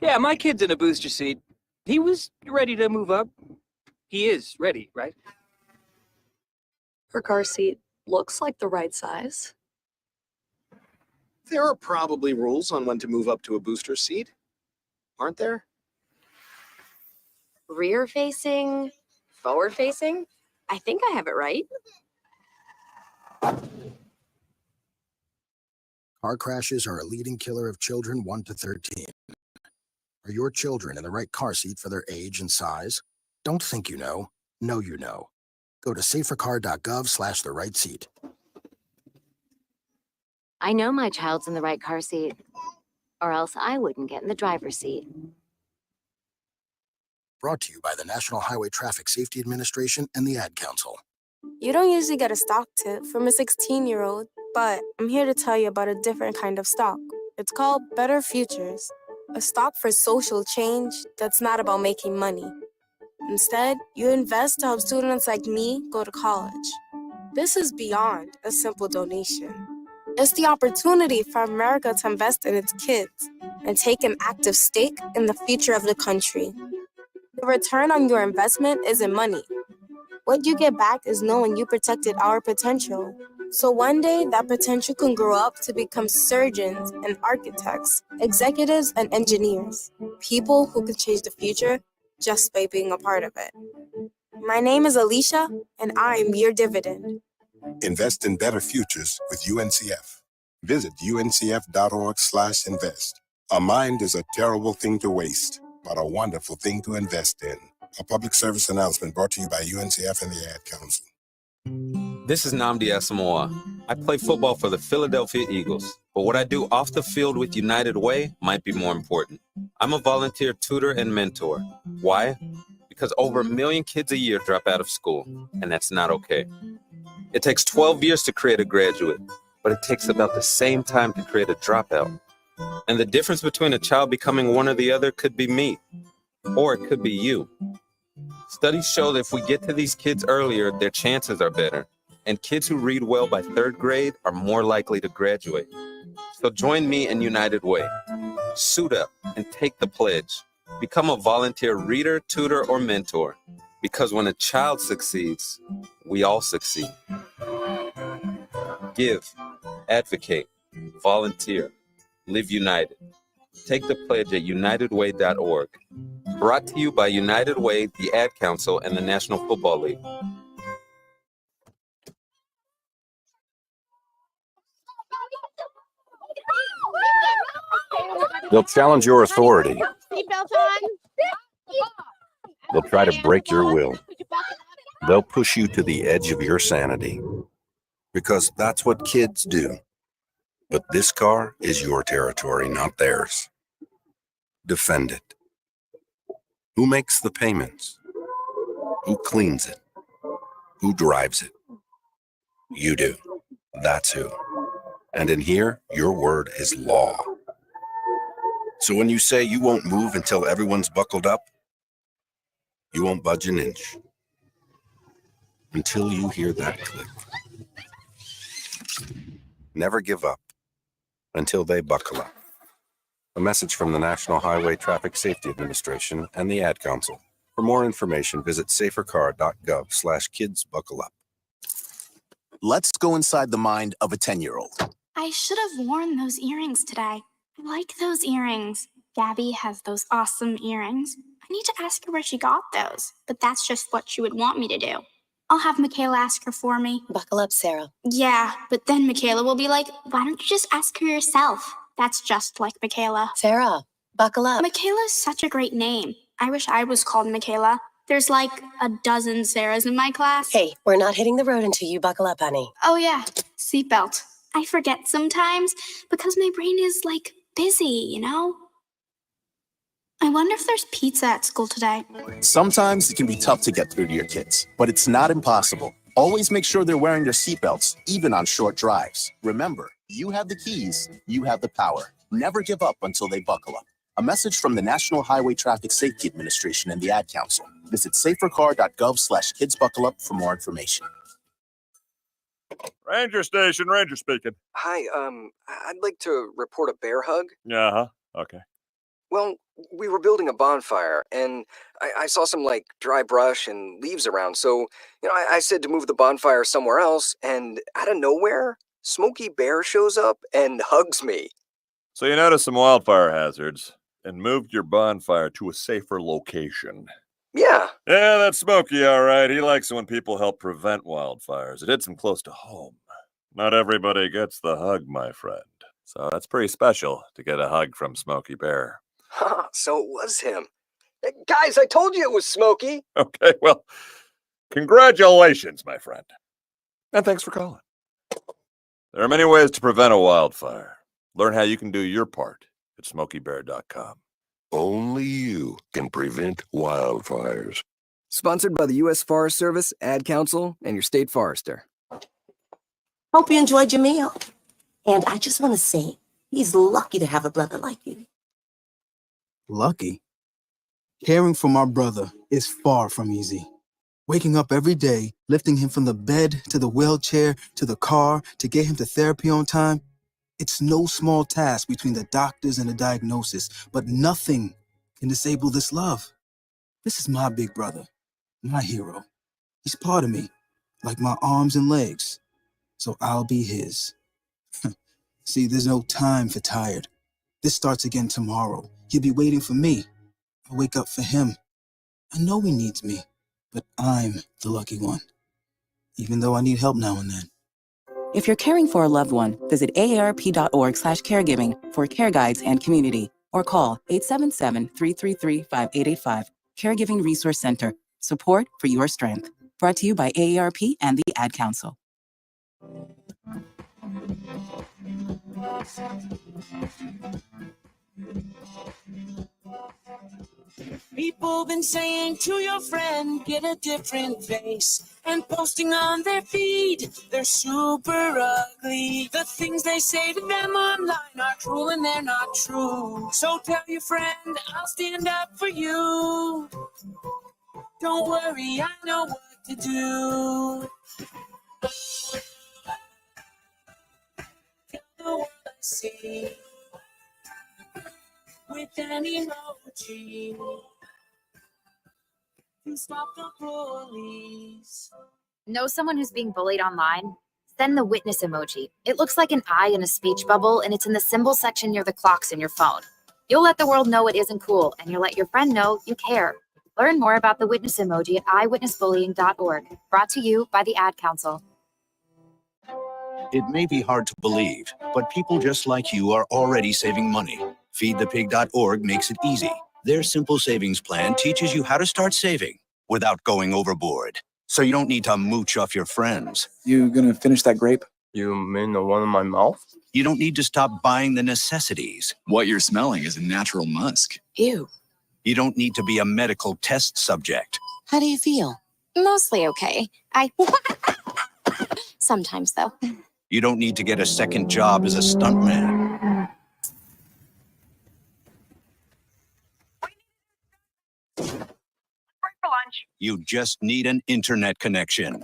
Yeah, my kid's in a booster seat. He was ready to move up. He is ready, right? Her car seat looks like the right size. There are probably rules on when to move up to a booster seat, aren't there? Rear facing, forward facing. I think I have it right. Car crashes are a leading killer of children 1 to 13. Are your children in the right car seat for their age and size? Don't think you know. Know you know. Go to safercar.gov/the right seat. I know my child's in the right car seat, or else I wouldn't get in the driver's seat. Brought to you by the National Highway Traffic Safety Administration and the Ad Council. You don't usually get a stock tip from a 16-year-old, but I'm here to tell you about a different kind of stock. It's called Better Futures, a stock for social change that's not about making money. Instead, you invest to help students like me go to college. This is beyond a simple donation. It's the opportunity for America to invest in its kids and take an active stake in the future of the country. The return on your investment isn't money. What you get back is knowing you protected our potential. So one day, that potential can grow up to become surgeons and architects, executives and engineers, people who can change the future just by being a part of it. My name is Alicia, and I'm your dividend. Invest in better futures with UNCF. Visit uncf.org/invest. A mind is a terrible thing to waste, but a wonderful thing to invest in. A public service announcement brought to you by UNCF and the Ad Council. This is Nnamdi Asamoah. I play football for the Philadelphia Eagles, but what I do off the field with United Way might be more important. I'm a volunteer tutor and mentor. Why? Because over 1 million kids a year drop out of school, and that's not okay. It takes 12 years to create a graduate, but it takes about the same time to create a dropout. And the difference between a child becoming one or the other could be me, or it could be you. Studies show that if we get to these kids earlier, their chances are better. And kids who read well by 3rd grade are more likely to graduate. So join me in United Way. Suit up and take the pledge. Become a volunteer reader, tutor, or mentor. Because when a child succeeds, we all succeed. Give, advocate, volunteer, live united. Take the pledge at unitedway.org. Brought to you by United Way, the Ad Council, and the National Football League. They'll challenge your authority. Seatbelt on. They'll try to break your will. They'll push you to the edge of your sanity. Because that's what kids do. But this car is your territory, not theirs. Defend it. Who makes the payments? Who cleans it? Who drives it? You do. That's who. And in here, your word is law. So when you say you won't move until everyone's buckled up, you won't budge an inch. Until you hear that click. Never give up until they buckle up. A message from the National Highway Traffic Safety Administration and the Ad Council. For more information, visit safercar.gov/kidsbuckleup. Let's go inside the mind of a 10-year-old. I should have worn those earrings today. I like those earrings. Gabby has those awesome earrings. I need to ask her where she got those, but that's just what she would want me to do. I'll have Michaela ask her for me. Buckle up, Sarah. Yeah, but then Michaela will be like, why don't you just ask her yourself? That's just like Michaela. Sarah, buckle up. Michaela's such a great name. I wish I was called Michaela. There's like a dozen Sarahs in my class. Hey, we're not hitting the road until you buckle up, honey. Oh yeah, seatbelt. I forget sometimes because my brain is like busy, you know? I wonder if there's pizza at school today. Sometimes it can be tough to get through to your kids, but it's not impossible. Always make sure they're wearing their seatbelts, even on short drives. Remember, you have the keys, you have the power. Never give up until they buckle up. A message from the National Highway Traffic Safety Administration and the Ad Council. Visit safercar.gov/kidsbuckleup for more information. Ranger Station, Ranger speaking. Hi, I'd like to report a bear hug. Uh-huh, okay. Well, we were building a bonfire, and I saw some, like, dry brush and leaves around, so, I said to move the bonfire somewhere else, and out of nowhere, Smokey Bear shows up and hugs me. So you noticed some wildfire hazards and moved your bonfire to a safer location. Yeah. Yeah, that's Smokey, all right. He likes it when people help prevent wildfires. It hits him close to home. Not everybody gets the hug, my friend. So that's pretty special to get a hug from Smokey Bear. So it was him. Guys, I told you it was Smokey. Okay, well, congratulations, my friend. And thanks for calling. There are many ways to prevent a wildfire. Learn how you can do your part at SmokeyBear.com. Only you can prevent wildfires. Sponsored by the U.S. Forest Service, Ad Council, and your state forester. Hope you enjoyed your meal. And I just want to say, he's lucky to have a brother like you. Lucky? Caring for my brother is far from easy. Waking up every day, lifting him from the bed to the wheelchair to the car to get him to therapy on time. It's no small task between the doctors and the diagnosis, but nothing can disable this love. This is my big brother, my hero. He's part of me, like my arms and legs, so I'll be his. See, there's no time for tired. This starts again tomorrow. He'll be waiting for me. I wake up for him. I know he needs me, but I'm the lucky one, even though I need help now and then. If you're caring for a loved one, visit aarp.org/caregiving for care guides and community, or call 877-333-5885. Caregiving Resource Center. Support for your strength. Brought to you by AARP and the Ad Council. People been saying to your friend, get a different face, and posting on their feed, they're super ugly. The things they say to them online are cruel and they're not true. So tell your friend, I'll stand up for you. Don't worry, I know what to do. Tell the world I see with an emoji to stop the bullies. Know someone who's being bullied online? Send the witness emoji. It looks like an eye in a speech bubble, and it's in the symbol section near the clocks in your phone. You'll let the world know it isn't cool, and you'll let your friend know you care. Learn more about the witness emoji at eyewitnessbullying.org. Brought to you by the Ad Council. It may be hard to believe, but people just like you are already saving money. FeedThePig.org makes it easy. Their simple savings plan teaches you how to start saving without going overboard. So you don't need to mooch off your friends. You gonna finish that grape? You mean the one in my mouth? You don't need to stop buying the necessities. What you're smelling is a natural musk. Ew. You don't need to be a medical test subject. How do you feel? Mostly okay. Sometimes, though. You don't need to get a second job as a stuntman. You just need an internet connection.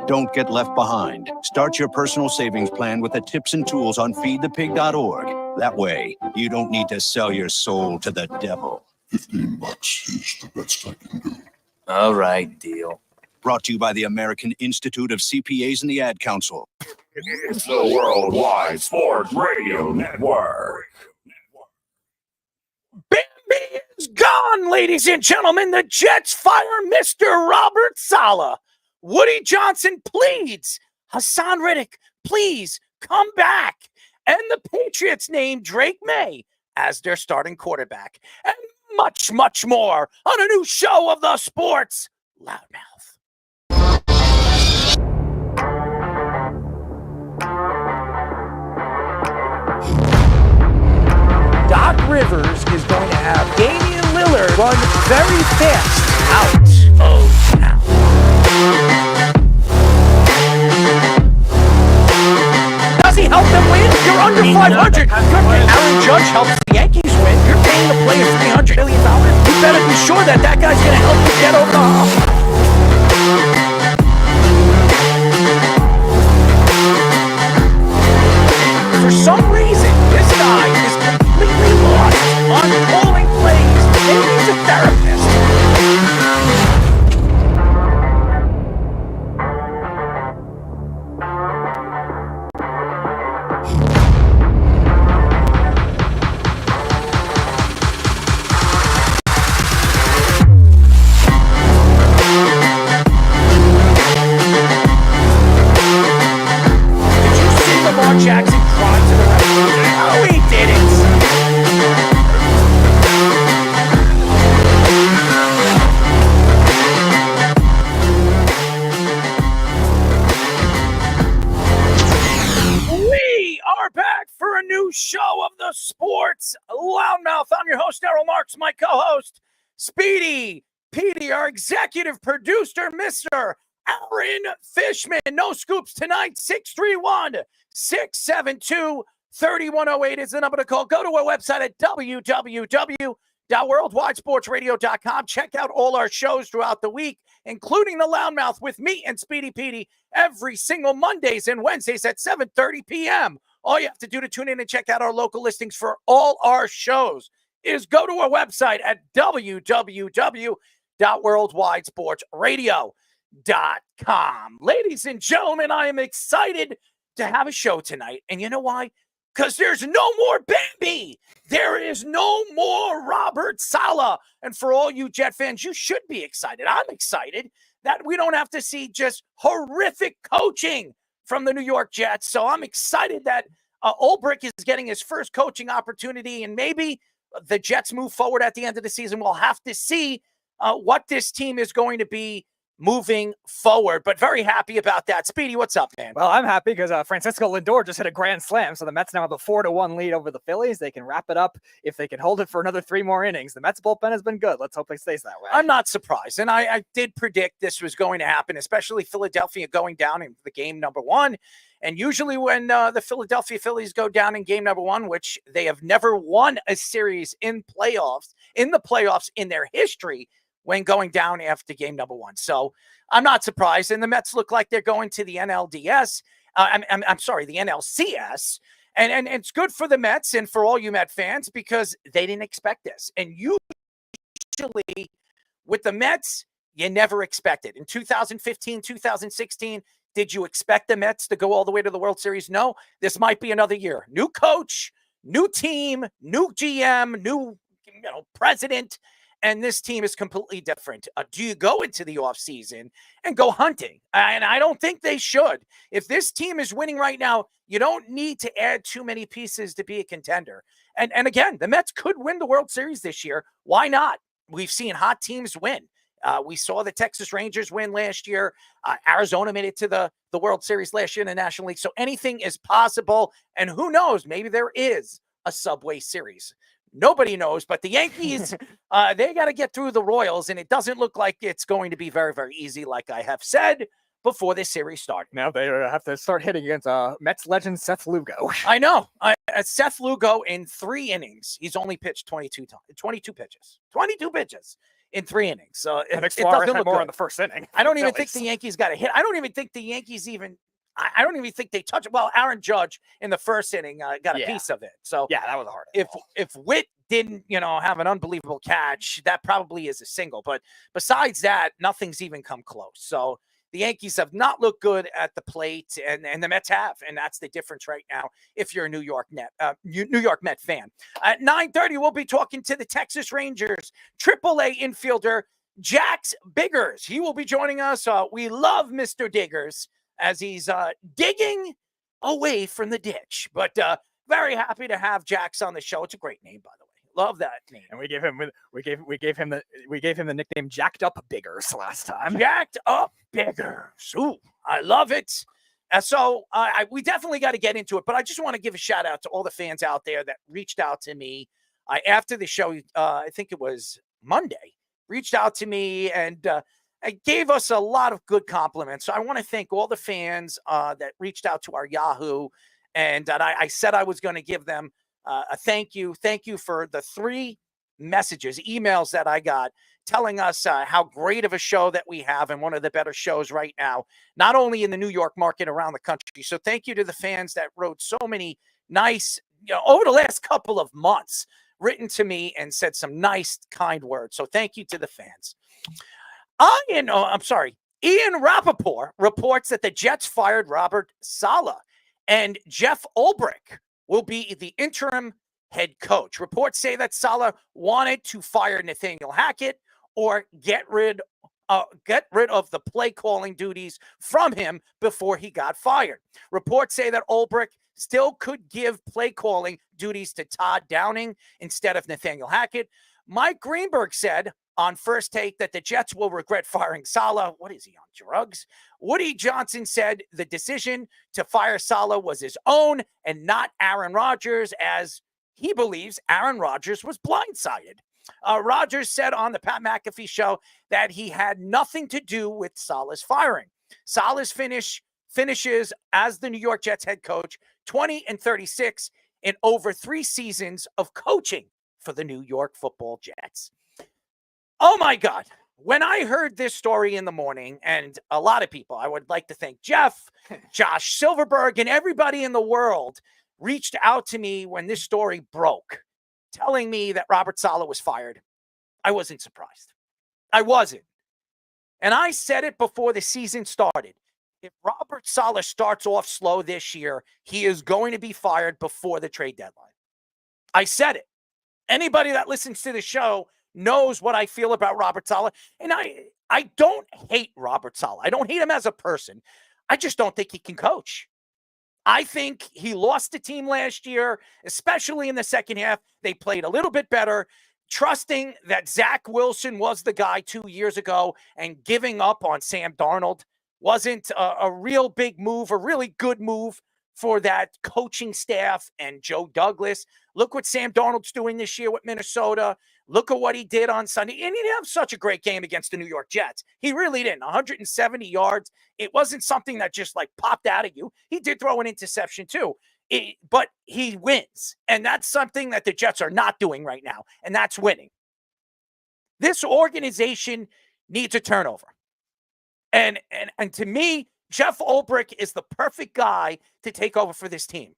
Don't get left behind. Start your personal savings plan with the tips and tools on feedthepig.org. That way, you don't need to sell your soul to the devil. $15 is the best I can do. All right, deal. Brought to you by the American Institute of CPAs and the Ad Council. It's the Worldwide Sports Radio Network. Bambi is gone, ladies and gentlemen. The Jets fire Mr. Robert Saleh. Woody Johnson pleads. Haason Reddick, please come back. And the Patriots name Drake Maye as their starting quarterback. And much, much more on a new show of the Sports Loudmouth. Doc Rivers is going to have Damian Lillard run very fast out of town. Does he help them win? You're under 500. Aaron Judge helps the Yankees win. You're paying the player $300 million. You better be sure that that guy's going to help you get over the hump. For some reason, this guy is completely lost on calling plays Loudmouth. I'm your host, Errol Marks, my co-host, Speedy Petey, our executive producer, Mr. Aaron Fishman. No scoops tonight. 631-672-3108 is the number to call. Go to our website at www.worldwidesportsradio.com. Check out all our shows throughout the week, including the Loudmouth with me and Speedy Petey every single Mondays and Wednesdays at 7:30 p.m. All you have to do to tune in and check out our local listings for all our shows is go to our website at www.worldwidesportsradio.com. Ladies and gentlemen, I am excited to have a show tonight. And you know why? Because there's no more Bambi. There is no more Robert Saleh. And for all you Jet fans, you should be excited. I'm excited that we don't have to see just horrific coaching from the New York Jets. So I'm excited that Ulbrich is getting his first coaching opportunity, and maybe the Jets move forward at the end of the season. We'll have to see what this team is going to be moving forward, but very happy about that. Speedy, what's up, man? Well, I'm happy because Francisco Lindor just hit a grand slam, so the Mets now have a 4-1 lead over the Phillies. They can wrap it up if they can hold it for another 3 more innings. The Mets bullpen has been good. Let's hope it stays that way. I'm not surprised, and I did predict this was going to happen, especially Philadelphia going down in the game number 1. And usually when the Philadelphia Phillies go down in game number 1, which they have never won a series in the playoffs in their history, when going down after game number 1. So I'm not surprised. And the Mets look like they're going to the NLDS. I'm sorry, the NLCS. And it's good for the Mets and for all you Met fans because they didn't expect this. And usually with the Mets, you never expect it. In 2015, 2016, did you expect the Mets to go all the way to the World Series? No, this might be another year. New coach, new team, new GM, new president. And this team is completely different. Do you go into the offseason and go hunting? And I don't think they should. If this team is winning right now, you don't need to add too many pieces to be a contender. And again, the Mets could win the World Series this year. Why not? We've seen hot teams win. We saw the Texas Rangers win last year. Arizona made it to the World Series last year in the National League. So anything is possible. And who knows, maybe there is a Subway Series. Nobody knows, but the Yankees, they got to get through the Royals, and it doesn't look like it's going to be very, very easy, like I have said before this series started. Now they have to start hitting against Mets legend Seth Lugo. I know. Seth Lugo in 3 innings, he's only pitched 22 pitches. 22 pitches in 3 innings. So it doesn't look more good. in the first inning. I don't even think the Yankees got a hit. I don't even think the Yankees I don't even think they touched it. Well, Aaron Judge in the first inning got a piece of it. So yeah, that was a hard. If Witt didn't, have an unbelievable catch, that probably is a single. But besides that, nothing's even come close. So the Yankees have not looked good at the plate, and the Mets have, and that's the difference right now. If you're a New York Met fan, at 9:30 we'll be talking to the Texas Rangers AAA infielder Jax Biggers. He will be joining us. We love Mr. Diggers, as he's digging away from the ditch. But very happy to have Jax on the show. It's a great name, by the way. Love that name. And we gave him the nickname Jacked Up Biggers last time. Jacked Up Biggers. Ooh, I love it. So we definitely got to get into it. But I just want to give a shout out to all the fans out there that reached out to me after the show. I think it was Monday. Reached out to me and it gave us a lot of good compliments. So I want to thank all the fans that reached out to our Yahoo, and that I said I was going to give them a thank you. Thank you for the 3 emails that I got telling us how great of a show that we have and one of the better shows right now, not only in the New York market, around the country. So thank you to the fans that wrote so many nice, over the last couple of months, written to me and said some nice, kind words. So thank you to the fans. Ian Rappaport reports that the Jets fired Robert Saleh and Jeff Ulbrich will be the interim head coach. Reports say that Saleh wanted to fire Nathaniel Hackett or get rid of the play calling duties from him before he got fired. Reports say that Ulbrich still could give play calling duties to Todd Downing instead of Nathaniel Hackett. Mike Greenberg said on First Take that the Jets will regret firing Saleh. What is he, on drugs? Woody Johnson said the decision to fire Saleh was his own and not Aaron Rodgers, as he believes Aaron Rodgers was blindsided. Rodgers said on the Pat McAfee show that he had nothing to do with Saleh's firing. Saleh's finishes as the New York Jets head coach, 20-36 in over 3 seasons of coaching for the New York Football Jets. Oh my God. When I heard this story in the morning, and a lot of people, I would like to thank Jeff, Josh Silverberg, and everybody in the world reached out to me when this story broke, telling me that Robert Saleh was fired. I wasn't surprised. I wasn't. And I said it before the season started. If Robert Saleh starts off slow this year, he is going to be fired before the trade deadline. I said it. Anybody that listens to the show knows what I feel about Robert Saleh. And I don't hate Robert Saleh. I don't hate him as a person. I just don't think he can coach. I think he lost the team last year, especially in the second half. They played a little bit better, trusting that Zach Wilson was the guy 2 years ago, and giving up on Sam Darnold wasn't a real big move, a really good move for that coaching staff and Joe Douglas. Look what Sam Darnold's doing this year with Minnesota. Look at what he did on Sunday. And he didn't have such a great game against the New York Jets. He really didn't. 170 yards. It wasn't something that just like popped out at you. He did throw an interception too. But he wins. And that's something that the Jets are not doing right now. And that's winning. This organization needs a turnover. And to me, Jeff Ulbrich is the perfect guy to take over for this team.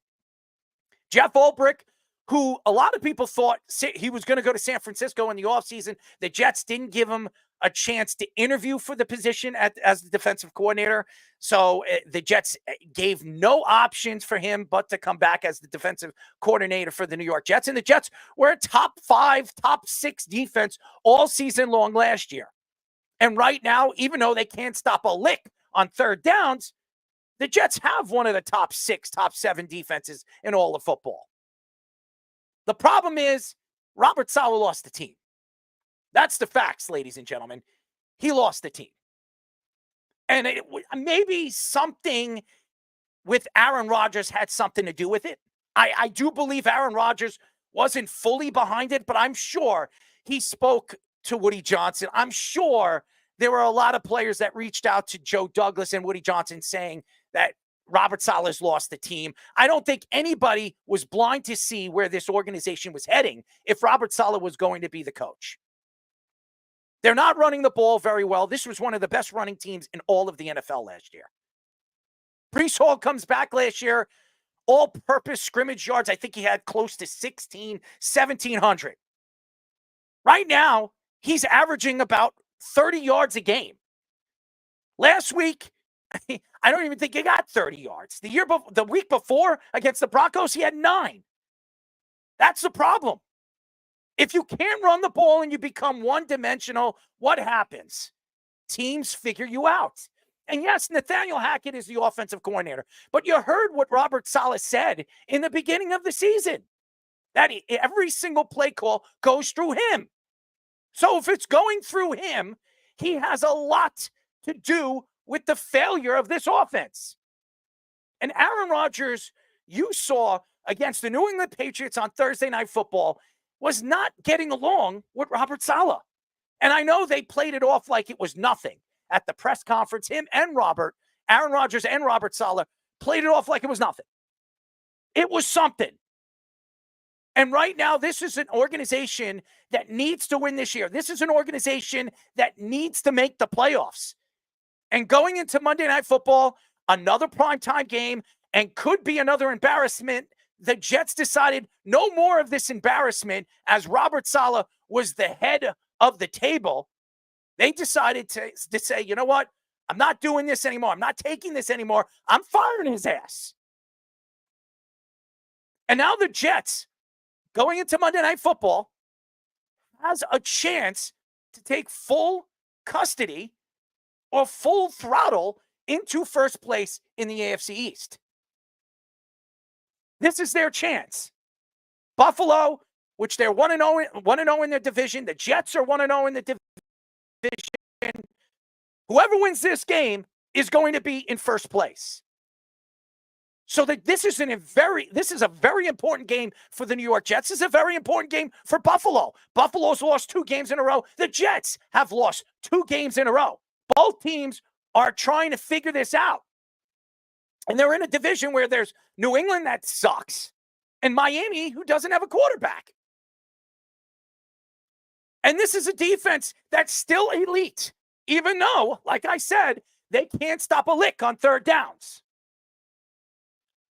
Jeff Ulbrich, who a lot of people thought he was going to go to San Francisco in the offseason. The Jets didn't give him a chance to interview for the position as the defensive coordinator. So the Jets gave no options for him but to come back as the defensive coordinator for the New York Jets. And the Jets were a top 5, top 6 defense all season long last year. And right now, even though they can't stop a lick on third downs, the Jets have one of the top 6, top 7 defenses in all of football. The problem is Robert Saleh lost the team. That's the facts, ladies and gentlemen. He lost the team. And maybe something with Aaron Rodgers had something to do with it. I do believe Aaron Rodgers wasn't fully behind it, but I'm sure he spoke to Woody Johnson. I'm sure there were a lot of players that reached out to Joe Douglas and Woody Johnson saying that Robert Saleh's lost the team. I don't think anybody was blind to see where this organization was heading if Robert Saleh was going to be the coach. They're not running the ball very well. This was one of the best running teams in all of the NFL last year. Breece Hall comes back last year, all-purpose scrimmage yards. I think he had close to 1,700. Right now, he's averaging about 30 yards a game. Last week, I don't even think he got 30 yards. The week before against the Broncos, he had 9. That's the problem. If you can't run the ball and you become one-dimensional, what happens? Teams figure you out. And yes, Nathaniel Hackett is the offensive coordinator, but you heard what Robert Saleh said in the beginning of the season, that every single play call goes through him. So if it's going through him, he has a lot to do with the failure of this offense. And Aaron Rodgers, you saw against the New England Patriots on Thursday Night Football, was not getting along with Robert Saleh. And I know they played it off like it was nothing at the press conference. Him and Aaron Rodgers and Robert Saleh played it off like it was nothing. It was something. And right now, this is an organization that needs to win this year. This is an organization that needs to make the playoffs. And going into Monday Night Football, another primetime game, and could be another embarrassment, the Jets decided no more of this embarrassment as Robert Saleh was the head of the table. They decided to say, you know what? I'm not doing this anymore. I'm not taking this anymore. I'm firing his ass. And now the Jets, going into Monday Night Football, has a chance to take full custody or full throttle into first place in the AFC East. This is their chance. Buffalo, which they're 1-0 in their division. The Jets are 1-0 in the division. Whoever wins this game is going to be in first place. So that this is a very important game for the New York Jets. This is a very important game for Buffalo. Buffalo's lost 2 games in a row. The Jets have lost 2 games in a row. Both teams are trying to figure this out. And they're in a division where there's New England that sucks and Miami who doesn't have a quarterback. And this is a defense that's still elite, even though, like I said, they can't stop a lick on third downs.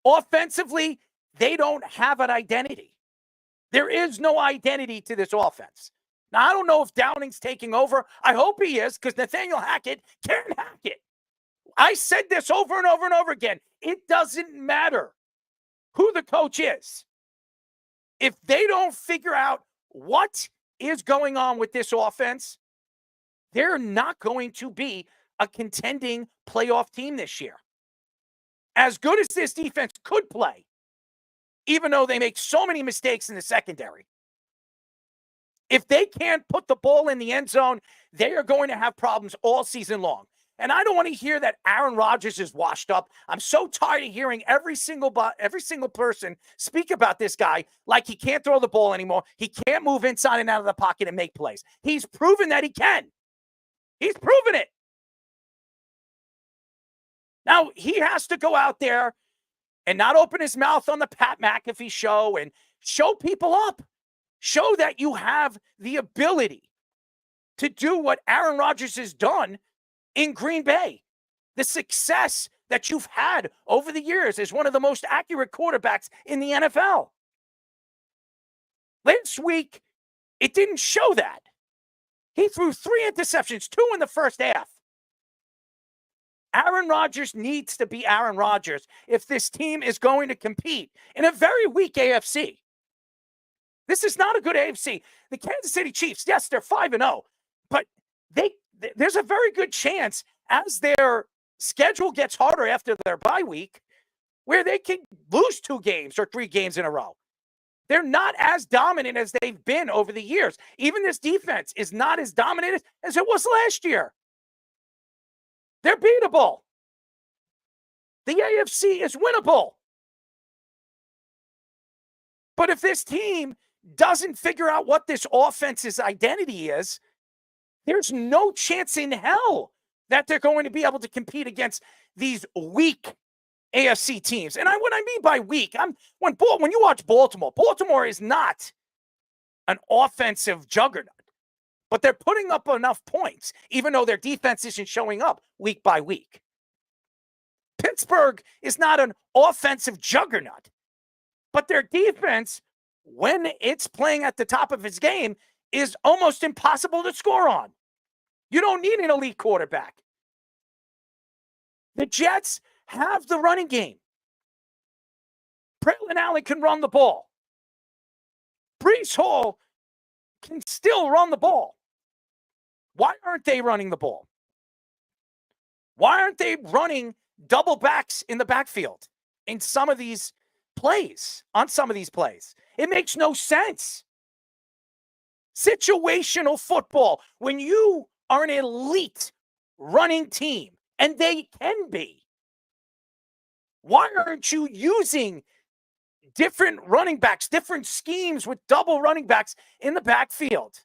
Offensively, they don't have an identity. There is no identity to this offense. Now, I don't know if Downing's taking over. I hope he is, because Nathaniel Hackett can't hack it. I said this over and over and over again. It doesn't matter who the coach is. If they don't figure out what is going on with this offense, they're not going to be a contending playoff team this year. As good as this defense could play, even though they make so many mistakes in the secondary, if they can't put the ball in the end zone, they are going to have problems all season long. And I don't want to hear that Aaron Rodgers is washed up. I'm so tired of hearing every single person speak about this guy like he can't throw the ball anymore. He can't move inside and out of the pocket and make plays. He's proven that he can. He's proven it. Now, he has to go out there and not open his mouth on the Pat McAfee show and show people up. Show that you have the ability to do what Aaron Rodgers has done in Green Bay. The success that you've had over the years as one of the most accurate quarterbacks in the NFL. Last week, it didn't show that. He threw 3 interceptions, 2 in the first half. Aaron Rodgers needs to be Aaron Rodgers if this team is going to compete in a very weak AFC. This is not a good AFC. The Kansas City Chiefs, yes, they're 5-0, but there's a very good chance as their schedule gets harder after their bye week where they can lose 2 games or 3 games in a row. They're not as dominant as they've been over the years. Even this defense is not as dominant as it was last year. They're beatable. The AFC is winnable. But if this team doesn't figure out what this offense's identity is, there's no chance in hell that they're going to be able to compete against these weak AFC teams. And what I mean by weak, when you watch Baltimore is not an offensive juggernaut. But they're putting up enough points, even though their defense isn't showing up week by week. Pittsburgh is not an offensive juggernaut. But their defense, when it's playing at the top of its game, is almost impossible to score on. You don't need an elite quarterback. The Jets have the running game. Braylon Allen can run the ball. Breece Hall can still run the ball. Why aren't they running the ball? Why aren't they running double backs in the backfield in some of these plays, on some of these plays? It makes no sense. Situational football, when you are an elite running team, and they can be, why aren't you using different running backs, different schemes with double running backs in the backfield?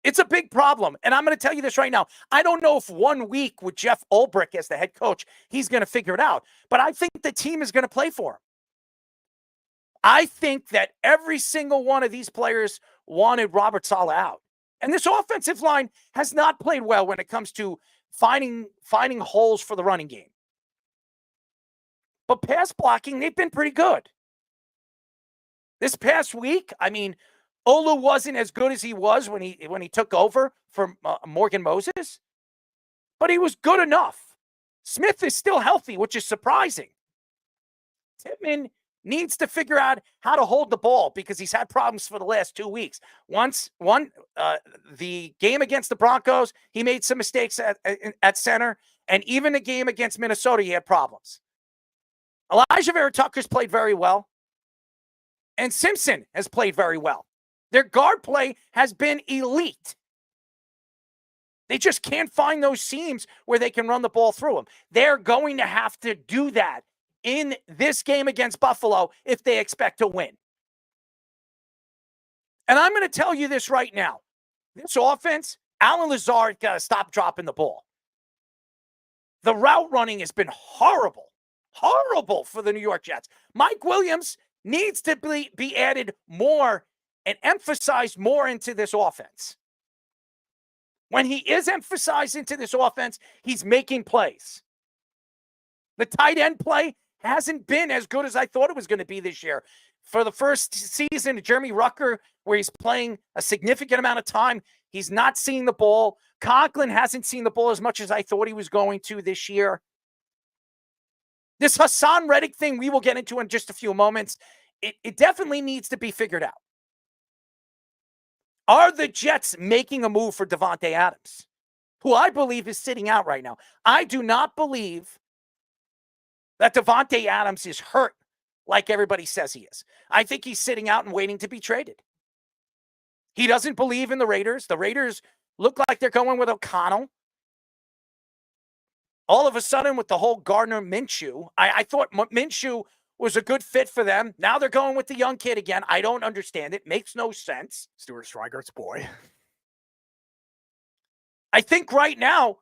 It's a big problem. And I'm going to tell you this right now. I don't know if 1 week with Jeff Ulbrich as the head coach, he's going to figure it out. But I think the team is going to play for him. I think that every single one of these players wanted Robert Saleh out. And this offensive line has not played well when it comes to finding holes for the running game. But pass blocking, they've been pretty good. This past week, Olu wasn't as good as he was when he took over from Morgan Moses, but he was good enough. Smith is still healthy, which is surprising. Tippmann needs to figure out how to hold the ball because he's had problems for the last 2 weeks. The game against the Broncos, he made some mistakes at center, and even the game against Minnesota, he had problems. Elijah Vera Tucker's played very well, and Simpson has played very well. Their guard play has been elite. They just can't find those seams where they can run the ball through them. They're going to have to do that in this game against Buffalo if they expect to win. And I'm going to tell you this right now. This offense, Alan Lazard got to stop dropping the ball. The route running has been horrible for the New York Jets. Mike Williams needs to be added more and emphasized more into this offense. When he is emphasized into this offense, he's making plays. The tight end play hasn't been as good as I thought it was going to be this year. For the first season, Jeremy Rucker, where he's playing a significant amount of time, he's not seeing the ball. Conklin hasn't seen the ball as much as I thought he was going to this year. This Haason Reddick thing we will get into in just a few moments. It definitely needs to be figured out. Are the Jets making a move for Davante Adams, who I believe is sitting out right now? I do not believe that Davante Adams is hurt like everybody says he is. I think he's sitting out and waiting to be traded. He doesn't believe in the Raiders. The Raiders look like they're going with O'Connell. All of a sudden, with the whole Gardner Minshew, I thought Minshew was a good fit for them. Now they're going with the young kid again. I don't understand it. Makes no sense. Stuart Schweigert's boy. I think right now,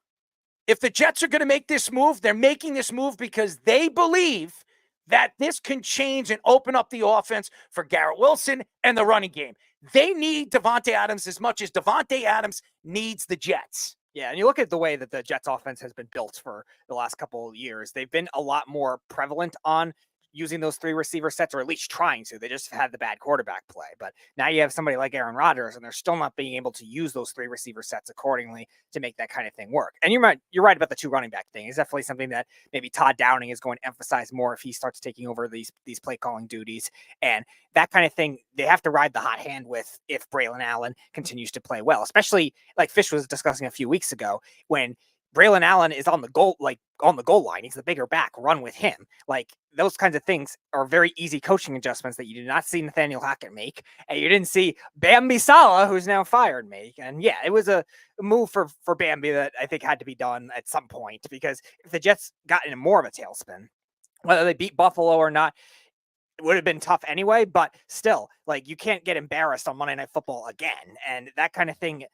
if the Jets are going to make this move, they're making this move because they believe that this can change and open up the offense for Garrett Wilson and the running game. They need Davante Adams as much as Davante Adams needs the Jets. Yeah, and you look at the way that the Jets offense has been built for the last couple of years. They've been a lot more prevalent on using those three receiver sets, or at least trying to. They just had the bad quarterback play. But now you have somebody like Aaron Rodgers, and they're still not being able to use those three receiver sets accordingly to make that kind of thing work. And you're right about the two running back thing. It's definitely something that maybe Todd Downing is going to emphasize more if he starts taking over these play calling duties. And that kind of thing, they have to ride the hot hand with if Braylon Allen continues to play well, especially like Fish was discussing a few weeks ago when Braylon Allen is on the goal line. He's the bigger back. Run with him. Like those kinds of things are very easy coaching adjustments that you did not see Nathaniel Hackett make, and you didn't see Bambi Saleh, who's now fired, make. And yeah, it was a move for Bambi that I think had to be done at some point, because if the Jets got into more of a tailspin, whether they beat Buffalo or not, it would have been tough anyway. But still, like, you can't get embarrassed on Monday Night Football again, and that kind of thing.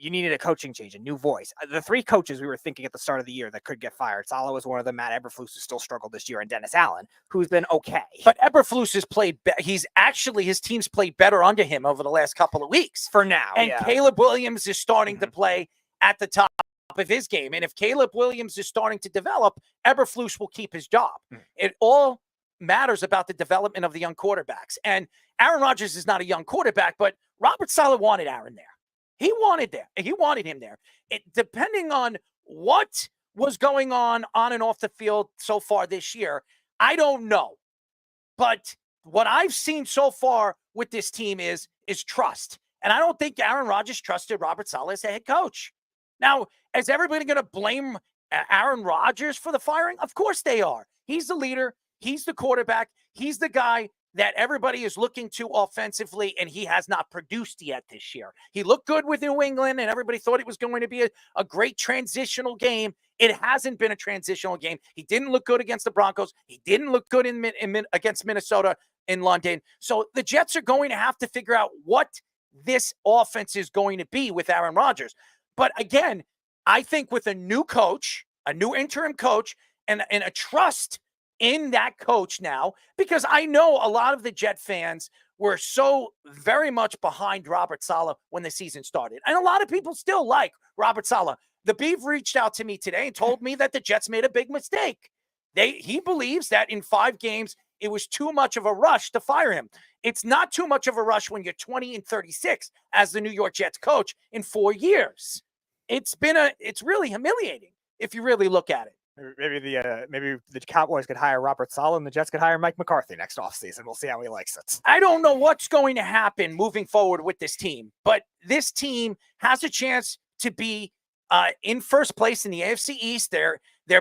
You needed a coaching change, a new voice. The three coaches we were thinking at the start of the year that could get fired, Saleh was one of them, Matt Eberflus, who still struggled this year, and Dennis Allen, who's been okay. But Eberflus has played, his team's played better under him over the last couple of weeks. For now, and yeah. Caleb Williams is starting to play at the top of his game. And if Caleb Williams is starting to develop, Eberflus will keep his job. It all matters about the development of the young quarterbacks. And Aaron Rodgers is not a young quarterback, but Robert Saleh wanted Aaron there. He wanted him there. Depending on what was going on and off the field so far this year, I don't know. But what I've seen so far with this team is trust. And I don't think Aaron Rodgers trusted Robert Saleh as the head coach. Now, is everybody going to blame Aaron Rodgers for the firing? Of course they are. He's the leader. He's the quarterback. He's the guy that everybody is looking to offensively, and he has not produced yet this year. He looked good with New England, and everybody thought it was going to be a great transitional game. It hasn't been a transitional game. He didn't look good against the Broncos. He didn't look good against Minnesota in London. So the Jets are going to have to figure out what this offense is going to be with Aaron Rodgers. But again, I think with a new coach, a new interim coach, and a trust in that coach now, because I know a lot of the Jet fans were so very much behind Robert Saleh when the season started. And a lot of people still like Robert Saleh. The Beef reached out to me today and told me that the Jets made a big mistake. He believes that in 5 games, it was too much of a rush to fire him. It's not too much of a rush when you're 20-36 as the New York Jets coach in 4 years. It's really humiliating if you really look at it. Maybe the Cowboys could hire Robert Saleh and the Jets could hire Mike McCarthy next offseason. We'll see how he likes it. I don't know what's going to happen moving forward with this team, but this team has a chance to be in first place in the AFC East. Their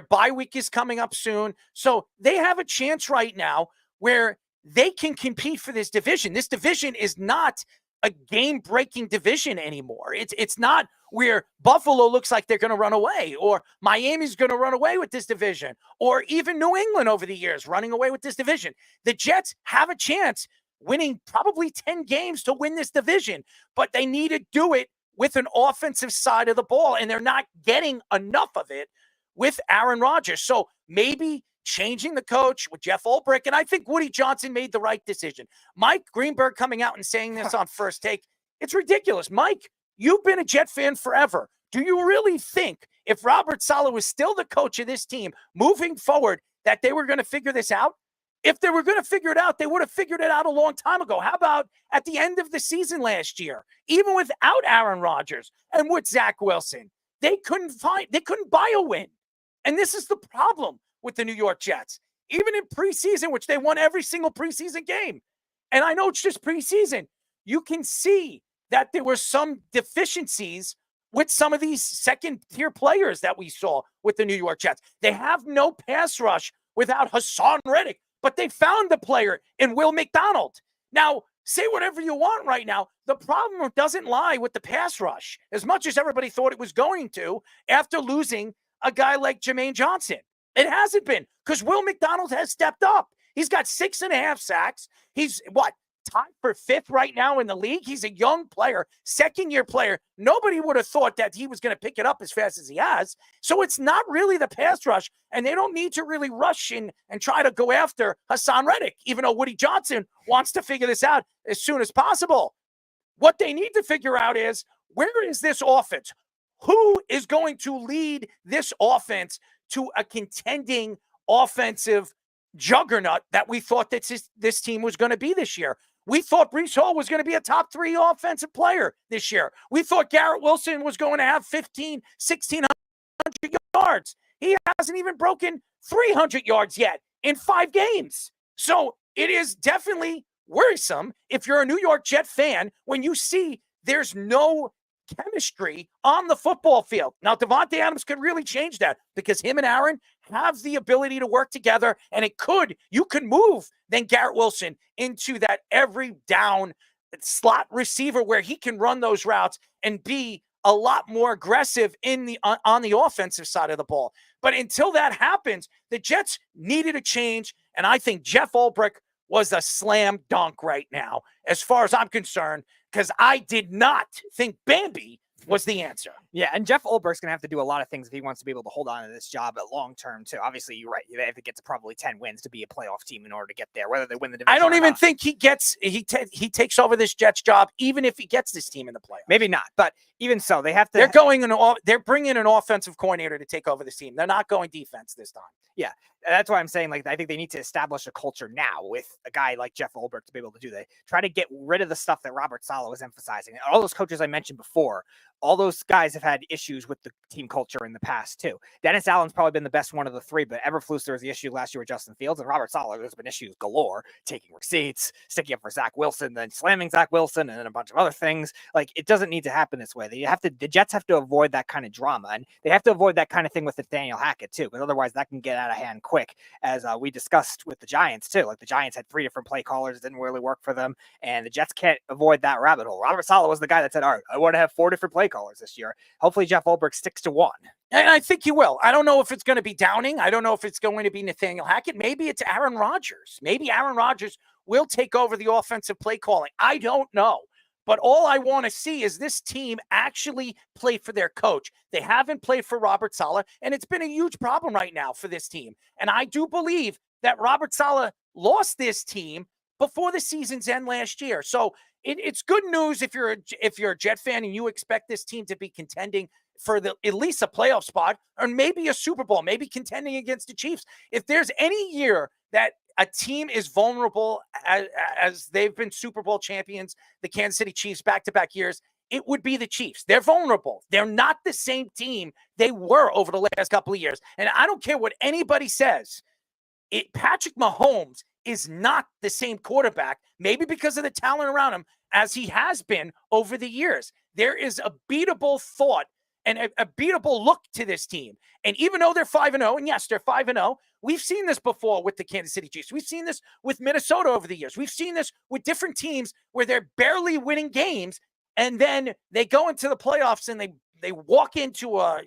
bye week is coming up soon. So they have a chance right now where they can compete for this division. This division is not a game-breaking division anymore. It's not where Buffalo looks like they're going to run away, or Miami's going to run away with this division, or even New England over the years running away with this division. The Jets have a chance winning probably 10 games to win this division, but they need to do it with an offensive side of the ball, and they're not getting enough of it with Aaron Rodgers. So maybe changing the coach with Jeff Ulbrich, and I think Woody Johnson made the right decision. Mike Greenberg coming out and saying this on First Take, it's ridiculous. Mike, you've been a Jet fan forever. Do you really think if Robert Saleh was still the coach of this team moving forward that they were going to figure this out? If they were going to figure it out, they would have figured it out a long time ago. How about at the end of the season last year, even without Aaron Rodgers and with Zach Wilson, they couldn't buy a win. And this is the problem with the New York Jets. Even in preseason, which they won every single preseason game. And I know it's just preseason. You can see that there were some deficiencies with some of these second-tier players that we saw with the New York Jets. They have no pass rush without Haason Reddick, but they found the player in Will McDonald. Now, say whatever you want right now. The problem doesn't lie with the pass rush, as much as everybody thought it was going to after losing a guy like Jermaine Johnson. It hasn't been, because Will McDonald has stepped up. He's got 6.5 sacks. He's, tied for 5th right now in the league? He's a young player, second-year player. Nobody would have thought that he was going to pick it up as fast as he has. So it's not really the pass rush, and they don't need to really rush in and try to go after Haason Reddick, even though Woody Johnson wants to figure this out as soon as possible. What they need to figure out is, where is this offense? Who is going to lead this offense to a contending offensive juggernaut that we thought that this team was going to be this year? We thought Breece Hall was going to be a top 3 offensive player this year. We thought Garrett Wilson was going to have 1,600 yards. He hasn't even broken 300 yards yet in 5 games. So it is definitely worrisome if you're a New York Jet fan when you see there's no chemistry on the football field. Now, Devontae Adams could really change that, because him and Aaron have the ability to work together, and you could move then Garrett Wilson into that every down slot receiver where he can run those routes and be a lot more aggressive on the offensive side of the ball. But until that happens, the Jets needed a change, and I think Jeff Ulbrich was a slam dunk right now, as far as I'm concerned, because I did not think Bambi was the answer. Yeah, and Jeff Ulbrich's going to have to do a lot of things if he wants to be able to hold on to this job at long term, too. Obviously, you're right. They have to get to probably 10 wins to be a playoff team in order to get there, whether they win the division. I don't or even not. think he takes over this Jets job, even if he gets this team in the playoffs. Maybe not, but even so, they have to. They're bringing an offensive coordinator to take over this team. They're not going defense this time. Yeah, that's why I'm saying, I think they need to establish a culture now with a guy like Jeff Ulbrich to be able to do that. Try to get rid of the stuff that Robert Saleh was emphasizing. And all those coaches I mentioned before, all those guys have had issues with the team culture in the past, too. Dennis Allen's probably been the best one of the 3, but Eberflus, there was the issue last year with Justin Fields, and Robert Saleh, there's been issues galore, taking receipts, sticking up for Zach Wilson, then slamming Zach Wilson, and then a bunch of other things. It doesn't need to happen this way. The Jets have to avoid that kind of drama, and they have to avoid that kind of thing with Nathaniel Hackett, too, because otherwise that can get out of hand quick, as we discussed with the Giants, too. The Giants had 3 different play callers, it didn't really work for them, and the Jets can't avoid that rabbit hole. Robert Saleh was the guy that said, all right, I want to have 4 different play callers this year. Hopefully Jeff Ulbrich sticks to 1. And I think he will. I don't know if it's going to be Downing. I don't know if it's going to be Nathaniel Hackett. Maybe it's Aaron Rodgers. Maybe Aaron Rodgers will take over the offensive play calling. I don't know. But all I want to see is this team actually play for their coach. They haven't played for Robert Saleh, and it's been a huge problem right now for this team. And I do believe that Robert Saleh lost this team before the season's end last year. So it's good news if you're a Jet fan and you expect this team to be contending for at least a playoff spot, or maybe a Super Bowl, maybe contending against the Chiefs. If there's any year that a team is vulnerable as they've been Super Bowl champions, the Kansas City Chiefs back-to-back years, it would be the Chiefs. They're vulnerable. They're not the same team they were over the last couple of years. And I don't care what anybody says. Patrick Mahomes is not the same quarterback, maybe because of the talent around him, as he has been over the years. There is a beatable thought and a beatable look to this team. And even though they're 5-0, and yes, they're 5-0, we've seen this before with the Kansas City Chiefs. We've seen this with Minnesota over the years. We've seen this with different teams where they're barely winning games, and then they go into the playoffs and they walk into a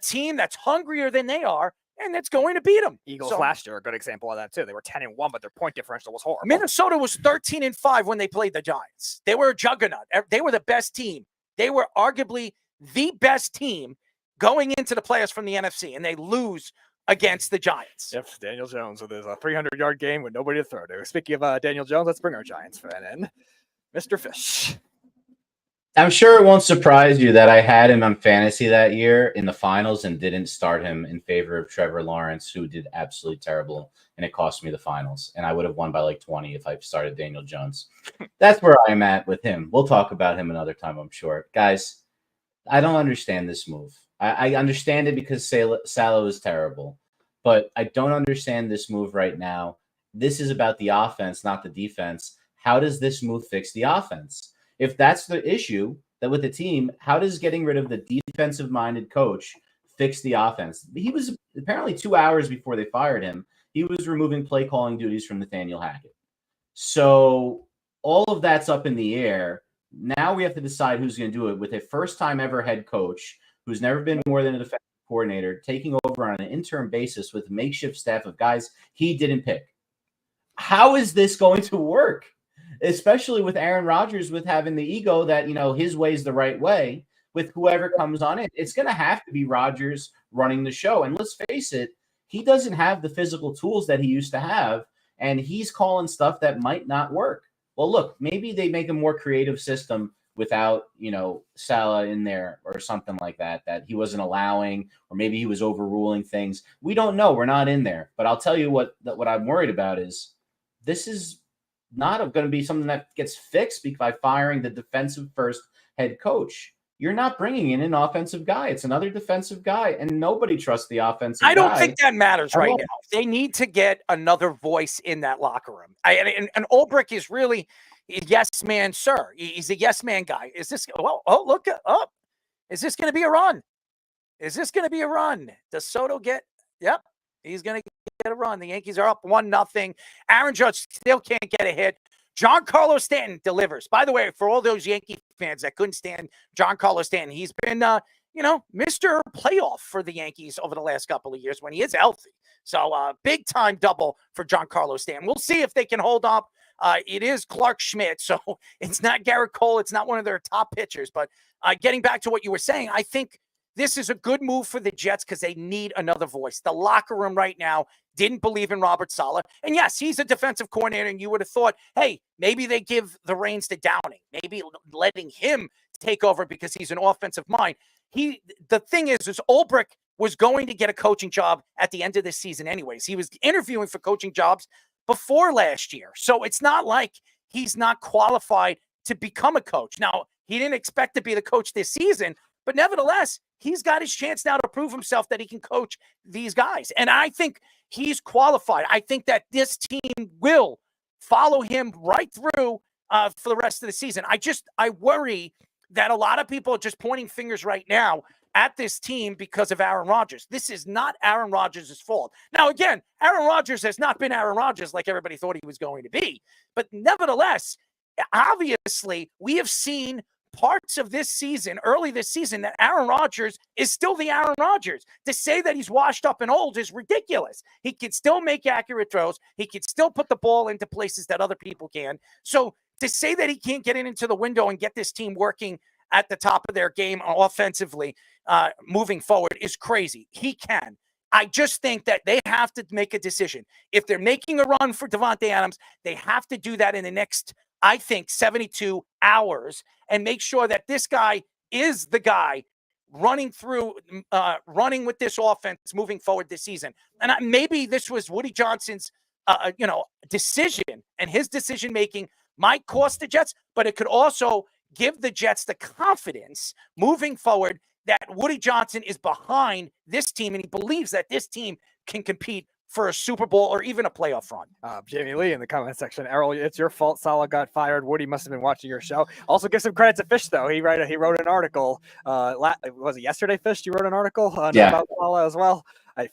team that's hungrier than they are, and that's going to beat them. Eagles last year, a good example of that too. They were 10-1, but their point differential was horrible. Minnesota was 13-5 when they played the Giants. They were a juggernaut. They were the best team. They were arguably the best team going into the playoffs from the NFC, and they lose against the Giants. Yep, Daniel Jones with his 300-yard game with nobody to throw to. Speaking of Daniel Jones, let's bring our Giants fan in, Mr. Fish. I'm sure it won't surprise you that I had him on fantasy that year in the finals and didn't start him in favor of Trevor Lawrence, who did absolutely terrible, and it cost me the finals. And I would have won by like 20 if I started Daniel Jones. That's where I'm at with him. We'll talk about him another time, I'm sure. Guys, I don't understand this move. I understand it because Saleh is terrible, but I don't understand this move right now. This is about the offense, not the defense. How does this move fix the offense? If that's the issue that with the team, how does getting rid of the defensive-minded coach fix the offense? He was apparently 2 hours before they fired him. He was removing play calling duties from Nathaniel Hackett. So all of that's up in the air. Now we have to decide who's going to do it with a first-time ever head coach who's never been more than a defensive coordinator, taking over on an interim basis with a makeshift staff of guys he didn't pick. How is this going to work? Especially with Aaron Rodgers, with having the ego that, his way is the right way with whoever comes on it. It's going to have to be Rodgers running the show. And let's face it, he doesn't have the physical tools that he used to have, and he's calling stuff that might not work. Well, look, maybe they make a more creative system without, Saleh in there or something like that he wasn't allowing, or maybe he was overruling things. We don't know. We're not in there. But I'll tell you what I'm worried about is this is not going to be something that gets fixed by firing the defensive first head coach. You're not bringing in an offensive guy. It's another defensive guy, and nobody trusts the offensive guy. I don't think that matters right now. They need to get another voice in that locker room. And Ulbrich is really a yes man, sir. He's a yes man guy. Is this? Look up. Is this going to be a run? Is this going to be a run? Does Soto get? Yep, he's going to get a run. The Yankees are up 1-0. Aaron Judge still can't get a hit. Giancarlo Stanton delivers. By the way, for all those Yankee fans that couldn't stand Giancarlo Stanton, he's been, Mr. Playoff for the Yankees over the last couple of years when he is healthy. So big time double for Giancarlo Stanton. We'll see if they can hold up. It is Clark Schmidt, so it's not Garrett Cole. It's not one of their top pitchers. But getting back to what you were saying, I think this is a good move for the Jets because they need another voice. The locker room right now didn't believe in Robert Saleh. And yes, he's a defensive coordinator, and you would have thought, hey, maybe they give the reins to Downing, maybe letting him take over because he's an offensive mind. The thing is Ulbrich was going to get a coaching job at the end of this season anyways. He was interviewing for coaching jobs before last year. So it's not like he's not qualified to become a coach. Now, he didn't expect to be the coach this season, but nevertheless, he's got his chance now to prove himself that he can coach these guys. And I think he's qualified. I think that this team will follow him right through for the rest of the season. I worry that a lot of people are just pointing fingers right now at this team because of Aaron Rodgers. This is not Aaron Rodgers' fault. Now, again, Aaron Rodgers has not been Aaron Rodgers like everybody thought he was going to be. But nevertheless, obviously, we have seen parts of this season, early this season, that Aaron Rodgers is still the Aaron Rodgers. To say that he's washed up and old is ridiculous. He can still make accurate throws. He can still put the ball into places that other people can. So to say that he can't get it into the window and get this team working at the top of their game offensively moving forward is crazy. He can. I just think that they have to make a decision. If they're making a run for Davante Adams, they have to do that in the next, I think, 72 hours and make sure that this guy is the guy running with this offense moving forward this season. And maybe this was Woody Johnson's, decision, and his decision-making might cost the Jets, but it could also give the Jets the confidence moving forward that Woody Johnson is behind this team, and he believes that this team can compete for a Super Bowl or even a playoff run. Jamie Lee in the comment section. Errol, it's your fault Saleh got fired. Woody must have been watching your show. Also, give some credit to Fish, though. He wrote an article. Was it yesterday, Fish? You wrote an article about Saleh as well?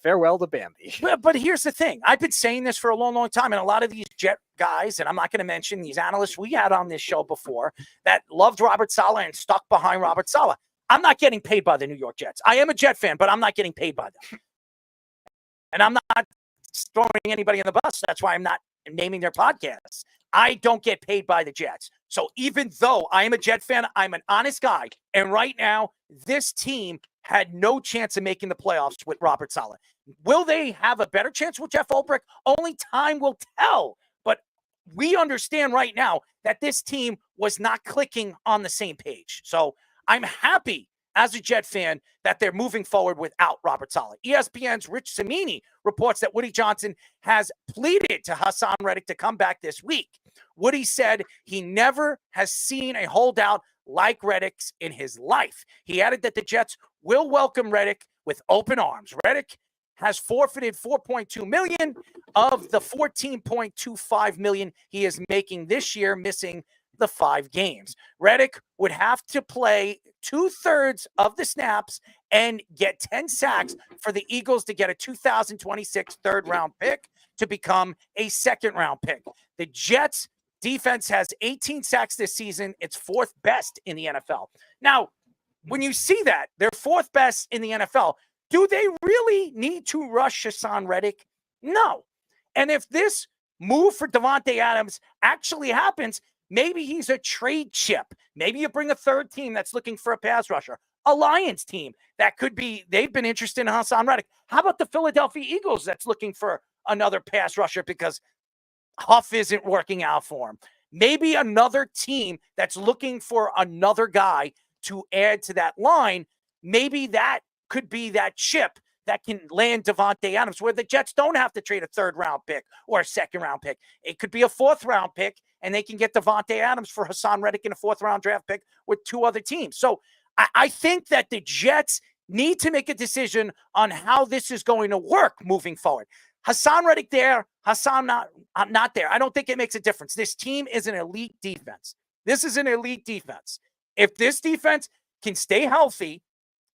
Farewell to Bambi. But here's the thing. I've been saying this for a long, long time, and a lot of these Jet guys, and I'm not going to mention these analysts we had on this show before that loved Robert Saleh and stuck behind Robert Saleh. I'm not getting paid by the New York Jets. I am a Jet fan, but I'm not getting paid by them. And I'm not throwing anybody in the bus. That's why I'm not naming their podcasts. I don't get paid by the Jets. So even though I am a Jet fan, I'm an honest guy. And right now, this team had no chance of making the playoffs with Robert Saleh. Will they have a better chance with Jeff Ulbrich? Only time will tell. But we understand right now that this team was not clicking on the same page. So I'm happy as a Jet fan that they're moving forward without Robert Saleh. ESPN's Rich Cimini reports that Woody Johnson has pleaded to Haason Reddick to come back this week. Woody said he never has seen a holdout like Reddick's in his life. He added that the Jets will welcome Reddick with open arms. Reddick has forfeited $4.2 million of the $14.25 million he is making this year, missing the 5 games. Reddick would have to play 2/3 of the snaps and get 10 sacks for the Eagles to get a 2026 third-round pick to become a second-round pick. The Jets' defense has 18 sacks this season. It's 4th best in the NFL. Now, when you see that, they're 4th best in the NFL, do they really need to rush Haason Reddick? No. And if this move for Davante Adams actually happens, maybe he's a trade chip. Maybe you bring a third team that's looking for a pass rusher, a Lions team that could be, they've been interested in Haason Reddick. How about the Philadelphia Eagles that's looking for another pass rusher because Huff isn't working out for him? Maybe another team that's looking for another guy to add to that line. Maybe that could be that chip that can land Davante Adams, where the Jets don't have to trade a 3rd-round pick or a 2nd-round pick. It could be a 4th-round pick, and they can get Davante Adams for Haason Reddick in a 4th-round draft pick with 2 other teams. So I think that the Jets need to make a decision on how this is going to work moving forward. Haason Reddick there, Haason not there. I don't think it makes a difference. This team is an elite defense. This is an elite defense. If this defense can stay healthy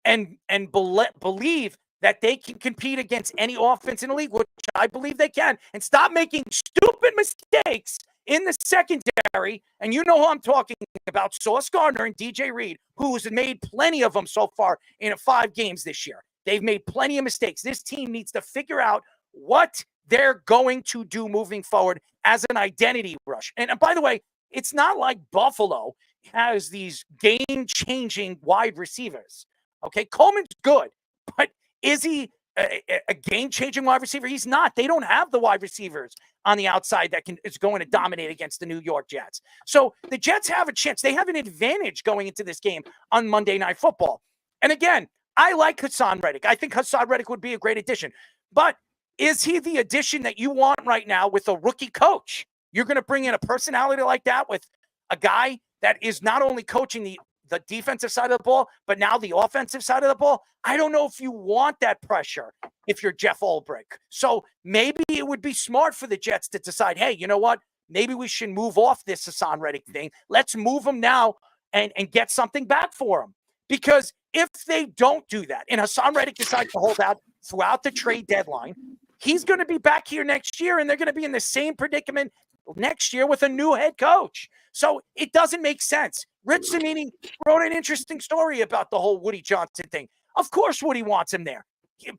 and believe that they can compete against any offense in the league, which I believe they can, and stop making stupid mistakes in the secondary, and you know who I'm talking about, Sauce Gardner and DJ Reed, who's made plenty of them so far in 5 games this year. They've made plenty of mistakes. This team needs to figure out what they're going to do moving forward as an identity rush. And by the way, it's not like Buffalo has these game-changing wide receivers. Okay, Coleman's good, but is he a game-changing wide receiver? He's not. They don't have the wide receivers on the outside that is going to dominate against the New York Jets. So the Jets have a chance. They have an advantage going into this game on Monday Night Football. And again, I like Haason Reddick. I think Haason Reddick would be a great addition. But is he the addition that you want right now with a rookie coach? You're going to bring in a personality like that with a guy that is not only coaching the defensive side of the ball, but now the offensive side of the ball? I don't know if you want that pressure if you're Jeff Ulbrich. So maybe it would be smart for the Jets to decide, hey, you know what? Maybe we should move off this Haason Reddick thing. Let's move him now and get something back for him. Because if they don't do that, and Haason Reddick decides to hold out throughout the trade deadline, he's going to be back here next year, and they're going to be in the same predicament next year with a new head coach. So it doesn't make sense. Rich Cimini wrote an interesting story about the whole Woody Johnson thing. Of course Woody wants him there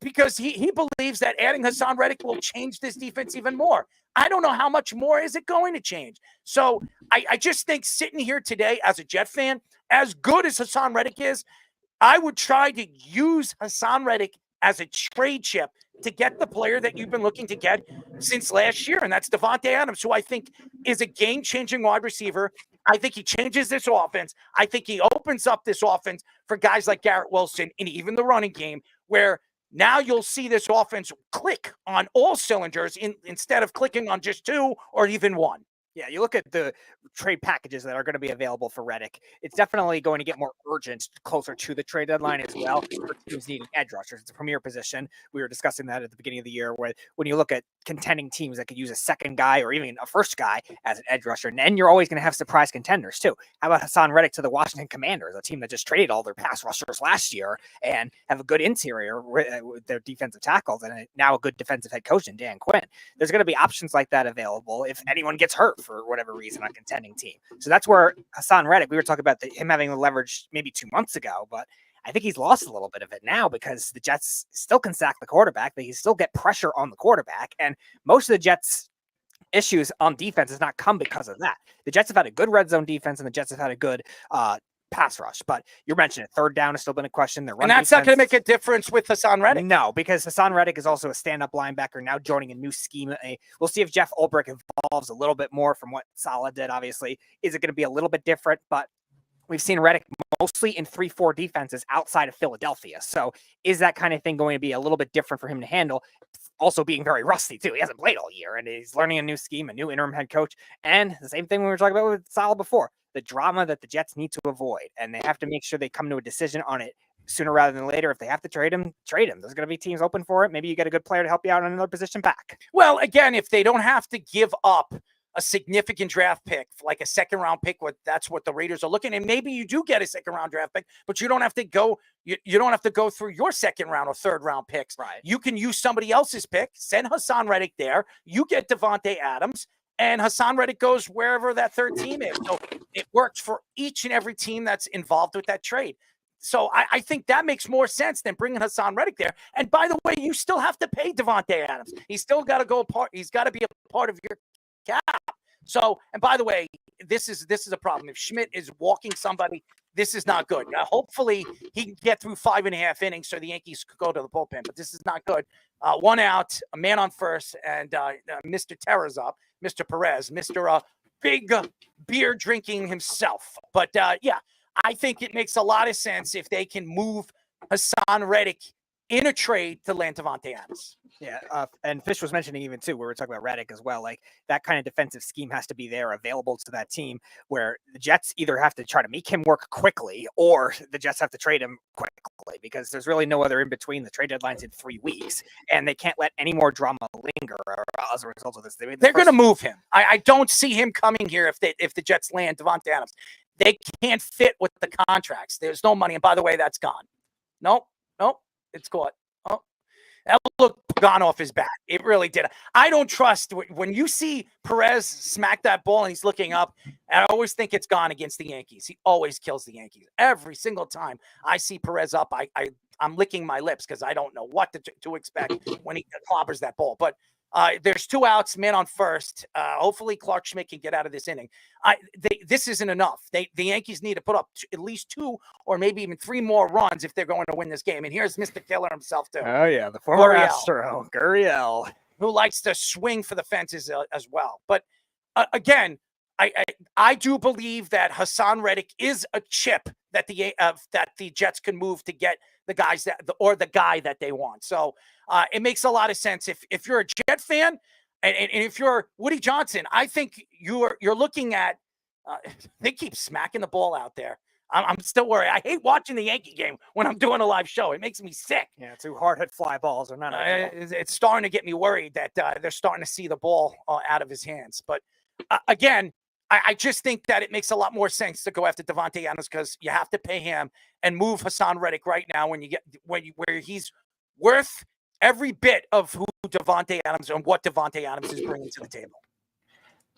because he believes that adding Haason Reddick will change this defense even more. I don't know how much more is it going to change. So I just think sitting here today as a Jet fan, as good as Haason Reddick is, I would try to use Haason Reddick as a trade chip to get the player that you've been looking to get since last year, and that's Davante Adams, who I think is a game-changing wide receiver. I think he changes this offense. I think he opens up this offense for guys like Garrett Wilson and even the running game, where now you'll see this offense click on all cylinders instead of clicking on just 2 or even 1. Yeah, you look at the trade packages that are going to be available for Reddick. It's definitely going to get more urgent closer to the trade deadline as well for teams needing edge rushers. It's a premier position. We were discussing that at the beginning of the year, where when you look at contending teams that could use a second guy or even a first guy as an edge rusher, and then you're always going to have surprise contenders too. How about Haason Reddick to the Washington Commanders, a team that just traded all their pass rushers last year and have a good interior with their defensive tackles and now a good defensive head coach in Dan Quinn. There's going to be options like that available if anyone gets hurt for whatever reason on a contending team. So that's where Haason Reddick, we were talking about him having the leverage maybe 2 months ago, but I think he's lost a little bit of it now because the Jets still can sack the quarterback. They still get pressure on the quarterback. And most of the Jets' issues on defense has not come because of that. The Jets have had a good red zone defense and the Jets have had a good pass rush, but you're mentioning third down has still been a question. And that's not going to make a difference with Haason Reddick. No, because Haason Reddick is also a stand-up linebacker now joining a new scheme. We'll see if Jeff Ulbrich evolves a little bit more from what Saleh did, obviously. Is it going to be a little bit different? But we've seen Reddick mostly in 3-4 defenses outside of Philadelphia. So is that kind of thing going to be a little bit different for him to handle? Also being very rusty too. He hasn't played all year and he's learning a new scheme, a new interim head coach. And the same thing we were talking about with Saleh before, the drama that the Jets need to avoid. And they have to make sure they come to a decision on it sooner rather than later. If they have to trade him, trade him. There's going to be teams open for it. Maybe you get a good player to help you out on another position back. Well, again, if they don't have to give up a significant draft pick, like a second-round pick, that's what the Raiders are looking. And maybe you do get a second-round draft pick, but you don't have to go. You don't have to go through your second-round or third-round picks. Right. You can use somebody else's pick. Send Haason Reddick there. You get Devontae Adams, and Haason Reddick goes wherever that third team is. So it works for each and every team that's involved with that trade. So I think that makes more sense than bringing Haason Reddick there. And by the way, you still have to pay Devontae Adams. He's still got to go part. He's got to be a part of your cap. So, and by the way, this is a problem. If Schmidt is walking somebody, this is not good. Hopefully he can get through 5.5 innings so the Yankees could go to the bullpen, but this is not good. 1 out, a man on first, and Mr. Terra's up, Mr. Perez, Mr. Big beer drinking himself. But yeah, I think it makes a lot of sense if they can move Haason Reddick in a trade to land Devontae Adams. Yeah, and Fish was mentioning even too, where we're talking about Reddick as well, like that kind of defensive scheme has to be there available to that team where the Jets either have to try to make him work quickly or the Jets have to trade him quickly because there's really no other in between. The trade deadline's in 3 weeks and they can't let any more drama linger as a result of this. They're going to move him. I don't see him coming here if the Jets land Devontae Adams. They can't fit with the contracts. There's no money. And by the way, that's gone. Nope. It's caught. Oh, that looked gone off his bat. It really did. I don't trust when you see Perez smack that ball and he's looking up. I always think it's gone against the Yankees. He always kills the Yankees every single time I see Perez up. I'm licking my lips because I don't know what to expect when he clobbers that ball. But there's 2 outs, man on first. Hopefully Clark Schmidt can get out of this inning. This isn't enough. The Yankees need to put up at least 2 or maybe even 3 more runs if they're going to win this game. And here's Mr. Killer himself too. Oh yeah, the former Astro, Gurriel, who likes to swing for the fences as well. But again, I do believe that Haason Reddick is a chip that the Jets can move to get the guys the guy that they want. So it makes a lot of sense if you're a Jet fan and if you're Woody Johnson. I think you're looking at they keep smacking the ball out there. I'm still worried. I hate watching the Yankee game when I'm doing a live show. It makes me sick. Yeah, 2 hard hit fly balls are not. It's starting to get me worried that they're starting to see the ball out of his hands. But again, I just think that it makes a lot more sense to go after Devontae Adams because you have to pay him and move Haason Reddick right now where he's worth every bit of who Devontae Adams and what Devontae Adams is bringing to the table.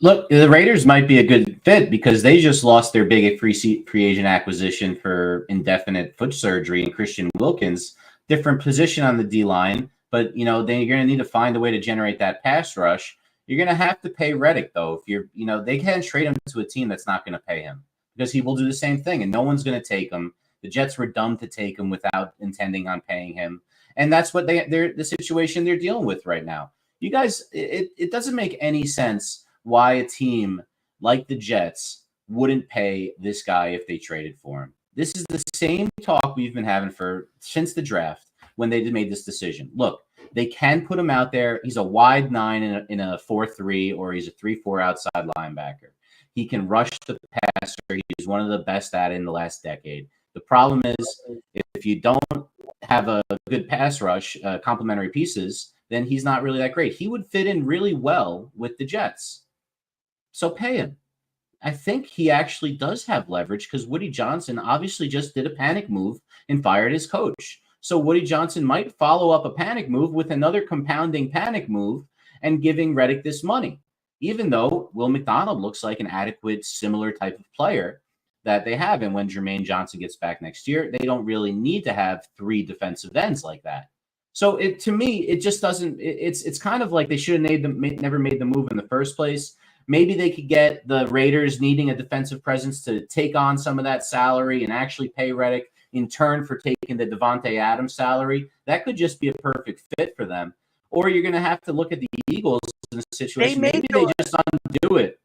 Look, the Raiders might be a good fit because they just lost their big free agent acquisition for indefinite foot surgery and Christian Wilkins. Different position on the D-line, but they're going to need to find a way to generate that pass rush. You're going to have to pay Reddick, though. If they can't trade him to a team that's not going to pay him because he will do the same thing, and no one's going to take him. The Jets were dumb to take him without intending on paying him, and that's what the situation they're dealing with right now. You guys, it doesn't make any sense why a team like the Jets wouldn't pay this guy if they traded for him. This is the same talk we've been having since the draft when they made this decision. Look, They can put him out there. He's a wide 9 in a 4-3, or he's a 3-4 outside linebacker. He can rush the passer. He's one of the best at it in the last decade. The problem is, if you don't have a good pass rush, complementary pieces, then he's not really that great. He would fit in really well with the Jets. So pay him. I think he actually does have leverage because Woody Johnson obviously just did a panic move and fired his coach. So Woody Johnson might follow up a panic move with another compounding panic move and giving Reddick this money, even though Will McDonald looks like an adequate, similar type of player that they have. And when Jermaine Johnson gets back next year, they don't really need to have 3 defensive ends like that. So to me, it just doesn't. It's kind of like they should have never made the move in the first place. Maybe they could get the Raiders needing a defensive presence to take on some of that salary and actually pay Reddick in turn for taking the Devontae Adams salary. That could just be a perfect fit for them. Or you're going to have to look at the Eagles in a situation. Maybe they just undo it.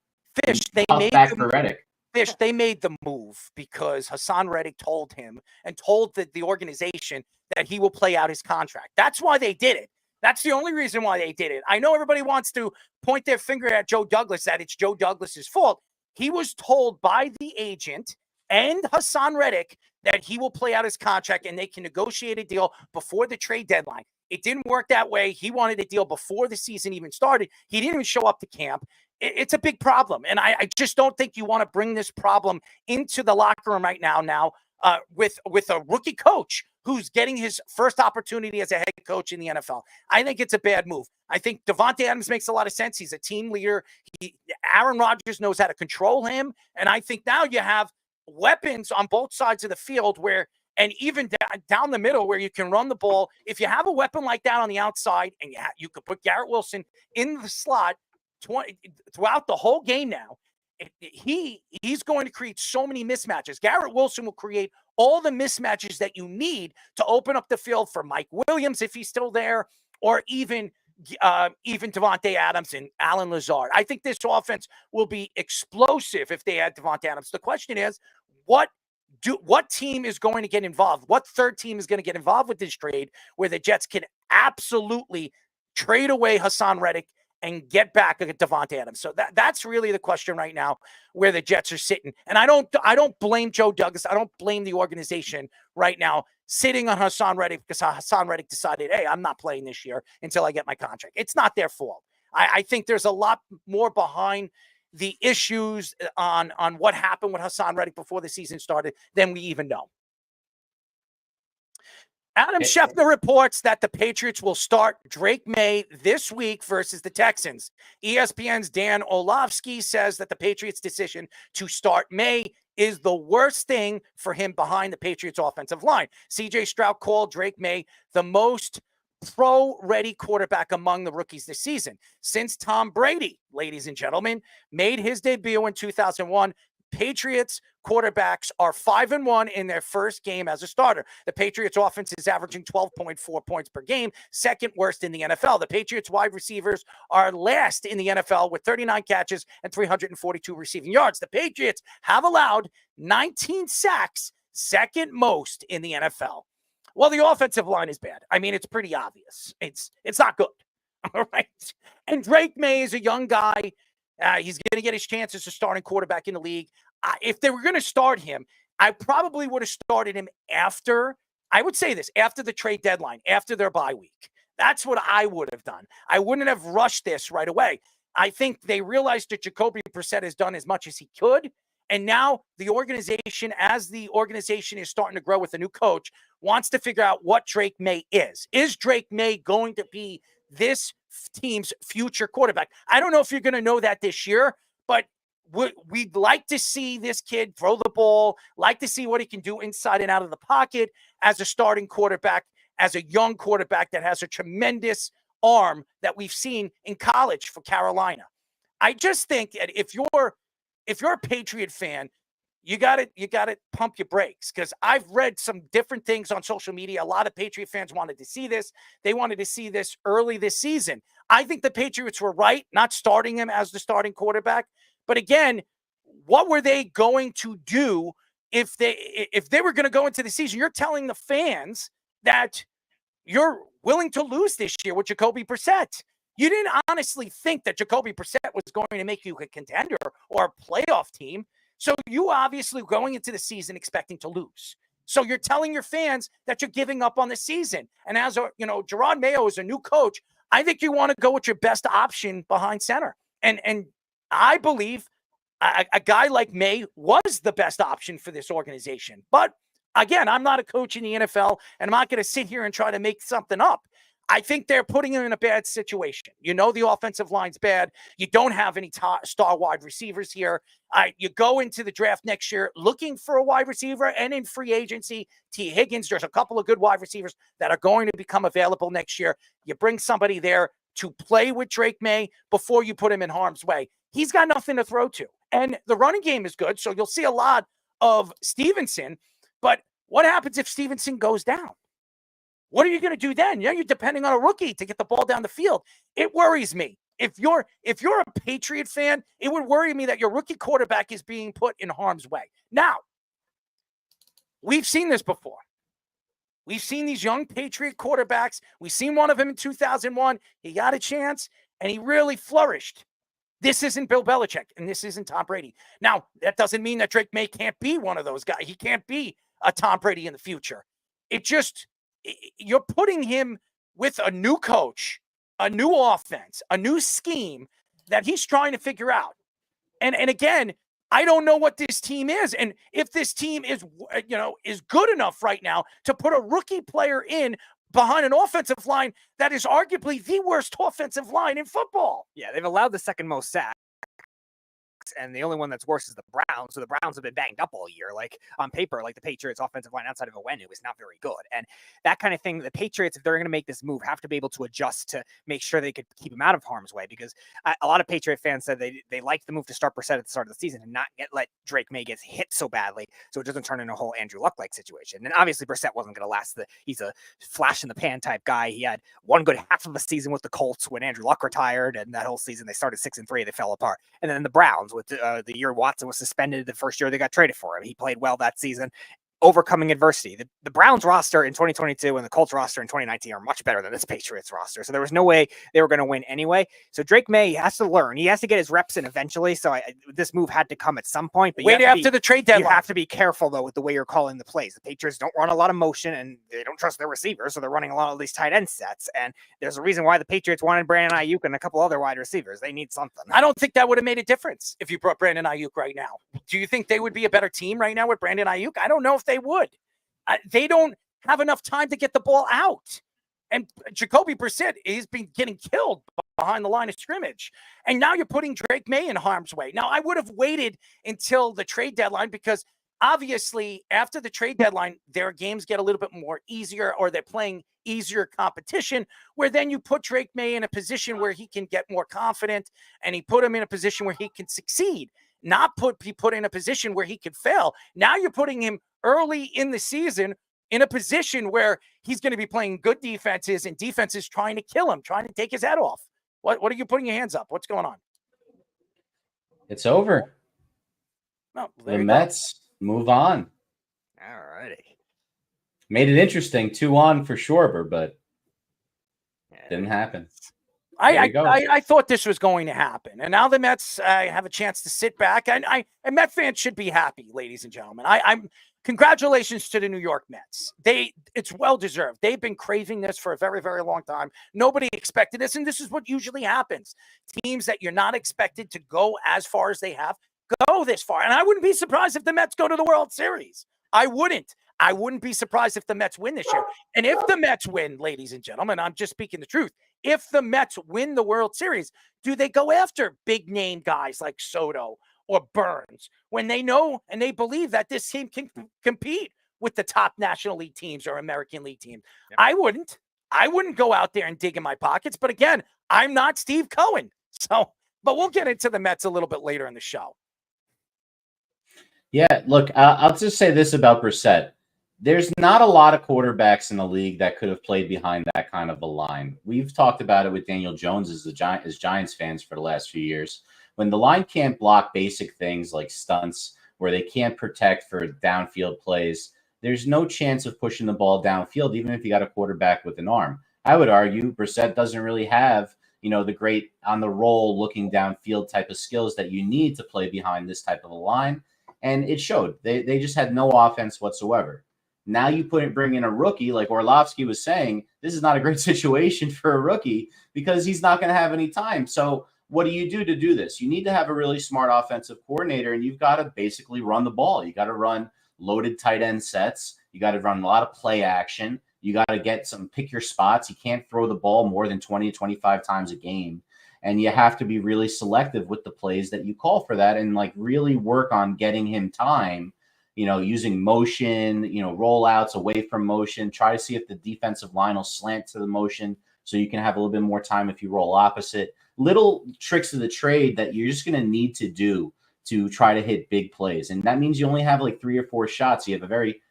Fish, they made back for Reddick. Fish, they made the move because Haason Reddick told him and told the organization that he will play out his contract. That's why they did it. That's the only reason why they did it. I know everybody wants to point their finger at Joe Douglas, that it's Joe Douglas's fault. He was told by the agent and Haason Reddick that he will play out his contract and they can negotiate a deal before the trade deadline. It didn't work that way. He wanted a deal before the season even started. He didn't even show up to camp. It's a big problem. And I just don't think you want to bring this problem into the locker room right now with a rookie coach who's getting his first opportunity as a head coach in the NFL. I think it's a bad move. I think Devontae Adams makes a lot of sense. He's a team leader. Aaron Rodgers knows how to control him. And I think now you have weapons on both sides of the field and even down the middle where you can run the ball. If you have a weapon like that on the outside and you could put Garrett Wilson in the slot throughout the whole game now, he's going to create so many mismatches. Garrett Wilson will create all the mismatches that you need to open up the field for Mike Williams if he's still there, or even Devontae Adams and Alan Lazard. I think this offense will be explosive if they add Devontae Adams. The question is, what team is going to get involved? What third team is going to get involved with this trade where the Jets can absolutely trade away Haason Reddick and get back at Devontae Adams? So that's really the question right now where the Jets are sitting. And I don't blame Joe Douglas. I don't blame the organization right now sitting on Haason Reddick because Haason Reddick decided, hey, I'm not playing this year until I get my contract. It's not their fault. I think there's a lot more behind the issues on what happened with Haason Reddick before the season started than we even know. Adam Schefter reports that the Patriots will start Drake Maye this week versus the Texans. ESPN's Dan Orlovsky says that the Patriots' decision to start Maye is the worst thing for him behind the Patriots' offensive line. CJ Stroud called Drake Maye the most pro-ready quarterback among the rookies this season. Since Tom Brady, ladies and gentlemen, made his debut in 2001, Patriots quarterbacks are 5-1 in their first game as a starter. The Patriots offense is averaging 12.4 points per game, second worst in the NFL. The Patriots wide receivers are last in the NFL with 39 catches and 342 receiving yards. The Patriots have allowed 19 sacks, second most in the NFL. Well, the offensive line is bad. I mean, it's pretty obvious. It's not good. All right. And Drake Maye is a young guy. He's going to get his chances as starting quarterback in the league. If they were going to start him, I probably would have started him after the trade deadline, after their bye week. That's what I would have done. I wouldn't have rushed this right away. I think they realized that Jacoby Brissett has done as much as he could. And now the organization, as the organization is starting to grow with a new coach, wants to figure out what Drake Maye is. Is Drake Maye going to be this team's future quarterback? I don't know if you're going to know that this year, but we'd like to see this kid throw the ball, like to see what he can do inside and out of the pocket as a starting quarterback, as a young quarterback that has a tremendous arm that we've seen in college for Carolina. I just think that if you're a Patriot fan, you got to pump your brakes, because I've read some different things on social media. A lot of Patriot fans wanted to see this. They wanted to see this early this season. I think the Patriots were right not starting him as the starting quarterback. But again, what were they going to do if they were going to go into the season? You're telling the fans that you're willing to lose this year with Jacoby Brissett. You didn't honestly think that Jacoby Brissett was going to make you a contender or a playoff team. So you obviously going into the season expecting to lose. So you're telling your fans that you're giving up on the season. And as Gerard Mayo is a new coach, I think you want to go with your best option behind center. And I believe a guy like Maye was the best option for this organization. But again, I'm not a coach in the NFL, and I'm not going to sit here and try to make something up. I think they're putting him in a bad situation. The offensive line's bad. You don't have any star wide receivers here. You go into the draft next year looking for a wide receiver, and in free agency, T. Higgins, there's a couple of good wide receivers that are going to become available next year. You bring somebody there to play with Drake Maye before you put him in harm's way. He's got nothing to throw to. And the running game is good, so you'll see a lot of Stevenson. But what happens if Stevenson goes down? What are you going to do then? You're depending on a rookie to get the ball down the field. It worries me. If you're a Patriot fan, it would worry me that your rookie quarterback is being put in harm's way. Now, we've seen this before. We've seen these young Patriot quarterbacks. We've seen one of them in 2001. He got a chance, and he really flourished. This isn't Bill Belichick, and this isn't Tom Brady. Now, that doesn't mean that Drake Maye can't be one of those guys. He can't be a Tom Brady in the future. You're putting him with a new coach, a new offense, a new scheme that he's trying to figure out. And again, I don't know what this team is. And if this team is good enough right now to put a rookie player in behind an offensive line that is arguably the worst offensive line in football. Yeah, they've allowed the second most sacks. And the only one that's worse is the Browns. So the Browns have been banged up all year. Like on paper, like the Patriots offensive line outside of Owenu is not very good. And that kind of thing, the Patriots, if they're going to make this move, have to be able to adjust to make sure they could keep him out of harm's way. Because a lot of Patriot fans said they liked the move to start Brissett at the start of the season and not let Drake Maye get hit so badly so it doesn't turn into a whole Andrew Luck-like situation. And obviously Brissett wasn't going to last. He's a flash in the pan type guy. He had one good half of a season with the Colts when Andrew Luck retired, and that whole season they started 6-3. They fell apart. And then the Browns with the year Watson was suspended the first year they got traded for him. He played well that season, overcoming adversity. The Browns roster in 2022 and the Colts roster in 2019 are much better than this Patriots roster. So there was no way they were going to win anyway. So Drake Maye has to learn. He has to get his reps in eventually. So this move had to come at some point. But wait after the trade deadline. You have to be careful, though, with the way you're calling the plays. The Patriots don't run a lot of motion, and they don't trust their receivers, so they're running a lot of these tight end sets. And there's a reason why the Patriots wanted Brandon Ayuk and a couple other wide receivers. They need something. I don't think that would have made a difference if you brought Brandon Ayuk right now. Do you think they would be a better team right now with Brandon Ayuk? I don't know if they would. They don't have enough time to get the ball out. And Jacoby Brissett has been getting killed behind the line of scrimmage. And now you're putting Drake Maye in harm's way. Now, I would have waited until the trade deadline because obviously after the trade deadline, their games get a little bit more easier or they're playing easier competition where then you put Drake Maye in a position where he can get more confident and he put him in a position where he can succeed, not be put in a position where he could fail. Now you're putting him early in the season in a position where he's going to be playing good defenses and defenses trying to kill him, trying to take his head off. What are you putting your hands up? What's going on? It's over. No, the Mets move on. All righty. Made it interesting. 2-on for Schwarber, but didn't happen. I thought this was going to happen. And now the Mets have a chance to sit back. And Met fans should be happy, ladies and gentlemen. I'm congratulations to the New York Mets. It's well-deserved. They've been craving this for a very, very long time. Nobody expected this, and this is what usually happens. Teams that you're not expected to go as far as they have, go this far. And I wouldn't be surprised if the Mets go to the World Series. I wouldn't be surprised if the Mets win this year. And if the Mets win, ladies and gentlemen, I'm just speaking the truth. If the Mets win the World Series, do they go after big-name guys like Soto or Burns when they know and they believe that this team can compete with the top National League teams or American League teams? Yep. I wouldn't go out there and dig in my pockets. But again, I'm not Steve Cohen. But we'll get into the Mets a little bit later in the show. Yeah, look, I'll just say this about Brissett. There's not a lot of quarterbacks in the league that could have played behind that kind of a line. We've talked about it with Daniel Jones as Giants fans for the last few years. When the line can't block basic things like stunts, where they can't protect for downfield plays, there's no chance of pushing the ball downfield, even if you got a quarterback with an arm. I would argue Brissett doesn't really have, the great on the roll, looking downfield type of skills that you need to play behind this type of a line. And it showed. They just had no offense whatsoever. Now you bring in a rookie, like Orlovsky was saying, this is not a great situation for a rookie because he's not going to have any time. So what do you do to do this? You need to have a really smart offensive coordinator, and you've got to basically run the ball. You got to run loaded tight end sets. You got to run a lot of play action. You got to get some pick your spots. You can't throw the ball more than 20 to 25 times a game. And you have to be really selective with the plays that you call for that and like really work on getting him time, using motion, rollouts away from motion. Try to see if the defensive line will slant to the motion so you can have a little bit more time if you roll opposite. Little tricks of the trade that you're just going to need to do to try to hit big plays. And that means you only have like 3 or 4 shots. You have a very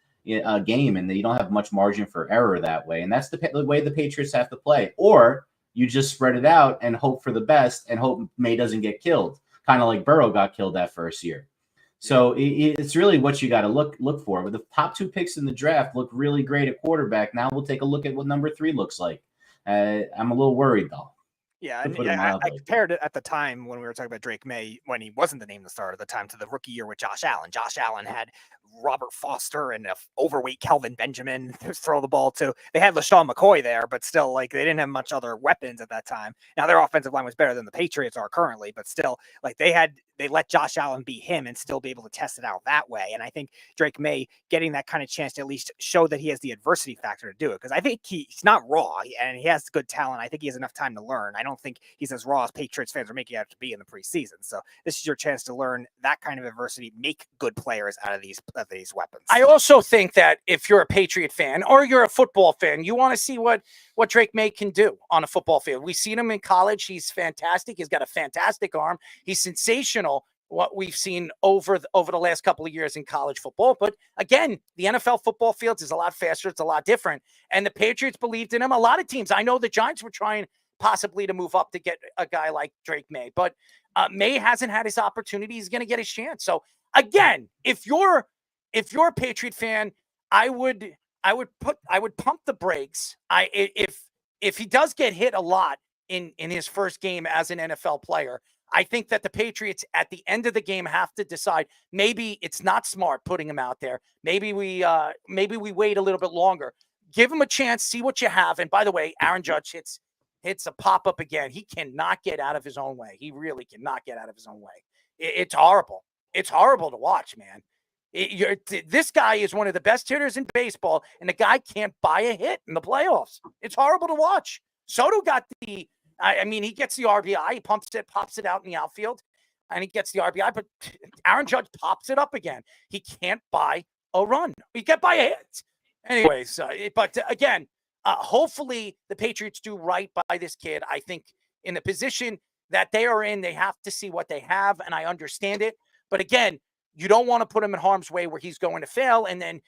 game, and you don't have much margin for error that way. And that's the way the Patriots have to play. Or you just spread it out and hope for the best and hope Maye doesn't get killed, kind of like Burrow got killed that first year. So it's really what you got to look for. But the top 2 picks in the draft look really great at quarterback. Now we'll take a look at what number 3 looks like. I'm a little worried, though. Yeah, and I compared it at the time when we were talking about Drake Maye, when he wasn't the name of the starter at the time, to the rookie year with Josh Allen. Josh Allen had Robert Foster and a overweight Kelvin Benjamin to throw the ball to. They had LaShawn McCoy there, but still, like, they didn't have much other weapons at that time. Now, their offensive line was better than the Patriots are currently, but still, like, they let Josh Allen be him and still be able to test it out that way. And I think Drake Maye getting that kind of chance to at least show that he has the adversity factor to do it, because I think he's not raw and he has good talent. I think he has enough time to learn. I don't think he's as raw as Patriots fans are making out to be in the preseason. So this is your chance to learn that kind of adversity, make good players out of these weapons. I also think that if you're a Patriot fan or you're a football fan, you want to see what Drake Maye can do on a football field. We've seen him in college. He's fantastic. He's got a fantastic arm. He's sensational, what we've seen over the last couple of years in college football. But again, the NFL football fields is a lot faster. It's a lot different. And the Patriots believed in him. A lot of teams, I know the Giants were trying possibly to move up to get a guy like Drake Maye, but Maye hasn't had his opportunity. He's going to get his chance. So again, if you're a Patriot fan, I would pump the brakes. If he does get hit a lot in his first game as an NFL player, I think that the Patriots at the end of the game have to decide maybe it's not smart putting him out there. Maybe we wait a little bit longer. Give him a chance, see what you have. And by the way, Aaron Judge hits a pop-up again. He cannot get out of his own way. He really cannot get out of his own way. It's horrible. It's horrible to watch, man. This guy is one of the best hitters in baseball, and the guy can't buy a hit in the playoffs. It's horrible to watch. Soto got he gets the RBI. He pops it out in the outfield, and he gets the RBI. But Aaron Judge pops it up again. He can't buy a run. He can't buy a hit. Anyways, but again, hopefully the Patriots do right by this kid. I think in the position that they are in, they have to see what they have, and I understand it. But again, you don't want to put him in harm's way where he's going to fail. And then,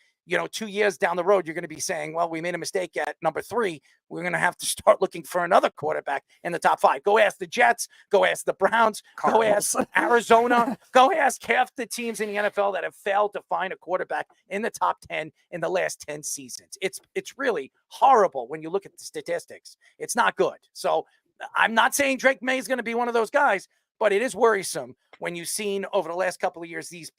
2 years down the road, you're going to be saying, well, we made a mistake at number 3. We're going to have to start looking for another quarterback in the top 5. Go ask the Jets. Go ask the Browns. Go ask Arizona. Go ask half the teams in the NFL that have failed to find a quarterback in the top 10 in the last 10 seasons. It's really horrible when you look at the statistics. It's not good. So I'm not saying Drake Maye is going to be one of those guys, but it is worrisome when you've seen over the last couple of years these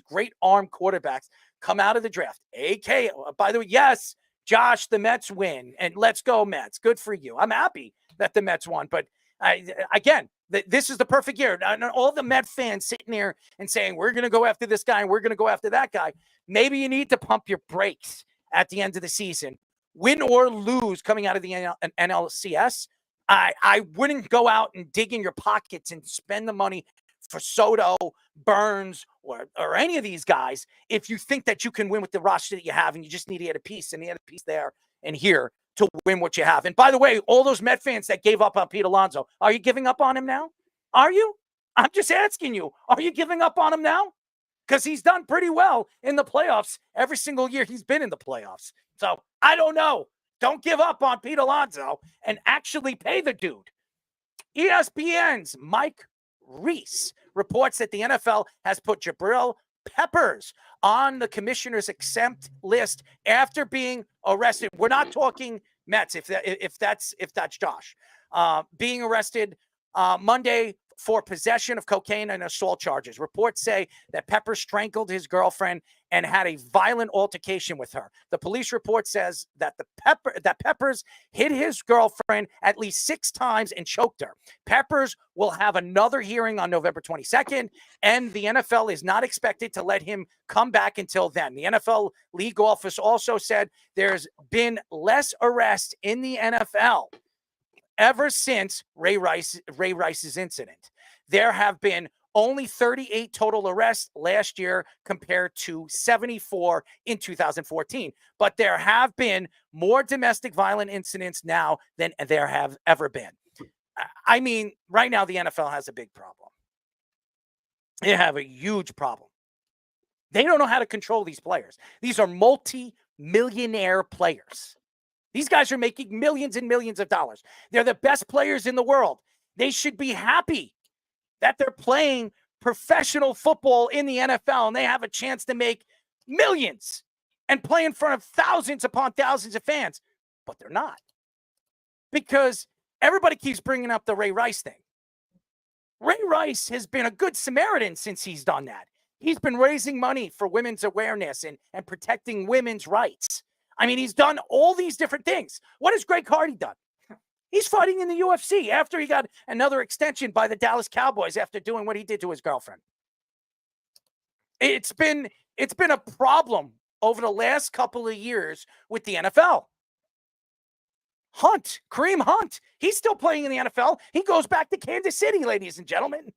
great arm quarterbacks come out of the draft. AK, by the way, yes, Josh, the Mets win, and let's go Mets. Good for you. I'm happy that the Mets won, but again, this is the perfect year. All the Met fans sitting there and saying, we're going to go after this guy and we're going to go after that guy. Maybe you need to pump your brakes at the end of the season. Win or lose coming out of the NLCS, I wouldn't go out and dig in your pockets and spend the money for Soto, Burns, or any of these guys if you think that you can win with the roster that you have and you just need to get a piece and you get a piece there and here to win what you have. And by the way, all those Met fans that gave up on Pete Alonso, are you giving up on him now? Are you? I'm just asking you, are you giving up on him now? Because he's done pretty well in the playoffs every single year he's been in the playoffs. So I don't know. Don't give up on Pete Alonso and actually pay the dude. ESPN's Mike Reese reports that the NFL has put Jabrill Peppers on the commissioner's exempt list after being arrested. We're not talking Mets, if that's Josh. Being arrested Monday for possession of cocaine and assault charges. Reports say that Peppers strangled his girlfriend and had a violent altercation with her. The police report says that Peppers hit his girlfriend at least 6 times and choked her. Peppers will have another hearing on November 22nd, and the NFL is not expected to let him come back until then. The NFL league office also said there's been less arrests in the NFL ever since Ray Rice's incident. There have been only 38 total arrests last year compared to 74 in 2014. But there have been more domestic violent incidents now than there have ever been. I mean, right now the NFL has a big problem. They have a huge problem. They don't know how to control these players. These are multi-millionaire players. These guys are making millions and millions of dollars. They're the best players in the world. They should be happy that they're playing professional football in the NFL and they have a chance to make millions and play in front of thousands upon thousands of fans. But they're not. Because everybody keeps bringing up the Ray Rice thing. Ray Rice has been a good Samaritan since he's done that. He's been raising money for women's awareness and protecting women's rights. I mean, he's done all these different things. What has Greg Hardy done? He's fighting in the UFC after he got another extension by the Dallas Cowboys after doing what he did to his girlfriend. It's been a problem over the last couple of years with the NFL. Kareem Hunt, he's still playing in the NFL. He goes back to Kansas City, ladies and gentlemen.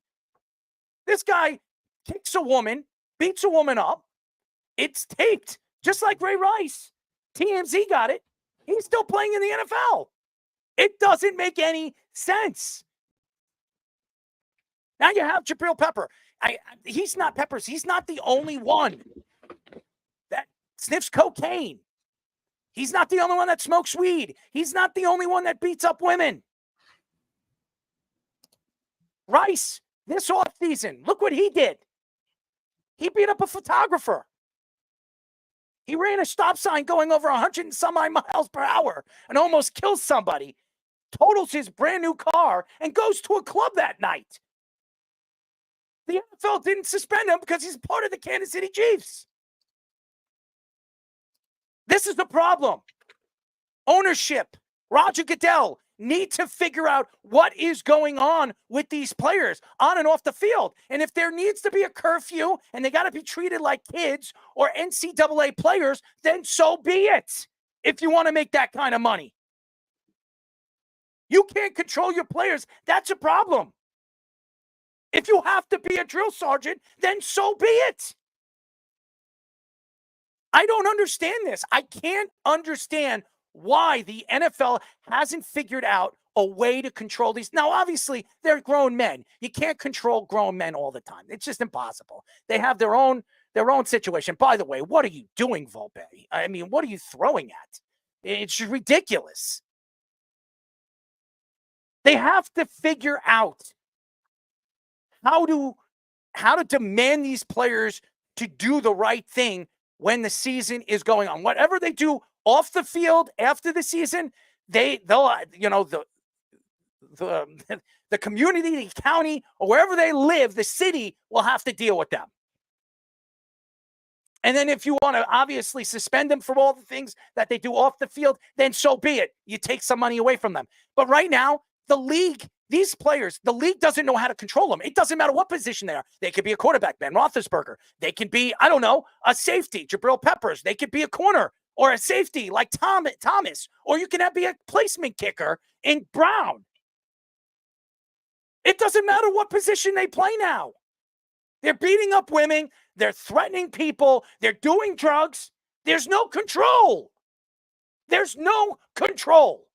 This guy kicks a woman, beats a woman up. It's taped, just like Ray Rice. TMZ got it. He's still playing in the NFL. It doesn't make any sense. Now you have Jabrill Peppers. He's not Peppers. He's not the only one that sniffs cocaine. He's not the only one that smokes weed. He's not the only one that beats up women. Rice, this offseason, look what he did. He beat up a photographer. He ran a stop sign going over 100 and some odd miles per hour and almost kills somebody, totals his brand new car, and goes to a club that night. The NFL didn't suspend him because he's part of the Kansas City Chiefs. This is the problem. Ownership, Roger Goodell, need to figure out what is going on with these players on and off the field. And if there needs to be a curfew and they got to be treated like kids or NCAA players, then so be it. If you want to make that kind of money. You can't control your players. That's a problem. If you have to be a drill sergeant, then so be it. I don't understand this. I can't understand why the NFL hasn't figured out a way to control these. Now, obviously, they're grown men. You can't control grown men all the time. It's just impossible. They have their own situation. By the way, what are you doing, Volpe? I mean, what are you throwing at? It's ridiculous. They have to figure out how to demand these players to do the right thing when the season is going on. Whatever they do off the field after the season, they'll the community, the county, or wherever they live, the city will have to deal with them. And then if you want to obviously suspend them for all the things that they do off the field, then so be it. You take some money away from them. But right now, the league, these players, the league doesn't know how to control them. It doesn't matter what position they are. They could be a quarterback, Ben Roethlisberger. They can be, I don't know, a safety, Jabrill Peppers. They could be a corner or a safety like Thomas. Or you can be a placement kicker in Brown. It doesn't matter what position they play now. They're beating up women. They're threatening people. They're doing drugs. There's no control. There's no control.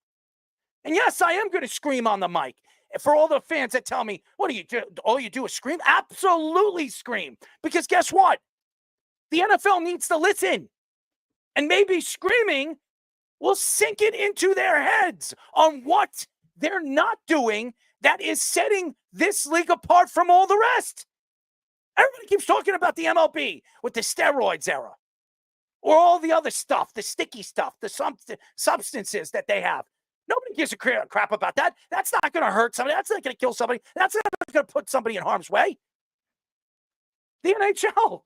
And yes, I am going to scream on the mic. For all the fans that tell me, what do you do? All you do is scream? Absolutely scream. Because guess what? The NFL needs to listen. And maybe screaming will sink it into their heads on what they're not doing that is setting this league apart from all the rest. Everybody keeps talking about the MLB with the steroids era. or all the other stuff, the sticky stuff, the substances that they have. Nobody gives a crap about that. That's not going to hurt somebody. That's not going to kill somebody. That's not going to put somebody in harm's way. The NHL,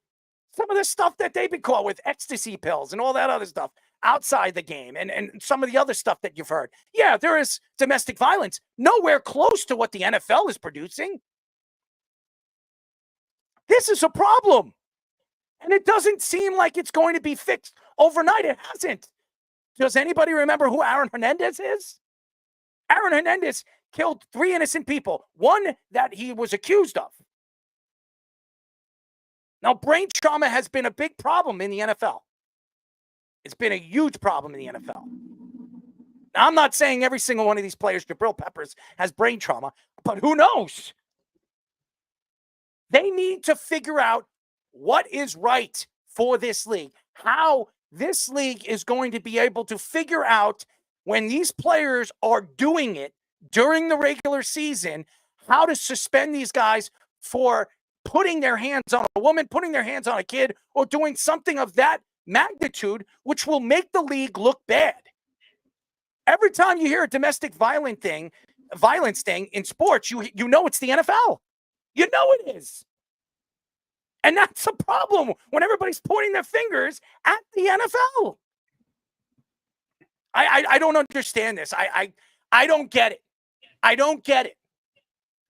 some of the stuff that they've been caught with, ecstasy pills and all that other stuff outside the game, and some of the other stuff that you've heard. Yeah, there is domestic violence. Nowhere close to what the NFL is producing. This is a problem. And it doesn't seem like it's going to be fixed overnight. It hasn't. Does anybody remember who Aaron Hernandez is? Aaron Hernandez killed 3 innocent people, one that he was accused of. Now, brain trauma has been a big problem in the NFL. It's been a huge problem in the NFL. Now, I'm not saying every single one of these players, Jabrill Peppers, has brain trauma, but who knows? They need to figure out what is right for this league, how this league is going to be able to figure out when these players are doing it during the regular season, how to suspend these guys for putting their hands on a woman, putting their hands on a kid, or doing something of that magnitude, which will make the league look bad. Every time you hear a domestic violence thing in sports, you know it's the NFL. You know it is. And that's a problem when everybody's pointing their fingers at the NFL. I don't understand this. I don't get it. I don't get it.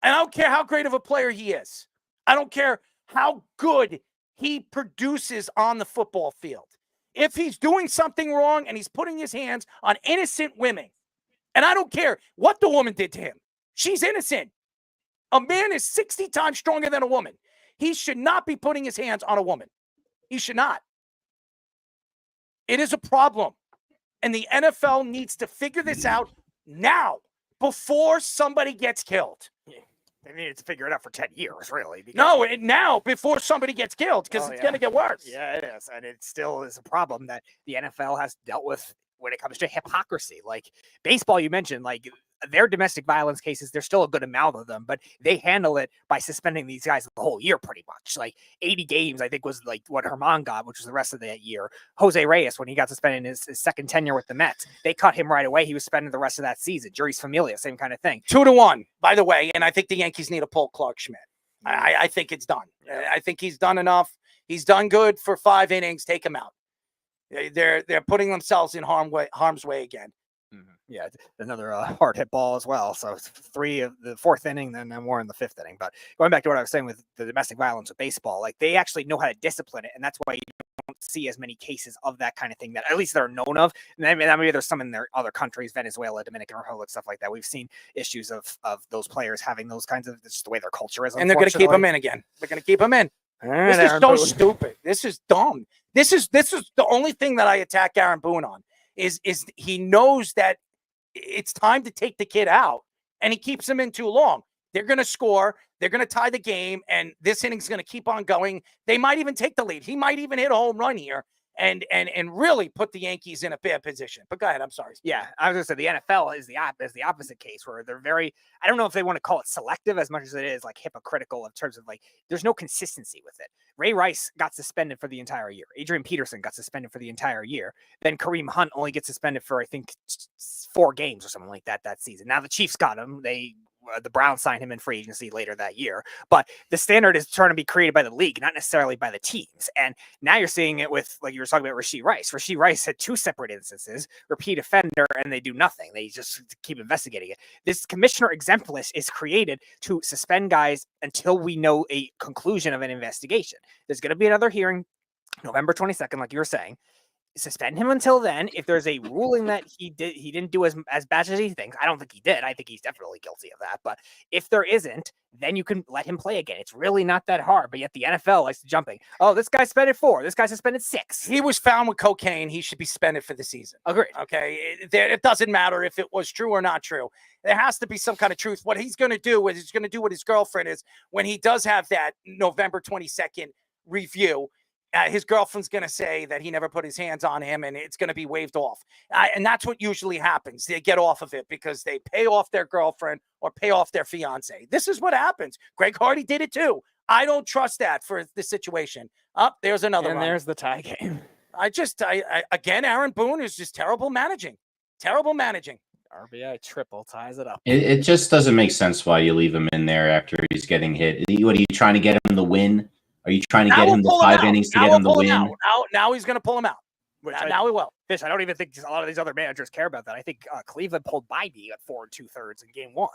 And I don't care how great of a player he is. I don't care how good he produces on the football field. If he's doing something wrong and he's putting his hands on innocent women, and I don't care what the woman did to him, she's innocent. A man is 60 times stronger than a woman. He should not be putting his hands on a woman. He should not. It is a problem. And the NFL needs to figure this out now before somebody gets killed. They needed to figure it out for 10 years, really. No, now before somebody gets killed, because it's going to get worse. Yeah, it is. And it still is a problem that the NFL has dealt with when it comes to hypocrisy. Like baseball, you mentioned, like their domestic violence cases, there's still a good amount of them, but they handle it by suspending these guys the whole year pretty much. Like 80 games, I think, was like what Herman got, which was the rest of that year. Jose Reyes, when he got suspended in his second tenure with the Mets, they cut him right away. He was suspended the rest of that season. Juris Familia, same kind of thing. 2-1, by the way, and I think the Yankees need to pull Clark Schmidt. I think it's done. I think he's done enough. He's done good for 5 innings. Take him out. They're putting themselves in harm's way again. Yeah, another hard hit ball as well. So 3 of the 4th inning, then more in the 5th inning. But going back to what I was saying with the domestic violence with baseball, like they actually know how to discipline it, and that's why you don't see as many cases of that kind of thing that at least they're known of. And maybe there's some in their other countries, Venezuela, Dominican Republic, stuff like that. We've seen issues of those players having those kinds of, it's just the way their culture is. And they're going to keep them in again. They're going to keep them in. This is so stupid. This is dumb. This is the only thing that I attack Aaron Boone on is he knows that it's time to take the kid out, and he keeps him in too long. They're going to score. They're going to tie the game, and this inning's going to keep on going. They might even take the lead. He might even hit a home run here and really put the Yankees in a bad position. But go ahead. I'm sorry. Yeah, I was going to say the NFL is the opposite case where they're very, I don't know if they want to call it selective as much as it is like hypocritical in terms of like there's no consistency with it. Ray Rice got suspended for the entire year. Adrian Peterson got suspended for the entire year. Then Kareem Hunt only gets suspended for, I think, 4 games or something like that season. Now the Chiefs got him. The Browns signed him in free agency later that year. But the standard is trying to be created by the league, not necessarily by the teams. And now you're seeing it with, like you were talking about, Rasheed Rice. Rasheed Rice had 2 separate instances, repeat offender, and they do nothing. They just keep investigating it. This commissioner exempt list is created to suspend guys until we know a conclusion of an investigation. There's going to be another hearing November 22nd, like you were saying. Suspend him until then. If there's a ruling that he didn't do as bad as he thinks, I don't think he did. I think he's definitely guilty of that. But if there isn't, then you can let him play again. It's really not that hard. But yet the NFL likes to jumping. Oh, this guy suspended 4. This guy suspended 6. He was found with cocaine. He should be suspended for the season. Agreed. Okay. It doesn't matter if it was true or not true. There has to be some kind of truth. What he's going to do is he's going to do what his girlfriend is when he does have that November 22nd review. His girlfriend's going to say that he never put his hands on him, and it's going to be waved off. And that's what usually happens. They get off of it because they pay off their girlfriend or pay off their fiance. This is what happens. Greg Hardy did it too. I don't trust that for the situation. There's another one. And there's the tie game. Again, Aaron Boone is just terrible managing. Terrible managing. RBI triple ties it up. It just doesn't make sense why you leave him in there after he's getting hit. What are you trying to get him to win? Are you trying to get him to 5 innings to get him to win? Now he's going to pull him out. Now he will. Fish, I don't even think a lot of these other managers care about that. I think Cleveland pulled Bambi at 4 2/3 in game 1.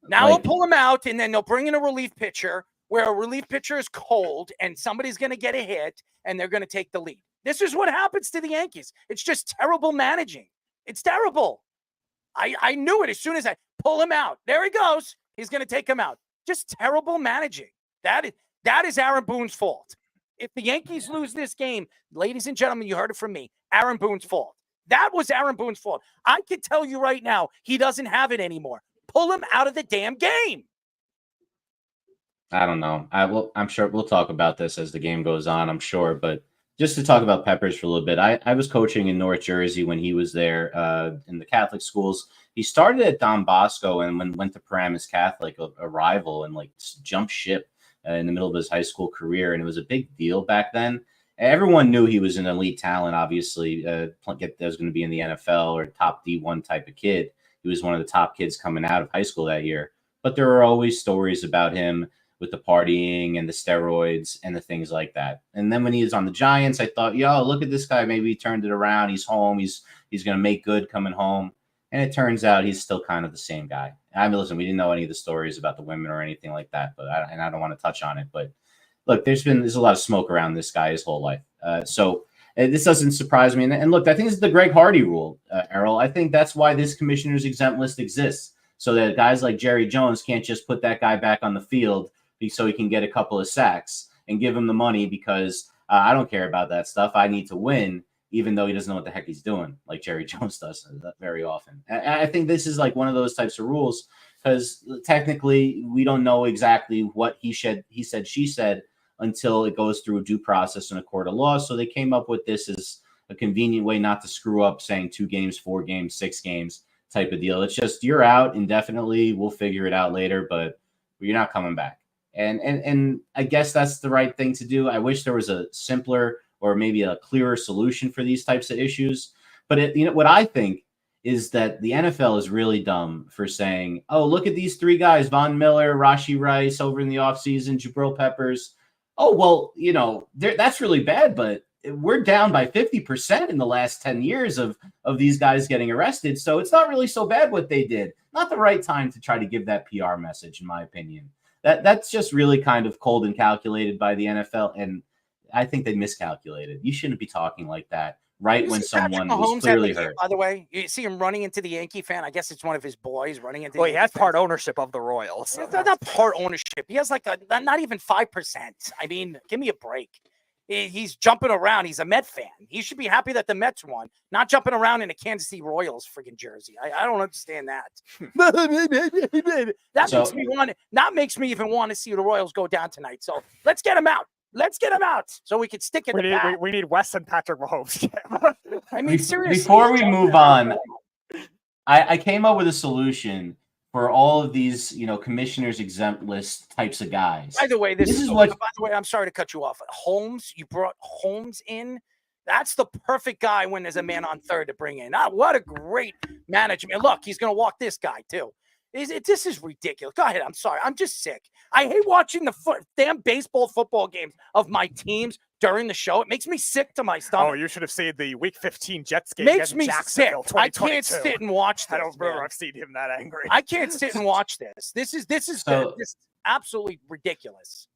Now he'll pull him out, and then they'll bring in a relief pitcher where a relief pitcher is cold, and somebody's going to get a hit, and they're going to take the lead. This is what happens to the Yankees. It's just terrible managing. It's terrible. I knew it as soon as I pull him out. There he goes. He's going to take him out. Just terrible managing. That is Aaron Boone's fault. If the Yankees lose this game, ladies and gentlemen, you heard it from me, Aaron Boone's fault. That was Aaron Boone's fault. I can tell you right now, he doesn't have it anymore. Pull him out of the damn game. I don't know. I'm sure we'll talk about this as the game goes on, I'm sure. But just to talk about Peppers for a little bit, I was coaching in North Jersey when he was there in the Catholic schools. He started at Don Bosco and went to Paramus Catholic, a rival, and jumped ship in the middle of his high school career. And it was a big deal back then. Everyone knew he was an elite talent, obviously, that was going to be in the NFL or top D1 type of kid. He was one of the top kids coming out of high school that year. But there were always stories about him with the partying and the steroids and the things like that. And then when he was on the Giants, I thought, yo, look at this guy. Maybe he turned it around. He's home. He's going to make good coming home. And it turns out he's still kind of the same guy. I mean, listen, we didn't know any of the stories about the women or anything like that, but I don't want to touch on it. But look, there's a lot of smoke around this guy his whole life. So this doesn't surprise me. And look, I think this is the Greg Hardy rule, Errol. I think that's why this commissioner's exempt list exists, so that guys like Jerry Jones can't just put that guy back on the field so he can get a couple of sacks and give him the money because I don't care about that stuff. I need to win, even though he doesn't know what the heck he's doing, like Jerry Jones does very often. I think this is like one of those types of rules because technically we don't know exactly what he said, she said, until it goes through a due process in a court of law. So they came up with this as a convenient way not to screw up saying 2 games, 4 games, 6 games type of deal. It's just you're out indefinitely. We'll figure it out later, but you're not coming back. And I guess that's the right thing to do. I wish there was a simpler or maybe a clearer solution for these types of issues. But what I think is that the NFL is really dumb for saying, oh, look at these 3 guys, Von Miller, Rashee Rice over in the offseason, Jabrill Peppers. Oh, well, that's really bad, but we're down by 50% in the last 10 years of these guys getting arrested. So it's not really so bad what they did. Not the right time to try to give that PR message, in my opinion. That's just really kind of cold and calculated by the NFL, and I think they miscalculated. You shouldn't be talking like that when someone was clearly hurt. By the way, you see him running into the Yankee fan. I guess it's one of his boys running into. Well, he has part ownership of the Royals. So. Not part ownership. He has not even 5%. I mean, give me a break. He's jumping around. He's a Met fan. He should be happy that the Mets won, not jumping around in a Kansas City Royals freaking jersey. I don't understand that. That makes me even want to see the Royals go down tonight. So let's get him out. Let's get him out so we can stick in the back. We need Wes and Patrick Mahomes. I mean, seriously. Before we move on, I came up with a solution for all of these, commissioners exempt list types of guys. By the way, this is what. By the way, I'm sorry to cut you off. Holmes, you brought Holmes in. That's the perfect guy when there's a man on third to bring in. What a great management. Look, he's going to walk this guy too. This is ridiculous. Go ahead. I'm sorry. I'm just sick. I hate watching the damn football games of my teams during the show. It makes me sick to my stomach. Oh, you should have seen the Week 15 Jets game. Makes me sick. I can't sit and watch this. I don't remember I've seen him that angry. I can't sit and watch this. This is absolutely ridiculous.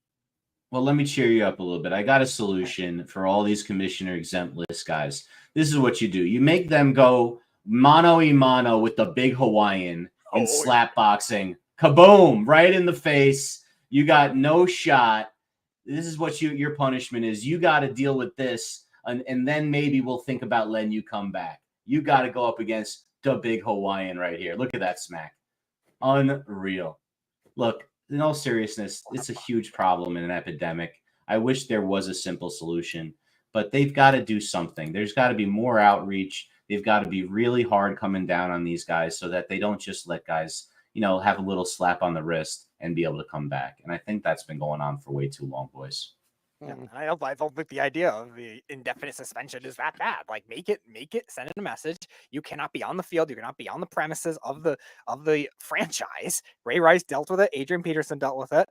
Well, let me cheer you up a little bit. I got a solution for all these commissioner exempt list guys. This is what you do. You make them go mano-a-mano with the big Hawaiian and slap boxing. Kaboom! Right in the face. You got no shot. This is what your punishment is. You got to deal with this, and then maybe we'll think about letting you come back. You got to go up against the big Hawaiian right here. Look at that smack. Unreal. Look, in all seriousness, it's a huge problem and an epidemic. I wish there was a simple solution, but they've got to do something. There's got to be more outreach. They've got to be really hard coming down on these guys so that they don't just let guys, have a little slap on the wrist and be able to come back. And I think that's been going on for way too long, boys. I don't think the idea of the indefinite suspension is that bad. Like, make it, send it a message. You cannot be on the field. You cannot be on the premises of the franchise. Ray Rice dealt with it. Adrian Peterson dealt with it.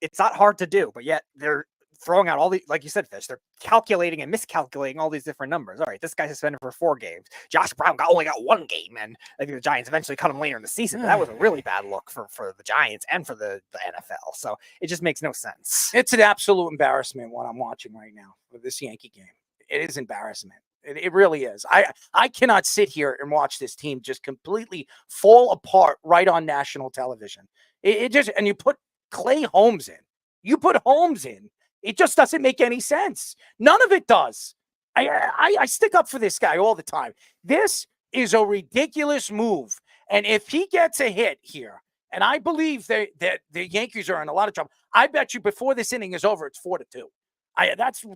It's not hard to do, but yet they're throwing out all the, like you said, Fish, they're calculating and miscalculating all these different numbers. All right, this guy's suspended for 4 games. Josh Brown only got 1 game, and I think the Giants eventually cut him later in the season. But that was a really bad look for the Giants and for the NFL. So it just makes no sense. It's an absolute embarrassment what I'm watching right now with this Yankee game. It is embarrassment. It really is. I cannot sit here and watch this team just completely fall apart right on national television. It just, and you put Clay Holmes in. You put Holmes in. It just doesn't make any sense. None of it does. I stick up for this guy all the time. This is a ridiculous move. And if he gets a hit here, and I believe that the Yankees are in a lot of trouble, I bet you before this inning is over, it's 4-2.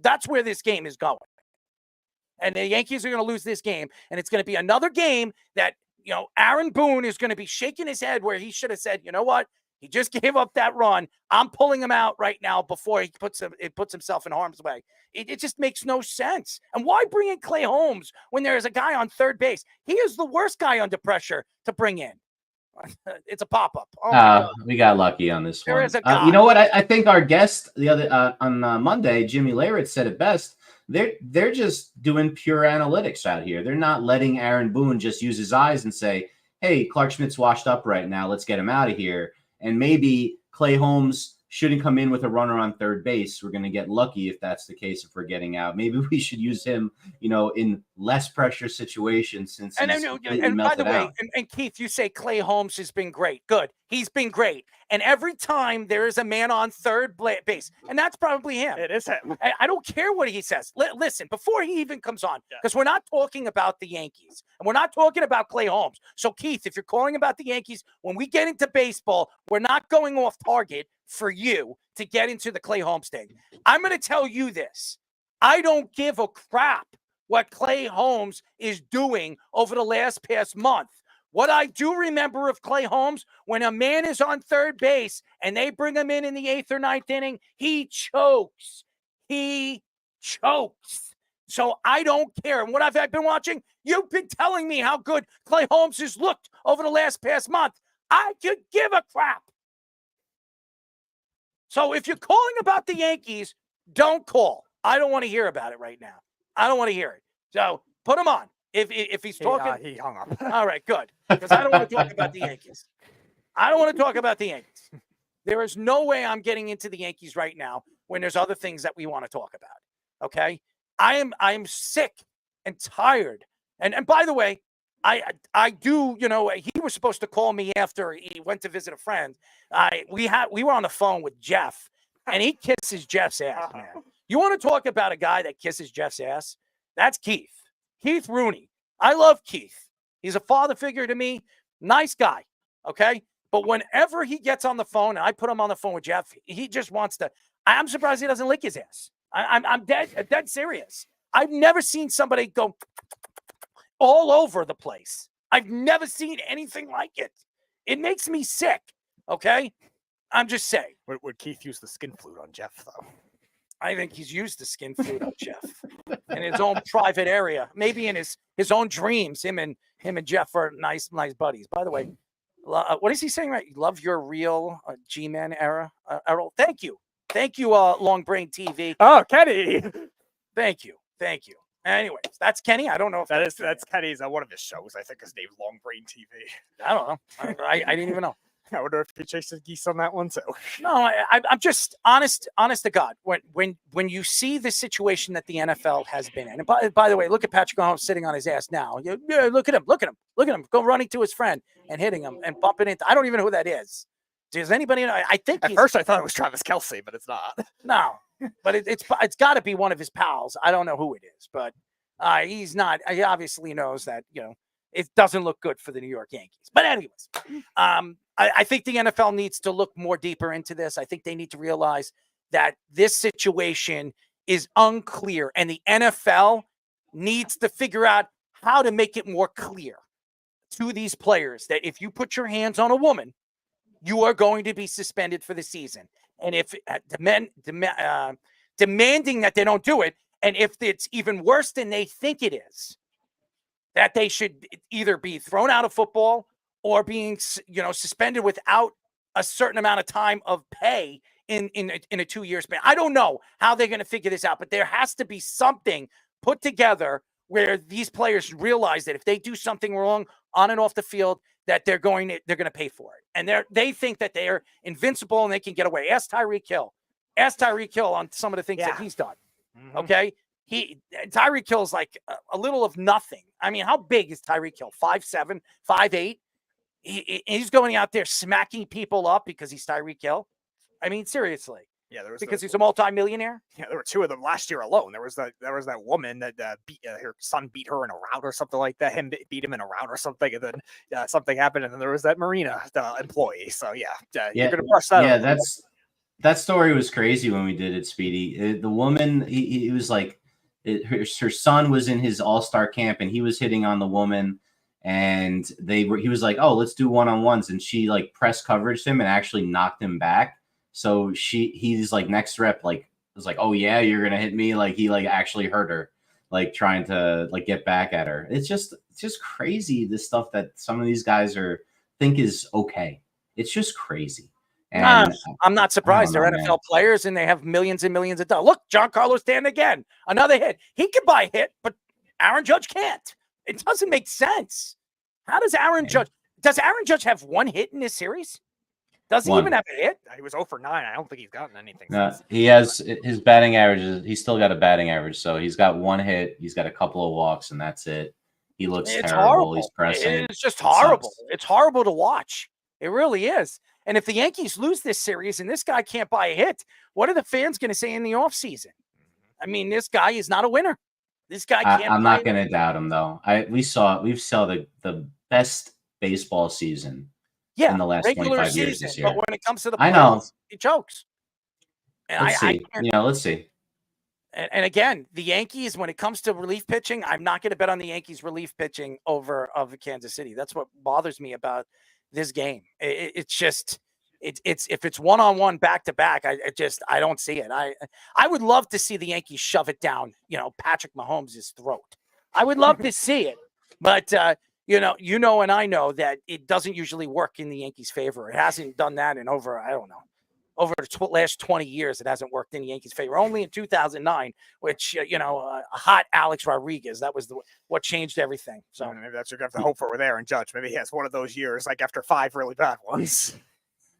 That's where this game is going. And the Yankees are going to lose this game. And it's going to be another game that, Aaron Boone is going to be shaking his head where he should have said, you know what? He just gave up that run. I'm pulling him out right now before he puts himself in harm's way. It just makes no sense. And why bring in Clay Holmes when there is a guy on third base? He is the worst guy under pressure to bring in. It's a pop-up. We got lucky on this There one. is a guy. You know what? I think our guest the other on Monday, Jimmy Leyritz, said it best. They're just doing pure analytics out here. They're not letting Aaron Boone just use his eyes and say, hey, Clark Schmidt's washed up right now. Let's get him out of here. And maybe Clay Holmes shouldn't come in with a runner on third base. We're going to get lucky if that's the case, if we're getting out. Maybe we should use him, in less pressure situations since he's completely melted by the way, out. and Keith, you say Clay Holmes has been great. Good. He's been great. And every time there is a man on third base, and that's probably him. It is him. I don't care what he says. Listen, before he even comes on, because we're not talking about the Yankees, and we're not talking about Clay Holmes. So, Keith, if you're calling about the Yankees, when we get into baseball, we're not going off target for you to get into the Clay Holmes thing. I'm going to tell you this. I don't give a crap what Clay Holmes is doing over the past month. What I do remember of Clay Holmes, when a man is on third base and they bring him in the 8th or 9th inning, he chokes. He chokes. So I don't care. And what I've been watching, you've been telling me how good Clay Holmes has looked over the past month. I could give a crap. So if you're calling about the Yankees, don't call. I don't want to hear about it right now. I don't want to hear it. So put him on. If he's talking. He hung up. All right, good. Because I don't want to talk about the Yankees. I don't want to talk about the Yankees. There is no way I'm getting into the Yankees right now when there's other things that we want to talk about. Okay? I am sick and tired. And by the way, I do, he was supposed to call me after he went to visit a friend. We were on the phone with Jeff, and he kisses Jeff's ass, man. You want to talk about a guy that kisses Jeff's ass? That's Keith. Keith Rooney. I love Keith. He's a father figure to me. Nice guy. Okay? But whenever he gets on the phone, and I put him on the phone with Jeff, he just wants to. I'm surprised he doesn't lick his ass. I'm dead serious. I've never seen somebody go all over the place. I've never seen anything like it. It makes me sick. Okay? I'm just saying. Would Keith use the skin flute on Jeff, though? I think he's used the skin flute on Jeff in his own private area, maybe in his own dreams. Him and Jeff are nice buddies. By the way, what is he saying? Right? Love your real G-Man era, Errol. Thank you, Long Brain TV. Oh, Kenny. Thank you. Anyways, that's Kenny. I don't know if that's Kenny's one of his shows. I think his name's Long Brain TV. I don't know. I didn't even know. I wonder if he chases geese on that one too. No, I'm just honest to God. When you see the situation that the NFL has been in, and by the way, look at Patrick Mahomes sitting on his ass now. Yeah, look at him, go running to his friend and hitting him and bumping into. I don't even know who that is. Does anybody know? I think at first I thought it was Travis Kelce, but it's not. No, but it's got to be one of his pals. I don't know who it is, but he's not. He obviously knows that it doesn't look good for the New York Yankees. But anyways, I think the NFL needs to look more deeper into this. I think they need to realize that this situation is unclear, and the NFL needs to figure out how to make it more clear to these players that if you put your hands on a woman, you are going to be suspended for the season. And if demanding that they don't do it. And if it's even worse than they think it is, that they should either be thrown out of football or being, suspended without a certain amount of time of pay in a 2-year span. I don't know how they're going to figure this out, but there has to be something put together where these players realize that if they do something wrong on and off the field, that they're going to pay for it. And they think that they're invincible and they can get away. Ask Tyreek Hill. Ask Tyreek Hill on some of the things that he's done. Okay? Tyreek Hill is like a little of nothing. I mean, how big is Tyreek Hill? 5'7", 5'8"? He's going out there smacking people up because he's Tyreek Hill. I mean, seriously. Yeah, there was because he's a multimillionaire. Yeah, there were 2 of them last year alone. There was that woman that her son beat her in a rout or something like that. Him beat him in a rout or something, and then something happened, and then there was that marina employee. So you're gonna brush that. Yeah, that story was crazy when we did it, Speedy. The woman, he was like, her son was in his all-star camp, and he was hitting on the woman, and he was like, "Oh, let's do one-on-ones," and she like press coveraged him and actually knocked him back. So he's like next rep, like was like, "Oh yeah, you're gonna hit me." Like he like actually hurt her, like trying to like get back at her. It's just crazy, this stuff that some of these guys think is okay. It's just crazy. And I'm not surprised. They're NFL players and they have millions and millions of dollars. Look, Giancarlo Stanton again, another hit. He could buy a hit, but Aaron Judge can't. It doesn't make sense. How does Aaron Judge have 1 hit in this series? Does he even have a hit? He was 0 for 9. I don't think he's gotten anything. No, he has his batting average. He's still got a batting average. So he's got 1 hit. He's got a couple of walks, and that's it. He looks terrible. Horrible. He's pressing. It's just horrible. It's horrible to watch. It really is. And if the Yankees lose this series and this guy can't buy a hit, what are the fans going to say in the offseason? I mean, this guy is not a winner. This guy can't. I'm not going to doubt him, though. We've saw the best baseball season. In the last 25 years this year. But when it comes to the playoffs, he chokes. And let's see. Let's see. And again, the Yankees, when it comes to relief pitching, I'm not going to bet on the Yankees relief pitching over Kansas City. That's what bothers me about this game. It's just if it's one-on-one back-to-back, I don't see it. I would love to see the Yankees shove it down, Patrick Mahomes' throat. I would love to see it, but and I know that it doesn't usually work in the Yankees' favor. It hasn't done that in over the last 20 years. It hasn't worked in the Yankees' favor. Only in 2009, which, a hot Alex Rodriguez, that was what changed everything. So maybe that's what you have to hope for with Aaron Judge. Maybe he has one of those years, like after 5 really bad ones.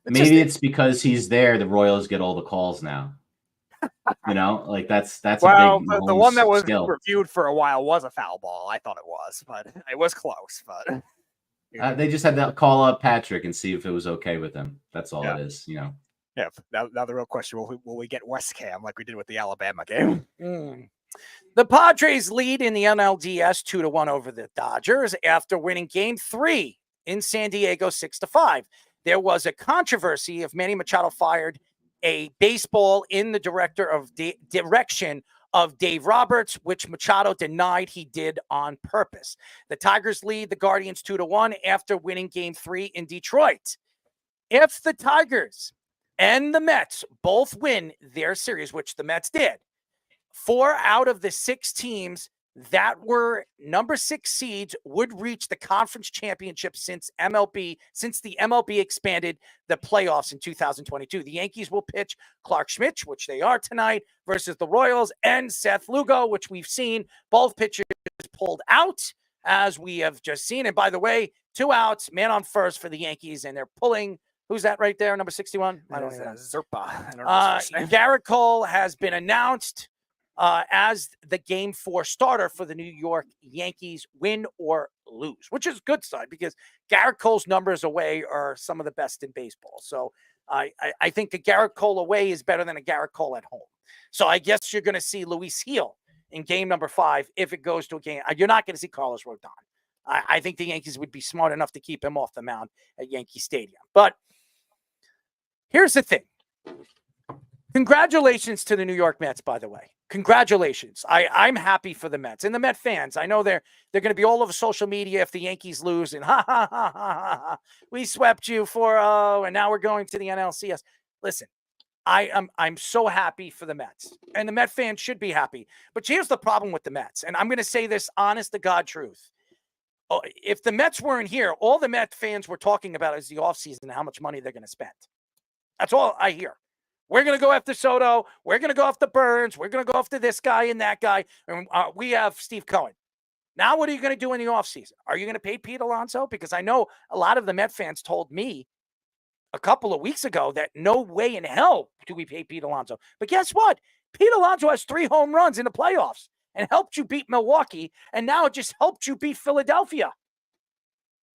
Maybe it's because he's there. The Royals get all the calls now. Like that's a big the one that was skill. reviewed for a while was a foul ball. I thought it was, but it was close. But they just had to call up Patrick and see if it was okay with him. That's all it is, Yeah. Now the real question: will we get West Ham like we did with the Alabama game? The Padres lead in the NLDS 2-1 over the Dodgers after winning Game 3 in San Diego 6-5. There was a controversy if Manny Machado fired a baseball in the direction of Dave Roberts, which Machado denied he did on purpose. The Tigers lead the Guardians 2-1 after winning Game 3 in Detroit. If the Tigers and the Mets both win their series, which the Mets did, 4 out of the 6 teams that were number 6 seeds would reach the conference championship since the MLB expanded the playoffs in 2022. The Yankees will pitch Clark Schmidt, which they are tonight, versus the Royals, and Seth Lugo, which we've seen. Both pitchers pulled out, as we have just seen. And by the way, 2 outs, man on first for the Yankees, and they're pulling. Who's that right there, number 61? I don't know. Zerpa. Garrett Cole has been announced as the Game 4 starter for the New York Yankees, win or lose, which is a good sign because Garrett Cole's numbers away are some of the best in baseball. So I think a Garrett Cole away is better than a Garrett Cole at home. So I guess you're going to see Luis Gil in game number 5 if it goes to a game. You're not going to see Carlos Rodon. I think the Yankees would be smart enough to keep him off the mound at Yankee Stadium. But here's the thing. Congratulations to the New York Mets, by the way. Congratulations. I'm happy for the Mets and the Met fans. I know they're going to be all over social media if the Yankees lose and we swept you 4-0 and now we're going to the NLCS. Listen, I'm so happy for the Mets, and the Met fans should be happy. But here's the problem with the Mets, and I'm going to say this honest to God truth. If the Mets weren't here, all the Met fans were talking about is the offseason and how much money they're going to spend. That's all I hear. We're going to go after Soto. We're going to go after Burns. We're going to go after this guy and that guy. And we have Steve Cohen. Now, what are you going to do in the offseason? Are you going to pay Pete Alonso? Because I know a lot of the Met fans told me a couple of weeks ago that no way in hell do we pay Pete Alonso. But guess what? Pete Alonso has 3 home runs in the playoffs and helped you beat Milwaukee, and now it just helped you beat Philadelphia.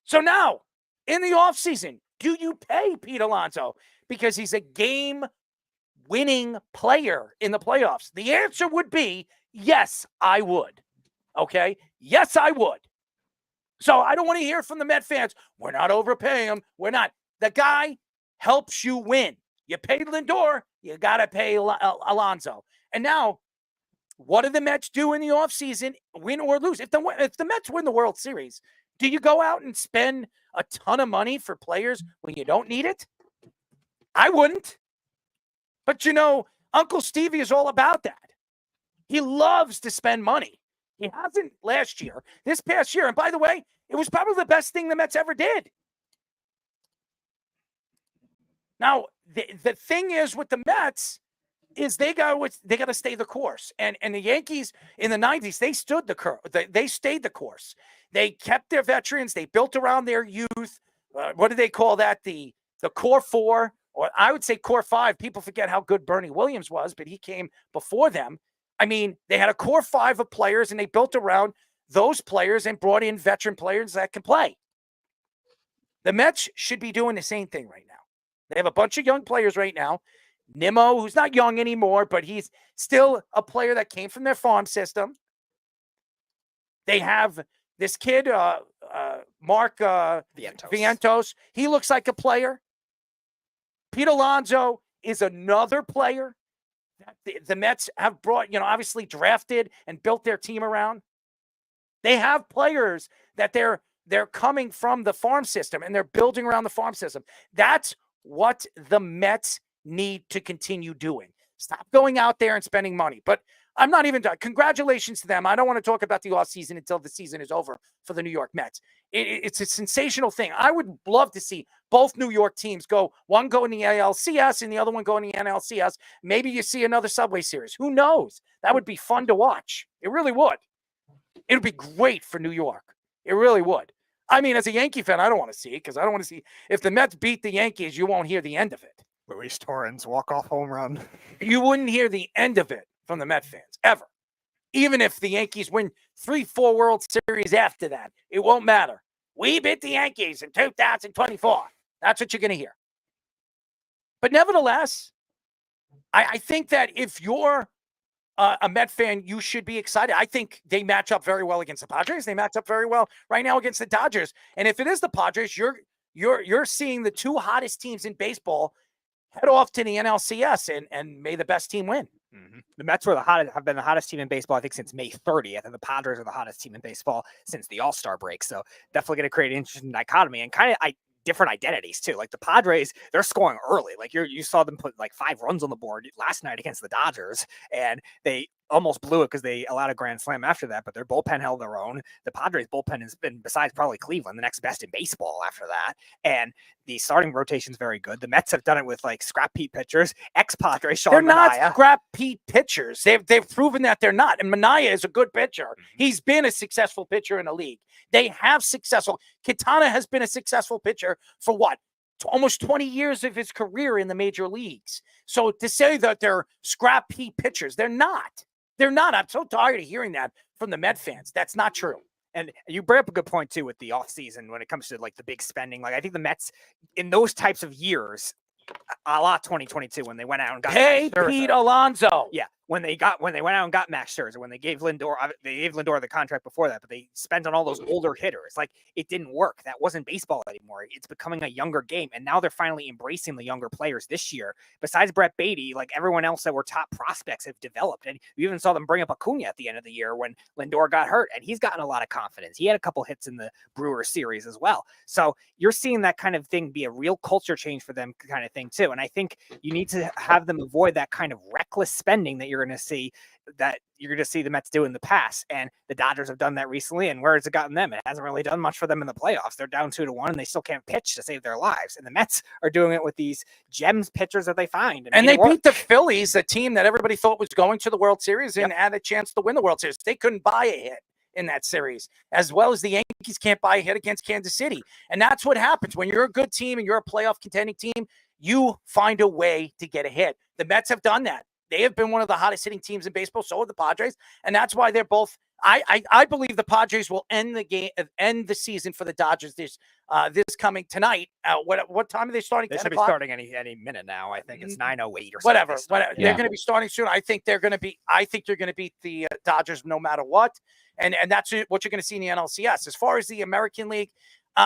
So now, in the offseason, do you pay Pete Alonso because he's a game-winning player in the playoffs? The answer would be, yes, I would. Okay? Yes, I would. So I don't want to hear from the Met fans, we're not overpaying him. We're not. The guy helps you win. You paid Lindor, you got to pay Alonso. And now, what do the Mets do in the offseason, win or lose? If the Mets win the World Series, do you go out and spend a ton of money for players when you don't need it? I wouldn't. But, Uncle Stevie is all about that. He loves to spend money. He hasn't last year, this past year. And by the way, it was probably the best thing the Mets ever did. Now, the thing is with the Mets is they got to stay the course. And the Yankees in the 90s, they stood they stayed the course. They kept their veterans. They built around their youth. What do they call that? The core 4, or I would say core 5. People forget how good Bernie Williams was, but he came before them. I mean, they had a core 5 of players, and they built around those players and brought in veteran players that can play. The Mets should be doing the same thing right now. They have a bunch of young players right now. Nimmo, who's not young anymore, but he's still a player that came from their farm system. They have this kid, Mark Vientos. He looks like a player. Pete Alonso is another player that the Mets have brought, obviously drafted and built their team around. They have players that they're coming from the farm system, and they're building around the farm system. That's what the Mets need to continue doing. Stop going out there and spending money. But I'm not even done. Congratulations to them. I don't want to talk about the offseason until the season is over for the New York Mets. It's a sensational thing. I would love to see both New York teams go in the ALCS and the other one go in the NLCS. Maybe you see another Subway Series. Who knows? That would be fun to watch. It really would. It would be great for New York. It really would. I mean, as a Yankee fan, I don't want to see it because I don't want to see. If the Mets beat the Yankees, you won't hear the end of it. Luis Torrens walk-off home run. You wouldn't hear the end of it from the Met fans, ever. Even if the Yankees win 3-4 World Series after that, it won't matter. We beat the Yankees in 2024. That's what you're going to hear. But nevertheless, I think that if you're a Met fan, you should be excited. I think they match up very well against the Padres. They match up very well right now against the Dodgers. And if it is the Padres, you're seeing the 2 hottest teams in baseball head off to the NLCS and may the best team win. Mm-hmm. The Mets have been the hottest team in baseball, I think, since May 30th, and the Padres are the hottest team in baseball since the All-Star break. So definitely going to create an interesting dichotomy and kind of different identities too. Like the Padres, they're scoring early. Like you saw them put like 5 runs on the board last night against the Dodgers, and they almost blew it because they allowed a grand slam after that, but their bullpen held their own. The Padres bullpen has been, besides probably Cleveland, the next best in baseball after that. And the starting rotation is very good. The Mets have done it with like scrap Pete pitchers, ex-Padres. They're not scrap Pete pitchers. They've proven that they're not. And Maye is a good pitcher. He's been a successful pitcher in the league. They have successful. Quintana has been a successful pitcher for what? Almost 20 years of his career in the major leagues. So to say that they're scrap Pete pitchers, they're not. They're not. I'm so tired of hearing that from the Met fans. That's not true. And you bring up a good point, too, with the offseason when it comes to, like, the big spending. Like, I think the Mets, in those types of years, a la 2022, when they went out and got... Pay Pete Alonso. Yeah. when they went out and got Max Scherzer, when they gave Lindor the contract before that, but they spent on all those older hitters. Like, it didn't work. That wasn't baseball anymore. It's becoming a younger game, and now they're finally embracing the younger players this year. Besides Brett Beatty, like everyone else that were top prospects have developed, and you even saw them bring up Acuna at the end of the year when Lindor got hurt, and he's gotten a lot of confidence. He had a couple hits in the Brewers series as well. So you're seeing that kind of thing be a real culture change for them, kind of thing too. And I think you need to have them avoid that kind of reckless spending that you're going to see the Mets do in the past. And the Dodgers have done that recently. And where has it gotten them? It hasn't really done much for them in the playoffs. They're down 2-1 and they still can't pitch to save their lives. And the Mets are doing it with these gems pitchers that they find. And they beat the Phillies, a team that everybody thought was going to the World Series and had a chance to win the World Series. They couldn't buy a hit in that series, as well as the Yankees can't buy a hit against Kansas City. And that's what happens when you're a good team and you're a playoff contending team. You find a way to get a hit. The Mets have done that. They have been one of the hottest hitting teams in baseball. So have the Padres. And that's why they're both. I believe the Padres will end the season for the Dodgers this coming tonight. What time are they starting? They should be starting any minute now. I think it's 9:08 or whatever. something. They're going to be starting soon. I think they're going to beat the Dodgers no matter what. And that's what you're going to see in the NLCS. As far as the American League,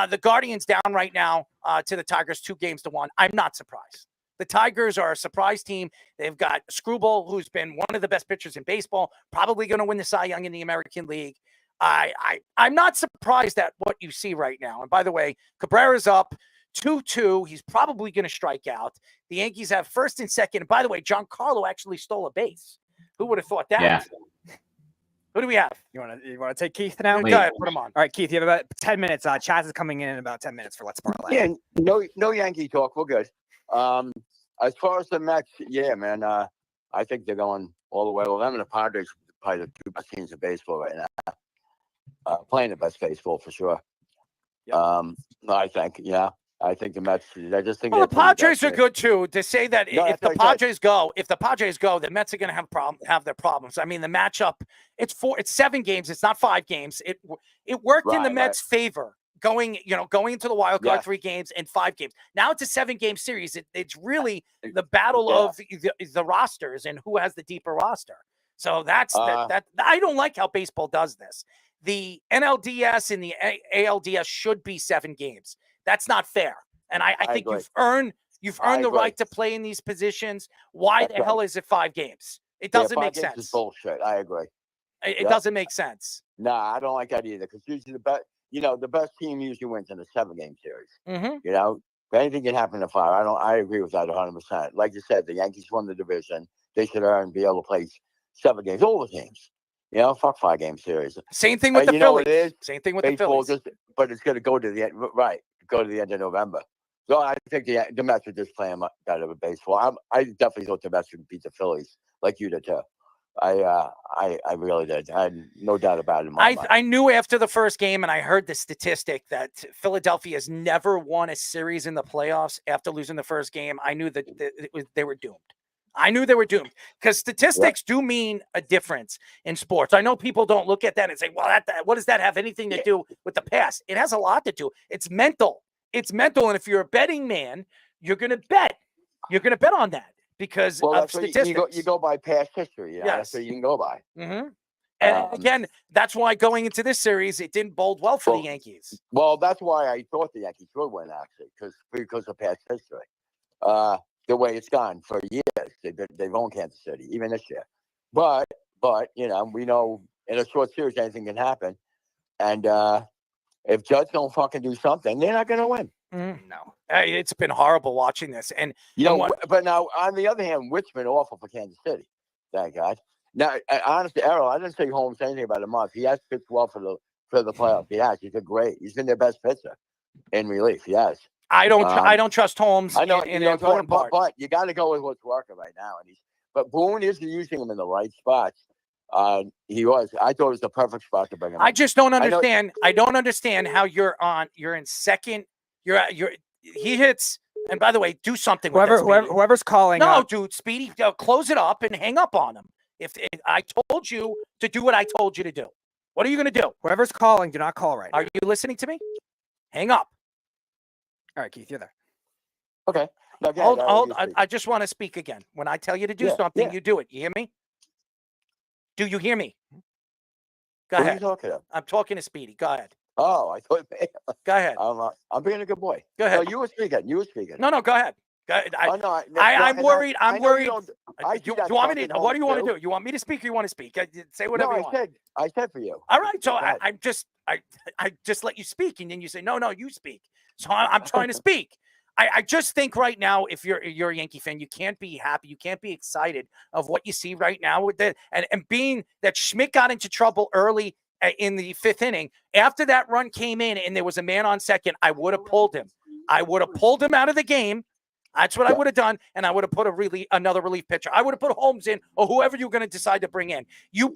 the Guardians down right now to the Tigers 2-1. I'm not surprised. The Tigers are a surprise team. They've got Screwball, who's been one of the best pitchers in baseball, probably going to win the Cy Young in the American League. I'm not surprised at what you see right now. And by the way, Cabrera's up 2-2. He's probably going to strike out. The Yankees have first and second. And by the way, Giancarlo actually stole a base. Who would have thought that? Yeah. Who do we have? You want to take Keith now? Go ahead, put him on. All right, Keith, you have about 10 minutes. Chaz is coming in about 10 minutes for Let's Parlay. Yeah, no Yankee talk. We're good. As far as the Mets, yeah, man, I think they're going all the way. Well, them and the Padres are probably the two best teams in baseball right now. Playing the best baseball for sure. Yep. I think the Mets. I just think the Padres are good too. To say that if the Padres go, the Mets are going to have their problems. I mean, the matchup. It's 7 games. It's not 5 games. It worked in the Mets' favor. Going into the wild card 3 games and 5 games. Now it's a 7-game series. It's really the battle of the rosters and who has the deeper roster. So that's that. I don't like how baseball does this. The NLDS and the ALDS should be 7 games. That's not fair. And I think you've earned the right to play in these positions. Why the hell is it 5 games? It doesn't make sense. It's bullshit. I agree. It doesn't make sense. Nah, I don't like that either. Because usually the best team usually wins in a 7-game series. Mm-hmm. If anything can happen in 5. I agree with that 100%. Like you said, the Yankees won the division. They should be able to play 7 games, all the games. Fuck 5-game series. Same thing with the Phillies. Same thing with baseball, the Phillies. But it's going to go to the end, right? Go to the end of November. So I think the Mets are just playing better with baseball. I definitely thought the Mets would beat the Phillies, like you did too. I really did. I had no doubt about it. I knew after the first game, and I heard the statistic that Philadelphia has never won a series in the playoffs after losing the first game. I knew that they were doomed. I knew they were doomed because statistics do mean a difference in sports. I know people don't look at that and say, well, what does that have anything to do with the past? It has a lot to do. It's mental. It's mental. And if you're a betting man, you're going to bet. You're going to bet on that because of statistics. You go by past history. Yes. That's what you can go by. Mm-hmm. And again, that's why going into this series, it didn't bode well for the Yankees. Well, that's why I thought the Yankees would win, actually, because of past history. The way it's gone for years, they've owned Kansas City, even this year. But we know in a short series anything can happen, and if Judge don't fucking do something, they're not going to win. No, it's been horrible watching this, and But now on the other hand, Witt's been awful for Kansas City. Thank God. Now, honestly, Errol, I didn't say Holmes anything about him. He has pitched well for the playoffs. He has. He's He's been their best pitcher in relief. He has. I don't trust Holmes. I know, in the important part. But you got to go with what's working right now. But Boone is using him in the right spots. He was. I thought it was the perfect spot to bring him. I just don't understand. I don't understand how you're in second. He hits. And by the way, do something. Whoever's calling. No, dude, Speedy, close it up and hang up on him. If I told you to do what I told you to do, what are you going to do? Whoever's calling, do not call right now. Are you listening to me? Hang up. All right, Keith, you're there. Okay. Hold. I just want to speak again. When I tell you to do something, you do it. You hear me? Do you hear me? Go Who are you ahead. talking to? I'm talking to Speedy. Go ahead. Oh, I thought. Go ahead. I'm being a good boy. Go ahead. No, you were speaking. You were speaking. No, go ahead. Go ahead. I'm and worried. I I'm know you worried. don't- I see You that want me stuff to? at What do you home, want to too. do? You want me to speak or you want to speak? Say whatever No, you want. I said for you. All right. So Go ahead. I just let you speak, and then you say, no, you speak. So I'm trying to speak. I just think right now, if you're a Yankee fan, you can't be happy. You can't be excited of what you see right now with that. And being that Schmidt got into trouble early in the 5th inning, after that run came in and there was a man on second, I would have pulled him. I would have pulled him out of the game. That's what I would have done, and I would have put another relief pitcher. I would have put Holmes in, or whoever you're going to decide to bring in. You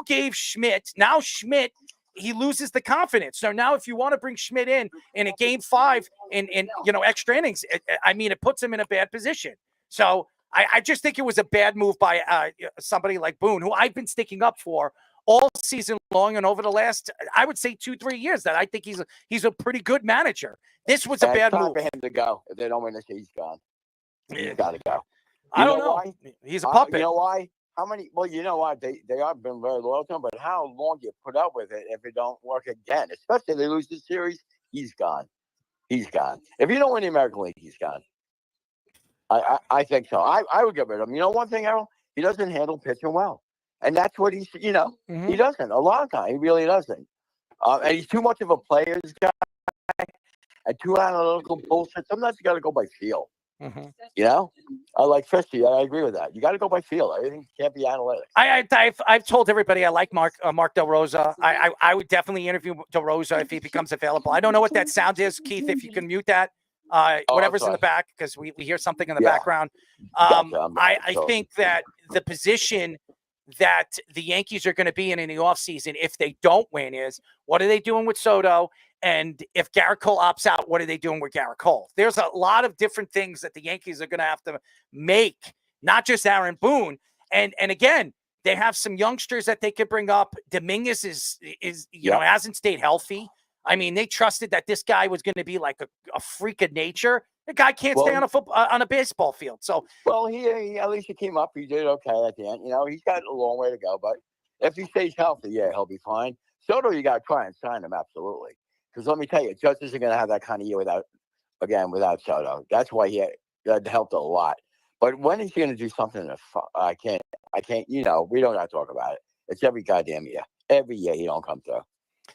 gave Schmidt. Now Schmidt, he loses the confidence. So now, if you want to bring Schmidt in a game 5 in extra innings, it puts him in a bad position. So I just think it was a bad move by somebody like Boone, who I've been sticking up for all season long and over the last, I would say, 2-3 years, that I think he's a pretty good manager. This was a bad move for him to go. If they don't win this, he's gone. He's got to go. I don't know. Why? He's a puppet. You know why? How many? Well, you know what? They have been very loyal to him, but how long do you put up with it if it don't work again? Especially if they lose the series, he's gone. He's gone. If you don't win the American League, he's gone. I think so. I would get rid of him. You know one thing, Errol? He doesn't handle pitching well. And that's what he doesn't. A lot of time, he really doesn't. And he's too much of a player's guy and too analytical bullshit. Sometimes you got to go by feel. You know, I like Fishy. I agree with that. You got to go by feel. Everything can't be analytic. I've told everybody I like Mark Del Rosa. I would definitely interview Del Rosa if he becomes available. I don't know what that sound is, Keith. If you can mute that, whatever's in the back, because we hear something in the background. I think that the position that the Yankees are going to be in the offseason, if they don't win, is what are they doing with Soto? And if Garrett Cole opts out, what are they doing with Garrett Cole? There's a lot of different things that the Yankees are going to have to make, not just Aaron Boone. And again, they have some youngsters that they could bring up. Dominguez is hasn't stayed healthy. I mean, they trusted that this guy was going to be like a freak of nature. The guy can't stay on a baseball field. So, he at least he came up. He did okay at the end. You know, he's got a long way to go, but if he stays healthy, he'll be fine. Soto, you got to try and sign him, absolutely. Because let me tell you, Judge isn't going to have that kind of year without Soto. That's why that helped a lot. But when is he going to do something? I can't. You know, we don't have to talk about it. It's every goddamn year. Every year he don't come through.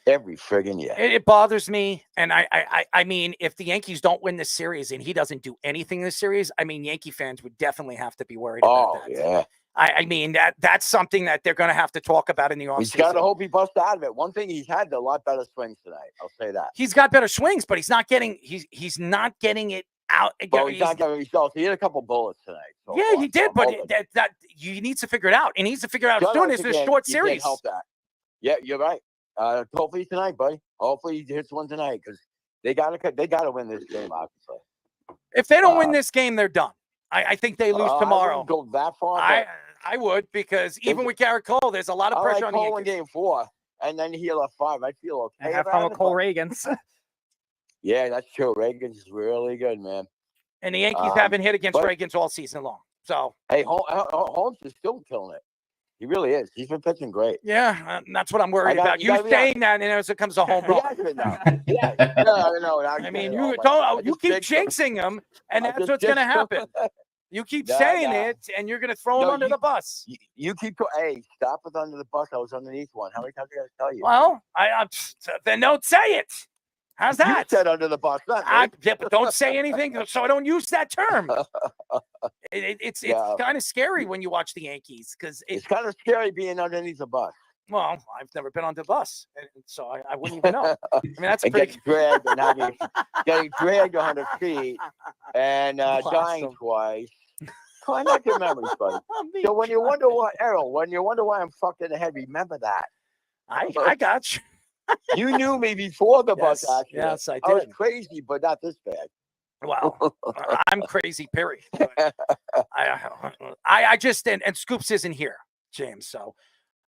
Every friggin' year. It bothers me. And I mean, if the Yankees don't win this series and he doesn't do anything in this series, I mean, Yankee fans would definitely have to be worried about that. Oh, yeah. I mean, that's something that they're going to have to talk about in the offseason. He's got to hope he busts out of it. One thing, he's had a lot better swings tonight. I'll say that. He's got better swings, but he's not getting it out. Well, he's not getting results. He hit a couple bullets tonight. So yeah, he did, but that he needs to figure it out. He needs to figure it out soon. It's a short series. Can't help that. Yeah, you're right. Hopefully tonight, buddy. Hopefully he hits one tonight, because they got to win this game, obviously. If they don't win this game, they're done. I think they lose tomorrow. I wouldn't go that far. I would, because even with Garrett Cole, there's a lot of pressure on the Cole Yankees. in game 4, and then he'll have 5. I feel okay. And have fun with Cole Reagans. Yeah, that's true. Reagans is really good, man. And the Yankees haven't hit against Reagans all season long. So hey, Holmes is still killing it. He really is. He's been pitching great. Yeah, that's what I'm worried about. You saying that, and as it comes to home run. I mean, you keep jinxing him, and that's what's going to happen. You keep saying it, and you're going to throw him under the bus. You keep stop with under the bus. I was underneath one. How many times I got to tell you? Well, then don't say it. How's that? You said under the bus, not me. Yeah, but don't say anything, so I don't use that term. It's kind of scary when you watch the Yankees, because it's kind of scary being underneath the bus. Well, I've never been on the bus, so I wouldn't even know. I mean, that's pretty. Getting dragged 100 feet and dying twice. I like your memories, buddy. So when you wonder why, Errol, I'm fucked in the head, remember that. I got you. You knew me before the bus accident. Yes, I did. I was crazy, but not this bad. Well, I'm crazy, period. I just and Scoops isn't here, James. So,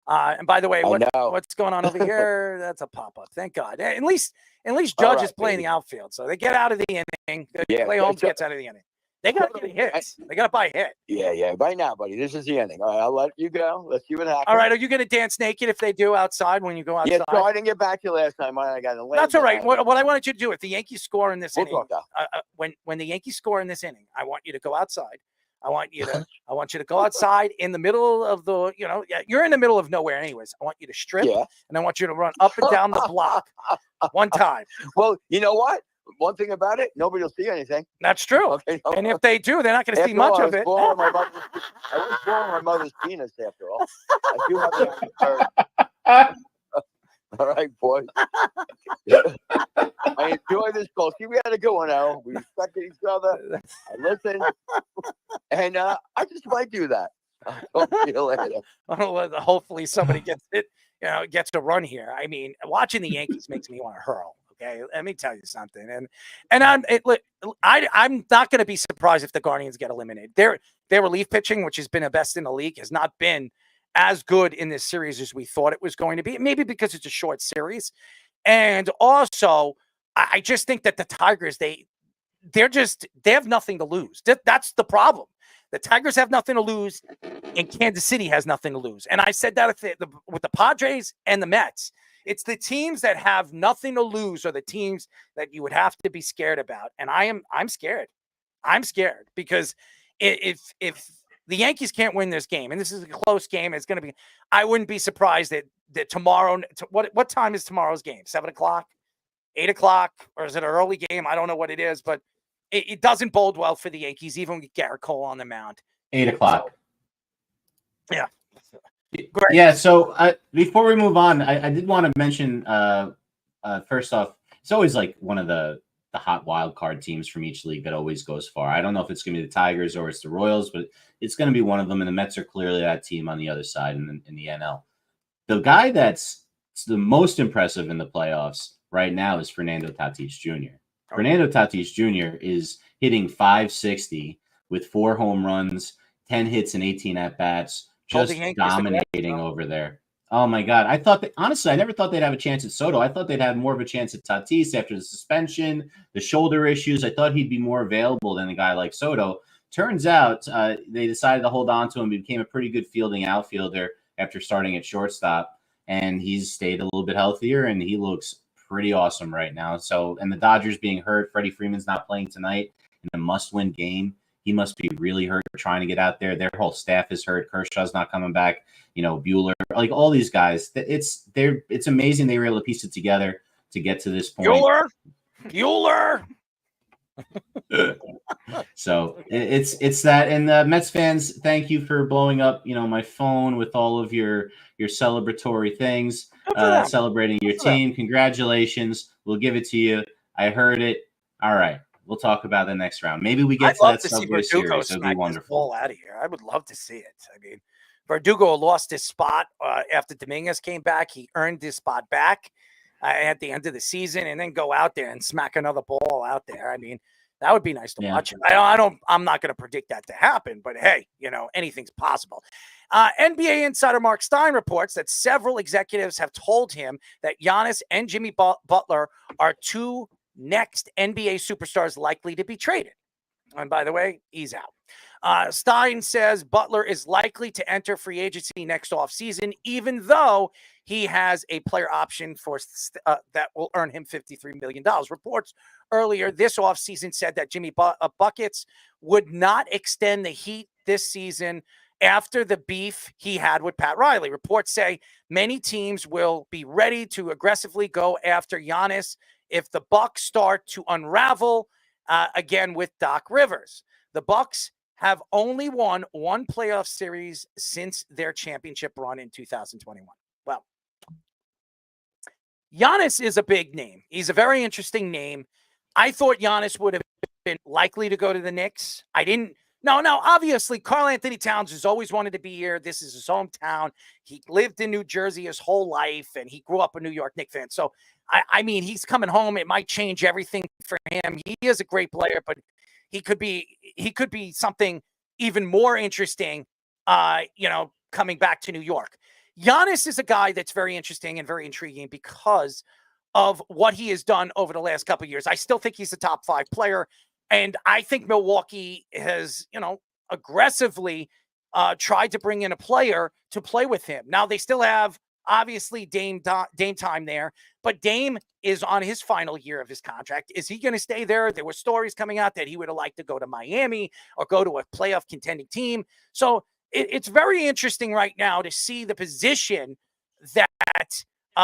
and by the way, what's going on over here? That's a pop-up. Thank God. At least Judge is playing the outfield, so they get out of the inning. Clay Holmes gets out of the inning. They got to get a hit. They got to buy a hit. Yeah. Right now, buddy, this is the ending. All right, I'll let you go. Let's see what happens. All right, are you going to dance naked if they do outside when you go outside? Yeah, so I didn't get back to you last time. I got a That's all right. What I wanted you to do, if the Yankees score in this We'll inning, talk when the Yankees score in this inning, I want you to go outside. I want you to go outside in the middle of the, you're in the middle of nowhere anyways. I want you to strip, and I want you to run up and down the block one time. Well, you know what? One thing about it, nobody will see anything. That's true. Okay, and if they do, they're not going to see much of it. I was born on my mother's penis, after all. I do have the bird. All right, boys. I enjoy this call. See, we had a good one, Al. We respected each other. I listened. And I just might do that. I'll talk to you later. Hopefully somebody gets it, gets to run here. I mean, watching the Yankees makes me want to hurl. Okay, let me tell you something. And I'm not going to be surprised if the Guardians get eliminated. Their relief pitching, which has been the best in the league, has not been as good in this series as we thought it was going to be. Maybe because it's a short series. And also, I just think that the Tigers, they have nothing to lose. That's the problem. The Tigers have nothing to lose, and Kansas City has nothing to lose. And I said that with the Padres and the Mets. It's the teams that have nothing to lose are the teams that you would have to be scared about. And I'm scared. I'm scared because if the Yankees can't win this game, and this is a close game, it's going to be, I wouldn't be surprised that tomorrow, what time is tomorrow's game? 7 o'clock, 8 o'clock, or is it an early game? I don't know what it is, but it doesn't bode well for the Yankees, even with Garrett Cole on the mound. 8 o'clock. Yeah. Great. Yeah. So before we move on, I did want to mention first off, it's always like one of the hot wild card teams from each league that always goes far. I don't know if it's going to be the Tigers or it's the Royals, but it's going to be one of them. And the Mets are clearly that team on the other side in the NL. The guy that's the most impressive in the playoffs right now is Fernando Tatis Jr. Fernando Tatis Jr. is hitting .560 with 4 home runs, 10 hits, and 18 at bats. Just dominating over there. Oh my God. Honestly, I never thought they'd have a chance at Soto. I thought they'd have more of a chance at Tatis after the suspension, the shoulder issues. I thought he'd be more available than a guy like Soto. Turns out they decided to hold on to him. He became a pretty good fielding outfielder after starting at shortstop. And he's stayed a little bit healthier and he looks pretty awesome right now. So, and the Dodgers being hurt, Freddie Freeman's not playing tonight in a must-win game. He must be really hurt trying to get out there. Their whole staff is hurt. Kershaw's not coming back. Buehler, like all these guys. It's amazing they were able to piece it together to get to this point. Buehler. So it's that. And Mets fans, thank you for blowing up, my phone with all of your celebratory things, celebrating your team. Congratulations. We'll give it to you. I heard it. All right. We'll talk about the next round. Maybe we get to that Subway series. It'll be wonderful. Ball out of here. I would love to see it. I mean, Verdugo lost his spot after Dominguez came back. He earned his spot back at the end of the season, and then go out there and smack another ball out there. I mean, that would be nice to watch. I'm not going to predict that to happen, but hey, anything's possible. NBA insider Mark Stein reports that several executives have told him that Giannis and Jimmy Butler are two next NBA superstars likely to be traded. And by the way, he's out. Stein says Butler is likely to enter free agency next offseason, even though he has a player option for that will earn him $53 million. Reports earlier this offseason said that Jimmy Buckets would not extend the Heat this season after the beef he had with Pat Riley. Reports say many teams will be ready to aggressively go after Giannis if the Bucks start to unravel again with Doc Rivers. The Bucks have only won one playoff series since their championship run in 2021. Well, Giannis is a big name. He's a very interesting name. I thought Giannis would have been likely to go to the Knicks. I didn't. No, obviously, Karl Anthony Towns has always wanted to be here. This is his hometown. He lived in New Jersey his whole life, and he grew up a New York Knicks fan. So, I mean, he's coming home. It might change everything for him. He is a great player, but he could be something even more interesting, coming back to New York. Giannis is a guy that's very interesting and very intriguing because of what he has done over the last couple of years. I still think he's a top 5 player. And I think Milwaukee has, aggressively tried to bring in a player to play with him. Now, they still have, obviously, Dame time there, but Dame is on his final year of his contract. Is he going to stay there? There were stories coming out that he would have liked to go to Miami or go to a playoff contending team. So it's very interesting right now to see the position that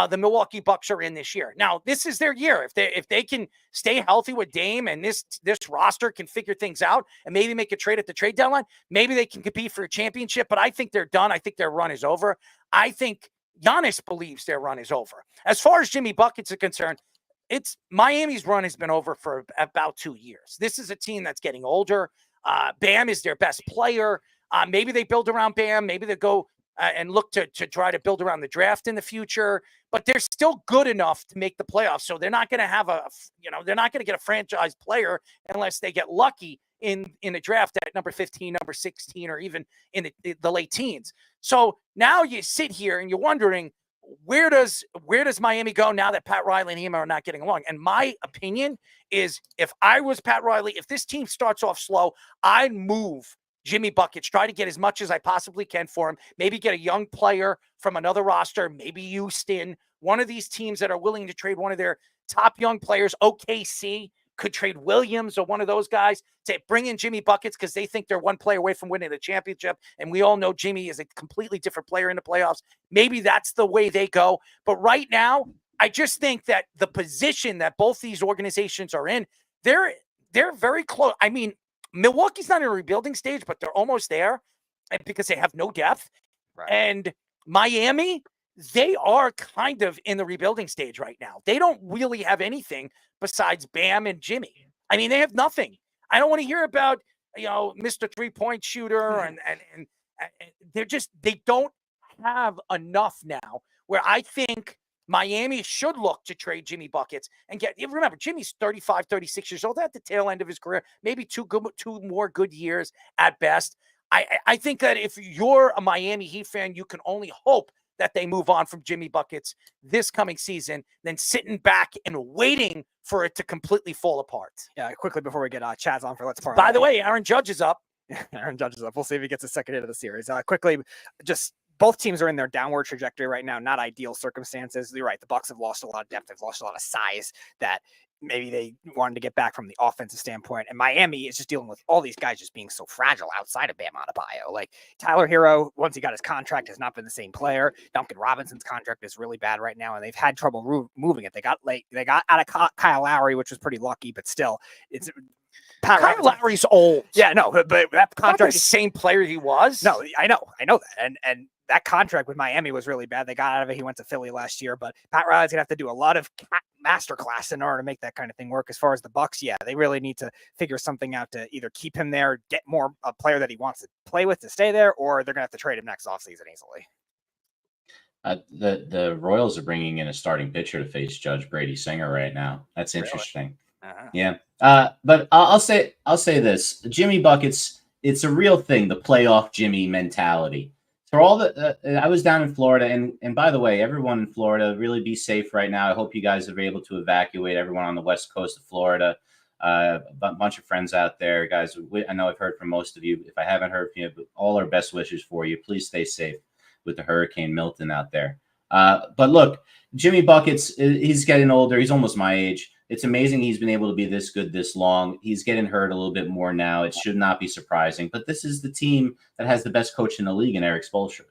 the Milwaukee Bucks are in this year. Now, this is their year. If they can stay healthy with Dame and this roster can figure things out and maybe make a trade at the trade deadline, maybe they can compete for a championship. But I think they're done. I think their run is over. I think Giannis believes their run is over. As far as Jimmy Buckets are concerned, it's Miami's run has been over for about 2 years. This is a team that's getting older. Bam is their best player. Maybe they build around Bam. Maybe they go and look to try to build around the draft in the future. But they're still good enough to make the playoffs. So they're not going to have they're not going to get a franchise player unless they get lucky in a draft at number 15, number 16, or even in the late teens. So now you sit here and you're wondering, where does Miami go now that Pat Riley and him are not getting along? And my opinion is, if I was Pat Riley, if this team starts off slow, I'd move Jimmy Buckets, try to get as much as I possibly can for him. Maybe get a young player from another roster, maybe Houston, one of these teams that are willing to trade one of their top young players. OKC could trade Williams or one of those guys to bring in Jimmy Buckets because they think they're one player away from winning the championship. And we all know Jimmy is a completely different player in the playoffs. Maybe that's the way they go. But right now, I just think that the position that both these organizations are in, they're very close. I mean, Milwaukee's not in a rebuilding stage, but they're almost there because they have no depth. Right. And Miami, they are kind of in the rebuilding stage right now. They don't really have anything besides Bam and Jimmy. I mean, they have nothing. I don't want to hear about, Mr. 3-point shooter and they don't have enough now where I think Miami should look to trade Jimmy Buckets and remember, Jimmy's 35, 36 years old at the tail end of his career, maybe two more good years at best. I think that if you're a Miami Heat fan, you can only hope that they move on from Jimmy Buckets this coming season than sitting back and waiting for it to completely fall apart. Yeah, quickly before we get Chaz on for Let's Parlay. By the way, Aaron Judge is up. Aaron Judge is up. We'll see if he gets a second hit of the series. Quickly, just both teams are in their downward trajectory right now, not ideal circumstances. You're right. The Bucks have lost a lot of depth. They've lost a lot of size that maybe they wanted to get back from the offensive standpoint. And Miami is just dealing with all these guys just being so fragile outside of Bam Adebayo. Like Tyler Hero, once he got his contract, has not been the same player. Duncan Robinson's contract is really bad right now, and they've had trouble moving it. They got out of Kyle Lowry, which was pretty lucky, but still, it's Kyle Lowry's old. Yeah, no, but that contract is the same player he was. No, I know that, and that contract with Miami was really bad. They got out of it. He went to Philly last year, but Pat Riley's gonna have to do a lot of masterclass in order to make that kind of thing work. As far as the Bucks, yeah, they really need to figure something out to either keep him there, get more a player that he wants to play with to stay there, or they're gonna have to trade him next offseason easily. The Royals are bringing in a starting pitcher to face Judge Brady Singer right now. That's interesting. Really? Uh-huh. Yeah. But I'll say this: Jimmy Buckets, it's a real thing. The playoff Jimmy mentality. For all the, I was down in Florida, and by the way, everyone in Florida, really be safe right now. I hope you guys are able to evacuate everyone on the west coast of Florida. A bunch of friends out there, guys. I know I've heard from most of you. If I haven't heard from you, but all our best wishes for you. Please stay safe with the Hurricane Milton out there. But look, Jimmy Buckets, he's getting older. He's almost my age. It's amazing he's been able to be this good this long. He's getting hurt a little bit more now. It should not be surprising. But this is the team that has the best coach in the league in Eric Spoelstra.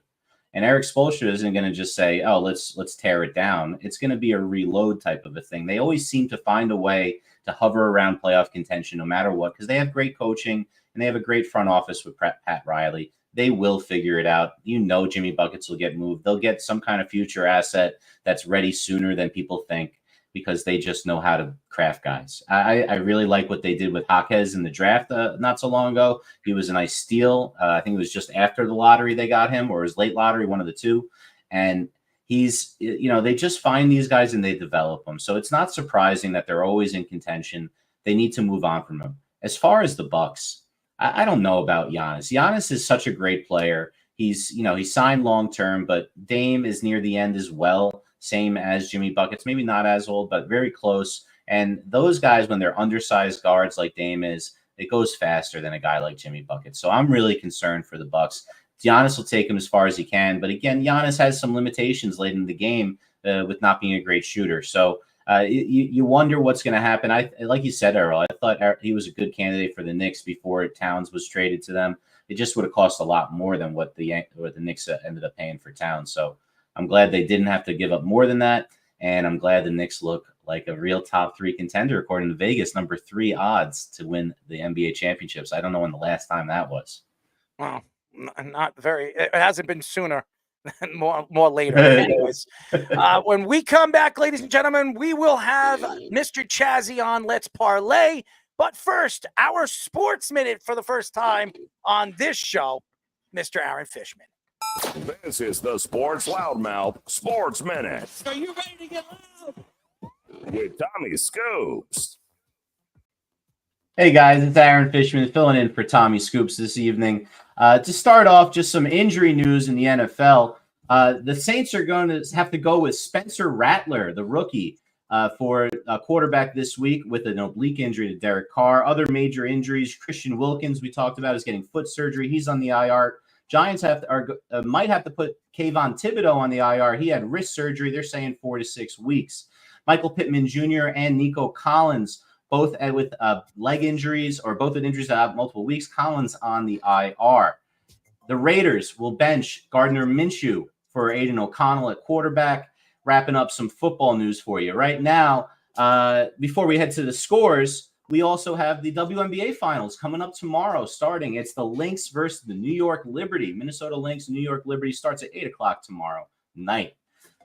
And Eric Spoelstra isn't going to just say, oh, let's tear it down. It's going to be a reload type of a thing. They always seem to find a way to hover around playoff contention no matter what, because they have great coaching and they have a great front office with Pat Riley. They will figure it out. Jimmy Buckets will get moved. They'll get some kind of future asset that's ready sooner than people think, because they just know how to craft guys. I really like what they did with Jaquez in the draft not so long ago. He was a nice steal. I think it was just after the lottery they got him, or his late lottery, one of the two. And he's, they just find these guys and they develop them. So it's not surprising that they're always in contention. They need to move on from him. As far as the Bucks, I don't know about Giannis. Giannis is such a great player. He's signed long-term, but Dame is near the end as well. Same as Jimmy Buckets, maybe not as old, but very close. And those guys, when they're undersized guards like Dame is, it goes faster than a guy like Jimmy Buckets. So I'm really concerned for the Bucks. Giannis will take him as far as he can. But again, Giannis has some limitations late in the game with not being a great shooter. So you wonder what's going to happen. Like you said, Errol, I thought he was a good candidate for the Knicks before Towns was traded to them. It just would have cost a lot more than what the Knicks ended up paying for Towns. So I'm glad they didn't have to give up more than that. And I'm glad the Knicks look like a real top 3 contender, according to Vegas, number 3 odds to win the NBA championships. I don't know when the last time that was. Well, not very. It hasn't been sooner. more later. Anyways, when we come back, ladies and gentlemen, we will have Mr. Chazzy on Let's Parlay. But first, our sports minute for the first time on this show, Mr. Aaron Fishman. This is the Sports Loudmouth Sports Minute. Are you ready to get loud? With Tommy Scoops. Hey guys, it's Aaron Fishman filling in for Tommy Scoops this evening. To start off, just some injury news in the NFL. The Saints are going to have to go with Spencer Rattler, the rookie, for a quarterback this week with an oblique injury to Derek Carr. Other major injuries, Christian Wilkins, we talked about, is getting foot surgery. He's on the IR. Giants might have to put Kayvon Thibodeau on the IR. He had wrist surgery. They're saying 4 to 6 weeks. Michael Pittman Jr. and Nico Collins, both with leg injuries, or both with injuries that have multiple weeks. Collins on the IR. The Raiders will bench Gardner Minshew for Aiden O'Connell at quarterback. Wrapping up some football news for you. Right now, before we head to the scores, we also have the WNBA Finals coming up tomorrow starting. It's the Lynx versus the New York Liberty. Minnesota Lynx, New York Liberty starts at 8 o'clock tomorrow night.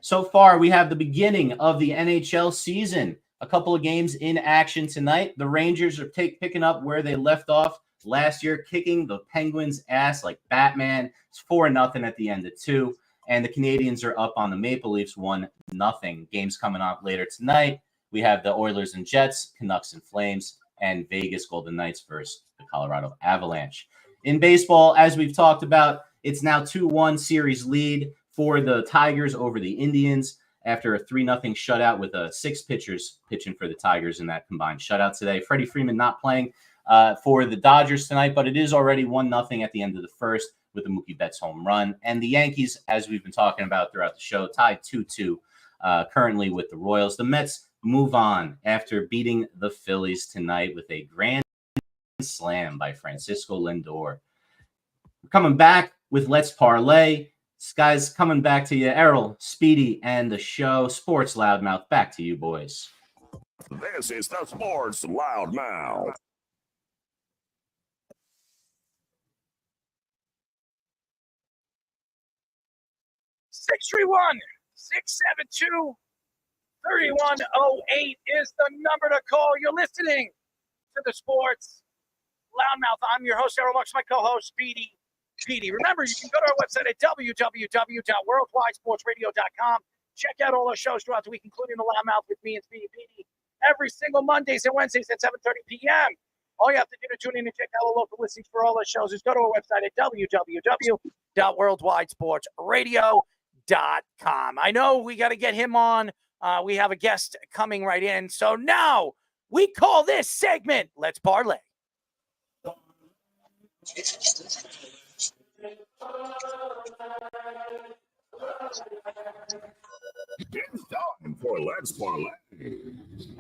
So far, we have the beginning of the NHL season. A couple of games in action tonight. The Rangers are picking up where they left off last year, kicking the Penguins' ass like Batman. It's 4-0 at the end of 2. And the Canadians are up on the Maple Leafs 1-0. Games coming up later tonight. We have the Oilers and Jets, Canucks and Flames, and Vegas Golden Knights versus the Colorado Avalanche. In baseball, as we've talked about, it's now 2-1 series lead for the Tigers over the Indians after a 3-0 shutout with 6 pitchers pitching for the Tigers in that combined shutout today. Freddie Freeman not playing for the Dodgers tonight, but it is already 1-0 at the end of the first with a Mookie Betts home run. And the Yankees, as we've been talking about throughout the show, tied 2-2 currently with the Royals. The Mets move on after beating the Phillies tonight with a grand slam by Francisco Lindor. We're coming back with Let's Parlay. This guy's coming back to you, Errol, Speedy, and the show. Sports Loudmouth, back to you, boys. This is the Sports Loudmouth. 631-672-3108 is the number to call. You're listening to the Sports Loudmouth. I'm your host, Errol Marks, my co-host, Speedy. Remember, you can go to our website at www.worldwidesportsradio.com. Check out all our shows throughout the week, including the Loudmouth with me and Speedy every single Mondays and Wednesdays at 7:30 p.m. All you have to do to tune in and check out our local listings for all our shows is go to our website at www.worldwidesportsradio.com. I know we got to get him on. We have a guest coming right in. So now we call this segment Let's Parlay. It's time for Let's Parlay.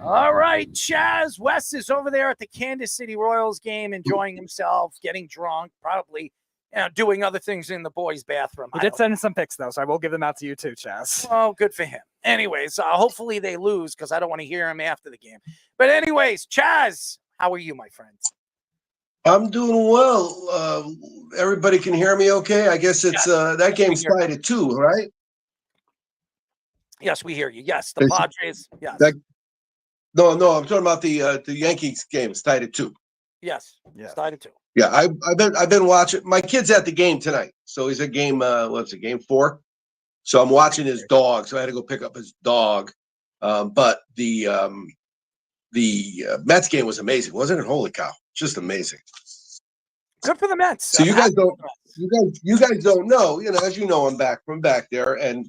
All right, Chaz. Wes is over there at the Kansas City Royals game, enjoying himself, getting drunk, probably doing other things in the boys' bathroom. He did send in some picks, though, so I will give them out to you too, Chaz. Oh, good for him. Anyways, hopefully they lose because I don't want to hear him after the game. But anyways, Chaz, how are you, my friend? I'm doing well. Everybody can hear me okay? I guess it's that game's tied at 2, right? Yes, we hear you. Yes, the Padres. Yes. No, I'm talking about the Yankees game. It's tied at 2. Yes, it's tied at 2. Yeah, I've been watching. My kid's at the game tonight, so he's at game. What's it? Game 4. So I'm watching his dog. So I had to go pick up his dog. But the Mets game was amazing, wasn't it? Holy cow! Just amazing. Good for the Mets. So you guys don't know. You know, as you know, I'm back from back there, and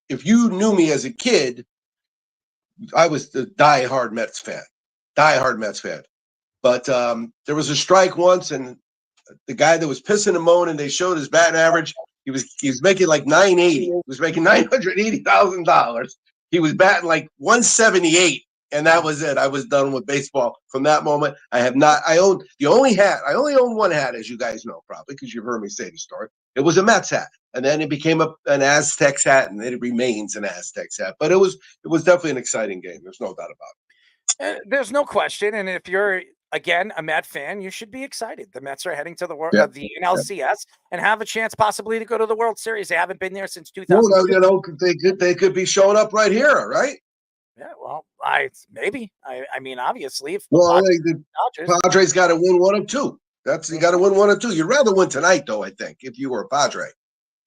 if you knew me as a kid, I was the diehard Mets fan. But there was a strike once, and the guy that was pissing and moaning, they showed his batting average. He was making like 980. He was making $980,000. He was batting like 178, and that was it. I was done with baseball from that moment. I only own one hat, as you guys know, probably because you've heard me say the story. It was a Mets hat, and then it became an Aztecs hat, and it remains an Aztecs hat. But it was definitely an exciting game. There's no doubt about it. There's no question, and if you're again a Met fan, you should be excited. The Mets are heading to the the NLCS and have a chance possibly to go to the World Series. They haven't been there since 2000. Well, you know, they could be showing up right here, right? Yeah, well, maybe. I mean, obviously, if the Padres got to win one of two. You got to win one of two. You'd rather win tonight, though. I think if you were a Padre.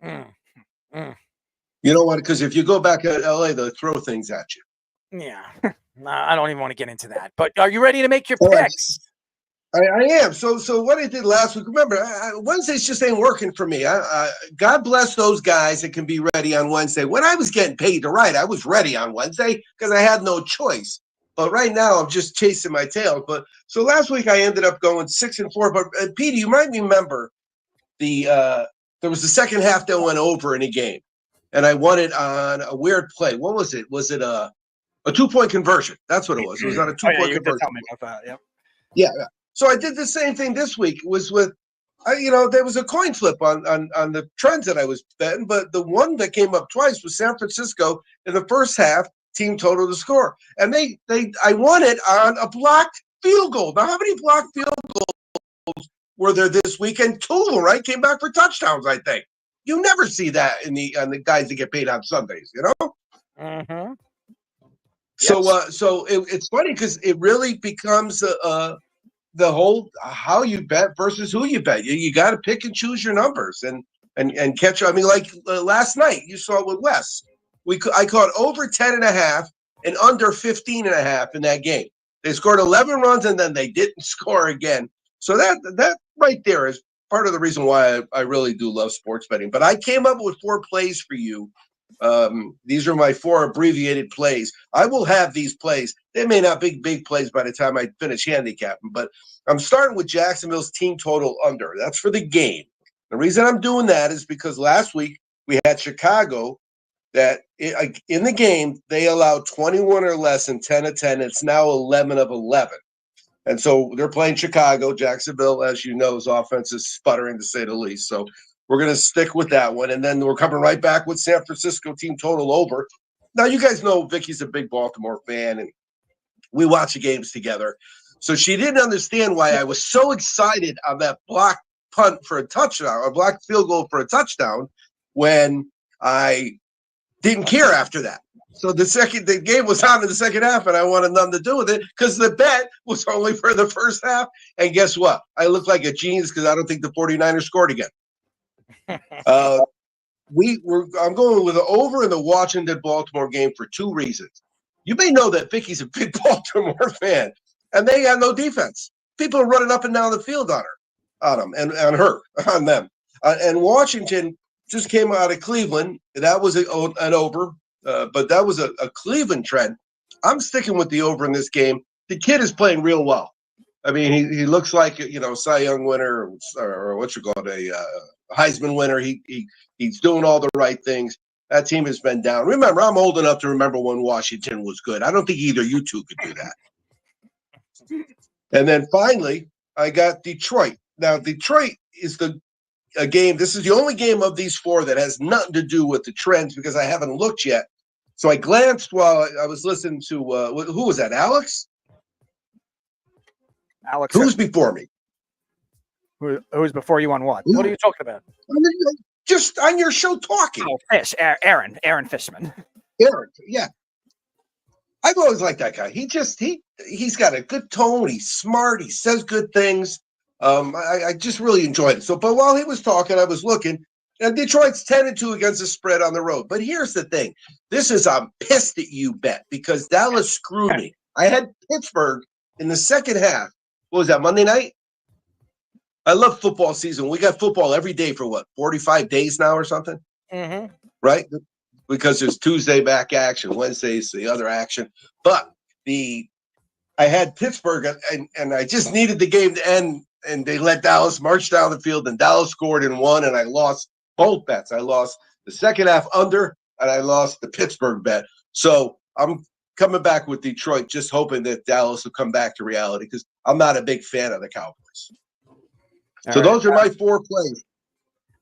You know what? Because if you go back to LA, they'll throw things at you. Yeah. I don't even want to get into that. But are you ready to make your picks? I am. So what I did last week, remember, Wednesdays just ain't working for me. God bless those guys that can be ready on Wednesday. When I was getting paid to write, I was ready on Wednesday because I had no choice. But right now, I'm just chasing my tail. But so last week, I ended up going 6-4. But Petey, you might remember there was the second half that went over in a game, and I won it on a weird play. What was it? Was it a 2-point conversion? That's what it was. It was on a 2-point conversion. Tell me about that. Yep. Yeah. So I did the same thing this week. It was with, there was a coin flip on the trends that I was betting, but the one that came up twice was San Francisco in the first half, team total to score, and I won it on a blocked field goal. Now, how many blocked field goals were there this weekend? 2 of them, right? Came back for touchdowns, I think. You never see that on the guys that get paid on Sundays, you know. Mm-hmm. So it's funny because it really becomes the whole how you bet versus who you bet. You got to pick and choose your numbers and catch. I mean, like last night you saw with Wes, I caught over 10.5 and under 15.5 in that game. They scored 11 runs and then they didn't score again. So that right there is part of the reason why I really do love sports betting. But I came up with 4 plays for you. These are my 4 abbreviated plays. I will have these plays. They may not be big plays by the time I finish handicapping, but I'm starting with Jacksonville's team total under. That's for the game. The reason I'm doing that is because last week we had Chicago that in the game, they allowed 21 or less in 10 of 10. It's now 11 of 11. And so they're playing Chicago. Jacksonville, as you know, his offense is sputtering to say the least. So we're going to stick with that one. And then we're coming right back with San Francisco team total over. Now, you guys know Vicky's a big Baltimore fan, and we watch the games together. So she didn't understand why I was so excited on that block punt for a touchdown, or block field goal for a touchdown, when I didn't care after that. So the game was on in the second half, and I wanted nothing to do with it because the bet was only for the first half. And guess what? I look like a genius because I don't think the 49ers scored again. I'm going with the over in the Washington-Baltimore game for 2 reasons. You may know that Vicky's a big Baltimore fan, and they have no defense. People are running up and down the field on them, and on them. And Washington just came out of Cleveland. That was an over, but that was a Cleveland trend. I'm sticking with the over in this game. The kid is playing real well. I mean, he looks like Cy Young winner or what you call it, a Heisman winner. He's doing all the right things. That team has been down. Remember, I'm old enough to remember when Washington was good. I don't think either you two could do that. And then finally, I got Detroit. Now, Detroit is a game. This is the only game of these 4 that has nothing to do with the trends because I haven't looked yet. So I glanced while I was listening to who was that? Alex? Who's before me? Who's before you on what? What are you talking about? Just on your show talking. Oh, Aaron Fishman. Aaron, yeah. I've always liked that guy. He's got a good tone. He's smart. He says good things. I just really enjoyed it. So, but while he was talking, I was looking, and Detroit's 10-2 against the spread on the road. But here's the thing: I'm pissed at you, bet, because Dallas screwed me. I had Pittsburgh in the second half. What was that, Monday night? I love football season. We got football every day for 45 days now or something? Mm-hmm. Right? because there's Tuesday back action, Wednesday's the other action. But I had Pittsburgh, and I just needed the game to end, and they let Dallas march down the field, and Dallas scored and won, and I lost both bets. I lost the second half under, and I lost the Pittsburgh bet. So I'm coming back with Detroit, just hoping that Dallas will come back to reality because I'm not a big fan of the Cowboys. So those are my 4 plays.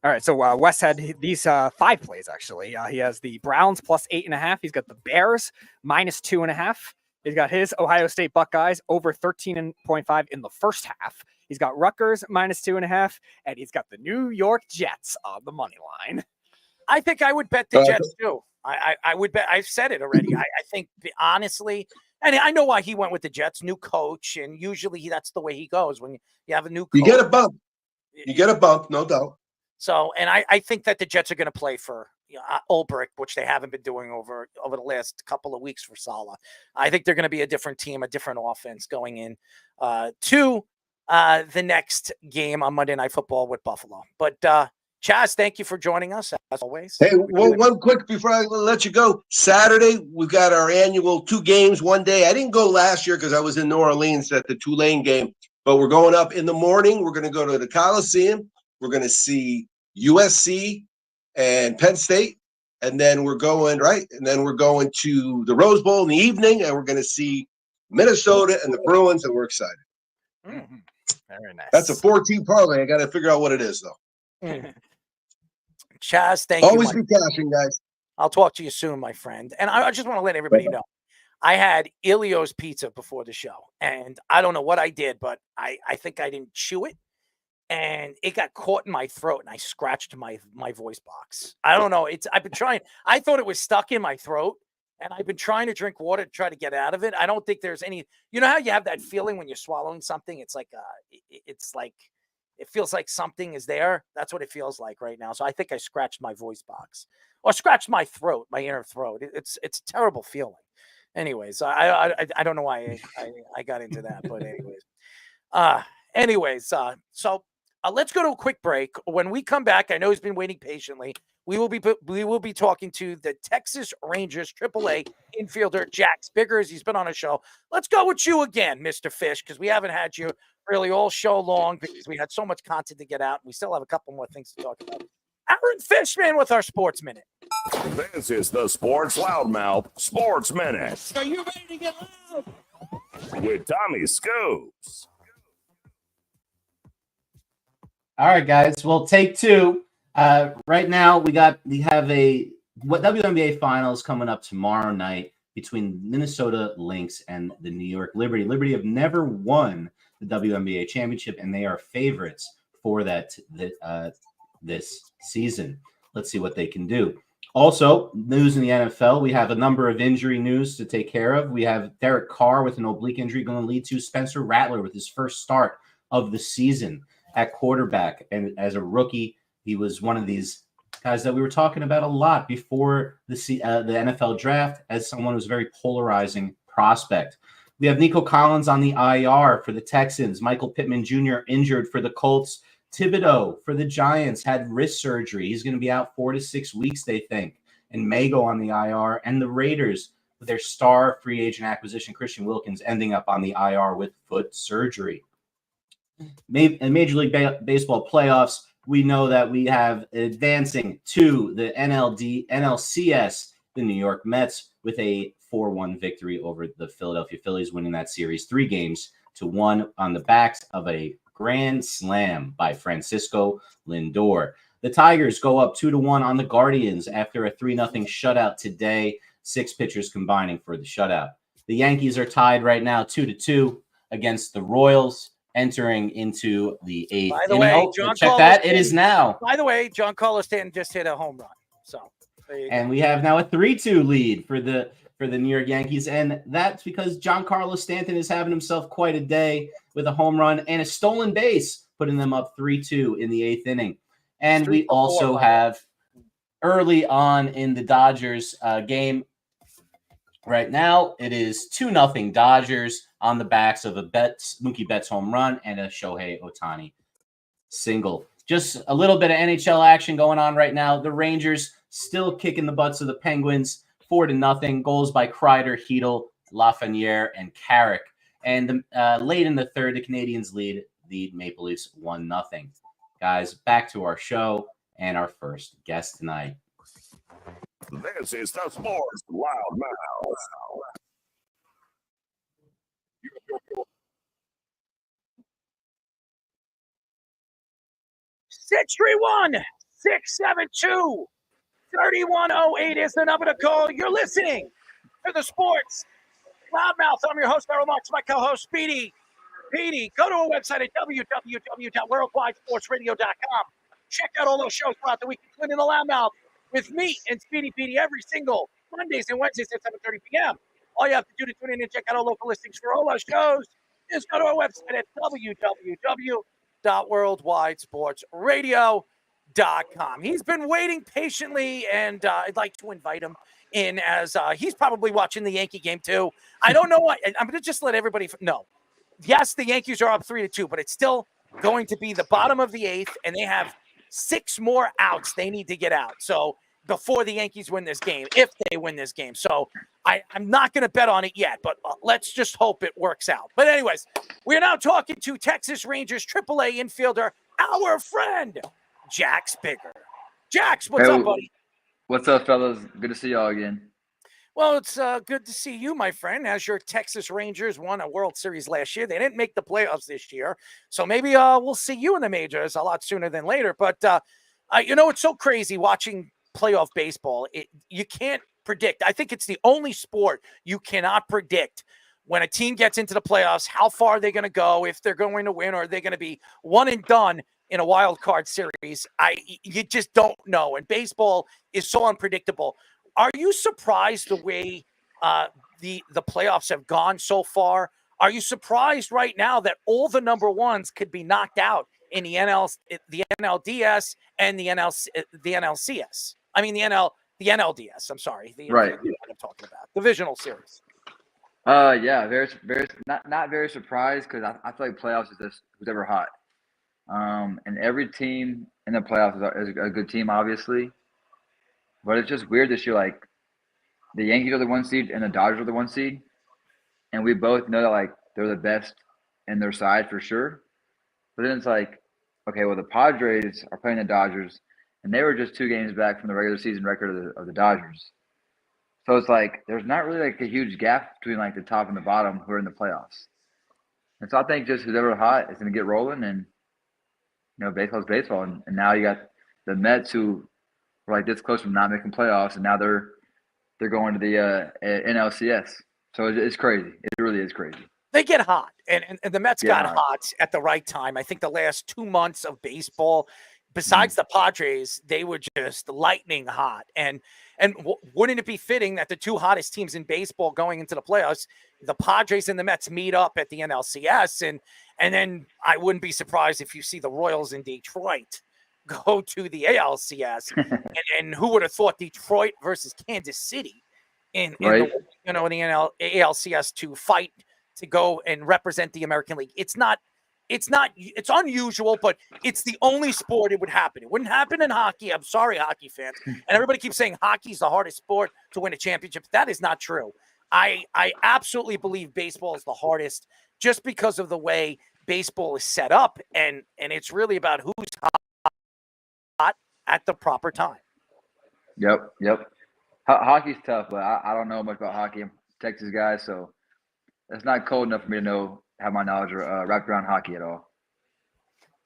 All right, so Wes had these 5 plays, actually. He has the Browns plus 8.5. He's got the Bears minus 2.5. He's got his Ohio State Buckeyes over 13.5 in the first half. He's got Rutgers minus 2.5, and he's got the New York Jets on the money line. I think I would bet the Jets too. I would bet. I've said it already. I think honestly, and I know why he went with the Jets. New coach, and usually that's the way he goes when you have a new coach. You get a bump. You get a bump, no doubt. So, and I think that the Jets are going to play for Ulbrich, which they haven't been doing over the last couple of weeks for Saleh. I think they're going to be a different team, a different offense going in to the next game on Monday Night Football with Buffalo. But Chaz, thank you for joining us as always. Hey, well, one quick before I let you go. Saturday, we've got our annual 2 games, 1 day. I didn't go last year because I was in New Orleans at the Tulane game, but we're going up in the morning. We're going to go to the Coliseum. We're going to see USC and Penn State, and then we're going to the Rose Bowl in the evening, and we're going to see Minnesota and the Bruins, and we're excited. Mm-hmm. Very nice. That's a 14 parlay. I got to figure out what it is, though. Chaz, thank you. Always be cashing, guys. I'll talk to you soon, my friend. And I just want to let everybody know, I had Ilio's pizza before the show, and I don't know what I did, but I think I didn't chew it. And it got caught in my throat, and I scratched my voice box. I don't know. I've been trying. I thought it was stuck in my throat, and I've been trying to drink water to try to get out of it. I don't think there's any. You know how you have that feeling when you're swallowing something? It's like it feels like something is there. That's what it feels like right now. So I think I scratched my voice box or scratched my throat, my inner throat. It's a terrible feeling. Anyways, I don't know why I got into that, but anyways, so. Let's go to a quick break. When we come back, I know he's been waiting patiently. We will be talking to the Texas Rangers AAA infielder Jax Biggers. He's been on a show. Let's go with you again, Mr. Fish, because we haven't had you really all show long because we had so much content to get out. We still have a couple more things to talk about. Aaron Fishman with our Sports Minute. This is the Sports Loudmouth Sports Minute. Are you ready to get loud? With Tommy Scoops. All right, guys. Well, take 2. Right now, we have WNBA finals coming up tomorrow night between Minnesota Lynx and the New York Liberty. Liberty have never won the WNBA championship, and they are favorites for that this season. Let's see what they can do. Also, news in the NFL, we have a number of injury news to take care of. We have Derek Carr with an oblique injury going to lead to Spencer Rattler with his first start of the season at quarterback. And as a rookie, he was one of these guys that we were talking about a lot before the NFL draft as someone who's a very polarizing prospect. We have Nico Collins on the IR for the Texans. Michael Pittman Jr. injured for the Colts. Thibodeau for the Giants had wrist surgery. He's going to be out 4 to 6 weeks, they think. And Maye on the IR. And the Raiders, with their star free agent acquisition, Christian Wilkins, ending up on the IR with foot surgery. In Major League Baseball playoffs, we know that we have advancing to the NLCS, the New York Mets, with a 4-1 victory over the Philadelphia Phillies, winning that series 3-1 on the backs of a grand slam by Francisco Lindor. The Tigers go up 2-1 on the Guardians after a 3-0 shutout today, 6 pitchers combining for the shutout. The Yankees are tied right now 2-2 against the Royals, entering into the 8th. By the way, It is now. By the way, Giancarlo Stanton just hit a home run. So, and we have now a 3-2 lead for the New York Yankees, and that's because Giancarlo Stanton is having himself quite a day with a home run and a stolen base, putting them up 3-2 in the 8th inning. And we also have early on in the Dodgers game. Right now, it is 2-0 Dodgers on the backs of a Mookie Betts home run and a Shohei Ohtani single. Just a little bit of NHL action going on right now. The Rangers still kicking the butts of the Penguins 4-0. Goals by Kreider, Hedel, Lafreniere, and Carrick. And late in the third, the Canadians lead the Maple Leafs 1-0. Guys, back to our show and our first guest tonight. This is the Sports Loudmouth. 631-672-3108 is the number to call. You're listening to the Sports Loudmouth. I'm your host, Merrill Marks, my co-host, Speedy. Petey, go to our website at www.worldwidesportsradio.com. Check out all those shows throughout the week, including the Loudmouth with me and Speedy Petey every single Mondays and Wednesdays at 7:30 p.m. All you have to do to tune in and check out our local listings for all our shows is go to our website at www.worldwidesportsradio.com. He's been waiting patiently, and I'd like to invite him in as he's probably watching the Yankee game too. I don't know why. I'm going to just let everybody know. Yes, the Yankees are up 3-2, but it's still going to be the bottom of the 8th, and they have 6 more outs they need to get out. So before the Yankees win this game, if they win this game. So I'm not going to bet on it yet, but let's just hope it works out. But anyways, we are now talking to Texas Rangers AAA infielder, our friend, Jax Biggers. Jax, what's up, buddy? What's up, fellas? Good to see y'all again. Well, it's good to see you, my friend, as your Texas Rangers won a World Series last year. They didn't make the playoffs this year, so maybe we'll see you in the majors a lot sooner than later. But, it's so crazy watching playoff baseball. You can't predict. I think it's the only sport you cannot predict when a team gets into the playoffs, how far they're going to go, if they're going to win, or are they going to be one and done in a wild card series. You just don't know, and baseball is so unpredictable. Are you surprised the way the playoffs have gone so far? Are you surprised right now that all the number ones could be knocked out in the NLDS and the NLCS? I mean the NLDS. I'm sorry, Right. I'm talking about divisional series. Yeah, very not very surprised because I feel like playoffs is just who's ever hot. And every team in the playoffs is a good team, obviously. But it's just weird this year. Like the Yankees are the 1 seed and the Dodgers are the 1 seed, and we both know that like they're the best in their side for sure. But then it's like, okay, well the Padres are playing the Dodgers, and they were just 2 games back from the regular season record of the Dodgers. So it's like there's not really like a huge gap between like the top and the bottom who are in the playoffs. And so I think just who's ever hot is going to get rolling, and baseball's baseball. And now you got the Mets who were like this close from not making playoffs, and now they're going to the NLCS. So it's crazy. It really is crazy. They get hot, and the Mets got hot at the right time. I think the last 2 months of baseball, besides the Padres, they were just lightning hot. And wouldn't it be fitting that the 2 hottest teams in baseball going into the playoffs, the Padres and the Mets, meet up at the NLCS? And then I wouldn't be surprised if you see the Royals in Detroit go to the ALCS. and who would have thought Detroit versus Kansas City in the ALCS to fight to go and represent the American League? It's unusual, but it's the only sport it would happen. It wouldn't happen in hockey. I'm sorry, hockey fans. And everybody keeps saying hockey's the hardest sport to win a championship. That is not true. I absolutely believe baseball is the hardest just because of the way baseball is set up. And it's really about who's hot at the proper time. Yep. Hockey's tough, but I don't know much about hockey. I'm a Texas guy, so it's not cold enough for me to have my knowledge wrapped around hockey at all.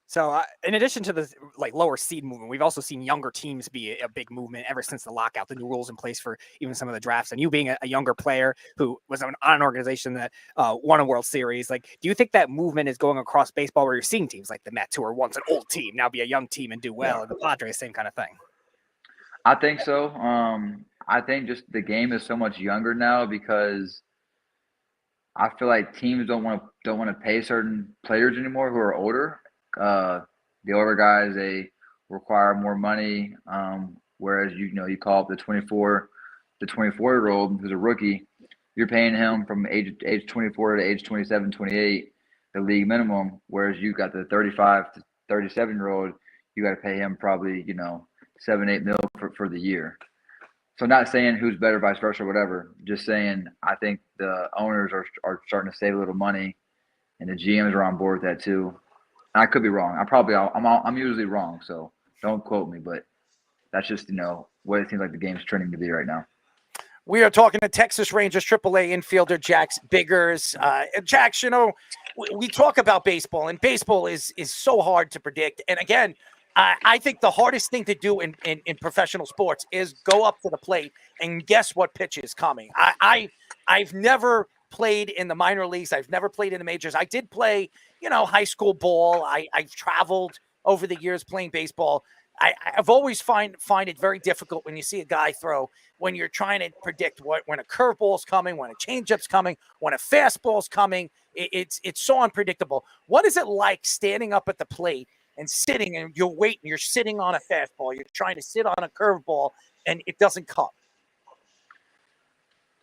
So in addition to the lower seed movement, we've also seen younger teams be a big movement ever since the lockout, the new rules in place for even some of the drafts. And you being a younger player who was on an organization that won a World Series, do you think that movement is going across baseball where you're seeing teams like the Mets, who were once an old team, now be a young team and do well, and the Padres, same kind of thing? I think so. I think just the game is so much younger now because I feel like teams don't want to pay certain players anymore who are older. The older guys, they require more money. Whereas you call up the 24-year-old who's a rookie, you're paying him from age 24 to age 27, 28, the league minimum. Whereas you got the 35 to 37-year-old, you got to pay him probably 7-8 mil for the year. So not saying who's better, vice versa, or whatever. Just saying I think the owners are starting to save a little money, and the GMs are on board with that too. And I could be wrong. I'm usually wrong, so don't quote me. But that's just what it seems like the game's trending to be right now. We are talking to Texas Rangers AAA infielder Jax Biggers. Jax, we talk about baseball, and baseball is so hard to predict. And again, I think the hardest thing to do in professional sports is go up to the plate and guess what pitch is coming. I've never played in the minor leagues. I've never played in the majors. I did play, high school ball. I've traveled over the years playing baseball. I've always find it very difficult when you see a guy throw, when you're trying to predict when a curveball's coming, when a changeup's coming, when a fastball's coming. It's so unpredictable. What is it like standing up at the plate and sitting, and you're waiting, you're sitting on a fastball, you're trying to sit on a curveball, and it doesn't come?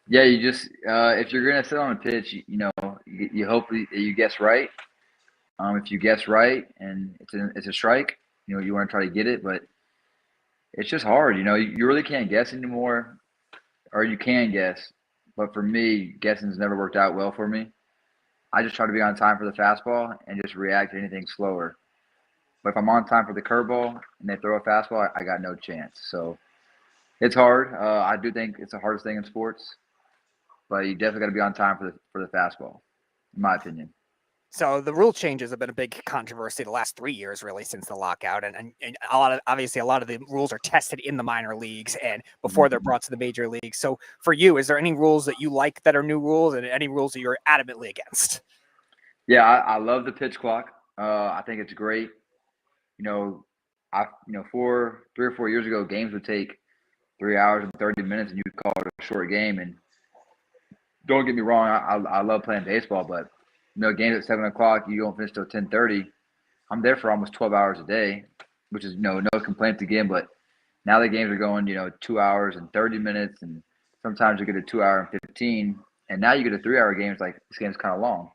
Yeah, you just if you're gonna sit on a pitch, you hope you guess right. If you guess right and it's a strike, you want to try to get it, but it's just hard. You really can't guess anymore, or you can guess. But for me, guessing's never worked out well for me. I just try to be on time for the fastball and just react to anything slower. But if I'm on time for the curveball and they throw a fastball, I got no chance. So it's hard. I do think it's the hardest thing in sports, but you definitely got to be on time for the fastball, in my opinion. So the rule changes have been a big controversy the last 3 years, really, since the lockout, and a lot of the rules are tested in the minor leagues and before they're brought to the major leagues. So for you, is there any rules that you like that are new rules, and any rules that you're adamantly against? Yeah, I love the pitch clock. I think it's great. 3 or 4 years ago, games would take 3 hours and 30 minutes, and you'd call it a short game. And don't get me wrong, I love playing baseball, but games at 7 o'clock, you don't finish till 10:30. I'm there for almost 12 hours a day, which is no complaints again. But now the games are going 2 hours and 30 minutes, and sometimes you get a 2 hour and 15, and now you get a 3 hour game. It's like this game's kind of long,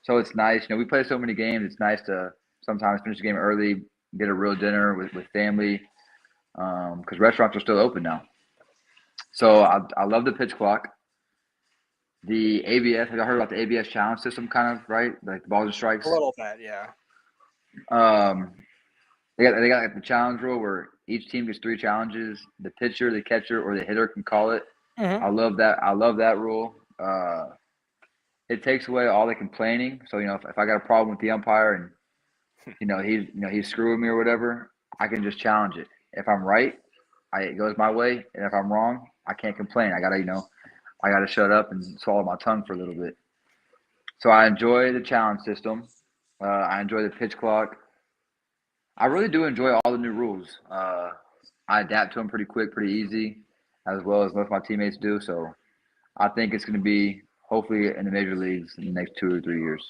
so it's nice. We play so many games. It's nice to sometimes finish the game early, get a real dinner with family, because restaurants are still open now. So I love the pitch clock. The ABS, have you heard about the ABS challenge system, kind of, right? Like the balls and strikes? A little bit, yeah. They got like the challenge rule where each team gets 3 challenges. The pitcher, the catcher, or the hitter can call it. Mm-hmm. I love that. I love that rule. It takes away all the complaining. So if I got a problem with the umpire and he's screwing me or whatever, I can just challenge it. If I'm right, it goes my way, and if I'm wrong, I can't complain. I gotta shut up and swallow my tongue for a little bit. So I enjoy the challenge system. I enjoy the pitch clock. I really do enjoy all the new rules. I adapt to them pretty quick, pretty easy, as well as most of my teammates do. So I think it's going to be hopefully in the major leagues in the next 2 or 3 years.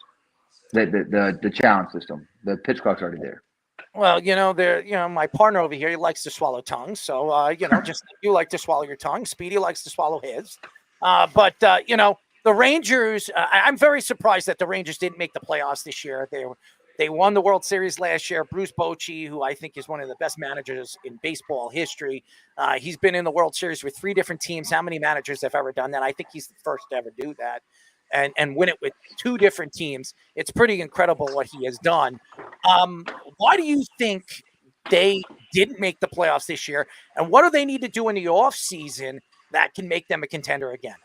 The challenge system, the pitch clock's already there. Well, my partner over here, he likes to swallow tongues. So, just you like to swallow your tongue. Speedy likes to swallow his. But the Rangers, I'm very surprised that the Rangers didn't make the playoffs this year. They won the World Series last year. Bruce Bochy, who I think is one of the best managers in baseball history, he's been in the World Series with 3 different teams. How many managers have ever done that? I think he's the first to ever do that. And win it with 2 different teams. It's pretty incredible what he has done. Why do you think they didn't make the playoffs this year? And what do they need to do in the offseason that can make them a contender again?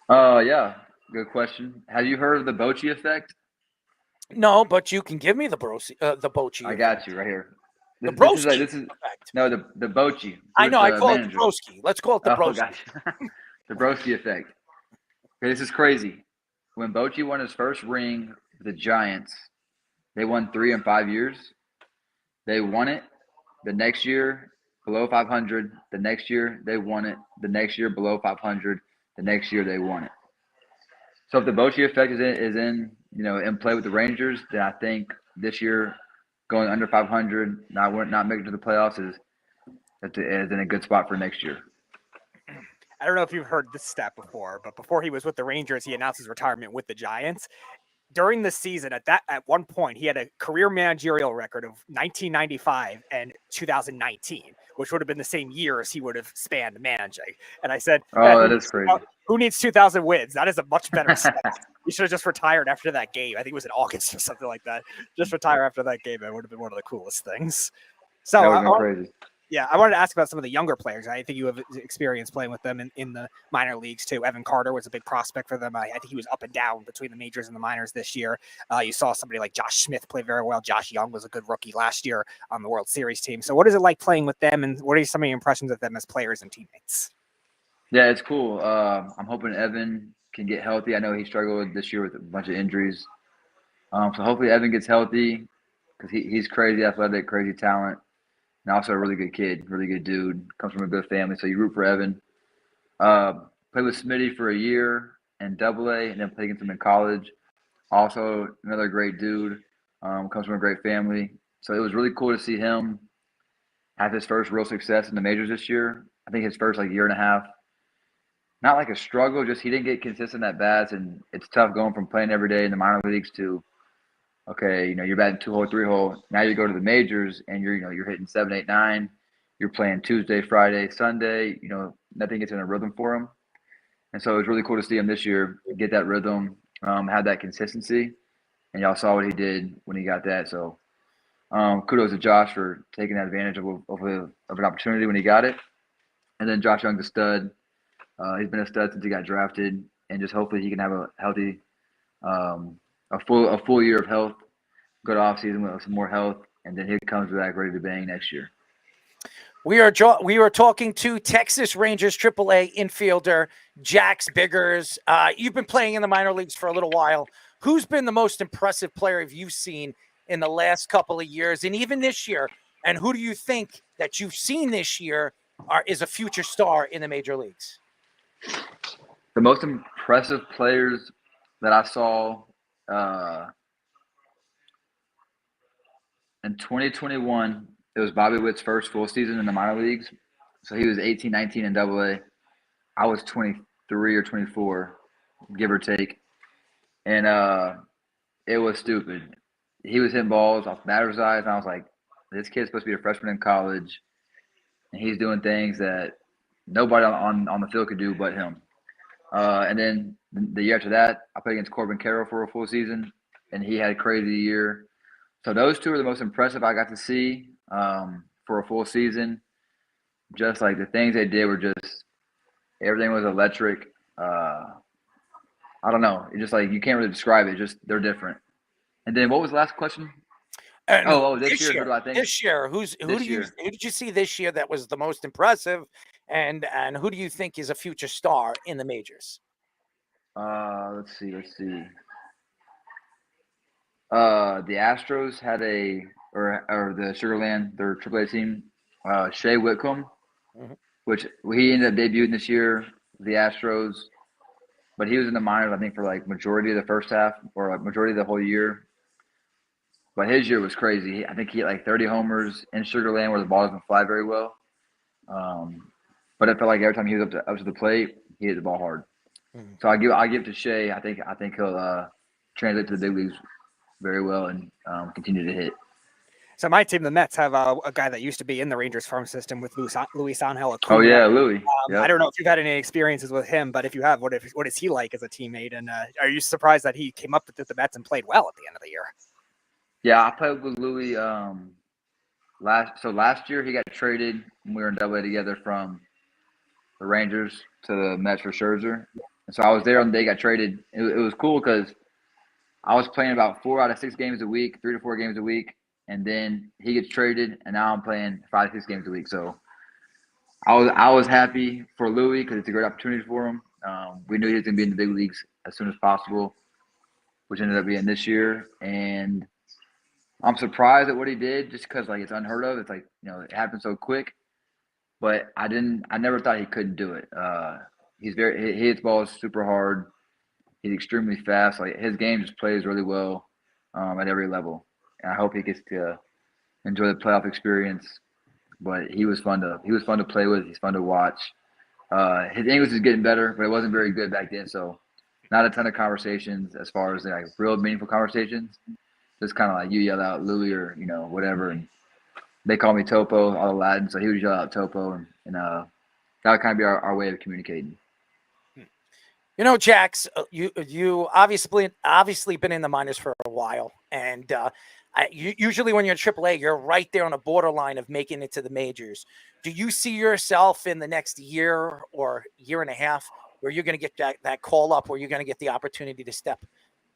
Yeah, good question. Have you heard of the Bochy effect? No, but you can give me the Bochy. I got you right here. The Broski effect. No, the Bochy. I know. I call it the Broski. Let's call it the Broski. Gotcha. The Broski effect. Okay, this is crazy. When Bochy won his first ring with the Giants, they won 3 in 5 years. They won it the next year below 500. The next year they won it. The next year below 500. The next year they won it. So if the Bochy effect is in play with the Rangers, then I think this year going under 500, not making it to the playoffs is in a good spot for next year. I don't know if you've heard this stat before, but before he was with the Rangers, he announced his retirement with the Giants. during the season, at one point, he had a career managerial record of 1995 and 2019, which would have been the same years he would have spanned managing. And I said, Oh, that is crazy. Who needs 2,000 wins? That is a much better stat. He should have just retired after that game. I think it was in August or something like that. Just retire after that game. It would have been one of the coolest things. So That would have been crazy. Yeah, I wanted to ask about some of the younger players. I think you have experience playing with them in the minor leagues too. Evan Carter was a big prospect for them. I think he was up and down between the majors and the minors this year. You saw somebody like Josh Smith play very well. Josh Young was a good rookie last year on the World Series team. So what is it like playing with them, and what are some of your impressions of them as players and teammates? Yeah, it's cool. I'm hoping Evan can get healthy. I know he struggled this year with a bunch of injuries. So hopefully Evan gets healthy because he's crazy athletic, crazy talent. And also a really good kid, really good dude. Comes from a good family, so you root for Evan. Played with Smitty for a year in AA, and then played against him in college. Also another great dude. Comes from a great family. So it was really cool to see him have his first real success in the majors this year. I think his first year and a half. Not like a struggle, just he didn't get consistent at bats, and it's tough going from playing every day in the minor leagues to okay, you're batting 2-hole, 3-hole. Now you go to the majors and you're hitting 7, 8, 9. You're playing Tuesday, Friday, Sunday. Nothing gets in a rhythm for him. And so it was really cool to see him this year get that rhythm, have that consistency. And y'all saw what he did when he got that. So kudos to Josh for taking advantage of an opportunity when he got it. And then Josh Young's a stud. He's been a stud since he got drafted. And just hopefully he can have a healthy a full year of health, good off season with some more health, and then he comes back ready to bang next year. We are talking to Texas Rangers AAA infielder Jax Biggers. You've been playing in the minor leagues for a little while. Who's been the most impressive player you've seen in the last couple of years, and even this year? And who do you think that you've seen this year is a future star in the major leagues? The most impressive players that I saw in 2021, it was Bobby Witt's first full season in the minor leagues. So he was 18, 19 in AA. I was 23 or 24, give or take. And it was stupid. He was hitting balls off batter's eyes, and I was like, this kid's supposed to be a freshman in college, and he's doing things that nobody on the field could do but him. And then the year after that, I played against Corbin Carroll for a full season, and he had a crazy year. So those two are the most impressive I got to see for a full season. Just like the things they did were just everything was electric. I don't know. It's just like you can't really describe it. Just they're different. And then what was the last question? This year. Who do I think? This year, who did you see this year that was the most impressive, and who do you think is a future star in the majors? Let's see. The Astros had or the Sugarland, their AAA team, Shea Whitcomb, which he ended up debuting this year, the Astros, but he was in the minors, I think, for majority of the first half or majority of the whole year. But his year was crazy. I think he hit 30 homers in Sugarland where the ball doesn't fly very well. But it felt like every time he was up to the plate, he hit the ball hard. So I give it to Shea. I think he'll translate to the big leagues very well and continue to hit. So my team, the Mets, have a guy that used to be in the Rangers farm system with Luis Angel Acuna. Oh yeah, Louis. Yep. I don't know if you've had any experiences with him, but if you have, what is he like as a teammate? And are you surprised that he came up with the Mets and played well at the end of the year? Yeah, I played with Louis last year he got traded when we were in AA together from the Rangers to the Mets for Scherzer. And so I was there on the day he got traded. It was cool because I was playing about 4 out of 6 games a week, 3 to 4 games a week, and then he gets traded, and now I'm playing 5 to 6 games a week. So I was happy for Louis because it's a great opportunity for him. We knew he was going to be in the big leagues as soon as possible, which ended up being this year. And I'm surprised at what he did just because it's unheard of. It's it happened so quick, but I never thought he couldn't do it. He hits balls super hard. He's extremely fast. His game just plays really well at every level. And I hope he gets to enjoy the playoff experience. But he was fun to play with. He's fun to watch. His English is getting better, but it wasn't very good back then. So Not a ton of conversations as far as like real meaningful conversations. Just kind of like you yell out Louis or whatever, and they call me Topo, all the Latin, so he would yell out Topo, and that would kind of be our way of communicating. Jax, you obviously been in the minors for a while, and usually when you're in AAA, you're right there on a borderline of making it to the majors. Do you see yourself in the next year or year and a half where you're going to get that call up, where you're going to get the opportunity to step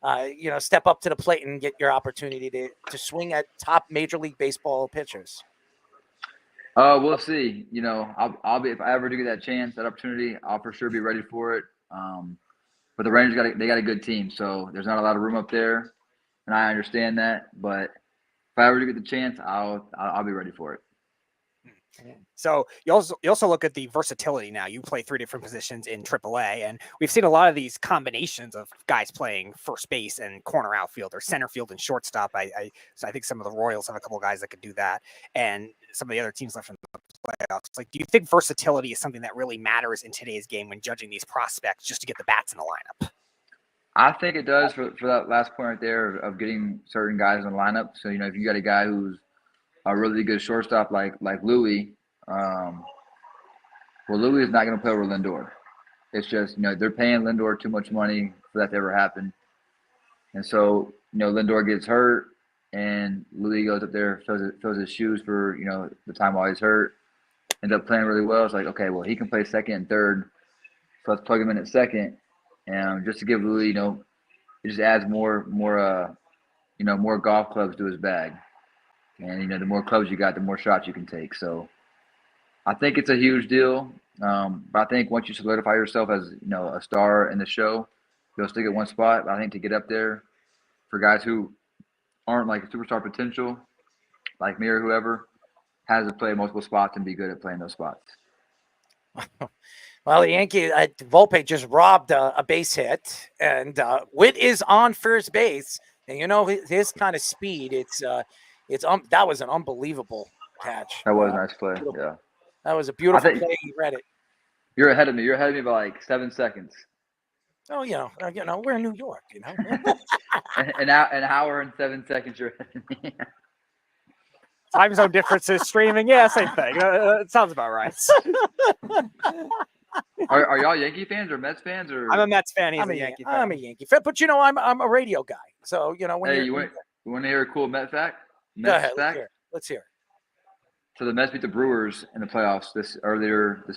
up to the plate and get your opportunity to swing at top Major League Baseball pitchers? We'll see. I'll be, if I ever do get that chance, that opportunity, I'll for sure be ready for it. But the Rangers got a good team, so there's not a lot of room up there, and I understand that. But if I ever do get the chance, I'll be ready for it. So you also look at the versatility now. You play 3 different positions in AAA, and we've seen a lot of these combinations of guys playing first base and corner outfield or center field and shortstop. So I think some of the Royals have a couple of guys that could do that, and some of the other teams left in the playoffs. Like, do you think versatility is something that really matters in today's game when judging these prospects just to get the bats in the lineup? I think it does for that last point right there of getting certain guys in the lineup. So, if you got a guy who's a really good shortstop like Louis, Louis is not going to play over Lindor. It's just, they're paying Lindor too much money for that to ever happen. And so, Lindor gets hurt and Louis goes up there, fills his shoes for, the time while he's hurt, ends up playing really well. It's like, okay, well, he can play second and third, so let's plug him in at second. And just to give Louis, it just adds more golf clubs to his bag. And, the more clubs you got, the more shots you can take. So I think it's a huge deal. But I think once you solidify yourself as, a star in the show, you'll stick at one spot. But I think to get up there for guys who aren't like superstar potential, like me or whoever, has to play multiple spots and be good at playing those spots. Well, the Yankee Volpe just robbed a base hit, and Witt is on first base. And his kind of speed, that was an unbelievable catch. That was a nice play. Yeah, that was a beautiful play. He read it. You're ahead of me. You're ahead of me by like 7 seconds. Oh, we're in New York. An hour and 7 seconds. You're ahead of me. Time zone differences, streaming, yeah, same thing. It sounds about right. Are y'all Yankee fans or Mets fans? Or I'm a Mets fan. He's a Yankee fan. I'm a Yankee fan, but I'm a radio guy. So when you want to hear a cool Met fact? Go ahead. Let's hear it. So the Mets beat the Brewers in the playoffs this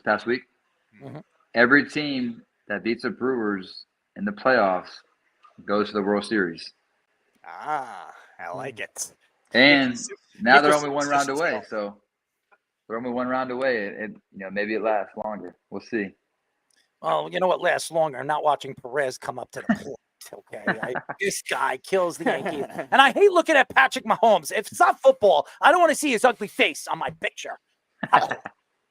past week. Mm-hmm. Every team that beats the Brewers in the playoffs goes to the World Series. Ah, I like it. And now they're only one round away. So they're only one round away. Maybe it lasts longer. We'll see. Well, you know what lasts longer? I'm not watching Perez come up to the plate. Okay, this guy kills the Yankees, and I hate looking at Patrick Mahomes. If it's not football, I don't want to see his ugly face on my picture. I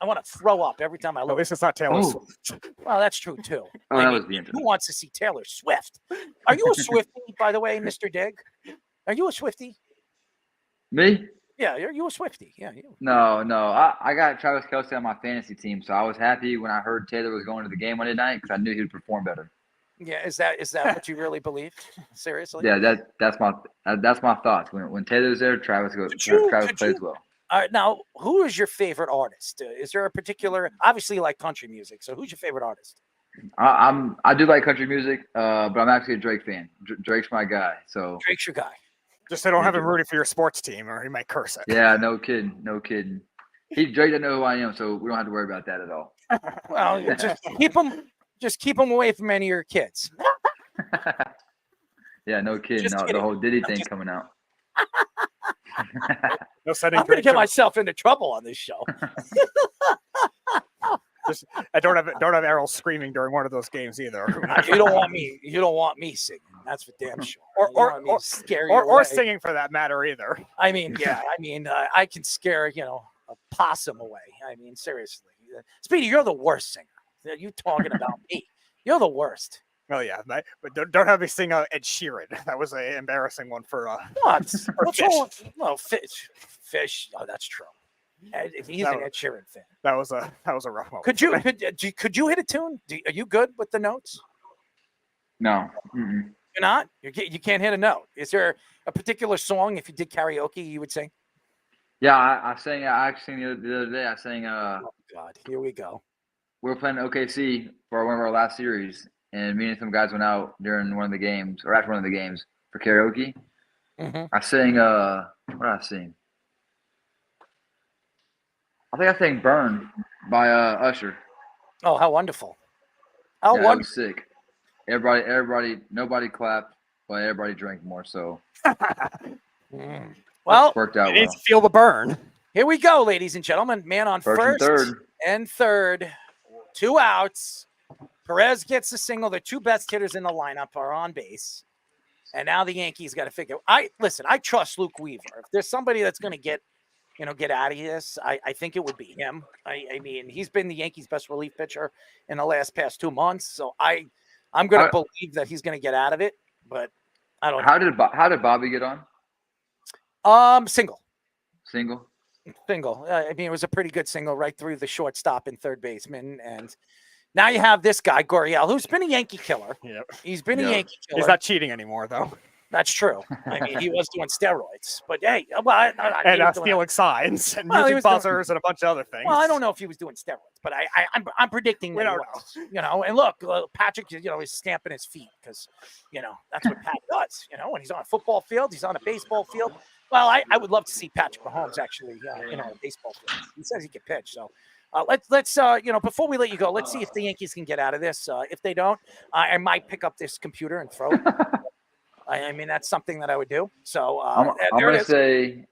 want to throw up every time I look. At least it's not Taylor Swift. Well, that's true too. That was the internet. Who wants to see Taylor Swift? Are you a Swiftie, by the way, Mr. Dig? Are you a Swiftie? Me? Yeah, you a Swiftie. Yeah. You. No. I got Travis Kelce on my fantasy team, so I was happy when I heard Taylor was going to the game Monday night because I knew he would perform better. Yeah, is that what you really believe? Seriously? Yeah, that's my thoughts. When Taylor's there, Travis plays well. All right, now who is your favorite artist? Is there a particular? Obviously, you like country music. So who's your favorite artist? I do like country music, but I'm actually a Drake fan. Drake's my guy. So Drake's your guy. Just so don't have him rooting for your sports team, or he might curse it. Yeah, no kidding. Drake doesn't know who I am, so we don't have to worry about that at all. Well, just keep them away from any of your kids. Yeah, no kidding. The whole Diddy thing coming out. No setting. I'm gonna get myself into trouble on this show. I don't have Errol screaming during one of those games either. You don't want me singing. That's for damn sure. Or singing for that matter either. I mean, I can scare a possum away. I mean, seriously, Speedy, you're the worst singer. You talking about me? You're the worst. Oh yeah, but don't have me sing Ed Sheeran. That was an embarrassing one for what? For Fish. No, Fish. Oh, that's true. He's an Ed Sheeran fan. That was a rough moment. Could you hit a tune? Are you good with the notes? No. Mm-mm. You're not? You can't hit a note. Is there a particular song, if you did karaoke, you would sing? Yeah, I sang. I actually sang the other day. I sang. Oh God, here we go. We were playing OKC for one of our last series, and me and some guys went out during one of the games, or after one of the games, for karaoke. Mm-hmm. I sang. What did I sing? I think I sang "Burn" by Usher. Oh, how wonderful! How That wonderful! was sick. Everybody, nobody clapped, but everybody drank more. So Well, worked out It needs well. to feel the burn. Here we go, ladies and gentlemen. Man on First and third. 2 outs. Perez gets a single. The two best hitters in the lineup are on base. And now the Yankees got to figure. I trust Luke Weaver. If there's somebody that's going to get out of this, I think it would be him. I mean, he's been the Yankees' best relief pitcher in the past 2 months. So I'm going to believe that he's going to get out of it, but I don't know. How did Bobby get on? Single. I mean, it was a pretty good single right through the shortstop and third baseman. And now you have this guy, Gurriel, who's been a Yankee killer. Yep. He's been a Yankee killer. He's not cheating anymore, though. That's true. I mean, he was doing steroids. But, hey, well, and stealing signs and Well, he music was doing- buzzers and a bunch of other things. Well, I don't know if he was doing steroids, but I'm predicting that he was, And look, Patrick, is stamping his feet because, that's what Pat does. When he's on a football field, he's on a baseball field. Well, I would love to see Patrick Mahomes actually, a baseball field. He says he can pitch. So let's before we let you go, let's see if the Yankees can get out of this. If they don't, I might pick up this computer and throw it. I mean, that's something that I would do. So I'm going to say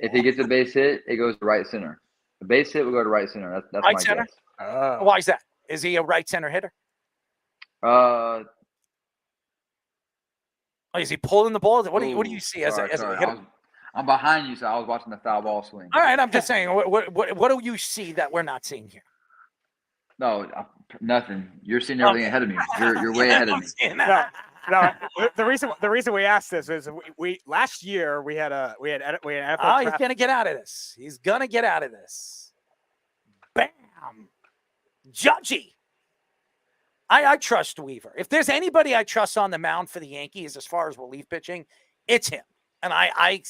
if he gets a base hit, it goes to right center. The base hit will go to right center. That's right my center. guess. Why is that? Is he a right center hitter? Is he pulling the ball? What do you see as a hitter? I'm behind you, so I was watching the foul ball swing. All right, I'm just saying. What do you see that we're not seeing here? No, nothing. You're seeing everything ahead of me. You're way ahead of me. No, the reason we asked this is we last year we had NFL he's gonna get out of this. He's gonna get out of this. Bam, Judgy. I trust Weaver. If there's anybody I trust on the mound for the Yankees as far as relief pitching, it's him. And I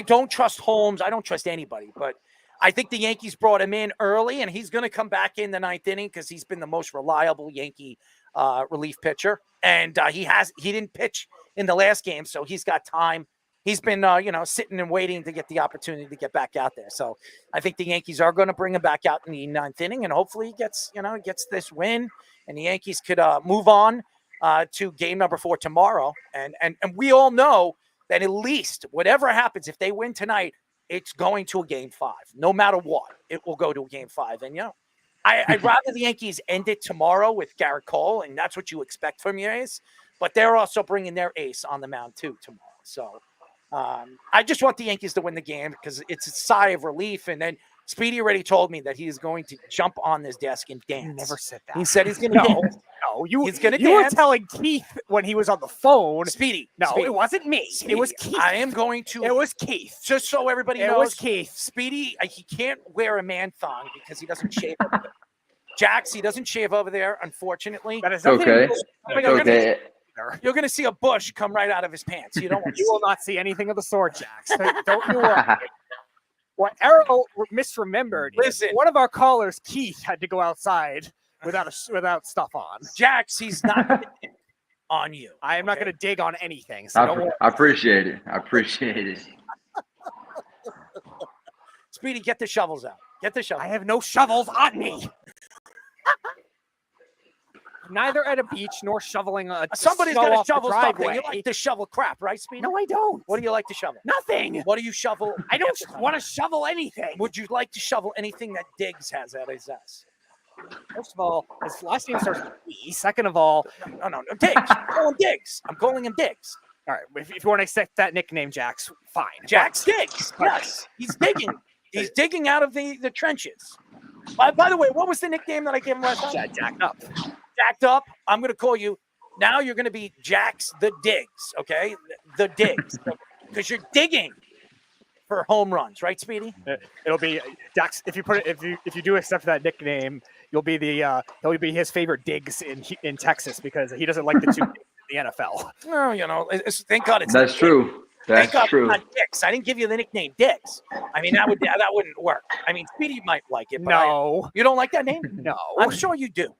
don't trust Holmes. I don't trust anybody. But I think the Yankees brought him in early, and he's going to come back in the ninth inning because he's been the most reliable Yankee relief pitcher. And he didn't pitch in the last game, so he's got time. He's been sitting and waiting to get the opportunity to get back out there. So I think the Yankees are going to bring him back out in the ninth inning, and hopefully he gets this win, and the Yankees could move on to game number 4 tomorrow. And we all know that at least whatever happens, if they win tonight, it's going to a game 5. No matter what, it will go to a game 5. And, I'd rather the Yankees end it tomorrow with Garrett Cole, and that's what you expect from your ace. But they're also bringing their ace on the mound, too, tomorrow. So I just want the Yankees to win the game because it's a sigh of relief. And then Speedy already told me that he is going to jump on this desk and dance. He never said that. He said he's going to dance. No, he's going to You were dance. telling Keith when he was on the phone. Speedy. No, Speedy. it wasn't me. Speedy. It was Keith. I am going to. It was Keith. Just so everybody knows. It was Keith. Speedy, he can't wear a man thong because he doesn't shave over there. Jax, he doesn't shave over there, unfortunately. That is okay. You're going to see a bush come right out of his pants. You don't want to You will not see anything of the sort, Jax. Don't you worry. What Errol misremembered is one of our callers, Keith, had to go outside without stuff on. Jax, he's not going to dig on you. I am not going to dig on anything. So don't worry. I appreciate it. I appreciate it. Speedy, get the shovels out. Get the shovels. I have no shovels on me. Neither at a beach nor shoveling a Somebody's got to shovel something. driveway. You like to shovel crap, right, Speedy? No, I don't. What do you like to shovel? Nothing. What do you shovel? I don't want to shovel anything. Would you like to shovel anything that Diggs has at his ass? First of all, his last name starts with E. Second of all, no, Diggs. I'm calling Diggs. I'm calling him Diggs. All right, if you want to accept that nickname, Jax, fine. Jax Diggs. Yes, he's digging. He's digging out of the trenches. By the way, what was the nickname that I gave him last time? Jacked up. Jacked up. I'm going to call you. Now you're going to be Jax the Diggs, okay? The Diggs. Because you're digging for home runs, right, Speedy? It'll be Jax. If you do accept that nickname, You'll be he'll be his favorite digs in Texas because he doesn't like the two digs in the NFL. Well, thank God it's That's true. Thank That's God true. it's not Dix. I didn't give you the nickname Dix. I mean, that wouldn't work. I mean, Speedy might like it, but No. you don't like that name? No. I'm sure you do.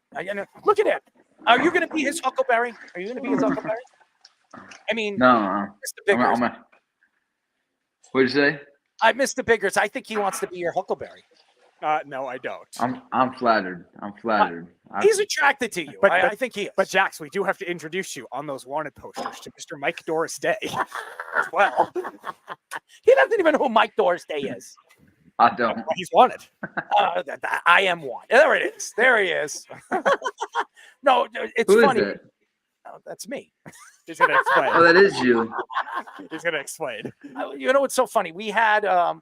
Look at it. Are you going to be his Huckleberry? Are you going to be his Huckleberry? I mean, No. Mr. Biggers. What'd you say? Mr. Biggers, I think he wants to be your Huckleberry. No, I don't. I'm flattered. I'm flattered. He's attracted to you. I think he is. But Jax, we do have to introduce you on those wanted posters to Mr. Mike Doris Day as well. He doesn't even know who Mike Doris Day is. I don't. He's wanted. I am one. There it is. There he is. No, it's Who is funny. that? Oh, that's me. He's gonna explain. Oh, that is you. He's gonna explain. You know what's so funny? We had an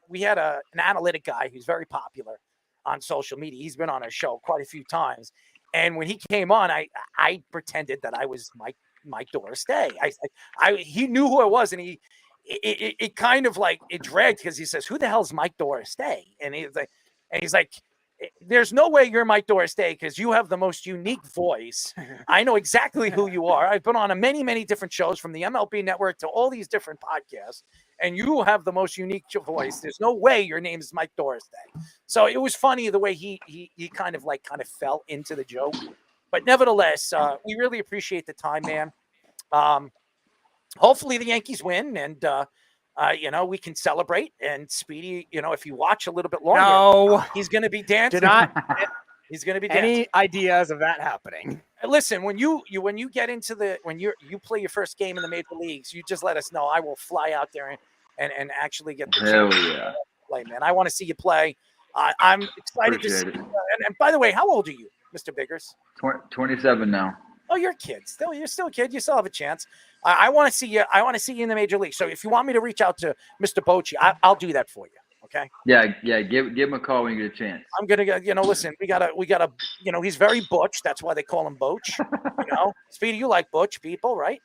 analytic guy who's very popular on social media. He's been on our show quite a few times, and when he came on, I pretended that I was Mike Doris Day. He knew who I was, and it kind of like it dragged because he says, "Who the hell is Mike Doris Day?" And he's like, there's no way you're Mike Doris Day because you have the most unique voice. I know exactly who you are. I've been on many, many different shows from the MLB Network to all these different podcasts, and you have the most unique voice. There's no way your name is Mike Doris Day. So it was funny the way he kind of fell into the joke. But nevertheless, we really appreciate the time, man. Hopefully the Yankees win, and we can celebrate. And Speedy, if you watch a little bit longer, he's going to be dancing. He's going to be dancing. Any ideas of that happening? Listen, when you get into when you play your first game in the major leagues, you just let us know. I will fly out there and actually get the Hell yeah. play, man. I want to see you play. I'm excited to see. And by the way, how old are you, Mr. Biggers? 27 now. Oh, you're a kid. You're still a kid. You still have a chance. I want to see you. I want to see you in the major league. So if you want me to reach out to Mr. Bochy, I'll do that for you. Okay. Yeah. Give him a call when you get a chance. I'm gonna get. Listen, we gotta. He's very butch. That's why they call him Boch. Speedy, you like butch people, right?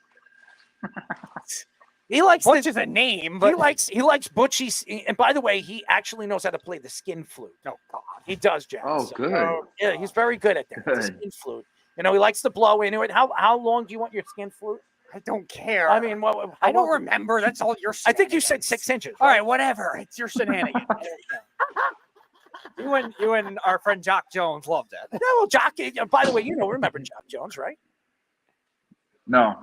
He likes Butch is a name, but he likes Butchie. And by the way, he actually knows how to play the skin flute. Oh God, he does, Jax. Oh, good. Yeah, he's very good at that. Good. The skin flute. He likes to blow into it. How long do you want your skin flute? I don't care. I mean, I don't remember. That's all your. I think you said 6 inches. All right, whatever. It's your shenanigans. You and our friend Jock Jones loved it. Yeah, well, Jock. By the way, remember Jock Jones, right? No.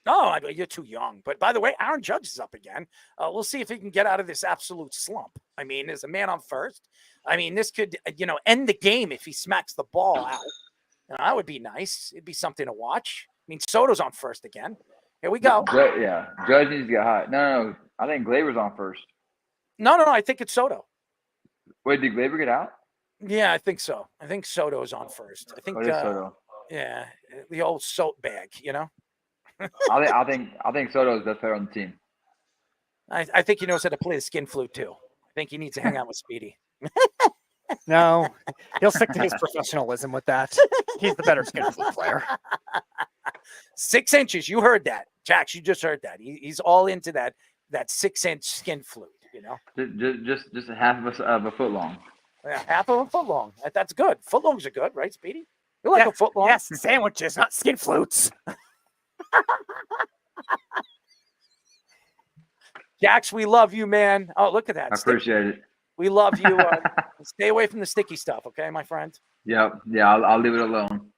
No, you're too young. But by the way, Aaron Judge is up again. We'll see if he can get out of this absolute slump. I mean, there's a man on first. I mean, this could, end the game if he smacks the ball out. That would be nice. It'd be something to watch. I mean, Soto's on first again. Here we go. Yeah. Judge needs to get hot. No. I think Glaber's on first. No. I think it's Soto. Wait, did Glaber get out? Yeah, I think so. I think Soto's on first. I think. Soto? Yeah, the old soap bag. I think Soto is the best player on the team. I think he knows how to play the skin flute too. I think he needs to hang out with Speedy. No, he'll stick to his professionalism with that. He's the better skin flute player. 6 inches. You heard that, Jax. You just heard that. He's all into that 6-inch skin flute. Just a half of a foot long. Yeah, half of a foot long. That's good. Foot longs are good, right, Speedy? You like a foot long? Yes, sandwiches, not skin flutes. Jax, we love you, man. Oh, look at that. I appreciate it. We love you. Stay away from the sticky stuff, okay, my friend? Yep. Yeah, I'll leave it alone.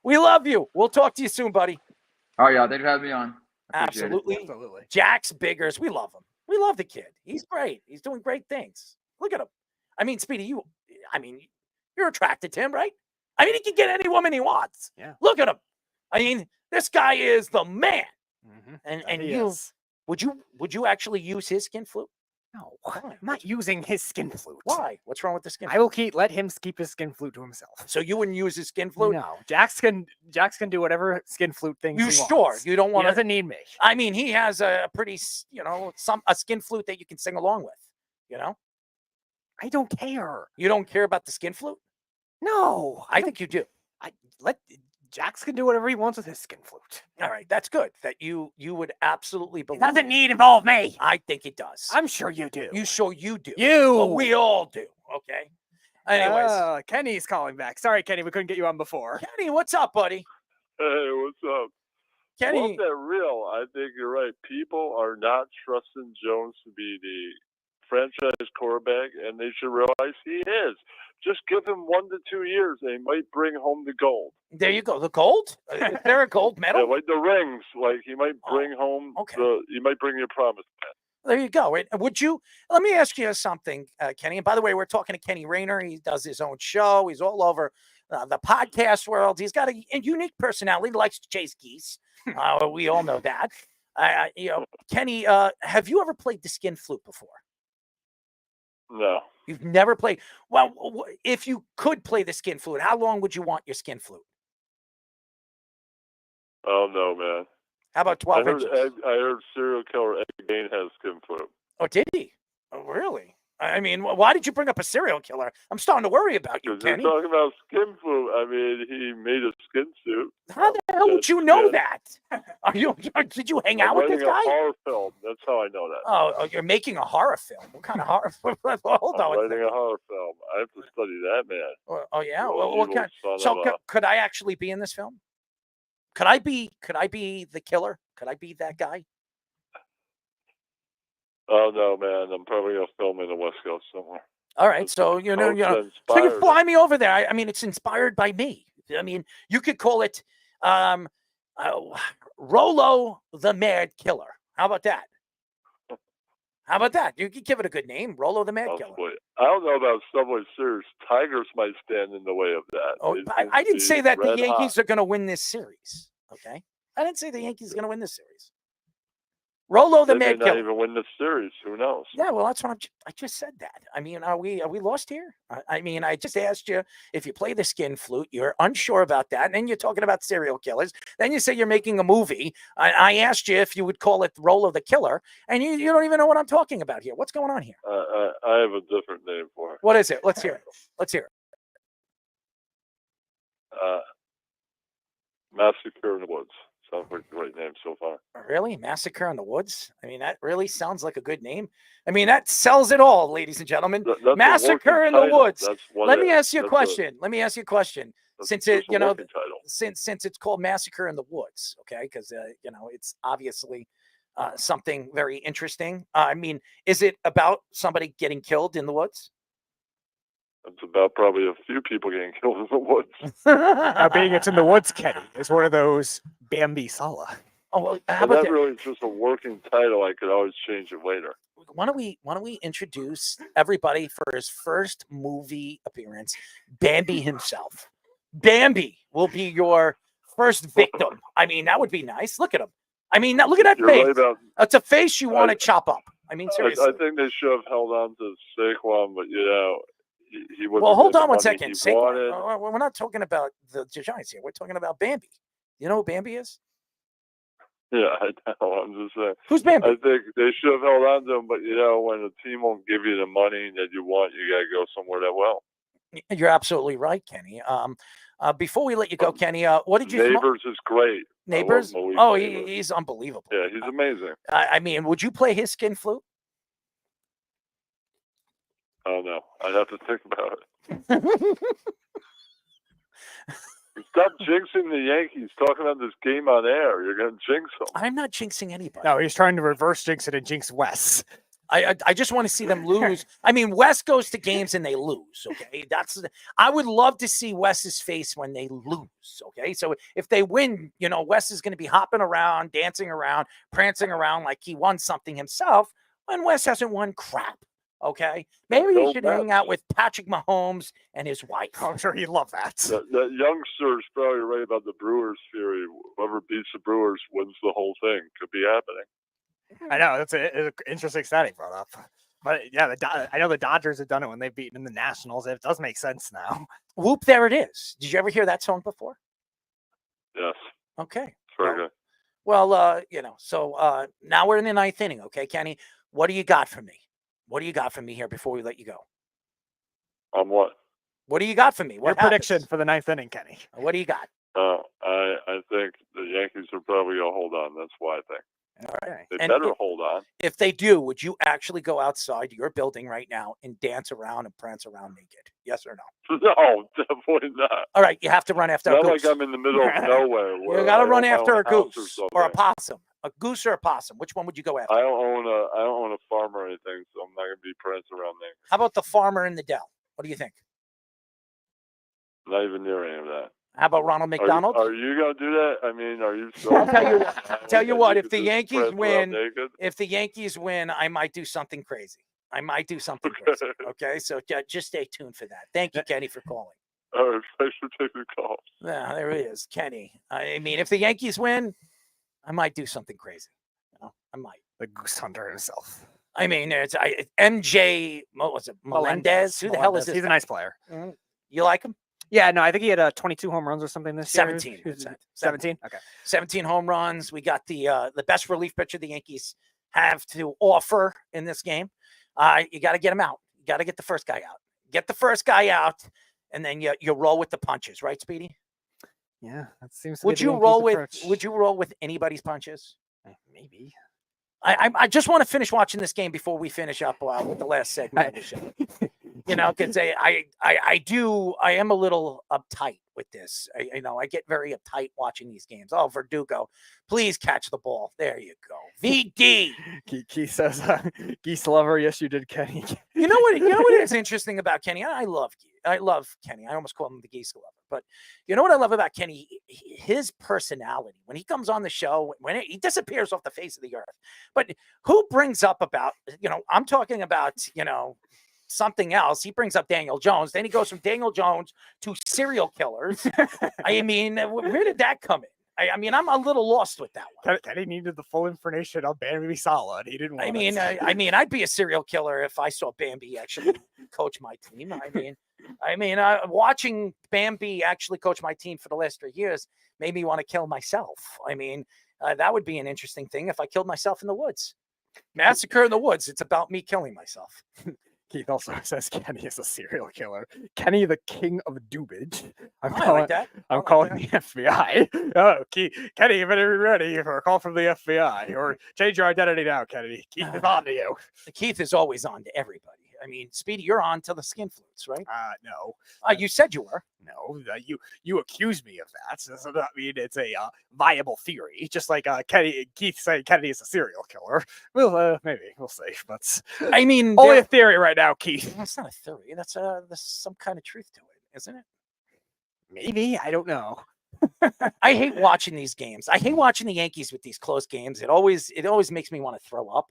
We love you. We'll talk to you soon, buddy. All right, y'all. Thanks for having me on. Absolutely. Jax Biggers. We love him. We love the kid. He's great. He's doing great things. Look at him. I mean, Speedy, you're attracted to him, right? I mean, he can get any woman he wants. Yeah. Look at him. I mean, this guy is the man. Mm-hmm. And you, would you actually use his skin flute? No, I'm not using his skin flute. Why? What's wrong with the skin flute? I will let him keep his skin flute to himself. So you wouldn't use his skin flute? No, Jax can do whatever skin flute thing he sure wants. You don't want? He doesn't need me. I mean, he has a pretty, a skin flute that you can sing along with. I don't care. You don't care about the skin flute? No, I think you do. Jax can do whatever he wants with his skin flute. All right, that's good. That you would absolutely believe. It doesn't need to involve me. I think it does. I'm sure you do. You sure you do. You. Well, we all do. Okay. Anyways, Kenny's calling back. Sorry, Kenny, we couldn't get you on before. Kenny, what's up, buddy? Hey, what's up? Kenny, Well, that real. I think you're right. People are not trusting Jones to be the franchise quarterback, and they should realize he is. Just give him 1 to 2 years, and he might bring home the gold. there you go. The gold? Is there a gold medal? Yeah, like the rings. Like he might bring home he might bring you a promise, man. There you go. Would you? Let me ask you something, Kenny. And by the way, we're talking to Kenny Rayner. He does his own show. He's all over the podcast world. He's got a unique personality. He likes to chase geese. We all know that. Kenny, have you ever played the skin flute before? No. You've never played. Well, if you could play the skin flute, how long would you want your skin flute? Oh no, man. How about 12 inches? I heard serial killer Ed Gein has skin flute. Oh, did he? Oh, really? I mean, why did you bring up a serial killer? I'm starting to worry about you, Kenny. You're talking about skin flute. I mean, he made a skin suit. How the hell would you know that? Did you hang out with this guy? I'm writing a horror film. That's how I know that. Oh, you're making a horror film. What kind of horror film? Hold on. I'm writing a horror film. I have to study that, man. Oh yeah. Well, What kind? So could I actually be in this film? Could I be the killer? Could I be that guy? Oh no, man! I'm probably gonna film in the West Coast somewhere. All right, so so you fly me over there. I mean, it's inspired by me. I mean, you could call it Rolo the Mad Killer. How about that? How about that? You could give it a good name, Rolo the Mad Killer. I don't know about Subway Series. Tigers might stand in the way of that. Oh, I didn't say that the Yankees are going to win this series. Okay, I didn't say the Yankees are going to win this series. Rolo the Mad Killer. They may not even win the series. Who knows? Yeah, well, that's what I just said that. I mean, are we lost here? I mean, I just asked you if you play the skin flute. You're unsure about that, and then you're talking about serial killers. Then you say you're making a movie. I asked you if you would call it Rolo the Killer, and you don't even know what I'm talking about here. What's going on here? I have a different name for it. What is it? Let's hear it. Let's hear it. Massacre in the Woods. Sounds like a great name so far. Really? Massacre in the Woods? I mean, that really sounds like a good name. I mean, that sells it all, ladies and gentlemen. Massacre in the Woods. Let me ask you a question. Let me ask you a question. Since it, since it's called Massacre in the Woods, okay? Because it's obviously something very interesting. I mean, is it about somebody getting killed in the woods? It's about probably a few people getting killed in the woods. Now, being it's in the woods, Kenny, is one of those Bambi Saleh. Oh, well, how about that? Really, just a working title. I could always change it later. Why don't we introduce everybody for his first movie appearance? Bambi himself. Bambi will be your first victim. I mean, that would be nice. Look at him. I mean, now look at that face. Right That's a face you want to chop up. I mean, seriously. I think they should have held on to Saquon, but he was. Well, hold on one second. We're not talking about the Giants here. We're talking about Bambi. You know who Bambi is? Yeah, I know. I'm just saying. Who's Bambi? I think they should have held on to him, but when the team won't give you the money that you want, you got to go somewhere that well. You're absolutely right, Kenny. Before we let you go, Kenny, what did you? Neighbors is great. Neighbors? Oh, he's unbelievable. Yeah, he's amazing. I mean, would you play his skin flute? Oh no, I'd have to think about it. Stop jinxing the Yankees. Talking about this game on air, you're going to jinx them. I'm not jinxing anybody. No, he's trying to reverse jinx it and jinx Wes. I just want to see them lose. I mean, Wes goes to games and they lose. Okay, I would love to see Wes's face when they lose. Okay, so if they win, Wes is going to be hopping around, dancing around, prancing around like he won something himself. When Wes hasn't won crap. Okay, maybe he should hang out with Patrick Mahomes and his wife. I'm sure he'd love that. That youngster is probably right about the Brewers theory. Whoever beats the Brewers wins the whole thing. Could be happening. I know that's an interesting stat he brought up. But yeah, I know the Dodgers have done it when they've beaten the Nationals. It does make sense now. Whoop! There it is. Did you ever hear that song before? Yes. Okay. Very good. Well, so now we're in the ninth inning. Okay, Kenny, what do you got for me? What do you got for me here before we let you go? On what? What do you got for me? Your prediction for the ninth inning, Kenny. What do you got? I think the Yankees are probably going to hold on. That's why I think. All right. They And better hold on. If they do, would you actually go outside your building right now and dance around and prance around naked? Yes or no? No, definitely not. All right, you have to run after a Not goose. like I'm in the middle of nowhere. You got to run after a or goose or a something. possum. A goose or a possum. Which one would you go after? I don't own a farm or anything, so I'm not gonna be prancing around there. How about the farmer in the dell? What do you think? Not even near any of that. How about Ronald McDonald? Are you gonna do that? I mean, are you so? I'll tell you what. If the just Yankees prance around win, naked? I might do something crazy. Crazy. Okay, so just stay tuned for that. Thank you, Kenny, for calling. All right, thanks for taking the call. Yeah, there he is, Kenny. I mean, if the Yankees win, I might do something crazy. I might. The goose hunter himself. I mean, it's MJ. What was it? Melendez? Who the hell is this? He's a nice player. You like him? Yeah, no, I think he had 22 home runs or something this year. 17. 17? Okay. 17 home runs. We got the best relief pitcher the Yankees have to offer in this game. You got to get him out. You got to get the first guy out. Get the first guy out, and then you roll with the punches, right, Speedy? Yeah, that seems. Would you roll with anybody's punches? Maybe. I just want to finish watching this game before we finish up with the last segment of the show. Because I am a little uptight with this. I get very uptight watching these games. Oh, Verdugo, please catch the ball. There you go. VD. Keith says, Geese lover. Yes, you did, Kenny. You know what is interesting about Kenny? I love Kenny. I almost call him the Geese lover. But you know what I love about Kenny? His personality. When he comes on the show, when he disappears off the face of the earth. But who brings up about, I'm talking about, something else. He brings up Daniel Jones. Then he goes from Daniel Jones to serial killers. I mean, where did that come in? I mean, I'm a little lost with that one. Kenny needed the full information on Bambi Saleh. He didn't want it. I'd be a serial killer if I saw Bambi actually coach my team. Watching Bambi actually coach my team for the last 3 years made me want to kill myself. That would be an interesting thing if I killed myself in the woods. Massacre in the woods. It's about me killing myself. Keith also says Kenny is a serial killer. Kenny, the king of doobage. I'm like that. I'm calling the FBI. Oh, Kenny, you better be ready for a call from the FBI or change your identity now, Kenny. Keith is on to you. Keith is always on to everybody. Speedy, you're on to the skin flutes, right? No. You said you were. No, you accuse me of that. So does not mean it's a viable theory. Just like Keith saying Kennedy is a serial killer. Well, maybe we'll see. But only a theory right now, Keith. That's not a theory. That's some kind of truth to it, isn't it? Maybe, I don't know. I hate watching these games. I hate watching the Yankees with these close games. It always makes me want to throw up.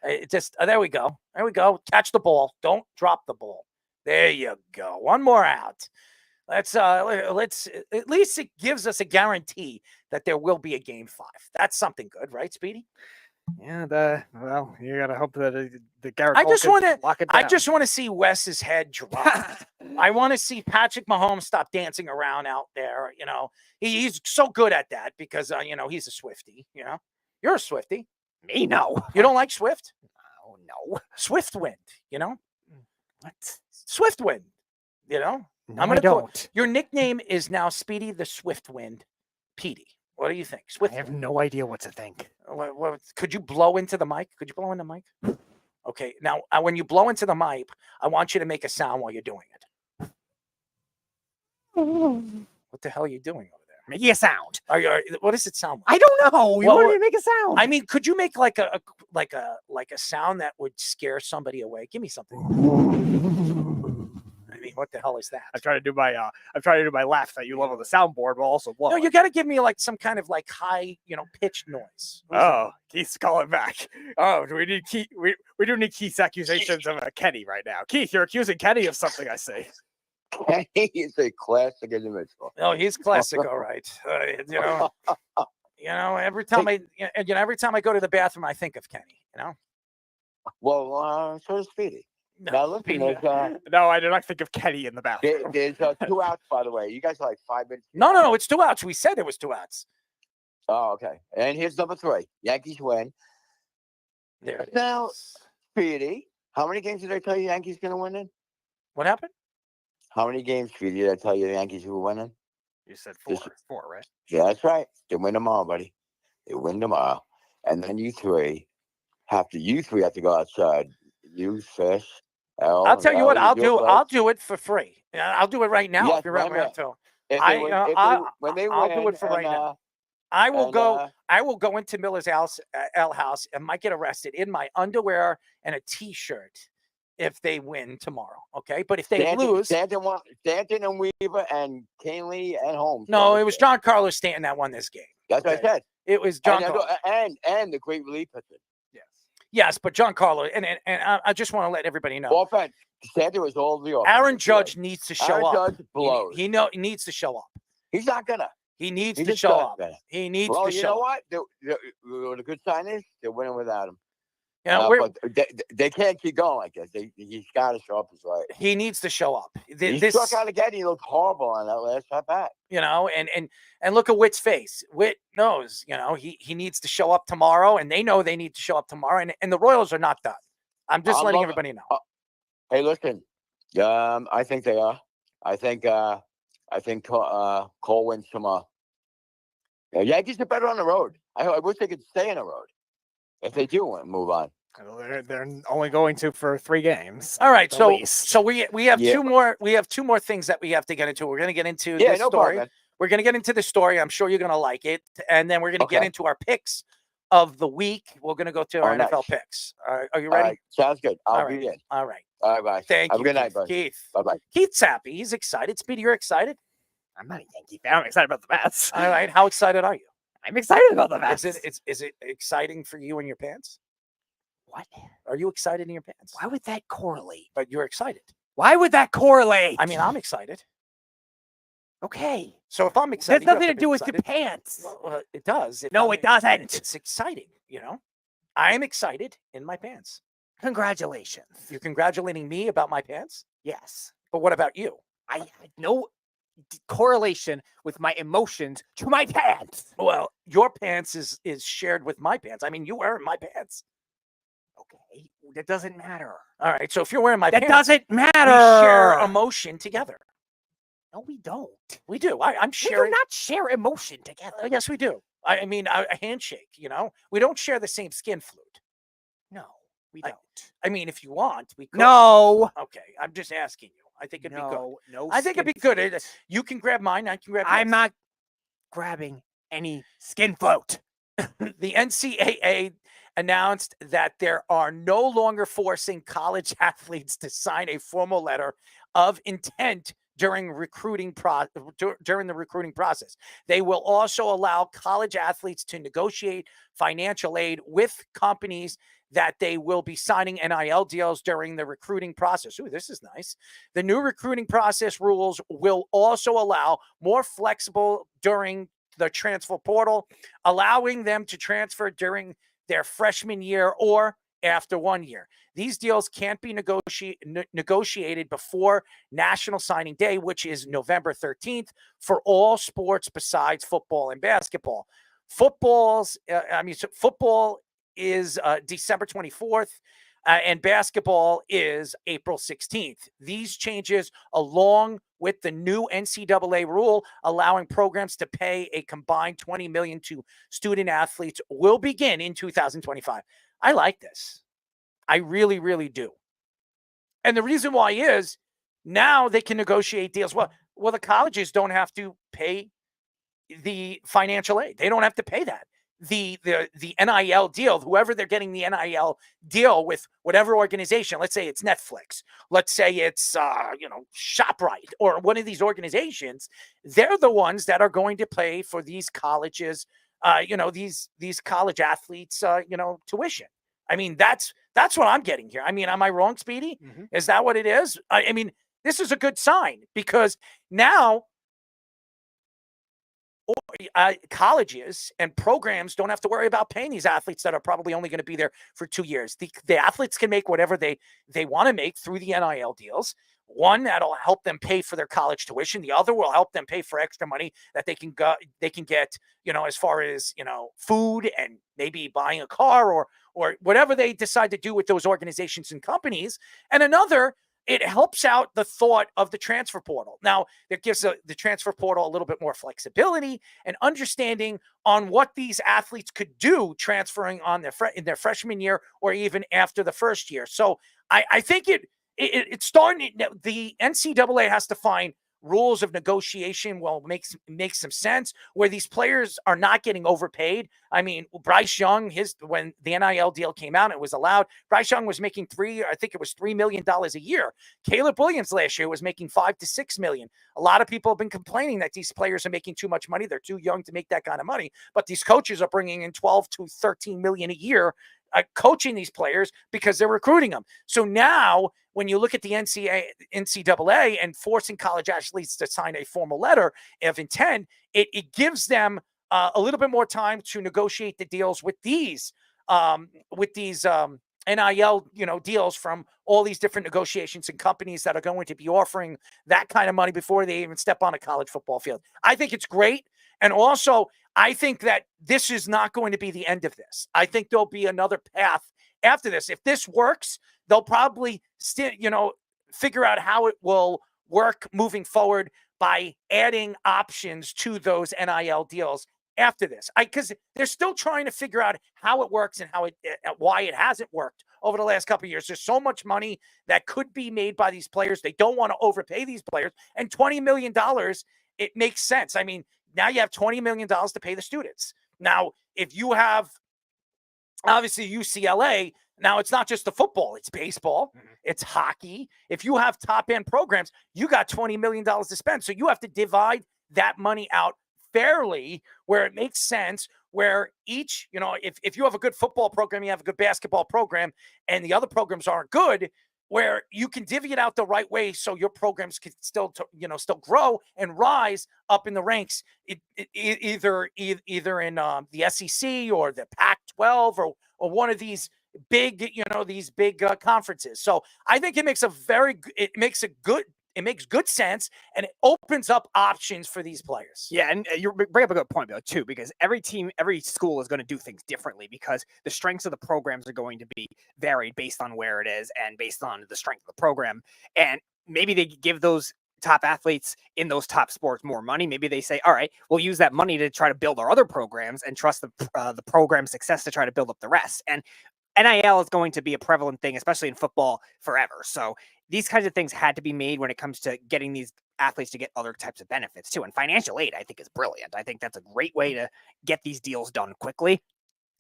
It just there we go. Catch the ball. Don't drop the ball. There you go. One more out. Let's at least it gives us a guarantee that there will be a game 5. That's something good, right, Speedy? Yeah. You gotta hope that the Garrett. I just want to to see Wes's head drop. I want to see Patrick Mahomes stop dancing around out there. He's so good at that because he's a Swiftie. You're a Swiftie. Me, no. You don't like Swift? No. Swift wind, What? Swift wind, No, I don't. Your nickname is now Speedy the Swift Wind, Petey. What do you think? Swift. I have no idea what to think. Could you blow into the mic? Okay. Now, when you blow into the mic, I want you to make a sound while you're doing it. What the hell are you doing over there? Making a sound. What does it sound like? I don't know. You want me to make a sound? Could you make like a sound that would scare somebody away? Give me something. What the hell is that? I'm trying to do my laugh that you love on the soundboard while also blowing. No, you got to give me like some kind of like high, pitched noise. Keith's calling back. Oh, do we need Keith? We do need Keith's accusations of Kenny right now. Keith, you're accusing Kenny of something. I say. Kenny is a classic individual. No, he's classic, all right. Every time I go to the bathroom, I think of Kenny. Well, so does Speedy. No, now listen, no, I did not think of Kenny in the bathroom. There's 2 outs, by the way. You guys are like 5 minutes. No, it's 2 outs. We said it was 2 outs. Oh, okay. And here's number 3. Yankees win. There it now, is. Speedy, how many games did I tell you Yankees going to win in? What happened? How many games, Speedy, did I tell you the Yankees were winning? You said 4. 4, right? Yeah, that's right. They win tomorrow, buddy. They win tomorrow. and then you three have to go outside. You, Fish, L. I'll tell you what, Ellie, I'll do it for free. I'll do it right now Yes, if you're wait a around minute. to. If I, they win, when they I'll win, do it for right now. I will go into Miller's house, house, and might get arrested in my underwear and a T-shirt if they win tomorrow. Okay, but if they lose, Stanton and Weaver and Canley and Holmes. no, it was John Carlos Stanton that won this game. That's what I said. It was John and, Carlos. and the great relief pitcher. Yes, but John Carlos, and I just want to let everybody know. Offense. Stanton was all the offense. Aaron Judge needs to show up. Aaron Judge blows. He needs to show up. He's not gonna. He needs to show up. He needs to show up. Well, you know what? The good sign is they're winning without him. Yeah, but they can't keep going like this. He's got to show up his right. He needs to show up. He struck out again. He looked horrible on that last at bat. You know, and look at Witt's face. Witt knows, you know, he needs to show up tomorrow, and they know they need to show up tomorrow. And the Royals are not done. I'm just letting everybody know. Hey, listen. I think they are. I think Cole wins tomorrow. Yankees are better on the road. I wish they could stay on the road. If they do move on. They're only going to for 3 games. All right, so we have two more things that we have to get into. We're going to get into this story. We're going to get into the story. I'm sure you're going to like it, and then we're going to get into our picks of the week. We're going to go to our NFL picks. Are you ready? All right, sounds good. I'll be in. All right. All right, bye. Thank you. Have a good night, bud. Keith. Bye-bye. Keith's happy. He's excited. Speedy, you're excited? I'm not a Yankee fan. I'm excited about the Mets. All right. How excited are you? I'm excited about the Mets. Is it exciting for you in your pants? What? Are you excited in your pants? Why would that correlate? But you're excited. Why would that correlate? I mean, I'm excited. Okay. So if I'm excited, there's nothing to do with the pants. Well, it does. No, it doesn't. It's exciting, you know. I am excited in my pants. Congratulations. You're congratulating me about my pants? Yes. But what about you? I had no correlation with my emotions to my pants. Well, your pants is shared with my pants. I mean, you wearing my pants. Okay. That doesn't matter. All right. So if you're wearing my pants, that doesn't matter. We share emotion together. No, we don't. We do. I'm sharing. We do not share emotion together. Yes, we do. I mean, a handshake, you know? We don't share the same skin fluid. No, we don't. I mean, if you want, we could. No. Okay. I'm just asking you. I think it'd be good. No, I think it'd be good. You can grab mine. I can grab yours. I'm not grabbing any skin float. The NCAA announced that there are no longer forcing college athletes to sign a formal letter of intent during the recruiting process. They will also allow college athletes to negotiate financial aid with companies that they will be signing NIL deals during the recruiting process. Ooh, this is nice. The new recruiting process rules will also allow more flexible during the transfer portal, allowing them to transfer during their freshman year or after 1 year. These deals can't be negotiated before National Signing Day, which is November 13th, for all sports besides football and basketball. Football is December 24th, and basketball is April 16th. These changes, along with the new NCAA rule allowing programs to pay a combined $20 million to student athletes, will begin in 2025. I like this. I really, really do. And the reason why is now they can negotiate deals. Well, the colleges don't have to pay the financial aid. They don't have to pay that. The NIL deal, whoever they're getting the NIL deal with, whatever organization, let's say it's Netflix, let's say it's ShopRite or one of these organizations, they're the ones that are going to pay for these colleges, these college athletes, tuition. I mean, that's what I'm getting here. I mean, am I wrong, Speedy? Mm-hmm. Is that what it is? I mean, this is a good sign because now colleges and programs don't have to worry about paying these athletes that are probably only going to be there for 2 years. The athletes can make whatever they want to make through the NIL deals. One, that'll help them pay for their college tuition. The other will help them pay for extra money that they can get, as far as, food and maybe buying a car or whatever they decide to do with those organizations and companies. And another, it helps out the thought of the transfer portal. Now, it gives the transfer portal a little bit more flexibility and understanding on what these athletes could do transferring on in their freshman year or even after the first year. So I think it's starting. The NCAA has to find rules of negotiation makes some sense where these players are not getting overpaid. I mean, Bryce Young, when the NIL deal came out, it was allowed. Bryce Young was making $3 million a year. Caleb Williams last year was making $5 to $6 million. A lot of people have been complaining that these players are making too much money. They're too young to make that kind of money. But these coaches are bringing in $12 to $13 million a year coaching these players because they're recruiting them. So now when you look at the NCAA and forcing college athletes to sign a formal letter of intent, it gives them a little bit more time to negotiate the deals with these NIL, deals from all these different negotiations and companies that are going to be offering that kind of money before they even step on a college football field. I think it's great. And also, I think that this is not going to be the end of this. I think there'll be another path after this. If this works, they'll probably still, figure out how it will work moving forward by adding options to those NIL deals after this. Because they're still trying to figure out how it works and why it hasn't worked over the last couple of years. There's so much money that could be made by these players. They don't want to overpay these players. And $20 million, it makes sense. I mean, now you have $20 million to pay the students. Now, if you have, obviously, UCLA, now it's not just the football, it's baseball, it's hockey. If you have top-end programs, you got $20 million to spend. So you have to divide that money out fairly where it makes sense, where each, if you have a good football program, you have a good basketball program, and the other programs aren't good, where you can divvy it out the right way so your programs can still grow and rise up in the ranks, either in the SEC or the Pac-12 or one of these big, conferences. So I think it makes good sense, and it opens up options for these players. Yeah, and you bring up a good point, though, too, because every team, every school is going to do things differently because the strengths of the programs are going to be varied based on where it is and based on the strength of the program. And maybe they give those top athletes in those top sports more money. Maybe they say, all right, we'll use that money to try to build our other programs and trust the program's success to try to build up the rest. And NIL is going to be a prevalent thing, especially in football, forever. So these kinds of things had to be made when it comes to getting these athletes to get other types of benefits too. And financial aid, I think, is brilliant. I think that's a great way to get these deals done quickly,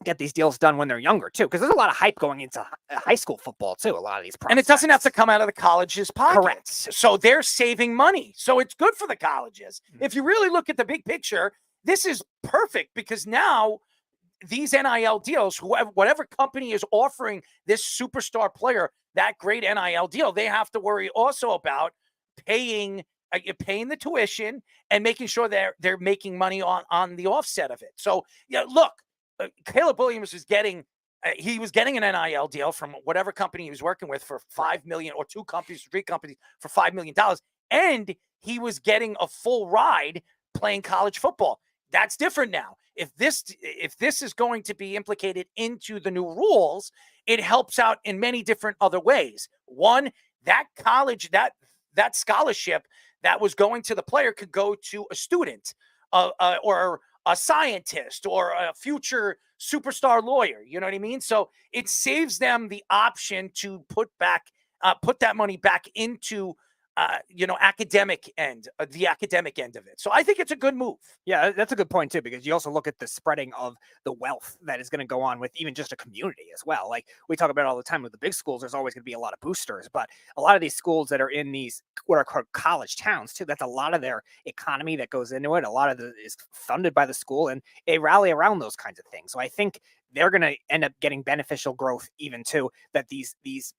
get these deals done when they're younger too, because there's a lot of hype going into high school football too. A lot of these prospects. And it doesn't have to come out of the college's pockets. Correct. So they're saving money. So it's good for the colleges. If you really look at the big picture, this is perfect because now these NIL deals, whatever company is offering this superstar player that great NIL deal, they have to worry also about paying the tuition and making sure they're making money on the offset of it. So, look, Caleb Williams was getting an NIL deal from whatever company he was working with for $5 million, or three companies for $5 million, and he was getting a full ride playing college football. That's different now. If this is going to be implicated into the new rules, it helps out in many different other ways. One, that college, that scholarship that was going to the player could go to a student or a scientist or a future superstar lawyer. You know what I mean? So it saves them the option to put that money back into the academic end of it. So I think it's a good move. Yeah, that's a good point too, because you also look at the spreading of the wealth that is going to go on with even just a community as well. Like we talk about all the time with the big schools, there's always going to be a lot of boosters, but a lot of these schools that are in these what are called college towns too, that's a lot of their economy that goes into it. A lot of it is funded by the school, and they rally around those kinds of things. So I think they're going to end up getting beneficial growth even too, that these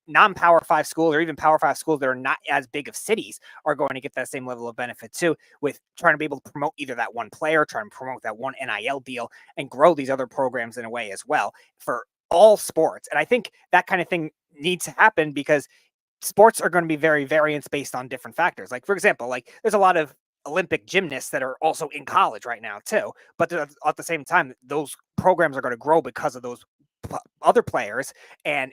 non-Power 5 schools or even Power 5 schools that are not as big of cities are going to get that same level of benefit too, with trying to be able to promote either that one player, trying to promote that one NIL deal, and grow these other programs in a way as well for all sports. And I think that kind of thing needs to happen because sports are going to be very variance based on different factors. Like, for example, there's a lot of Olympic gymnasts that are also in college right now too, but at the same time, those programs are going to grow because of those other players, and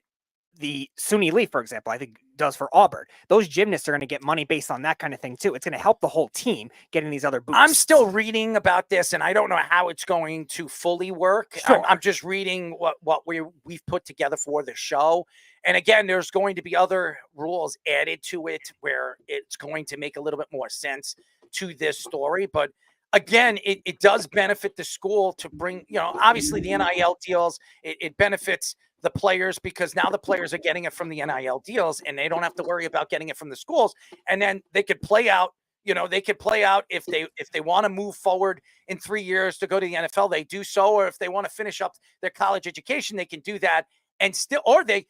the Suni Lee, for example, I think does for Auburn. Those gymnasts are going to get money based on that kind of thing too. It's going to help the whole team getting these other boosts. I'm still reading about this, and I don't know how it's going to fully work. Sure. I'm just reading what we've put together for the show. And again, there's going to be other rules added to it where it's going to make a little bit more sense to this story. But again, it does benefit the school to bring, obviously the NIL deals, it benefits the players because now the players are getting it from the NIL deals and they don't have to worry about getting it from the schools. And then they could play out, if they want to move forward in 3 years to go to the NFL, they do so. Or if they want to finish up their college education, they can do that and still, or they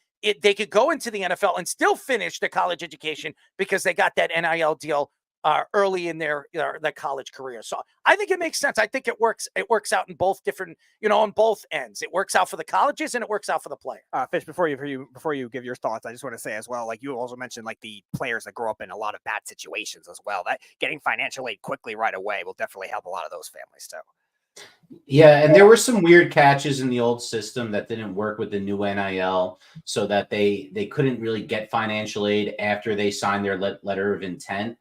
could go into the NFL and still finish their college education because they got that NIL deal early in their college career. So I think it makes sense. I think it works out in both different, on both ends. It works out for the colleges and it works out for the player. Fish, before you give your thoughts, I just want to say as well, like you also mentioned, like the players that grow up in a lot of bad situations as well, that getting financial aid quickly right away will definitely help a lot of those families too. Yeah, and there were some weird catches in the old system that didn't work with the new NIL, so that they couldn't really get financial aid after they signed their letter of intent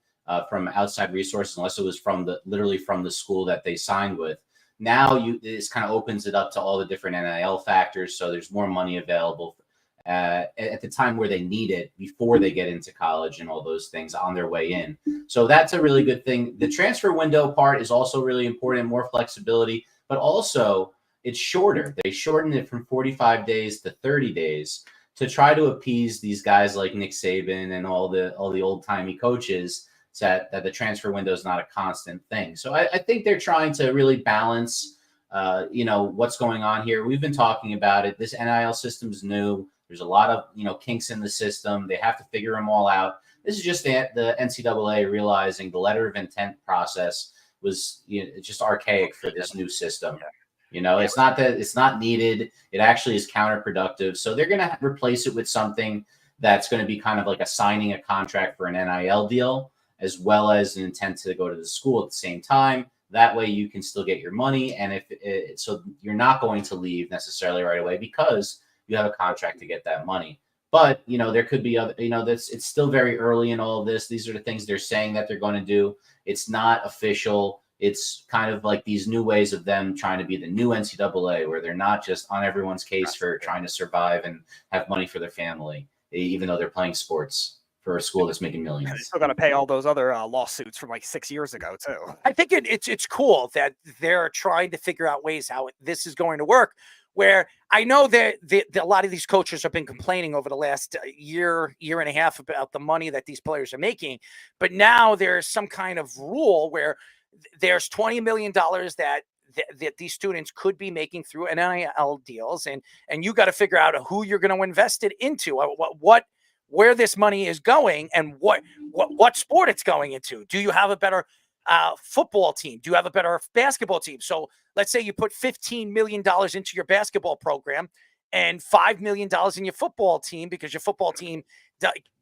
from outside resources, unless it was literally from the school that they signed with. Now this kind of opens it up to all the different NIL factors, so there's more money available at the time where they need it before they get into college and all those things on their way in. So that's a really good thing. The transfer window part is also really important, more flexibility, but also it's shorter. They shortened it from 45 days to 30 days to try to appease these guys like Nick Saban and all the old-timey coaches that the transfer window is not a constant thing. So I think they're trying to really balance, what's going on here. We've been talking about it. This NIL system is new. There's a lot of, kinks in the system. They have to figure them all out. This is just the NCAA realizing the letter of intent process was just archaic for this new system. It's not that it's not needed. It actually is counterproductive. So they're going to replace it with something that's going to be kind of like signing a contract for an NIL deal, as well as an intent to go to the school at the same time. That way you can still get your money. And so you're not going to leave necessarily right away because you have a contract to get that money. But, there could be other, it's still very early in all of this. These are the things they're saying that they're going to do. It's not official. It's kind of like these new ways of them trying to be the new NCAA, where they're not just on everyone's case for trying to survive and have money for their family, even though they're playing sports for a school that's making millions. They're still got to pay all those other lawsuits from like 6 years ago too. I think it's cool that they're trying to figure out ways how this is going to work, where I know that a lot of these coaches have been complaining over the last year and a half about the money that these players are making. But now there's some kind of rule where there's $20 million that these students could be making through NIL deals. And you got to figure out who you're going to invest it into, where this money is going and what sport it's going into. Do you have a better football team? Do you have a better basketball team? So let's say you put $15 million into your basketball program and $5 million in your football team because your football team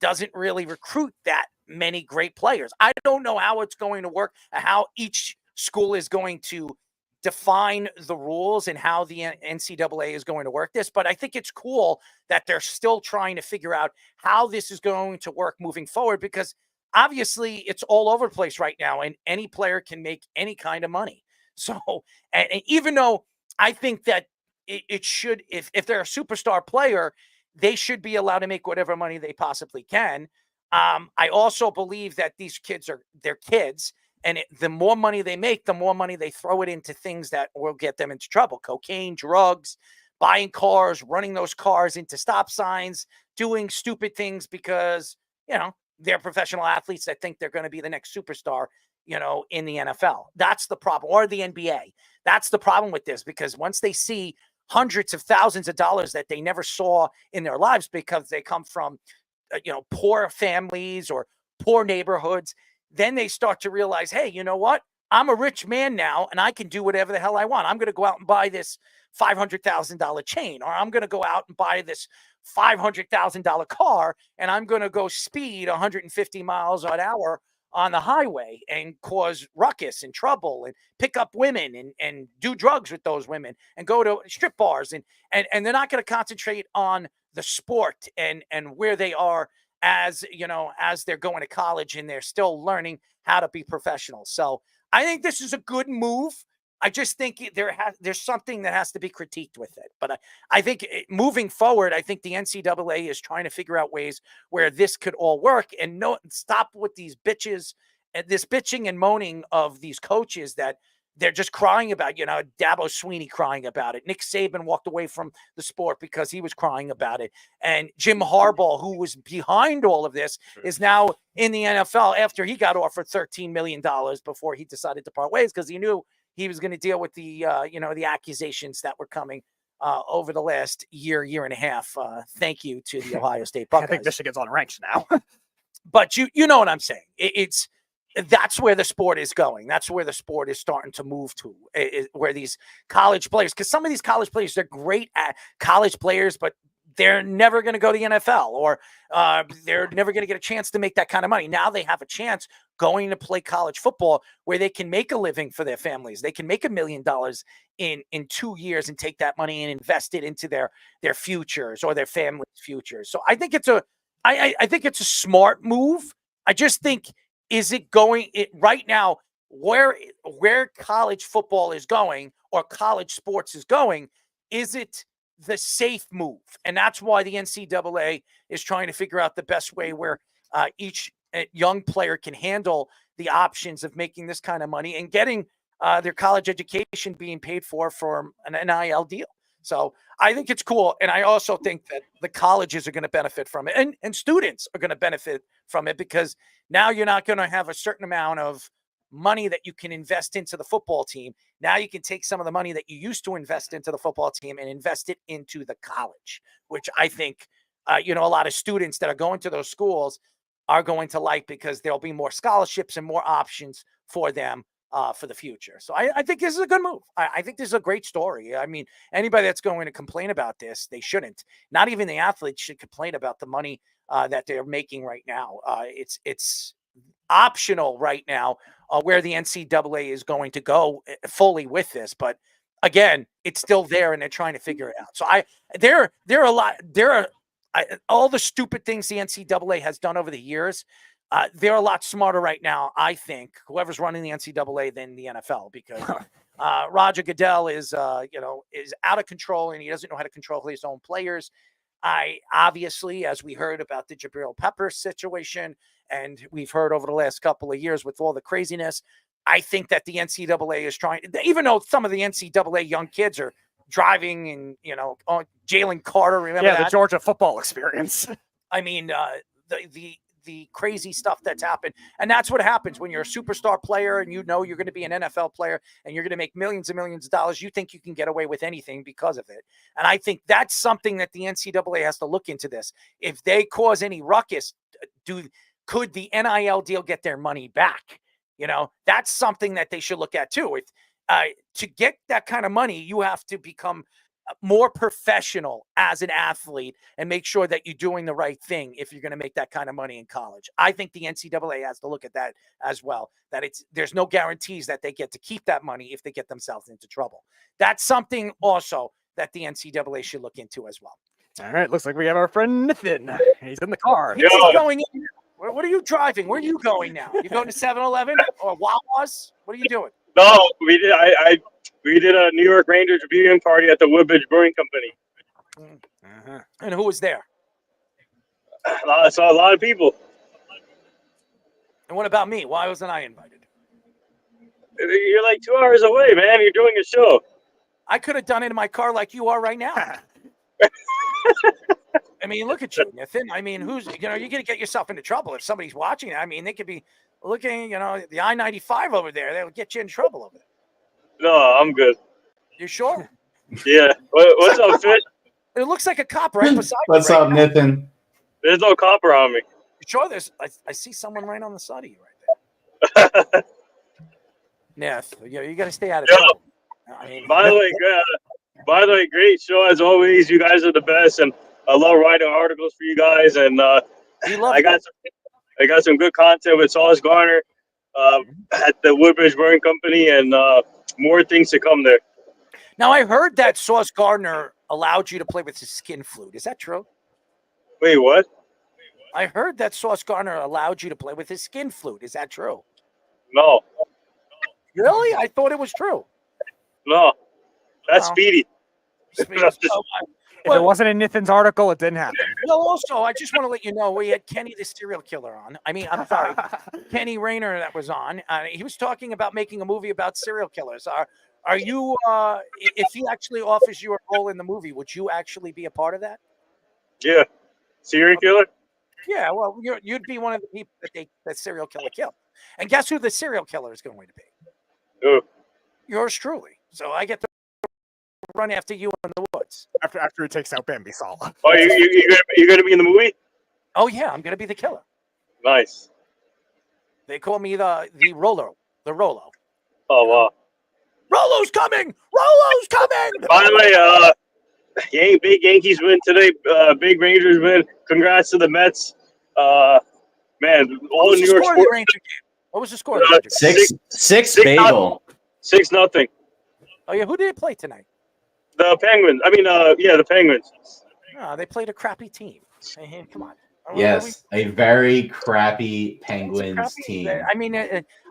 doesn't really recruit that many great players. I don't know how it's going to work, how each school is going to define the rules and how the NCAA is going to work this, but I think it's cool that they're still trying to figure out how this is going to work moving forward, because obviously it's all over the place right now and any player can make any kind of money. So, and even though I think that it should, if they're a superstar player, they should be allowed to make whatever money they possibly can. I also believe that these kids they're kids. And the more money they make, the more money they throw it into things that will get them into trouble. Cocaine, drugs, buying cars, running those cars into stop signs, doing stupid things because, they're professional athletes that think they're going to be the next superstar, in the NFL. That's the problem. Or the NBA. That's the problem with this, because once they see hundreds of thousands of dollars that they never saw in their lives because they come from, poor families or poor neighborhoods, then they start to realize, hey, you know what? I'm a rich man now and I can do whatever the hell I want. I'm going to go out and buy this $500,000 chain, or I'm going to go out and buy this $500,000 car and I'm going to go speed 150 miles an hour on the highway and cause ruckus and trouble and pick up women and do drugs with those women and go to strip bars and they're not going to concentrate on the sport and where they are as they're going to college and they're still learning how to be professionals. So I think this is a good move. I just think there's something that has to be critiqued with it. But I think moving forward, I think the NCAA is trying to figure out ways where this could all work and stop with these bitches and this bitching and moaning of these coaches that they're just crying about, Dabo Swinney crying about it. Nick Saban walked away from the sport because he was crying about it. And Jim Harbaugh, who was behind all of this, is now in the NFL after he got offered $13 million before he decided to part ways because he knew he was going to deal with the, the accusations that were coming over the last year and a half. Thank you to the Ohio State Buckeyes. I think Michigan's unranked now. But you know what I'm saying. That's where the sport is going. That's where the sport is starting to move to, where these college players, because some of these college players, they're great at college players, but they're never going to go to the NFL or they're never going to get a chance to make that kind of money. Now they have a chance going to play college football where they can make a living for their families. They can make $1 million in 2 years and take that money and invest it into their futures or their family's futures. So I think it's a smart move. I just think, is it going right now where college football is going or college sports is going? Is it the safe move? And that's why the NCAA is trying to figure out the best way where each young player can handle the options of making this kind of money and getting their college education being paid for an NIL deal. So I think it's cool. And I also think that the colleges are going to benefit from it and students are going to benefit from it because now you're not going to have a certain amount of money that you can invest into the football team. Now you can take some of the money that you used to invest into the football team and invest it into the college, which I think, a lot of students that are going to those schools are going to like because there'll be more scholarships and more options for them for the future. So I think this is a good move. I think this is a great story. I mean, anybody that's going to complain about this, they shouldn't. Not even the athletes should complain about the money that they're making right now. It's optional right now where the NCAA is going to go fully with this. But again, it's still there and they're trying to figure it out. So there are all the stupid things the NCAA has done over the years. They're a lot smarter right now, I think, whoever's running the NCAA than the NFL, because Roger Goodell is out of control and he doesn't know how to control his own players. Obviously, as we heard about the Jabrill Peppers situation, and we've heard over the last couple of years with all the craziness, I think that the NCAA is trying, even though some of the NCAA young kids are driving and, Jalen Carter, remember that? The Georgia football experience. I mean, the crazy stuff that's happened. And that's what happens when you're a superstar player and you're going to be an NFL player and you're going to make millions and millions of dollars. You think you can get away with anything because of it. And I think that's something that the NCAA has to look into this. If they cause any ruckus, could the NIL deal get their money back? That's something that they should look at too. To get that kind of money, you have to become more professional as an athlete and make sure that you're doing the right thing if you're going to make that kind of money in college. I think the NCAA has to look at that as well, that there's no guarantees that they get to keep that money if they get themselves into trouble. That's something also that the NCAA should look into as well. All right, looks like we have our friend Nathan. He's in the car. He's going in. What are you driving? Where are you going now? You going to 7-Eleven or Wawa's? What are you doing? No, we did. We did a New York Rangers viewing party at the Woodbridge Brewing Company. And who was there? I saw a lot of people. And what about me? Why wasn't I invited? You're like 2 hours away, man. You're doing a show. I could have done it in my car like you are right now. I mean, look at you, Nathan. I mean, you're going to get yourself into trouble if somebody's watching. I mean, they could be looking, the I-95 over there. They'll get you in trouble over there. No, I'm good. You sure? Yeah. What's up, Fit? It looks like a cop right beside you. What's up, Nathan? There's no cop around me. You sure? I see someone right on the side of you right there. Nath, you got to stay out of trouble. I mean, by the way, great show as always. You guys are the best, and I love writing articles for you guys. And I I got some good content with Sauce Garner at the Woodbridge Brewing Company, and more things to come there. Now, I heard that Sauce Gardner allowed you to play with his skin flute. Is that true? Wait, what? I heard that Sauce Gardner allowed you to play with his skin flute. Is that true? No. Really? I thought it was true. No. That's Well, Speedy. If it wasn't in Nathan's article, it didn't happen. No, also, I just want to let you know we had Kenny the serial killer on. I mean, I'm sorry, Kenny Rayner that was on. He was talking about making a movie about serial killers. Are you, if he actually offers you a role in the movie, would you actually be a part of that? Yeah. Serial killer? Yeah, well, you'd be one of the people that serial killer killed. And guess who the serial killer is going to be? Who? Yours truly. So I get to run after you in the woods. After he takes out Bambi Saleh. Oh, you're gonna be in the movie? Oh yeah, I'm gonna be the killer. Nice. They call me the Rolo. The Rolo. Oh wow. Rolo's coming! Rolo's coming! By the way, big Yankees win today. Big Rangers win. Congrats to the Mets. Man, all New York sports. What was the score? Of the Ranger game? Six bagel. 6-0. Oh yeah, who did they play tonight? The Penguins. I mean, the Penguins. Oh, they played a crappy team. Hey, come on. Yes, a very crappy Penguins team. I mean,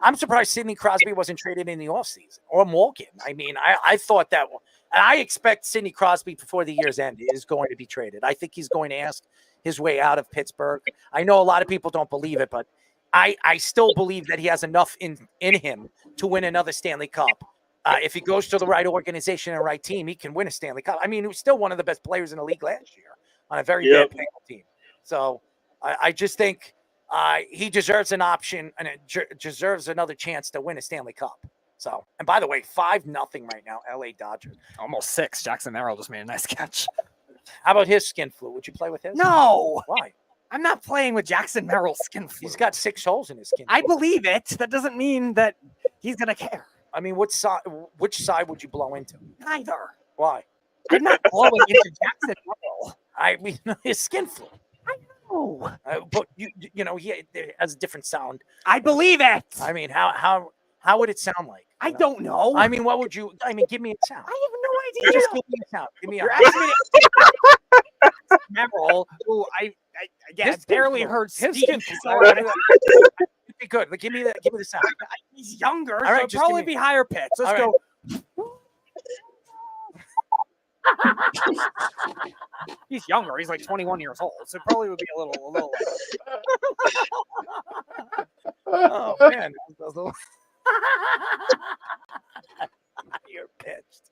I'm surprised Sidney Crosby wasn't traded in the offseason, or Morgan. I mean, I thought that, and I expect Sidney Crosby before the year's end is going to be traded. I think he's going to ask his way out of Pittsburgh. I know a lot of people don't believe it, but I still believe that he has enough in him to win another Stanley Cup. If he goes to the right organization and right team, he can win a Stanley Cup. I mean, he was still one of the best players in the league last year on a very bad Penguin team. So I just think he deserves an option and deserves another chance to win a Stanley Cup. So, and by the way, 5-0 right now, LA Dodgers. Almost 6. Jackson Merrill just made a nice catch. How about his skin flute? Would you play with his? No. Why? I'm not playing with Jackson Merrill's skin flute. He's got 6 holes in his skin. I believe it. That doesn't mean that he's going to care. I mean, which side would you blow into? Neither. Why? I'm not blowing into Jackson Merrill. I mean, his skin flute. Oh. But you know, he has a different sound. I believe it. I mean, how would it sound like? I don't know. I mean, what would you? I mean, give me a sound. I have no idea. Just give me a sound. Give me a. You're asking me to Merrill, who I barely heard speak. It'd be good. Like, give me the sound. He's younger, All right, so it'll probably be higher pitch. Let's go. He's younger. He's like 21 years old, so it probably would be a little. Oh man, you're pitched.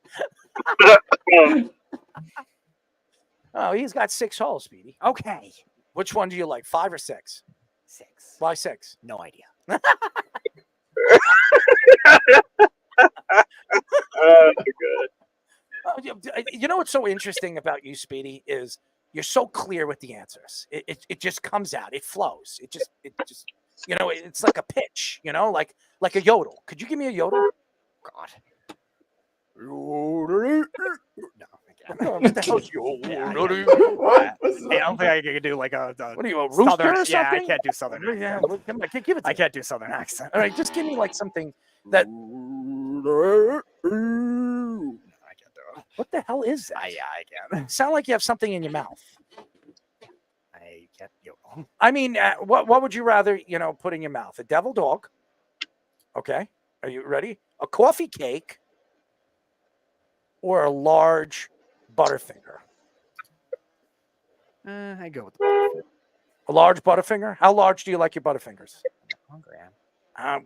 Oh, he's got 6 holes, Speedy. Okay. Which one do you like, 5 or 6? 6. Why 6? No idea. You know what's so interesting about you, Speedy, is you're so clear with the answers. It just comes out. It flows. It just you know, it's like a pitch, you know, like a yodel. Could you give me a yodel? God. No, what the hell's yodel? I don't think I could do like a what are you, a rooster southern, or something? Yeah, I can't do southern accent. Yeah, come on, give it to I me. can't do southern accent. All right, just give me like something that. I can't do it. What the hell is that? Yeah, I can't. Sound like you have something in your mouth. I can't do. I mean, what would you rather, put in your mouth? A devil dog. Okay. Are you ready? A coffee cake or a large Butterfinger? I go with the Butterfinger. A large Butterfinger? How large do you like your Butterfingers? Hungry.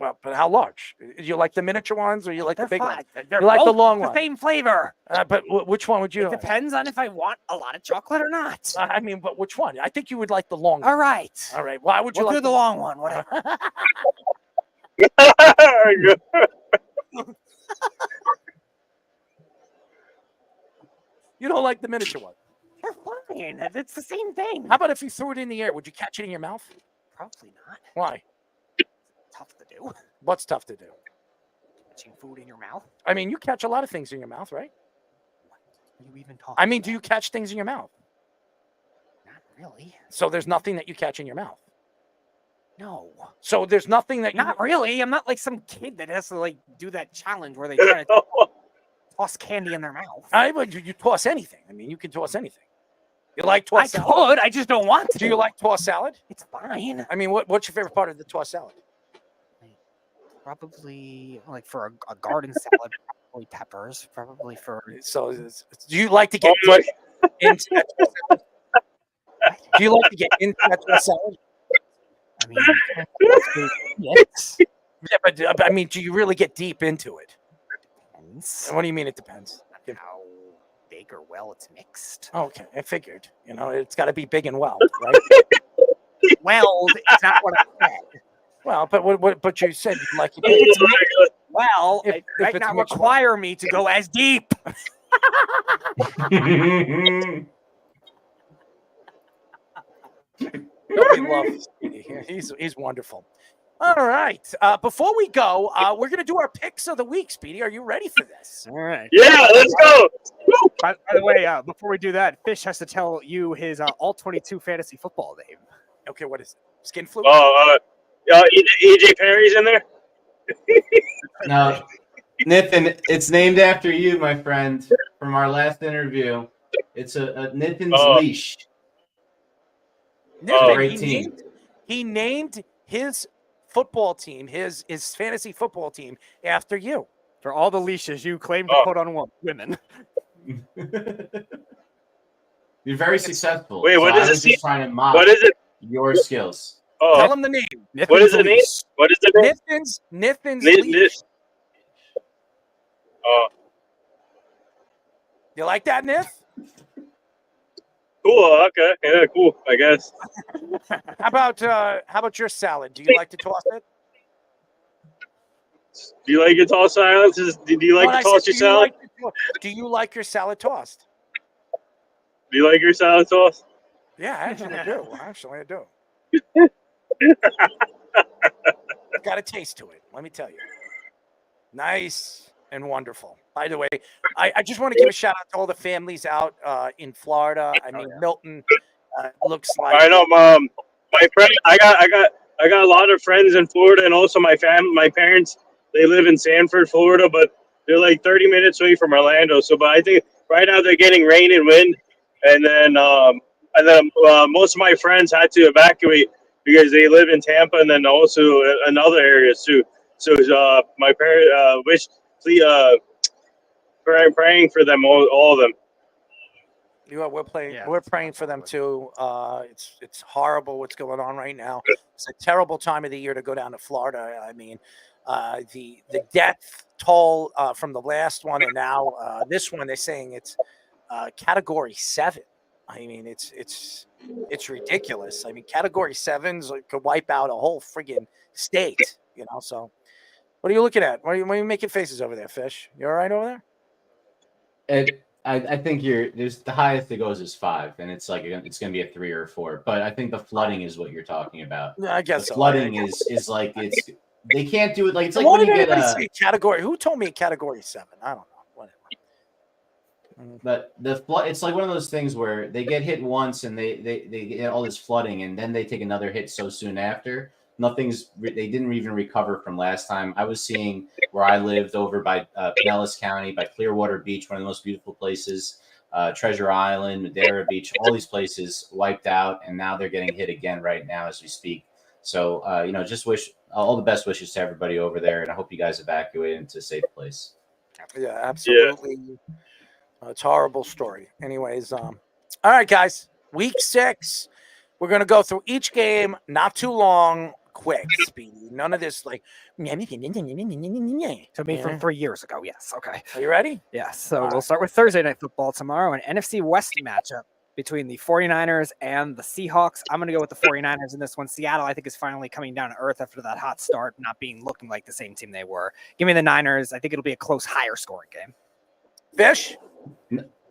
Well, but how large? Do you like the miniature ones or you like the big ones? They're You like the both long the one? same flavor. But which one would you It like? depends on if I want a lot of chocolate or not. I mean, but which one? I think you would like the long one. All right. All right. Why would you We'll like do the long one, whatever. You don't like the miniature one? They're fine. It's the same thing. How about if you threw it in the air? Would you catch it in your mouth? Probably not. Why? Tough to do. What's tough to do? Catching food in your mouth? I mean, you catch a lot of things in your mouth, right? What are you even talking I mean, do you catch things in your mouth? Not really. So there's nothing that you catch in your mouth. No. So there's nothing that Not really. I'm not like some kid that has to like do that challenge where they try to toss candy in their mouth. I would you toss anything. I mean, you can toss anything. You like I toss salad? could. I just don't want to. Do you like tossed salad? It's fine. I mean, what's your favorite part of the tossed salad? Probably like for a garden salad, probably peppers. Probably for. So, do you like to get into that tossed salad? Do you like to get into that tossed salad? I mean, yes. Yeah, but I mean, do you really get deep into it? Depends. What do you mean it depends? How big or well it's mixed. Okay, I figured. You know, it's got to be big and well, right? Weld is not what I said. Well, but you said you like it. It's mixed well. If It might it's not mixed require me to go as deep. Nobody loves he's wonderful. All right. Before we go, we're gonna do our picks of the week. Speedy, are you ready for this? All right. Yeah, let's go. By the way, before we do that, Fish has to tell you his all 22 fantasy football name. Okay, what is it? Skin flu? Oh, EJ Perry's in there. No, Nathan, it's named after you, my friend, from our last interview. It's a Nathan's leash. Great team. He named his football team, his fantasy football team, after you. For all the leashes you claim to put on women. You're very successful. Wait, what so is I was this? just trying to mock What is it? your skills. Oh, Tell him the name. What is the name? What is the name? Nathan's leash. Oh, You like that, Nith? cool. Okay, yeah, cool. I guess. How about your salad? Do you like to toss it? Do you like your toss silence? Do you like When to I toss said, your salad? do you like your salad tossed? Do you like your salad toss? Yeah, actually I do. Actually, I do. Got a taste to it, let me tell you. Nice and wonderful. By the way, I just want to give a shout out to all the families out in Florida. I mean, Milton looks like. I know, Mom. My friend, I got a lot of friends in Florida, and also my parents. They live in Sanford, Florida, but they're like 30 minutes away from Orlando. So, but I think right now they're getting rain and wind, and then most of my friends had to evacuate because they live in Tampa, and then also in other areas too. So, my parents praying for them, all of them. You know, we're praying for them too. It's horrible what's going on right now. It's a terrible time of the year to go down to Florida. I mean, the death toll from the last one and now this one, they're saying it's category 7. I mean, it's ridiculous. I mean, category 7s could wipe out a whole friggin' state. You know, so what are you looking at? Why are you making faces over there, Fish? You all right over there? I think there's the highest it goes is 5, and it's like it's going to be a 3 or a 4. But I think the flooding is what you're talking about. I guess the so. flooding is like they can't do it like it's like Why when did you get say category. Who told me category 7? I don't know. Whatever. But the flood, it's like one of those things where they get hit once and they get all this flooding, and then they take another hit so soon after. They didn't even recover from last time. I was seeing where I lived over by Pinellas County, by Clearwater Beach, one of the most beautiful places, Treasure Island, Madeira Beach, all these places wiped out, and now they're getting hit again right now as we speak. So, just wish all the best wishes to everybody over there, and I hope you guys evacuate into a safe place. Yeah, absolutely. It's a horrible story. Anyways, all right, guys, week 6. We're going to go through each game, not too long, quick, Speedy. None of this like. To me from 3 years ago, yes. Okay. Are you ready? Yes. So we'll start with Thursday Night Football tomorrow, an NFC West matchup between the 49ers and the Seahawks. I'm going to go with the 49ers in this one. Seattle, I think, is finally coming down to earth after that hot start, looking like the same team they were. Give me the Niners. I think it'll be a close, higher scoring game. Fish?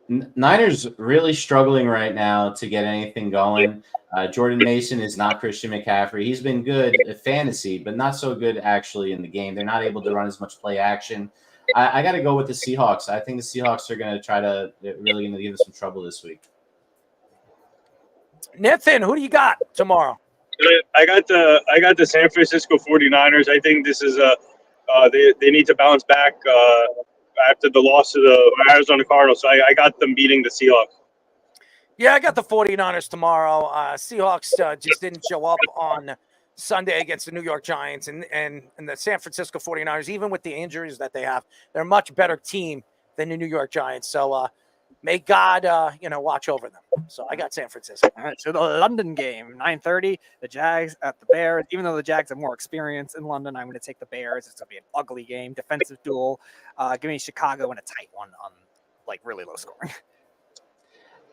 Niners really struggling right now to get anything going. Jordan Mason is not Christian McCaffrey. He's been good at fantasy, but not so good actually in the game. They're not able to run as much play action. I got to go with the Seahawks. I think the Seahawks are going to really going to give us some trouble this week. Nathan, who do you got tomorrow? I got the San Francisco 49ers. I think this is they need to bounce back after the loss to the Arizona Cardinals. So I got them beating the Seahawks. Yeah, I got the 49ers tomorrow. Seahawks just didn't show up on Sunday against the New York Giants, and the San Francisco 49ers, even with the injuries that they have, they're a much better team than the New York Giants. So may God, watch over them. So I got San Francisco. All right, so the London game, 9:30, the Jags at the Bears. Even though the Jags have more experience in London, I'm going to take the Bears. It's going to be an ugly game, defensive duel. Give me Chicago in a tight one on like really low scoring.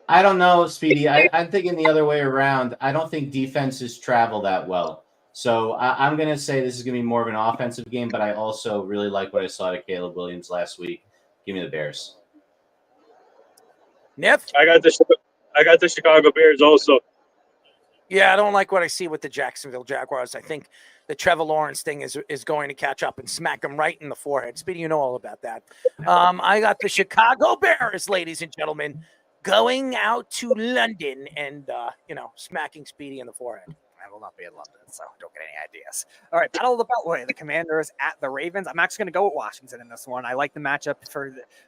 I don't know, Speedy. I'm thinking the other way around. I don't think defenses travel that well. So I'm going to say this is going to be more of an offensive game, but I also really like what I saw to Caleb Williams last week. Give me the Bears. Nip? I got the Chicago Bears also. Yeah, I don't like what I see with the Jacksonville Jaguars. I think the Trevor Lawrence thing is going to catch up and smack him right in the forehead. Speedy, you know all about that. I got the Chicago Bears, ladies and gentlemen, going out to London and, smacking Speedy in the forehead. I will not be in London, so don't get any ideas. All right, Battle of the Beltway, the Commanders at the Ravens. I'm actually going to go with Washington in this one. I like the matchup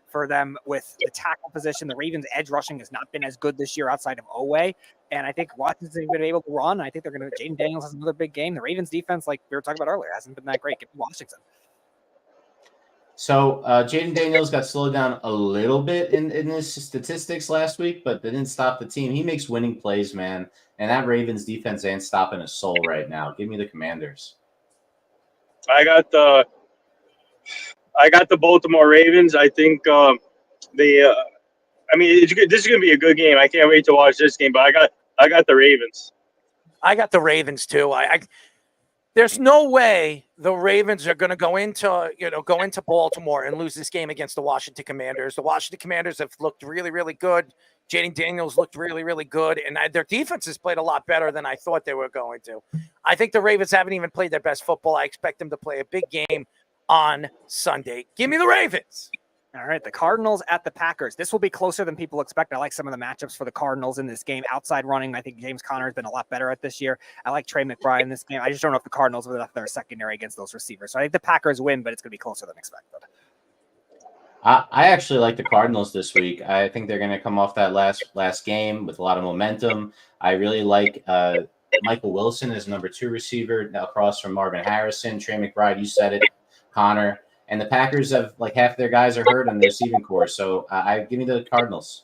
for them with the tackle position. The Ravens' edge rushing has not been as good this year outside of Oweh, and I think Washington's going to be able to run. I think they're going to – Jaden Daniels has another big game. The Ravens' defense, like we were talking about earlier, hasn't been that great. Give me Washington. So Jaden Daniels got slowed down a little bit in his statistics last week, but they didn't stop the team. He makes winning plays, man. And that Ravens defense ain't stopping a soul right now. Give me the Commanders. I got the Baltimore Ravens. I think this is going to be a good game. I can't wait to watch this game. But I got the Ravens. I got the Ravens too. There's no way the Ravens are going to go into Baltimore and lose this game against the Washington Commanders. The Washington Commanders have looked really, really good. Jaden Daniels looked really, really good, and their defense has played a lot better than I thought they were going to. I think the Ravens haven't even played their best football. I expect them to play a big game on Sunday. Give me the Ravens. All right, the Cardinals at the Packers. This will be closer than people expect. I like some of the matchups for the Cardinals in this game. Outside running, I think James Conner has been a lot better at this year. I like Trey McBride in this game. I just don't know if the Cardinals will have their secondary against those receivers. So I think the Packers win, but it's going to be closer than expected. I actually like the Cardinals this week. I think they're going to come off that last game with a lot of momentum. I really like Michael Wilson as number 2 receiver across from Marvin Harrison. Trey McBride, you said it, Connor. And the Packers have like half their guys are hurt on the receiving corps. So I give me the Cardinals.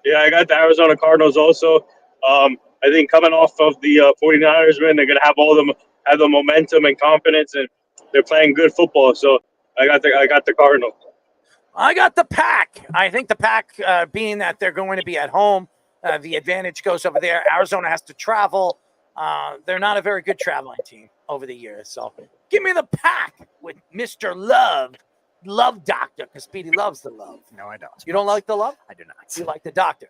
Yeah, I got the Arizona Cardinals also. I think coming off of the 49ers win, they're going to have have the momentum and confidence, and they're playing good football. So I got the Cardinals. I got the Pack. I think the Pack, being that they're going to be at home, the advantage goes over there. Arizona has to travel. They're not a very good traveling team over the years. So give me the Pack with Mr. Love Doctor, because Speedy loves the love. No, I don't. You don't like the love? I do not. You like the doctor?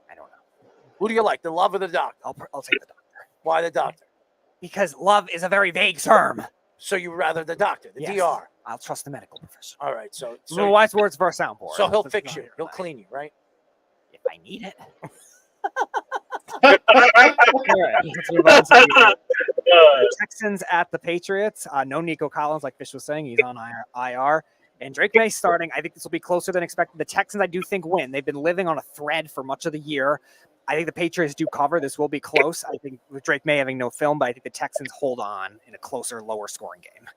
I don't know. Who do you like, the love or the doctor? I'll take the doctor. Why the doctor? Because love is a very vague term. So you rather the doctor, the Yes. DR? I'll trust the medical professional. All right. So No wise words for a soundboard. So he'll That's fix not you. here He'll tonight. clean you, right? If I need it. All right, let's move on to the Texans at the Patriots. No Nico Collins, like Fish was saying. He's on IR. And Drake Maye starting. I think this will be closer than expected. The Texans, I do think, win. They've been living on a thread for much of the year. I think the Patriots do cover. This will be close. I think with Drake Maye having no film, but I think the Texans hold on in a closer, lower scoring game.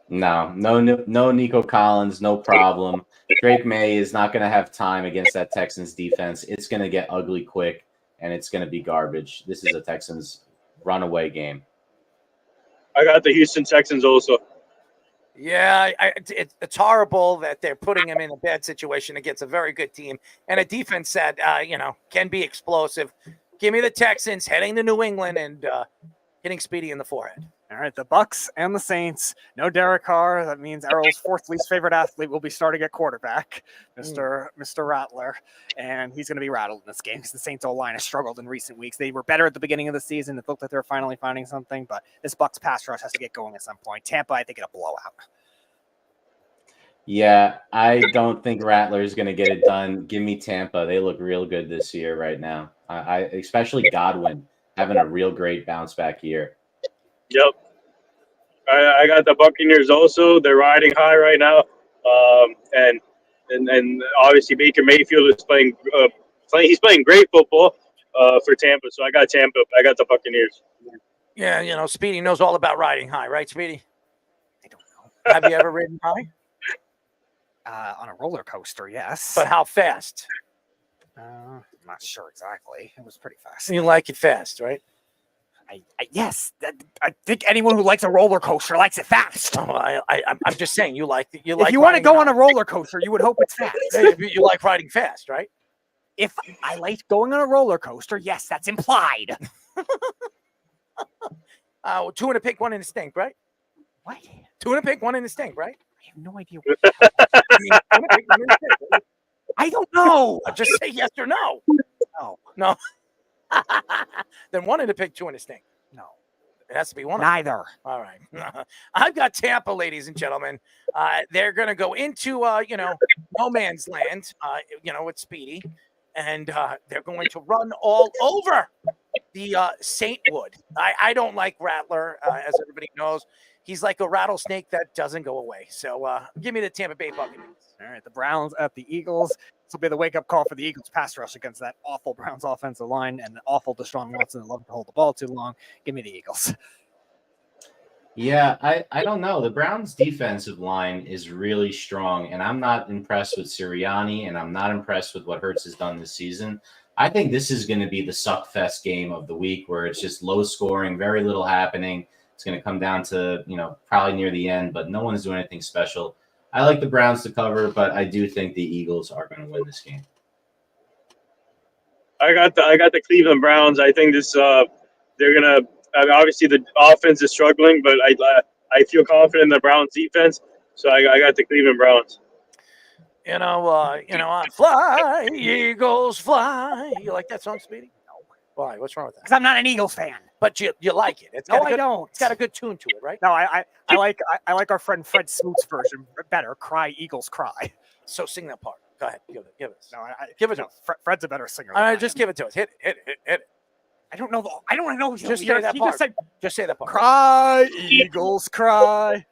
No Nico Collins, no problem. Drake Maye is not going to have time against that Texans defense. It's going to get ugly quick, and it's going to be garbage. This is a Texans runaway game. I got the Houston Texans also. Yeah, it's horrible that they're putting him in a bad situation against a very good team and a defense that, can be explosive. Give me the Texans heading to New England and hitting Speedy in the forehead. All right, the Bucks and the Saints. No Derek Carr. That means Errol's fourth least favorite athlete will be starting at quarterback, Mr. Rattler, and he's going to be rattled in this game because the Saints O-line has struggled in recent weeks. They were better at the beginning of the season. It looked like they were finally finding something, but this Bucks pass rush has to get going at some point. Tampa, I think, it'll blow out. Yeah, I don't think Rattler's going to get it done. Give me Tampa. They look real good this year right now. I especially Godwin having a real great bounce back year. Yep. I got the Buccaneers also. They're riding high right now, and obviously Baker Mayfield is playing. He's playing great football for Tampa. So I got Tampa. I got the Buccaneers. Yeah, Speedy knows all about riding high, right, Speedy? I don't know. Have you ever ridden high? On a roller coaster, yes. But how fast? I'm not sure exactly. It was pretty fast. You like it fast, right? Yes. I think anyone who likes a roller coaster likes it fast. Oh, I'm just saying you like. If you want to go on a roller coaster, you would hope it's fast. You like riding fast, right? If I like going on a roller coaster, yes, that's implied. 2 in a pick, 1 in a stink, right? What? 2 in a pick, 1 in a stink, right? I have no idea. I don't know. Just say yes or no. No. Then 1 in a pick, 2 in a stink. No. It has to be one. Neither. All right. I've got Tampa, ladies and gentlemen. They're going to go into, no man's land, with Speedy. And they're going to run all over the Saintwood. I don't like Rattler, as everybody knows. He's like a rattlesnake that doesn't go away. So give me the Tampa Bay Buccaneers. All right, the Browns at the Eagles. This will be the wake-up call for the Eagles pass rush against that awful Browns offensive line and the awful Deshaun Watson that love to hold the ball too long. Give me the Eagles. Yeah, I don't know. The Browns' defensive line is really strong, and I'm not impressed with Sirianni, and I'm not impressed with what Hurts has done this season. I think this is going to be the suckfest game of the week where it's just low scoring, very little happening. It's going to come down to, probably near the end, but no one's doing anything special. I like the Browns to cover, but I do think the Eagles are going to win this game. I got the Cleveland Browns. I think this they're gonna. Obviously, the offense is struggling, but I feel confident in the Browns defense. So I got the Cleveland Browns. Fly, Eagles, fly. You like that song, Speedy? No. Why? What's wrong with that? Because I'm not an Eagles fan. But you like it. I don't. It's got a good tune to it, right? No, I like our friend Fred Smoot's version better. Cry, Eagles, cry. So sing that part. Go ahead. Give it. No, give it to us. Fred's a better singer. All right, just give it to us. Hit it. I don't know. I don't know. Just say that part. Just say that part. Cry, Eagles, cry.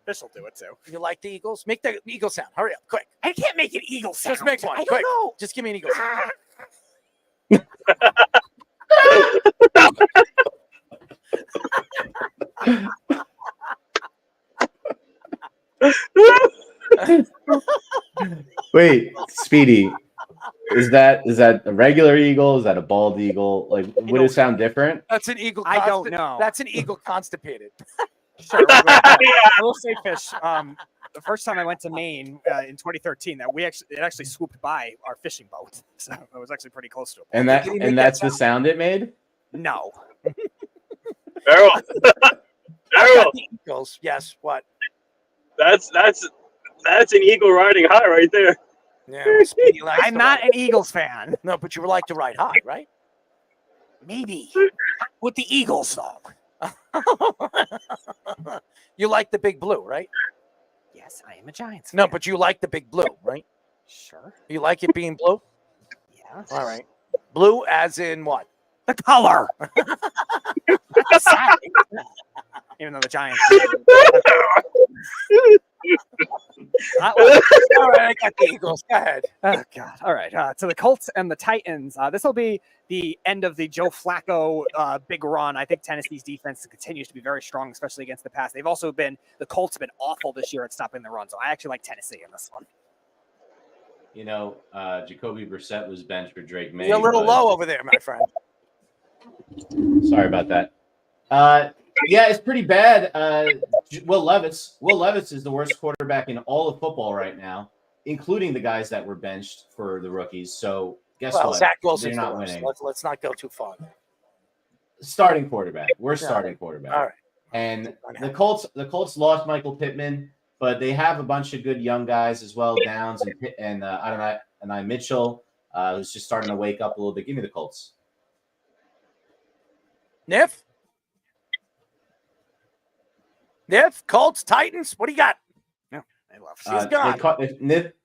This will do it too. You like the Eagles? Make the Eagle sound. Hurry up, quick. I can't make an Eagle sound. Just make one. I quick. don't know. Just give me an Eagle sound. Wait, Speedy, is that a regular eagle? Is that a bald eagle? Like, would it sound different? That's an eagle. I don't know. That's an eagle constipated. Sure, I will say, Fish. The first time I went to Maine in 2013, it actually swooped by our fishing boat, so it was actually pretty close to it. And that's the sound it made? No. Errol. Eagles. Yes. What? That's an eagle riding high right there. Yeah. I'm not an Eagles fan. No, but you would like to ride high, right? Maybe with the Eagles though. You like the big blue, right? Yes, I am a Giants fan. No, but you like the big blue, right? Sure. You like it being blue? Yeah. All right. Blue as in what? The color. Even though the Giants. All right, I got the Eagles. Go ahead. Oh, God. All right. To the Colts and the Titans. This will be the end of the Joe Flacco big run. I think Tennessee's defense continues to be very strong, especially against the pass. The Colts have been awful this year at stopping the run. So I actually like Tennessee in this one. Jacoby Brissett was benched for Drake May. You're a little low over there, my friend. Sorry about that. Yeah, it's pretty bad. Will Levis is the worst quarterback in all of football right now, including the guys that were benched for the rookies. So guess what? Zach Wilson's They're not the worst. winning. Let's not go too far. Starting quarterback. We're starting quarterback. All right. And the Colts lost Michael Pittman, but they have a bunch of good young guys as well. Downs and Adonai Mitchell, who's just starting to wake up a little bit. Give me the Colts. Niff, Colts, Titans. What do you got? No, I love. She's gone.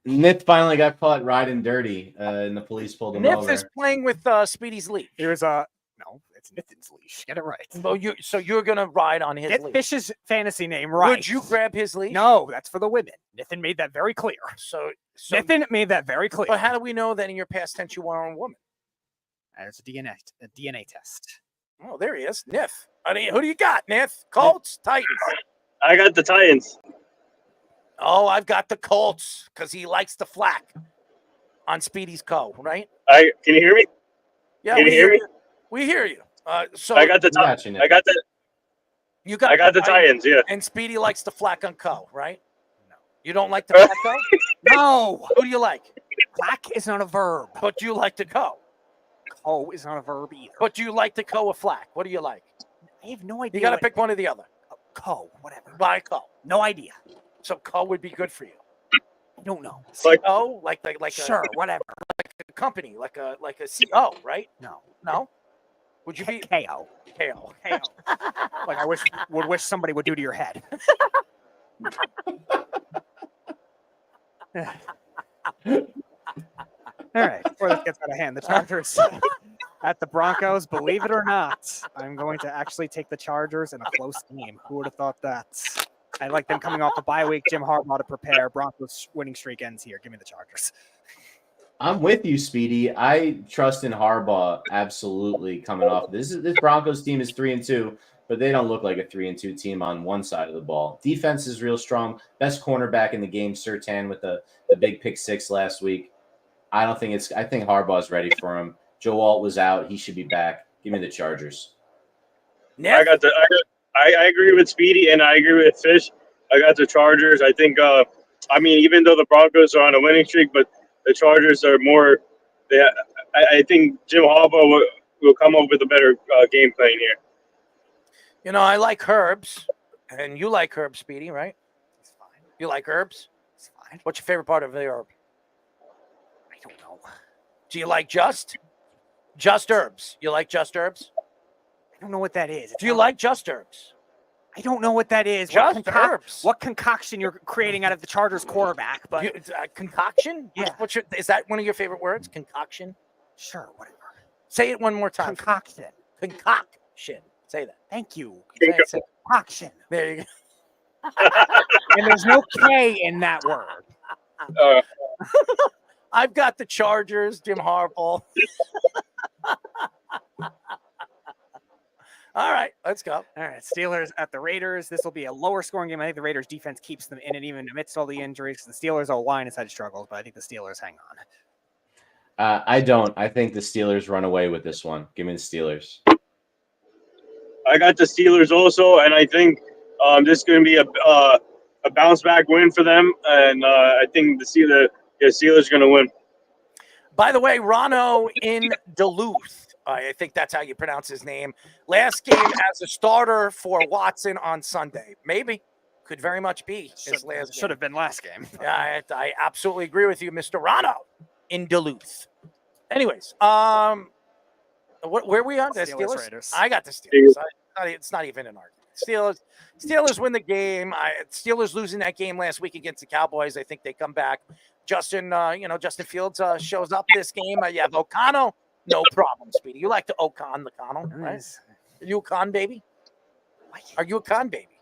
Nith finally got caught riding dirty, and the police pulled him over. Nith is playing with Speedy's leash. There's a no. It's Nithin's leash. Get it right. Well, you're gonna ride on his Get leash. Fish's fantasy name right. Would you grab his leash? No, that's for the women. Nithin made that very clear. So Nithin made that very clear. But how do we know that in your past tense you are a woman? It's a DNA test. Oh, there he is, Nith. Who do you got, Nith? Colts, Titans. I got the Titans. Oh, I've got the Colts because he likes the flack on Speedy's right? Can you hear me? Yeah, can you hear me? We hear you. So I got the Titans. I got the Titans. Yeah. And Speedy likes the flack on right? No. You don't like the flack No. Who do you like? Flack is not a verb. But you like to Co is not a verb either. But you like to a flack. What do you like? I have no idea. You got to pick one or the other. Whatever. Why co? No idea. So co would be good for you. I don't know. CO, like sure, whatever. Like a company, like a CO, right? No. Would you be KO? KO. Like I would wish somebody would do to your head. All right, before this gets out of hand, the Chargers at the Broncos. Believe it or not, I'm going to actually take the Chargers in a close game. Who would have thought that? I like them coming off the bye week. Jim Harbaugh to prepare. Broncos winning streak ends here. Give me the Chargers. I'm with you, Speedy. I trust in Harbaugh absolutely coming off. This Broncos team is 3-2, but they don't look like a 3-2 team on one side of the ball. Defense is real strong. Best cornerback in the game, Surtain, with the big pick 6 last week. I think Harbaugh's ready for him. Joe Alt was out. He should be back. Give me the Chargers. I agree with Speedy and I agree with Fish. I got the Chargers. I think, even though the Broncos are on a winning streak, but the Chargers are more. I think Jim Harbaugh will come up with a better game plan here. You know, I like herbs, and you like herbs, Speedy, right? It's fine. You like herbs? It's fine. What's your favorite part of the herb? I don't know. Do you like just herbs? You like just herbs? I don't know what that is. Do you like just herbs? I don't know what that is. Just herbs. What concoction you're creating out of the Chargers quarterback? But concoction? Yeah. Is that one of your favorite words? Concoction? Sure, whatever. Say it one more time. Concoction. Concoction. Say that. Thank you. Say Concoction. There you go. And there's no K in that word. I've got the Chargers, Jim Harbaugh. All right, let's go. All right, Steelers at the Raiders. This will be a lower scoring game. I think the Raiders defense keeps them in it even amidst all the injuries. The Steelers O-line has had struggles, but I think the Steelers hang on. I don't. I think the Steelers run away with this one. Give me the Steelers. I got the Steelers also, and I think this is going to be a bounce back win for them, and I think the Steelers are going to win. By the way, Rano in Duluth. I think that's how you pronounce his name. Last game as a starter for Watson on Sunday. Maybe. Could very much be his last game. Should have been last game. Yeah, I absolutely agree with you, Mr. Rano in Duluth. Anyways, where are we on? The Steelers? Raiders. I got the Steelers. It's not even an argument. Steelers win the game. Steelers losing that game last week against the Cowboys. I think they come back. Justin Fields shows up this game. You have O'Connell. No problem, Speedy. You like to Ocon the Connell, right? Nice. Are you a con baby? Are you a con baby?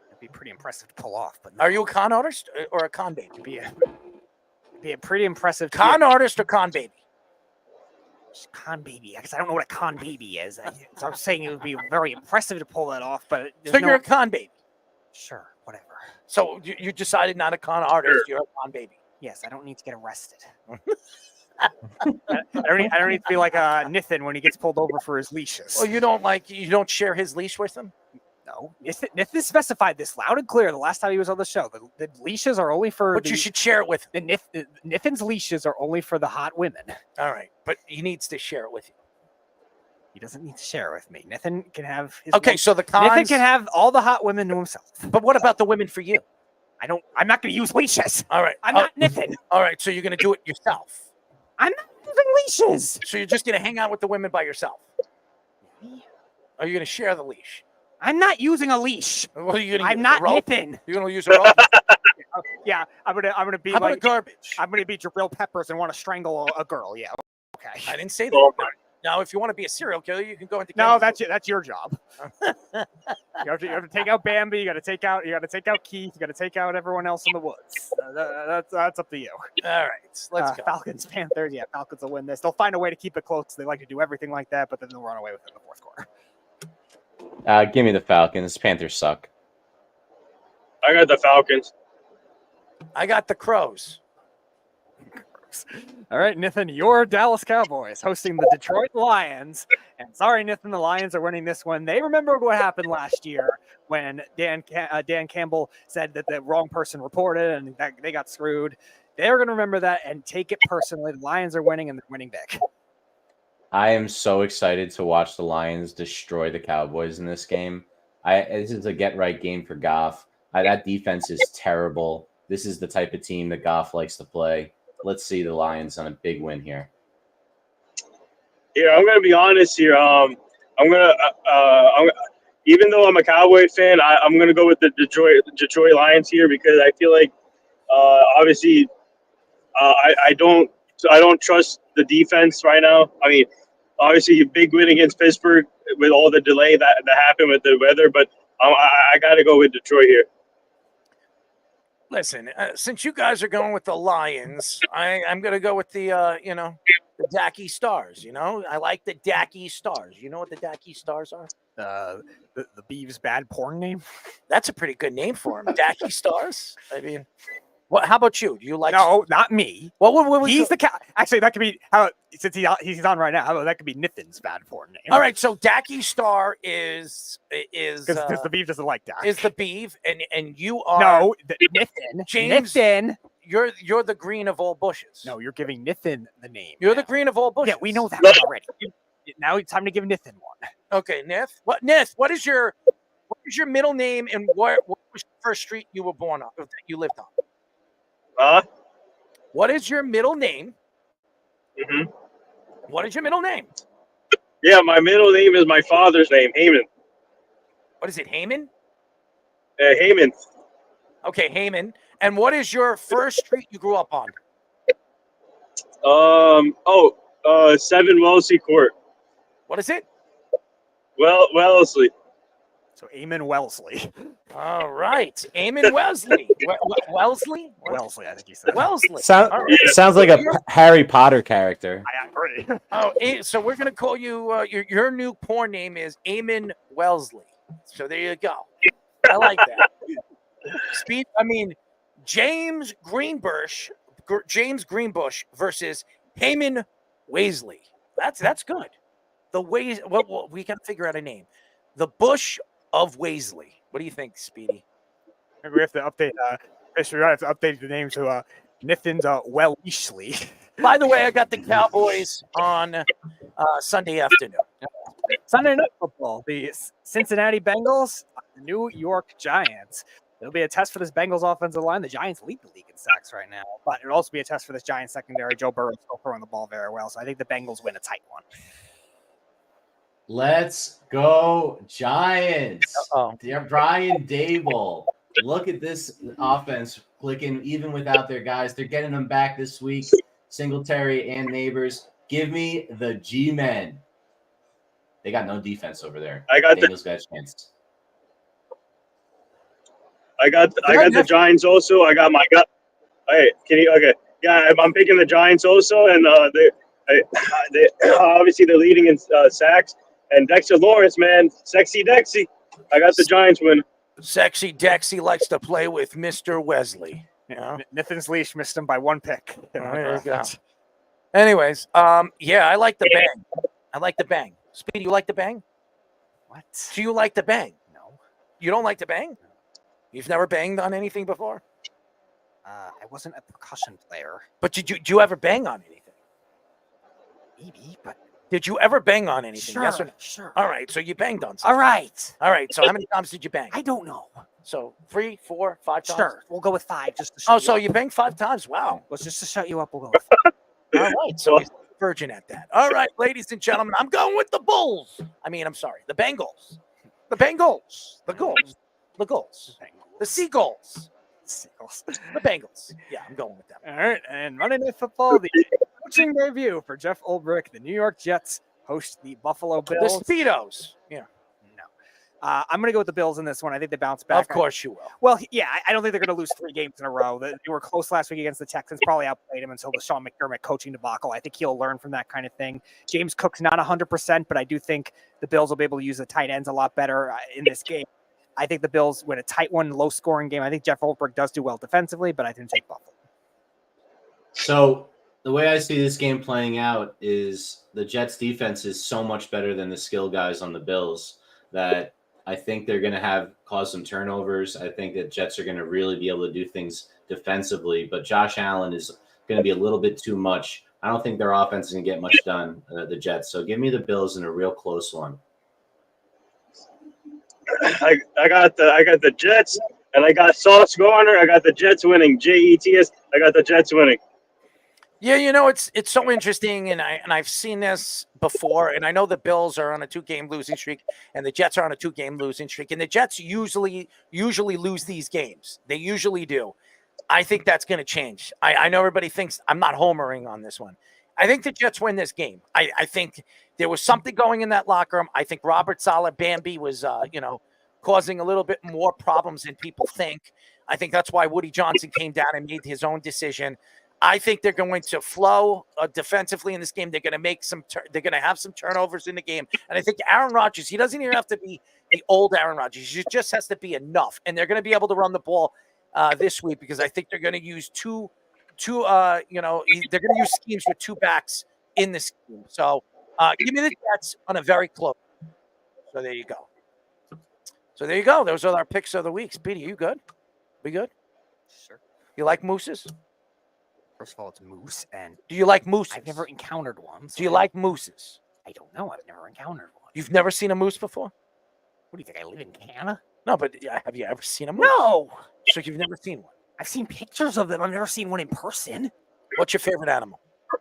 It'd be pretty impressive to pull off. But no. Are you a con artist or a con baby? Be a pretty impressive con artist or con baby? Con baby, because I don't know what a con baby is. So I'm saying it would be very impressive to pull that off, but so you're a con baby. Sure, whatever. So you decided not a con artist. You're a con baby. Yes, I don't need to get arrested. I don't need to be like Nithin when he gets pulled over for his leashes. Well, you don't share his leash with him? No. Nithin specified this loud and clear the last time he was on the show. The leashes are only for But you should share it with him. Nithin's leashes are only for the hot women. All right. But he needs to share it with you. He doesn't need to share it with me. Nithin can have his so the cons... Nithin can have all the hot women to himself. But what about the women for you? I'm not going to use leashes. All right. I'm not Nithin. All right. So you're going to do it yourself. I'm not using leashes. So you're just going to hang out with the women by yourself? Are you going to share the leash? I'm not using a leash. What are you going to I'm not Nithin. You're going to use a rope? Yeah, I'm gonna be How about like garbage? I'm gonna be Jabrill Peppers and want to strangle a girl. Yeah. Okay. I didn't say that. Oh, Now, if you want to be a serial killer, you can go into No, Kansas. that's your job. You have to take out Bambi. You got to take out Keith. You got to take out everyone else in the woods. That's up to you. All right, let's go. Falcons, Panthers. Yeah, Falcons will win this. They'll find a way to keep it close. They like to do everything like that, but then they'll run away with it in the fourth quarter. Give me the Falcons. Panthers suck. I got the Falcons. I got the Crows. All right, Nathan, your Dallas Cowboys hosting the Detroit Lions. And sorry, Nathan, the Lions are winning this one. They remembered what happened last year when Dan Campbell said that the wrong person reported and that they got screwed. They're going to remember that and take it personally. The Lions are winning, and they're winning big. I am so excited to watch the Lions destroy the Cowboys in this game. This is a get-right game for Goff. That defense is terrible. This is the type of team that Goff likes to play. Let's see the Lions on a big win here. Yeah, I'm gonna be honest here. Even though I'm a Cowboy fan, I'm gonna go with the Detroit Lions here because I feel like obviously I don't trust the defense right now. I mean, obviously a big win against Pittsburgh with all the delay that happened with the weather, but I got to go with Detroit here. Listen, since you guys are going with the Lions, I'm going to go with the the Dacky Stars. I like the Dacky Stars. You know what the Dacky Stars are? The Beav's bad porn name. That's a pretty good name for them. Dacky Stars. I mean, what? How about you? Do you like? No, not me. What he's the actually that could be since he's on right now. How about that could be Nathan's bad porn name? All right, so Dacky Star is because the Beav doesn't like that. Is the Beav and you are Nathan. James. Nathan. You're the green of all bushes. No, you're giving Nathan the name. You're the green of all bushes. Yeah, we know that one already. Now it's time to give Nathan one. Okay, Nith. What is your middle name and what was the first street you were born on that you lived on? What is your middle name? Mm-hmm. What is your middle name? Yeah, my middle name is my father's name, Heyman. What is it, Heyman? Heyman. Okay, Heyman. And what is your first street you grew up on? 7 Wellesley Court. What is it? Wellesley. So Eamon Wellesley. All right, Eamon Wellesley. Wellesley? Wellesley, I think you said. Wellesley. Sounds like a Harry Potter character. I agree. Oh, so we're gonna call you. Your new porn name is Eamon Wellesley. So there you go. I like that. James Greenbush versus Heyman Weasley. That's good. Well, we got to figure out a name. The Bush of Weasley. What do you think, Speedy? Maybe we have to update. We have to update the name to Nathan's Wellesley. By the way, I got the Cowboys on Sunday afternoon. Sunday night football. The Cincinnati Bengals, New York Giants. It'll be a test for this Bengals offensive line. The Giants lead the league in sacks right now, but it'll also be a test for this Giants secondary. Joe Burrow is still throwing the ball very well, so I think the Bengals win a tight one. Let's go Giants. Uh-oh. Brian Dable. Look at this offense clicking even without their guys. They're getting them back this week. Singletary and Neighbors. Give me the G-men. They got no defense over there. Bengals got a chance. I got the Giants also. I got my gut. Hey, okay? Yeah, I'm picking the Giants also, and they obviously they're leading in sacks. And Dexter Lawrence, man, sexy Dexy. I got the Giants win. Sexy Dexy likes to play with Mr. Wesley. Nathan's leash missed him by one pick. There you go. Anyways, yeah, I like the bang. I like the bang. Speedy, you like the bang? What? Do you like the bang? No. You don't like the bang? You've never banged on anything before? I wasn't a percussion player. But did you ever bang on anything? Maybe, but did you ever bang on anything? Sure, yes or no? Sure. All right, so you banged on something. All right. All right, so how many times did you bang? I don't know. So 3, 4, 5 times? Sure, we'll go with 5 just to show so you banged 5 times. Wow. Well, just to shut you up, we'll go with 5. All right, so he's a virgin at that. All right, ladies and gentlemen, I'm going with the Bulls. I'm sorry, the Bengals. The Bengals. The Gulls. The Gulls. The Seagulls. Eagles. The Bengals. Yeah, I'm going with them. All right, and Monday Night Football, the coaching debut for Jeff Ulbrich. The New York Jets host the Buffalo Bills. The Speedos. Yeah. I'm going to go with the Bills in this one. I think they bounce back. Of course you will. Well, yeah, I don't think they're going to lose 3 games in a row. They were close last week against the Texans, probably outplayed him until the Sean McDermott coaching debacle. I think he'll learn from that kind of thing. James Cook's not 100%, but I do think the Bills will be able to use the tight ends a lot better in this game. I think the Bills win a tight one, low-scoring game. I think Jeff Ulbrich does do well defensively, but I think take Buffalo. So the way I see this game playing out is the Jets defense is so much better than the skill guys on the Bills that I think they're going to cause some turnovers. I think that Jets are going to really be able to do things defensively, but Josh Allen is going to be a little bit too much. I don't think their offense is going to get much done, the Jets. So give me the Bills in a real close one. I got the Jets, and I got Sauce Garner. I got the Jets winning. Jets. I got the Jets winning. Yeah, it's so interesting, and I've seen this before, and I know the Bills are on a 2-game losing streak, and the Jets are on a 2-game losing streak, and the Jets usually lose these games. They usually do. I think that's going to change. I know everybody thinks I'm not homering on this one. I think the Jets win this game. I think there was something going in that locker room. I think Robert Saleh, Bambi was, causing a little bit more problems than people think. I think that's why Woody Johnson came down and made his own decision. I think they're going to flow defensively in this game. They're going to make they're going to have some turnovers in the game. And I think Aaron Rodgers, he doesn't even have to be the old Aaron Rodgers. He just has to be enough. And they're going to be able to run the ball this week because I think they're going to use they're going to use schemes with 2 backs in this scheme. So give me the Jets on a very close. So there you go. Those are our picks of the week. Speedy, you good? We good? Sure. You like mooses? First of all, it's moose, and do you like mooses? I've never encountered one. So do you like mooses? I don't know. I've never encountered one. You've never seen a moose before? What do you think? I live in Canada? No, but have you ever seen a moose? No. So you've never seen one? I've seen pictures of them. I've never seen one in person. What's your favorite animal? I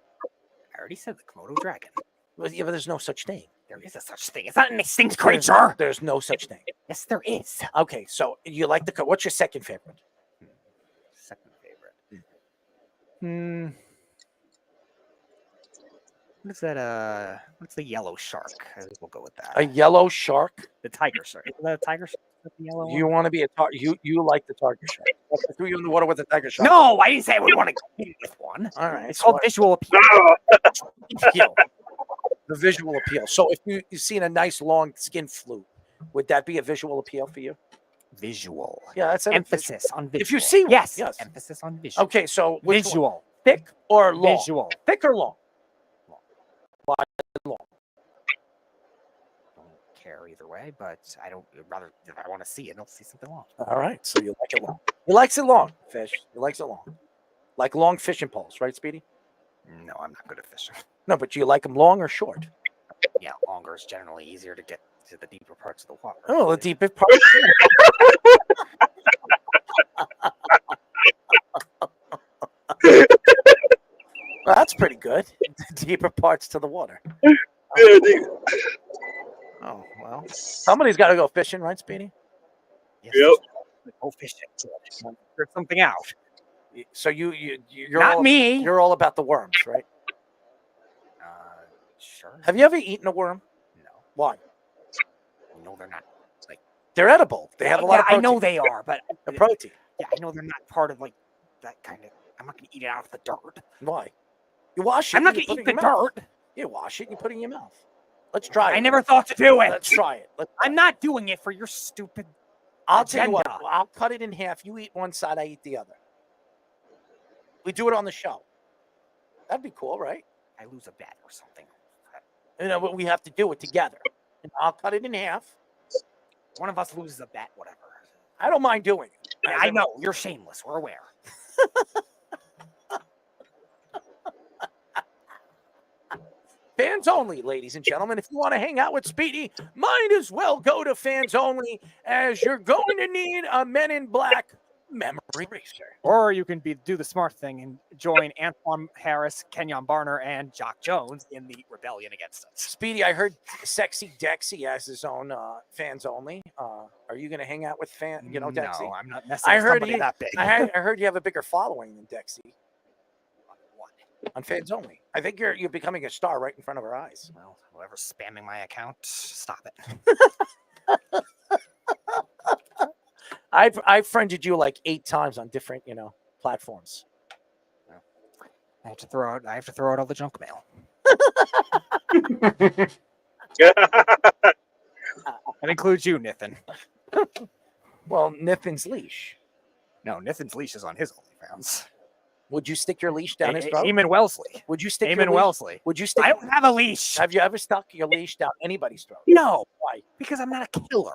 already said the Komodo dragon. Well, yeah, but there's no such thing. There is a such thing. It's not an extinct creature. There's no such thing. Yes, there is. Okay, so you like what's your second favorite? Second favorite. What is that? What's the yellow shark? I think we'll go with that. A yellow shark? The tiger shark. Is that a tiger shark? The yellow you want to be you like the tiger shark. I threw you in the water with a tiger shark. No, I didn't say I would want to compete with one. All right. It's called visual appeal. The visual appeal. So if you've seen a nice long skin flute, would that be a visual appeal for you? Visual. Yeah, that's an emphasis on visual. If you see one, yes, emphasis on visual. Okay, so visual. Thick or long? Visual. Thick or long? Why long? Don't care either way, but I don't rather if I want to see it, I'll see something long. All right, so you like it long. He likes it long, Fish. He likes it long. Like long fishing poles, right, Speedy? No, I'm not good at fishing. No, but do you like them long or short? Yeah, longer is generally easier to get to the deeper parts of the water. Oh, the deeper parts. Well, that's pretty good. Deeper parts to the water. Oh, well. Somebody's got to go fishing, right, Speedy? Yes, yep. Go fishing. Figure something out. So you're not all, me. You're all about the worms, right? Sure. Have you ever eaten a worm? No. Why? No, they're not. They're edible. They have a lot of protein. I know they are, but the protein. Yeah, I know they're not part of that kind of. I'm not going to eat it out of the dirt. Why? You wash it. I'm not going to eat the dirt. You wash it and you put it in your mouth. Let's try it. I never thought to do it. Let's try it. I'm not doing it for your stupid. I'll tell you what. I'll cut it in half. You eat one side. I eat the other. We do it on the show. That'd be cool, right? I lose a bet or something. But we have to do it together. And I'll cut it in half. One of us loses a bet, whatever. I don't mind doing it. Yeah, I know. You're shameless. We're aware. Fans only, ladies and gentlemen. If you want to hang out with Speedy, might as well go to Fans Only, as you're going to need a Men in Black Memory eraser. Or you can do the smart thing and join Antoine Harris, Kenyon Barner, and Jock Jones in the rebellion against us. Speedy, I heard Sexy Dexy has his own fans only. Are you going to hang out with Dexy? No, I'm not messing with somebody that big. I heard you have a bigger following than Dexy. On fans only. I think you're becoming a star right in front of our eyes. Well, whoever's spamming my account, stop it. I've friended you like 8 times on different, platforms. I have to throw out all the junk mail. That includes you, Nithin. Well, Nithin's leash. No, Nithin's leash is on his OnlyFans. Would you stick your leash down his throat? Eamon Wellesley. Would you stick Eamon your leash? Wellesley. Would you stick? I don't have a leash. Have you ever stuck your leash down anybody's throat? No. Why? Because I'm not a killer.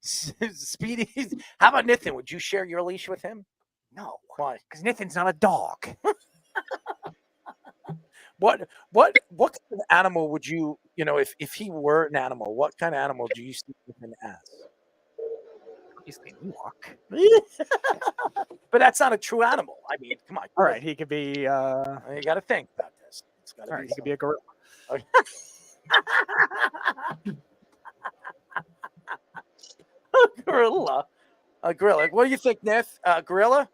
Speedy, how about Nithin? Would you share your leash with him? No. Why? Because Nithin's not a dog. What kind of animal would you, if he were an animal, what kind of animal do you see him as? Obviously, walk. But that's not a true animal. I mean, come on. All right, he could be. You got to think about this. It's got to be. He could be a gorilla. Okay. A gorilla. What do you think, Nith? Gorilla?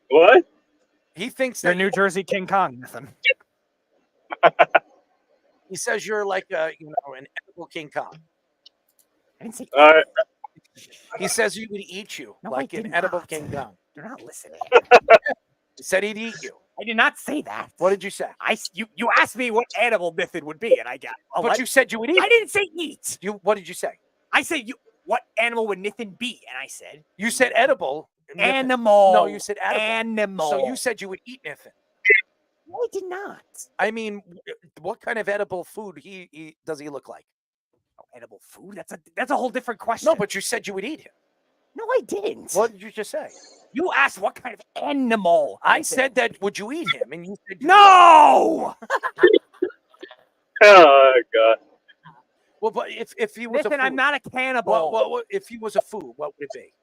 What? He thinks They're that New Jersey King Kong, Nithin. he says you're like an edible King Kong. I didn't say. He says he would eat you No, like I an did edible not. King Kong. You're not listening. He said he'd eat you. I did not say that. What did you say? You asked me what animal Nithin would be, and I got. But you said you would eat. I didn't say eat. What did you say? I said what animal would Nithin be, and I said you said edible. Animal. No, you said edible. Animal. So you said you would eat Nithin. No, I did not. I mean, what kind of edible food does he look like? Oh, edible food? That's a whole different question. No, but you said you would eat him. No, I didn't. What did you just say? You asked what kind of animal. I said that. Would you eat him? And you said no. Oh God. Well, but if he was Nithin, a food, I'm not a cannibal. What if he was a food? What would it be?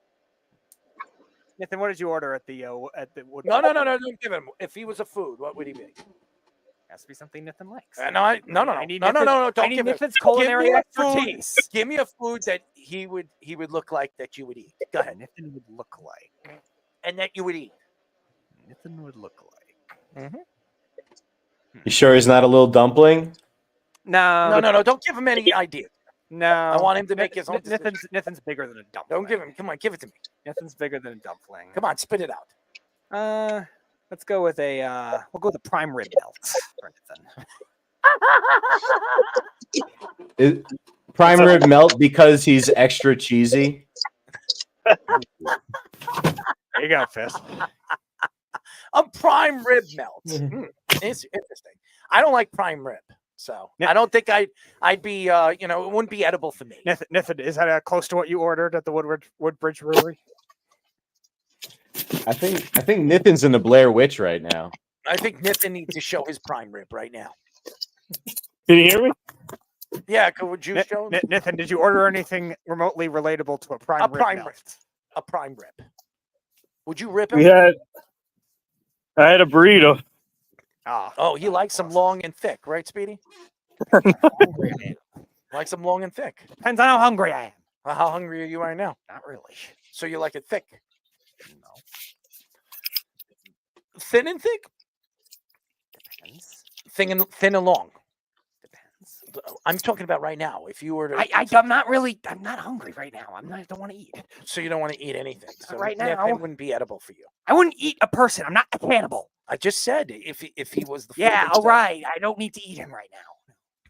Nithin, what did you order at the Wood? No, don't give him. If he was a food, what would he be? Has to be something Nithin likes. No, I need Nithin, don't I need give Nithin's it. culinary Give me a expertise. food. Give me a food that he would look like that you would eat. Go ahead. Nithin would look like. And that you would eat. Nithin would look like. Mm-hmm. You sure he's not a little dumpling? No. No. Don't give him any ideas. No. I want him to make his own. Nithin's bigger than a dumpling. Don't give him. Come on, give it to me. Nithin's bigger than a dumpling. Come on, spit it out. Let's go with we'll go with the prime rib melt for Nithin. Prime rib melt because he's extra cheesy. There you go, Fist. A prime rib melt. It's interesting. I don't like prime rib, so I don't think I'd be. It wouldn't be edible for me. Nithin, is that close to what you ordered at the Woodbridge Brewery? I think Nithin's in the Blair Witch right now. I think Nithin needs to show his prime rib right now. Can you hear me? Yeah, would you show? Nithin, did you order anything remotely relatable to a prime rib? A prime rib. Would you rip him? I had a burrito. Oh, he likes them long and thick, right, Speedy? Likes them long and thick. Depends on how hungry I am. Well, how hungry are you right now? Not really. So you like it thick? No. Thin and thick? Depends. Thin and long. Depends. I'm talking about right now. If you were to, I'm not hungry right now. I don't want to eat. So you don't want to eat anything. So right now. It wouldn't be edible for you. I wouldn't eat a person. I'm not a cannibal. I just said if he was the food. Yeah, all right. I don't need to eat him right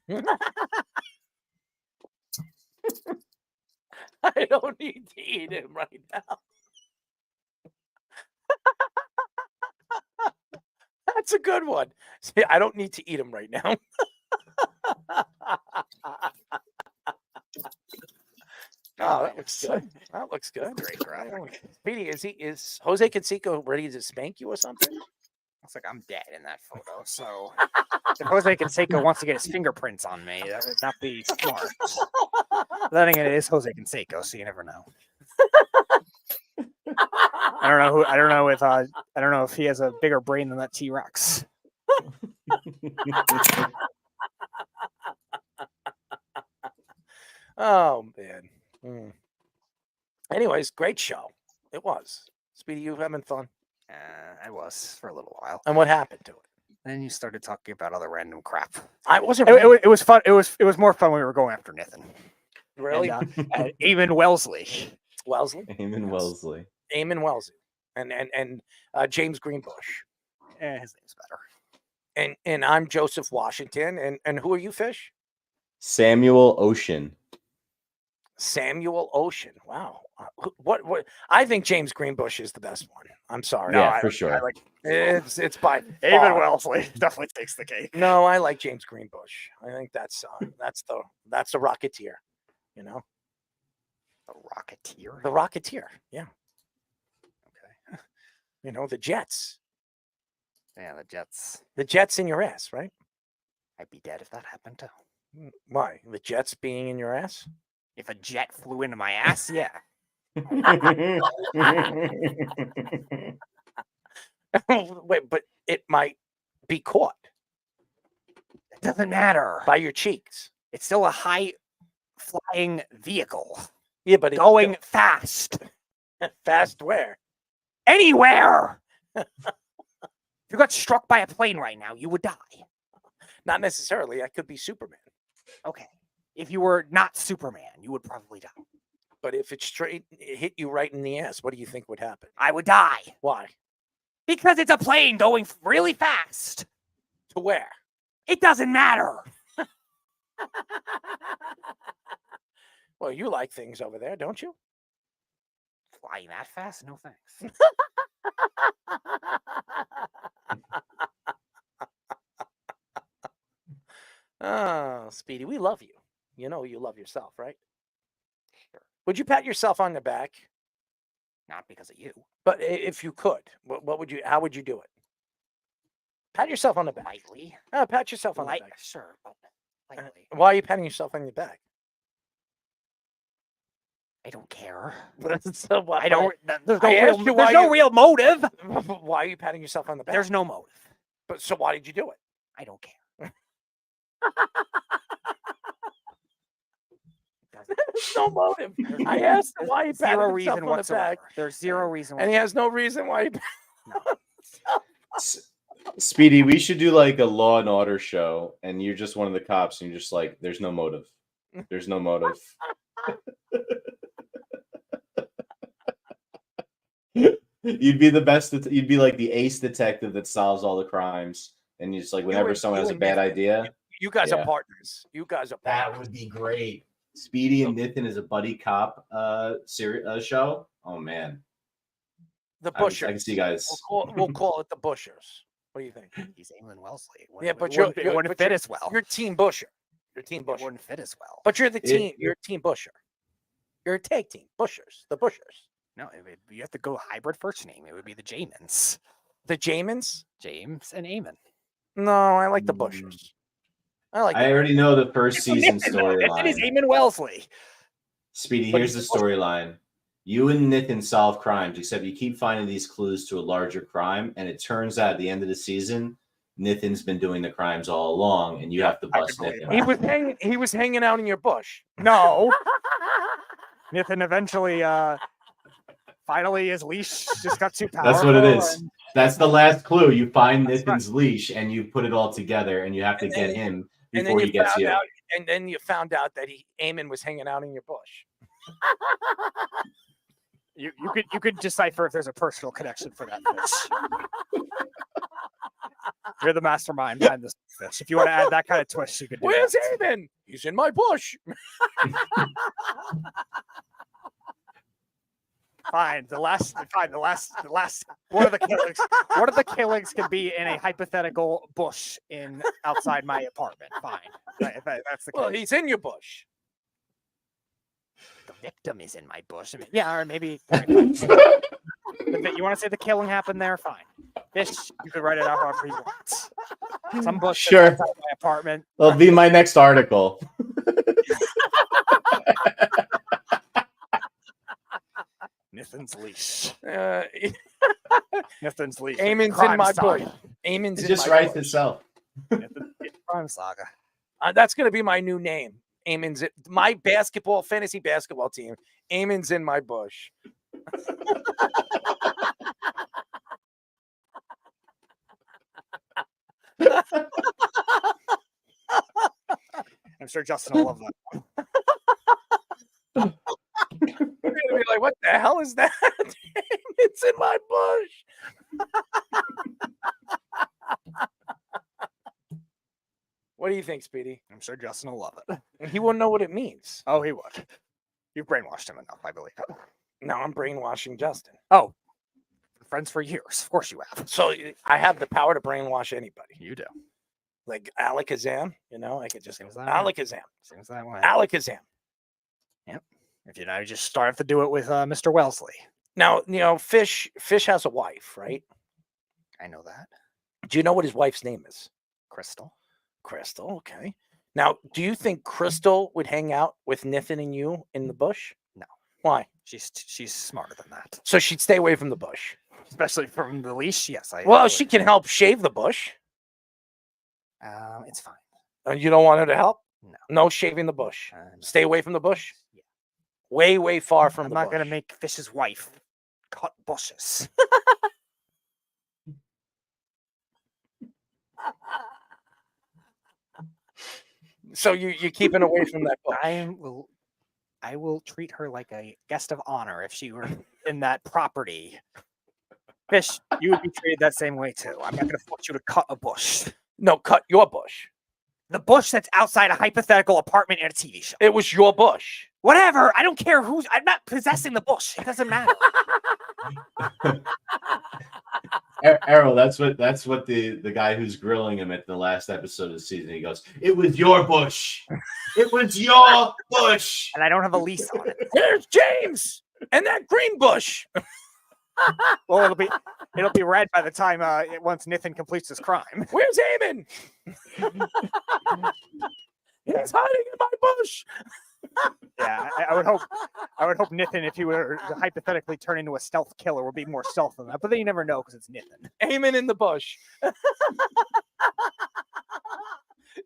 now. I don't need to eat him right now. That's a good one. See, I don't need to eat him right now. Oh, that looks good. That looks good. Great graphic. Speedy, is Jose Canseco ready to spank you or something? Looks like I'm dead in that photo. So if Jose Canseco wants to get his fingerprints on me, that would not be smart. Then again, it is Jose Canseco, so you never know. I don't know if he has a bigger brain than that T-Rex. Oh man. Anyways, great show. It was. Speedy, you having fun? I was for a little while. And what happened to it? Then you started talking about other random crap. I wasn't. It was fun. It was more fun when we were going after Nathan. Really? And Eamon Wellesley. Wellesley. Eamon Wellesley. Eamon Wellesley. And James Greenbush. His name's better. And I'm Joseph Washington. And who are you, Fish? Samuel Ocean. Samuel Ocean. Wow. What? I think James Greenbush is the best one. I'm sorry. Yeah, for sure. It's by Eamon Wellesley definitely takes the cake. No, I like James Greenbush. I think that's the Rocketeer. You know, the Rocketeer. The Rocketeer. Yeah. Okay. You know, the Jets. Yeah, the Jets. The Jets in your ass, right? I'd be dead if that happened too. Why? The Jets being in your ass? If a jet flew into my ass, yeah. Wait, but it might be caught. It doesn't matter. By your cheeks. It's still a high flying vehicle. Yeah, but it's going fast. Fast where? Anywhere. If you got struck by a plane right now, you would die. Not necessarily. I could be Superman. Okay. If you were not Superman, you would probably die. But if it hit you right in the ass, what do you think would happen? I would die. Why? Because it's a plane going really fast. To where? It doesn't matter. Well, you like things over there, don't you? Flying that fast? No thanks. Oh, Speedy, we love you. You know you love yourself, right? Sure. Would you pat yourself on the back? Not because of you. But if you could, what would you? How would you do it? Pat yourself on the back. Lightly. Pat yourself on the back. Sure, but lightly. Why are you patting yourself on your back? I don't care. So what, I don't. There's there's no real motive. Why are you patting yourself on the back? There's no motive. But so why did you do it? I don't care. There's no motive. I asked him why he patted Zero himself reason on the whatsoever. back. There's zero reason. And he has no reason why he. Speedy, we should do like a Law and Order show, and you're just one of the cops, and you're just like, "There's no motive. There's no motive." You'd be the best. You'd be like the ace detective that solves all the crimes, and you just like whenever someone has a bad idea. You guys are partners. You guys are partners. That would be great. Speedy and Nathan is a buddy cop show. Oh man, The Bushers. I can see you guys. We'll call it the Bushers. What do you think? He's Eamon Wellesley. Yeah, but it wouldn't fit as well. You're Team Busher. You're Team Busher. It wouldn't fit as well. But you're the team. You're Team Busher. You're a tag team. Bushers. The Bushers. No, you have to go hybrid first name. It would be the Jamans. The Jamans? James and Eamon. No, I like the Bushers. I already know the first season It is storyline. Eamon Wellesley. Speedy, here's the storyline. You and Nathan solve crimes, except you keep finding these clues to a larger crime, and it turns out at the end of the season, Nathan's been doing the crimes all along, and you have to bust Nathan. He was hanging out in your bush. No. Nathan eventually, finally, his leash just got too powerful. That's what it is. That's the last clue. You find Nathan's leash, and you put it all together, and you have to get him before he gets you. And then you found out that Eamon was hanging out in your bush. You could decipher if there's a personal connection for that fish. You're the mastermind behind this fish. If you want to add that kind of twist, you could do Where's that. Eamon? He's in my bush. Fine. The last one of the killings can be in a hypothetical bush outside my apartment. Fine. If that's the case. Well, he's in your bush. The victim is in my bush. I mean, yeah, or maybe you want to say the killing happened there? Fine. Fish, you could write it out however you want. Some bush Sure. outside my apartment. It'll be my next article. Nathan's leash. Nathan's leash. Eamon's in Crime my saga. bush. Eamon's It in just my writes bush. itself. Crime saga. That's going to be my new name. Eamon's my fantasy basketball team. Eamon's in my bush. I'm sure Justin will love that. You're gonna be like, what the hell is that? It's in my bush. What do you think, Speedy? I'm sure Justin will love it. He wouldn't know what it means. Oh, he would. You've brainwashed him enough, I believe. No, I'm brainwashing Justin. Oh, friends for years. Of course you have. So I have the power to brainwash anybody. You do. Like Alakazam, I could just Seems that way. Alakazam. Seems that way. Alakazam. Yep. If you just start to do it with Mr. Wellesley. Now, Fish has a wife, right? I know that. Do you know what his wife's name is? Crystal. Crystal, okay. Now, do you think Crystal would hang out with Nathan and you in the bush? No. Why? She's smarter than that. So she'd stay away from the bush. Especially from the leash. Yes, Well, she can help shave the bush. It's fine. You don't want her to help? No. No shaving the bush. No. Stay away from the bush? Yeah. Way, way far from I'm the not bush. going to make Fish's wife cut bushes. So you're keeping away from that bush. I will treat her like a guest of honor if she were in that property. Fish, you would be treated that same way too. I'm not going to force you to cut a bush. No, cut your bush. The bush that's outside a hypothetical apartment and a TV show. It was your bush. Whatever. I don't care who's. I'm not possessing the bush. It doesn't matter. Errol, that's what the guy who's grilling him at the last episode of the season. He goes, "It was your bush. It was your bush." And I don't have a lease on it. There's James and that green bush. Well, it'll be red by the time once Nathan completes his crime. Where's Eamon? He's hiding in my bush. Yeah, I would hope Nathan, if he were to hypothetically turn into a stealth killer, would be more stealth than that. But then you never know because it's Nathan. Eamon in the bush.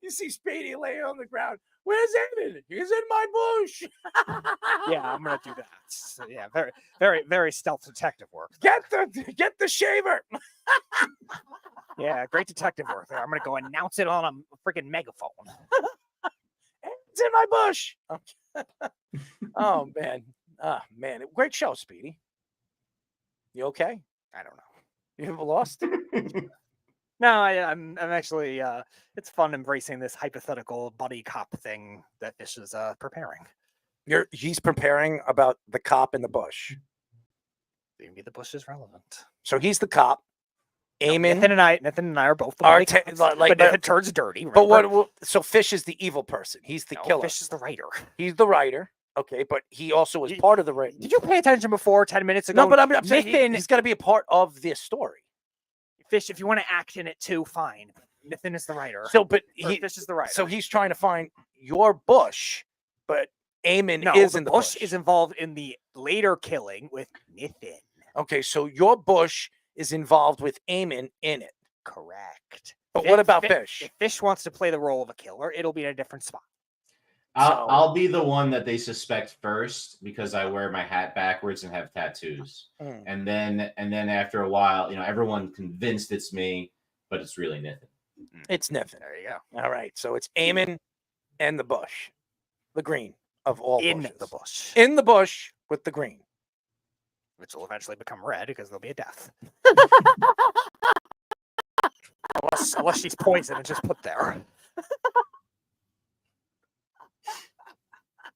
You see Speedy laying on the ground. Where's Eamon? He's in my bush. Yeah, I'm gonna do that. So, yeah, very, very, very stealth detective work. Get the shaver. Yeah, great detective work there. I'm gonna go announce it on a freaking megaphone. It's in my bush. Oh man, great show, Speedy. You okay? I don't know. You ever lost? No, I'm actually. It's fun embracing this hypothetical buddy cop thing that Fish is preparing. He's preparing about the cop in the bush. Maybe the bush is relevant. So he's the cop. Eamon, Nathan and I are both the buddy cops, but Nathan turns dirty. But remember? So Fish is the evil person. He's the killer. Fish is the writer. He's the writer. Okay, but he also is part of the writer. Did you pay attention before 10 minutes ago? No, but I'm saying he's got to be a part of this story. Fish, if you want to act in it too, fine. Nathan is the writer. So, but Fish is the writer. So he's trying to find your bush, but Eamon is in the the bush is involved in the later killing with Nathan. Okay, so your bush is involved with Eamon in it. Correct. But what about Fish? If Fish wants to play the role of a killer, it'll be in a different spot. I'll be the one that they suspect first because I wear my hat backwards and have tattoos. And then after a while, everyone convinced it's me, but it's really Nathan. It's Nathan. There you go. All right. So it's Eamon and the bush. The green of all in bushes. the bush. In the bush with the green. Which will eventually become red because there'll be a death. unless she's poisoned and just put there.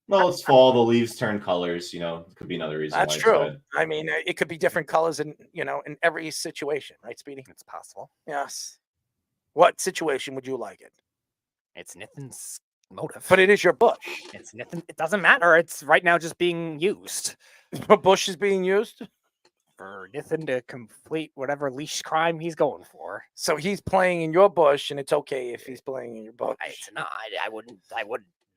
Well, it's fall. The leaves turn colors. Could be another reason. That's why it's true. red. I mean, it could be different colors in every situation, right, Speedy? It's possible. Yes. What situation would you like it? It's Nathan's motive. But it is your bush. It's Nathan. It doesn't matter. It's right now just being used. The bush is being used? for Nathan to complete whatever leash crime he's going for. So he's playing in your bush, and it's okay if he's playing in your bush. It's not. I wouldn't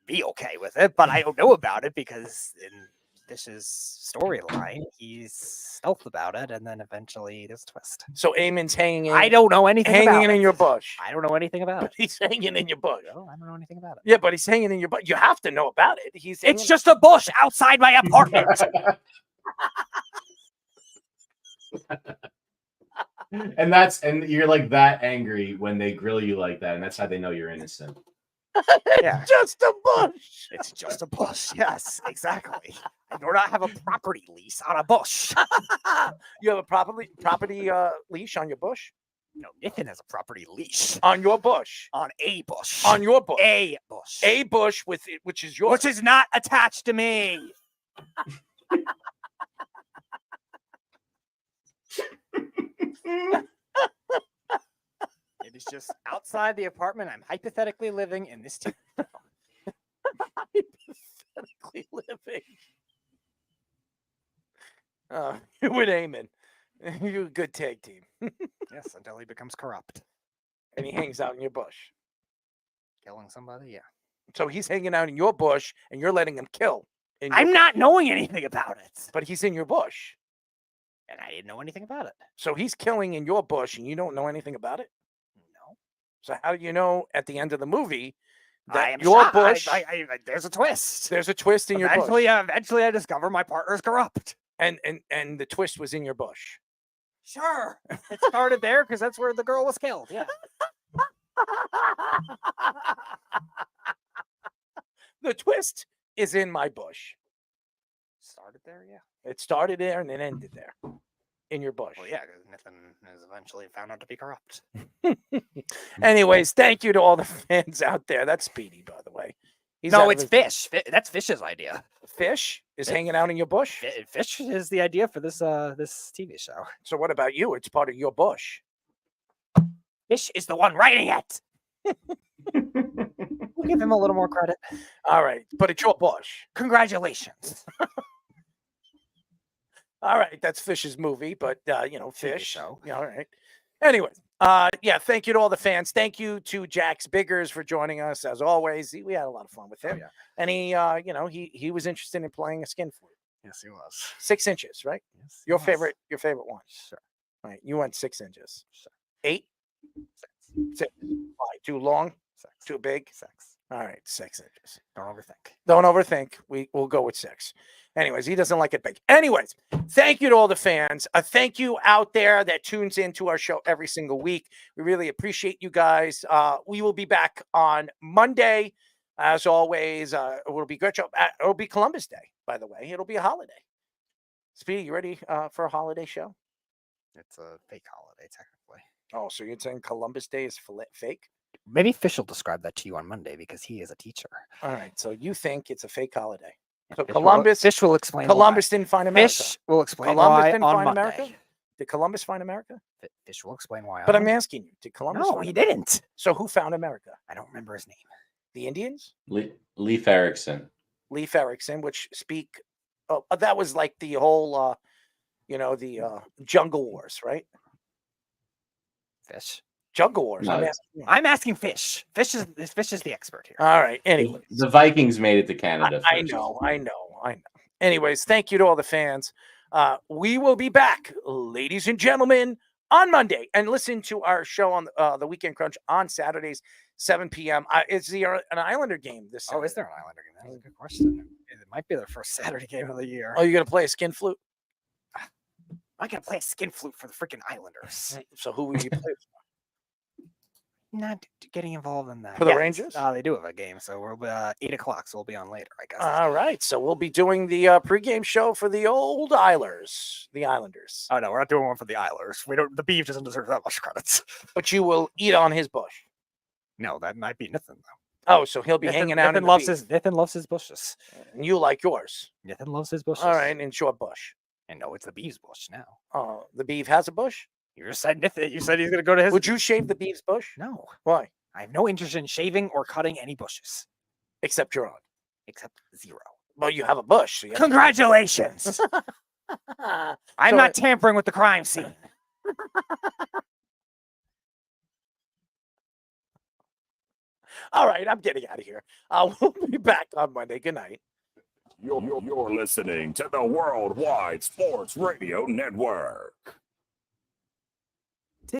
be okay with it, but I don't know about it because in Dish's storyline, he's stealth about it, and then eventually there's a twist. So Eamon's hanging in. I don't know anything about hanging it. in your bush. I don't know anything about it. He's hanging in your bush. No, I don't know anything about it. Yeah, but he's hanging in your bush. You have to know about it. It's just a bush outside my apartment. And you're like that angry when they grill you like that, and that's how they know you're innocent. Yeah. Just a bush. It's just a bush. Yes, exactly. I do not have a property lease on a bush. You have a property leash on your bush? No, Nathan has a property leash on your bush. On a bush. On your bush. A bush. A bush which is yours. Which is not attached to me. It is just outside the apartment. I'm hypothetically living in this town. Hypothetically living. You would Eamon. You're a good tag team. Yes, until he becomes corrupt. And he hangs out in your bush. Killing somebody, yeah. So he's hanging out in your bush, and you're letting him kill. I'm not knowing anything about it. But he's in your bush. And I didn't know anything about it. So he's killing in your bush, and you don't know anything about it? No. So how do you know at the end of the movie that your your bush... there's a twist. There's a twist in your bush. Eventually, I discover my partner's corrupt. And the twist was in your bush. Sure. It started there because that's where the girl was killed. Yeah. The twist is in my bush. Started there, yeah. It started there and it ended there. In your bush. Well, yeah, because Nathan is eventually found out to be corrupt. Anyways, thank you to all the fans out there. That's Speedy, by the way. It's Fish. That's Fish's idea. Fish is hanging out in your bush? Fish is the idea for this TV show. So what about you? It's part of your bush. Fish is the one writing it. We'll give him a little more credit. All right, but it's your bush. Congratulations. All right, that's Fish's movie, but Fish. Show. Yeah, all right. Anyway, thank you to all the fans. Thank you to Jax Biggers for joining us as always. We had a lot of fun with him. Yeah. And he was interested in playing a skin flute. Yes, he was. 6 inches, right? Yes. Your favorite one. Sure. All right, you went 6 inches. Sure. 8? 6. Why? Too long? 6. Too big? 6. All right, 6 inches. Don't overthink. We'll go with 6. Anyways, he doesn't like it big. Anyways, thank you to all the fans. Thank you out there that tunes into our show every single week. We really appreciate you guys. We will be back on Monday. As always, it will be great show. It'll be Columbus Day, by the way. It'll be a holiday. Speedy, you ready for a holiday show? It's a fake holiday, technically. Oh, so you're saying Columbus Day is fake? Maybe Fish will describe that to you on Monday because he is a teacher. All right, so you think it's a fake holiday. So Fish will explain. Columbus didn't find America. Fish will explain Columbus why didn't on find Monday. America? Did Columbus find America? Fish will explain why. But I'm asking you, did Columbus No, find he America? didn't. So who found America? I don't remember his name. The Indians? Leif Erikson. Leif Erikson, which that was like the whole, the Jungle Wars, right? Fish. Jungle Wars. No. I'm asking Fish. Fish is the expert here. All right. Anyway, The Vikings made it to Canada. I know. Anyways, thank you to all the fans. We will be back, ladies and gentlemen, on Monday. And listen to our show on the Weekend Crunch on Saturdays, 7 p.m. Is there an Islander game this Saturday? Oh, is there an Islander game? That's a good question. It might be their first Saturday game of the year. Oh, you're going to play a skin flute? I got to play a skin flute for the freaking Islanders. So who will you play? Not getting involved in that. For the Rangers? They do have a game, so we're 8 o'clock, so we'll be on later, I guess. All right, so we'll be doing the pregame show for the old Islanders. Oh no, we're not doing one for the Islanders. We don't. The Beef doesn't deserve that much credits. But you will eat on his bush. No, that might be Nathan though. Oh, so he'll be hanging out. Nathan loves his bushes. And you like yours. Nathan loves his bushes. All right, and your bush. And no, it's the Beef's bush now. Oh, the Beef has a bush? You just said Nathan. You said he's going to go to his. Would you shave the Beef's bush? No. Why? I have no interest in shaving or cutting any bushes. Except your own. Except 0. Well, you have a bush. So Congratulations. I'm not tampering with the crime scene. All right, I'm getting out of here. We'll be back on Monday. Good night. You're listening to the Worldwide Sports Radio Network.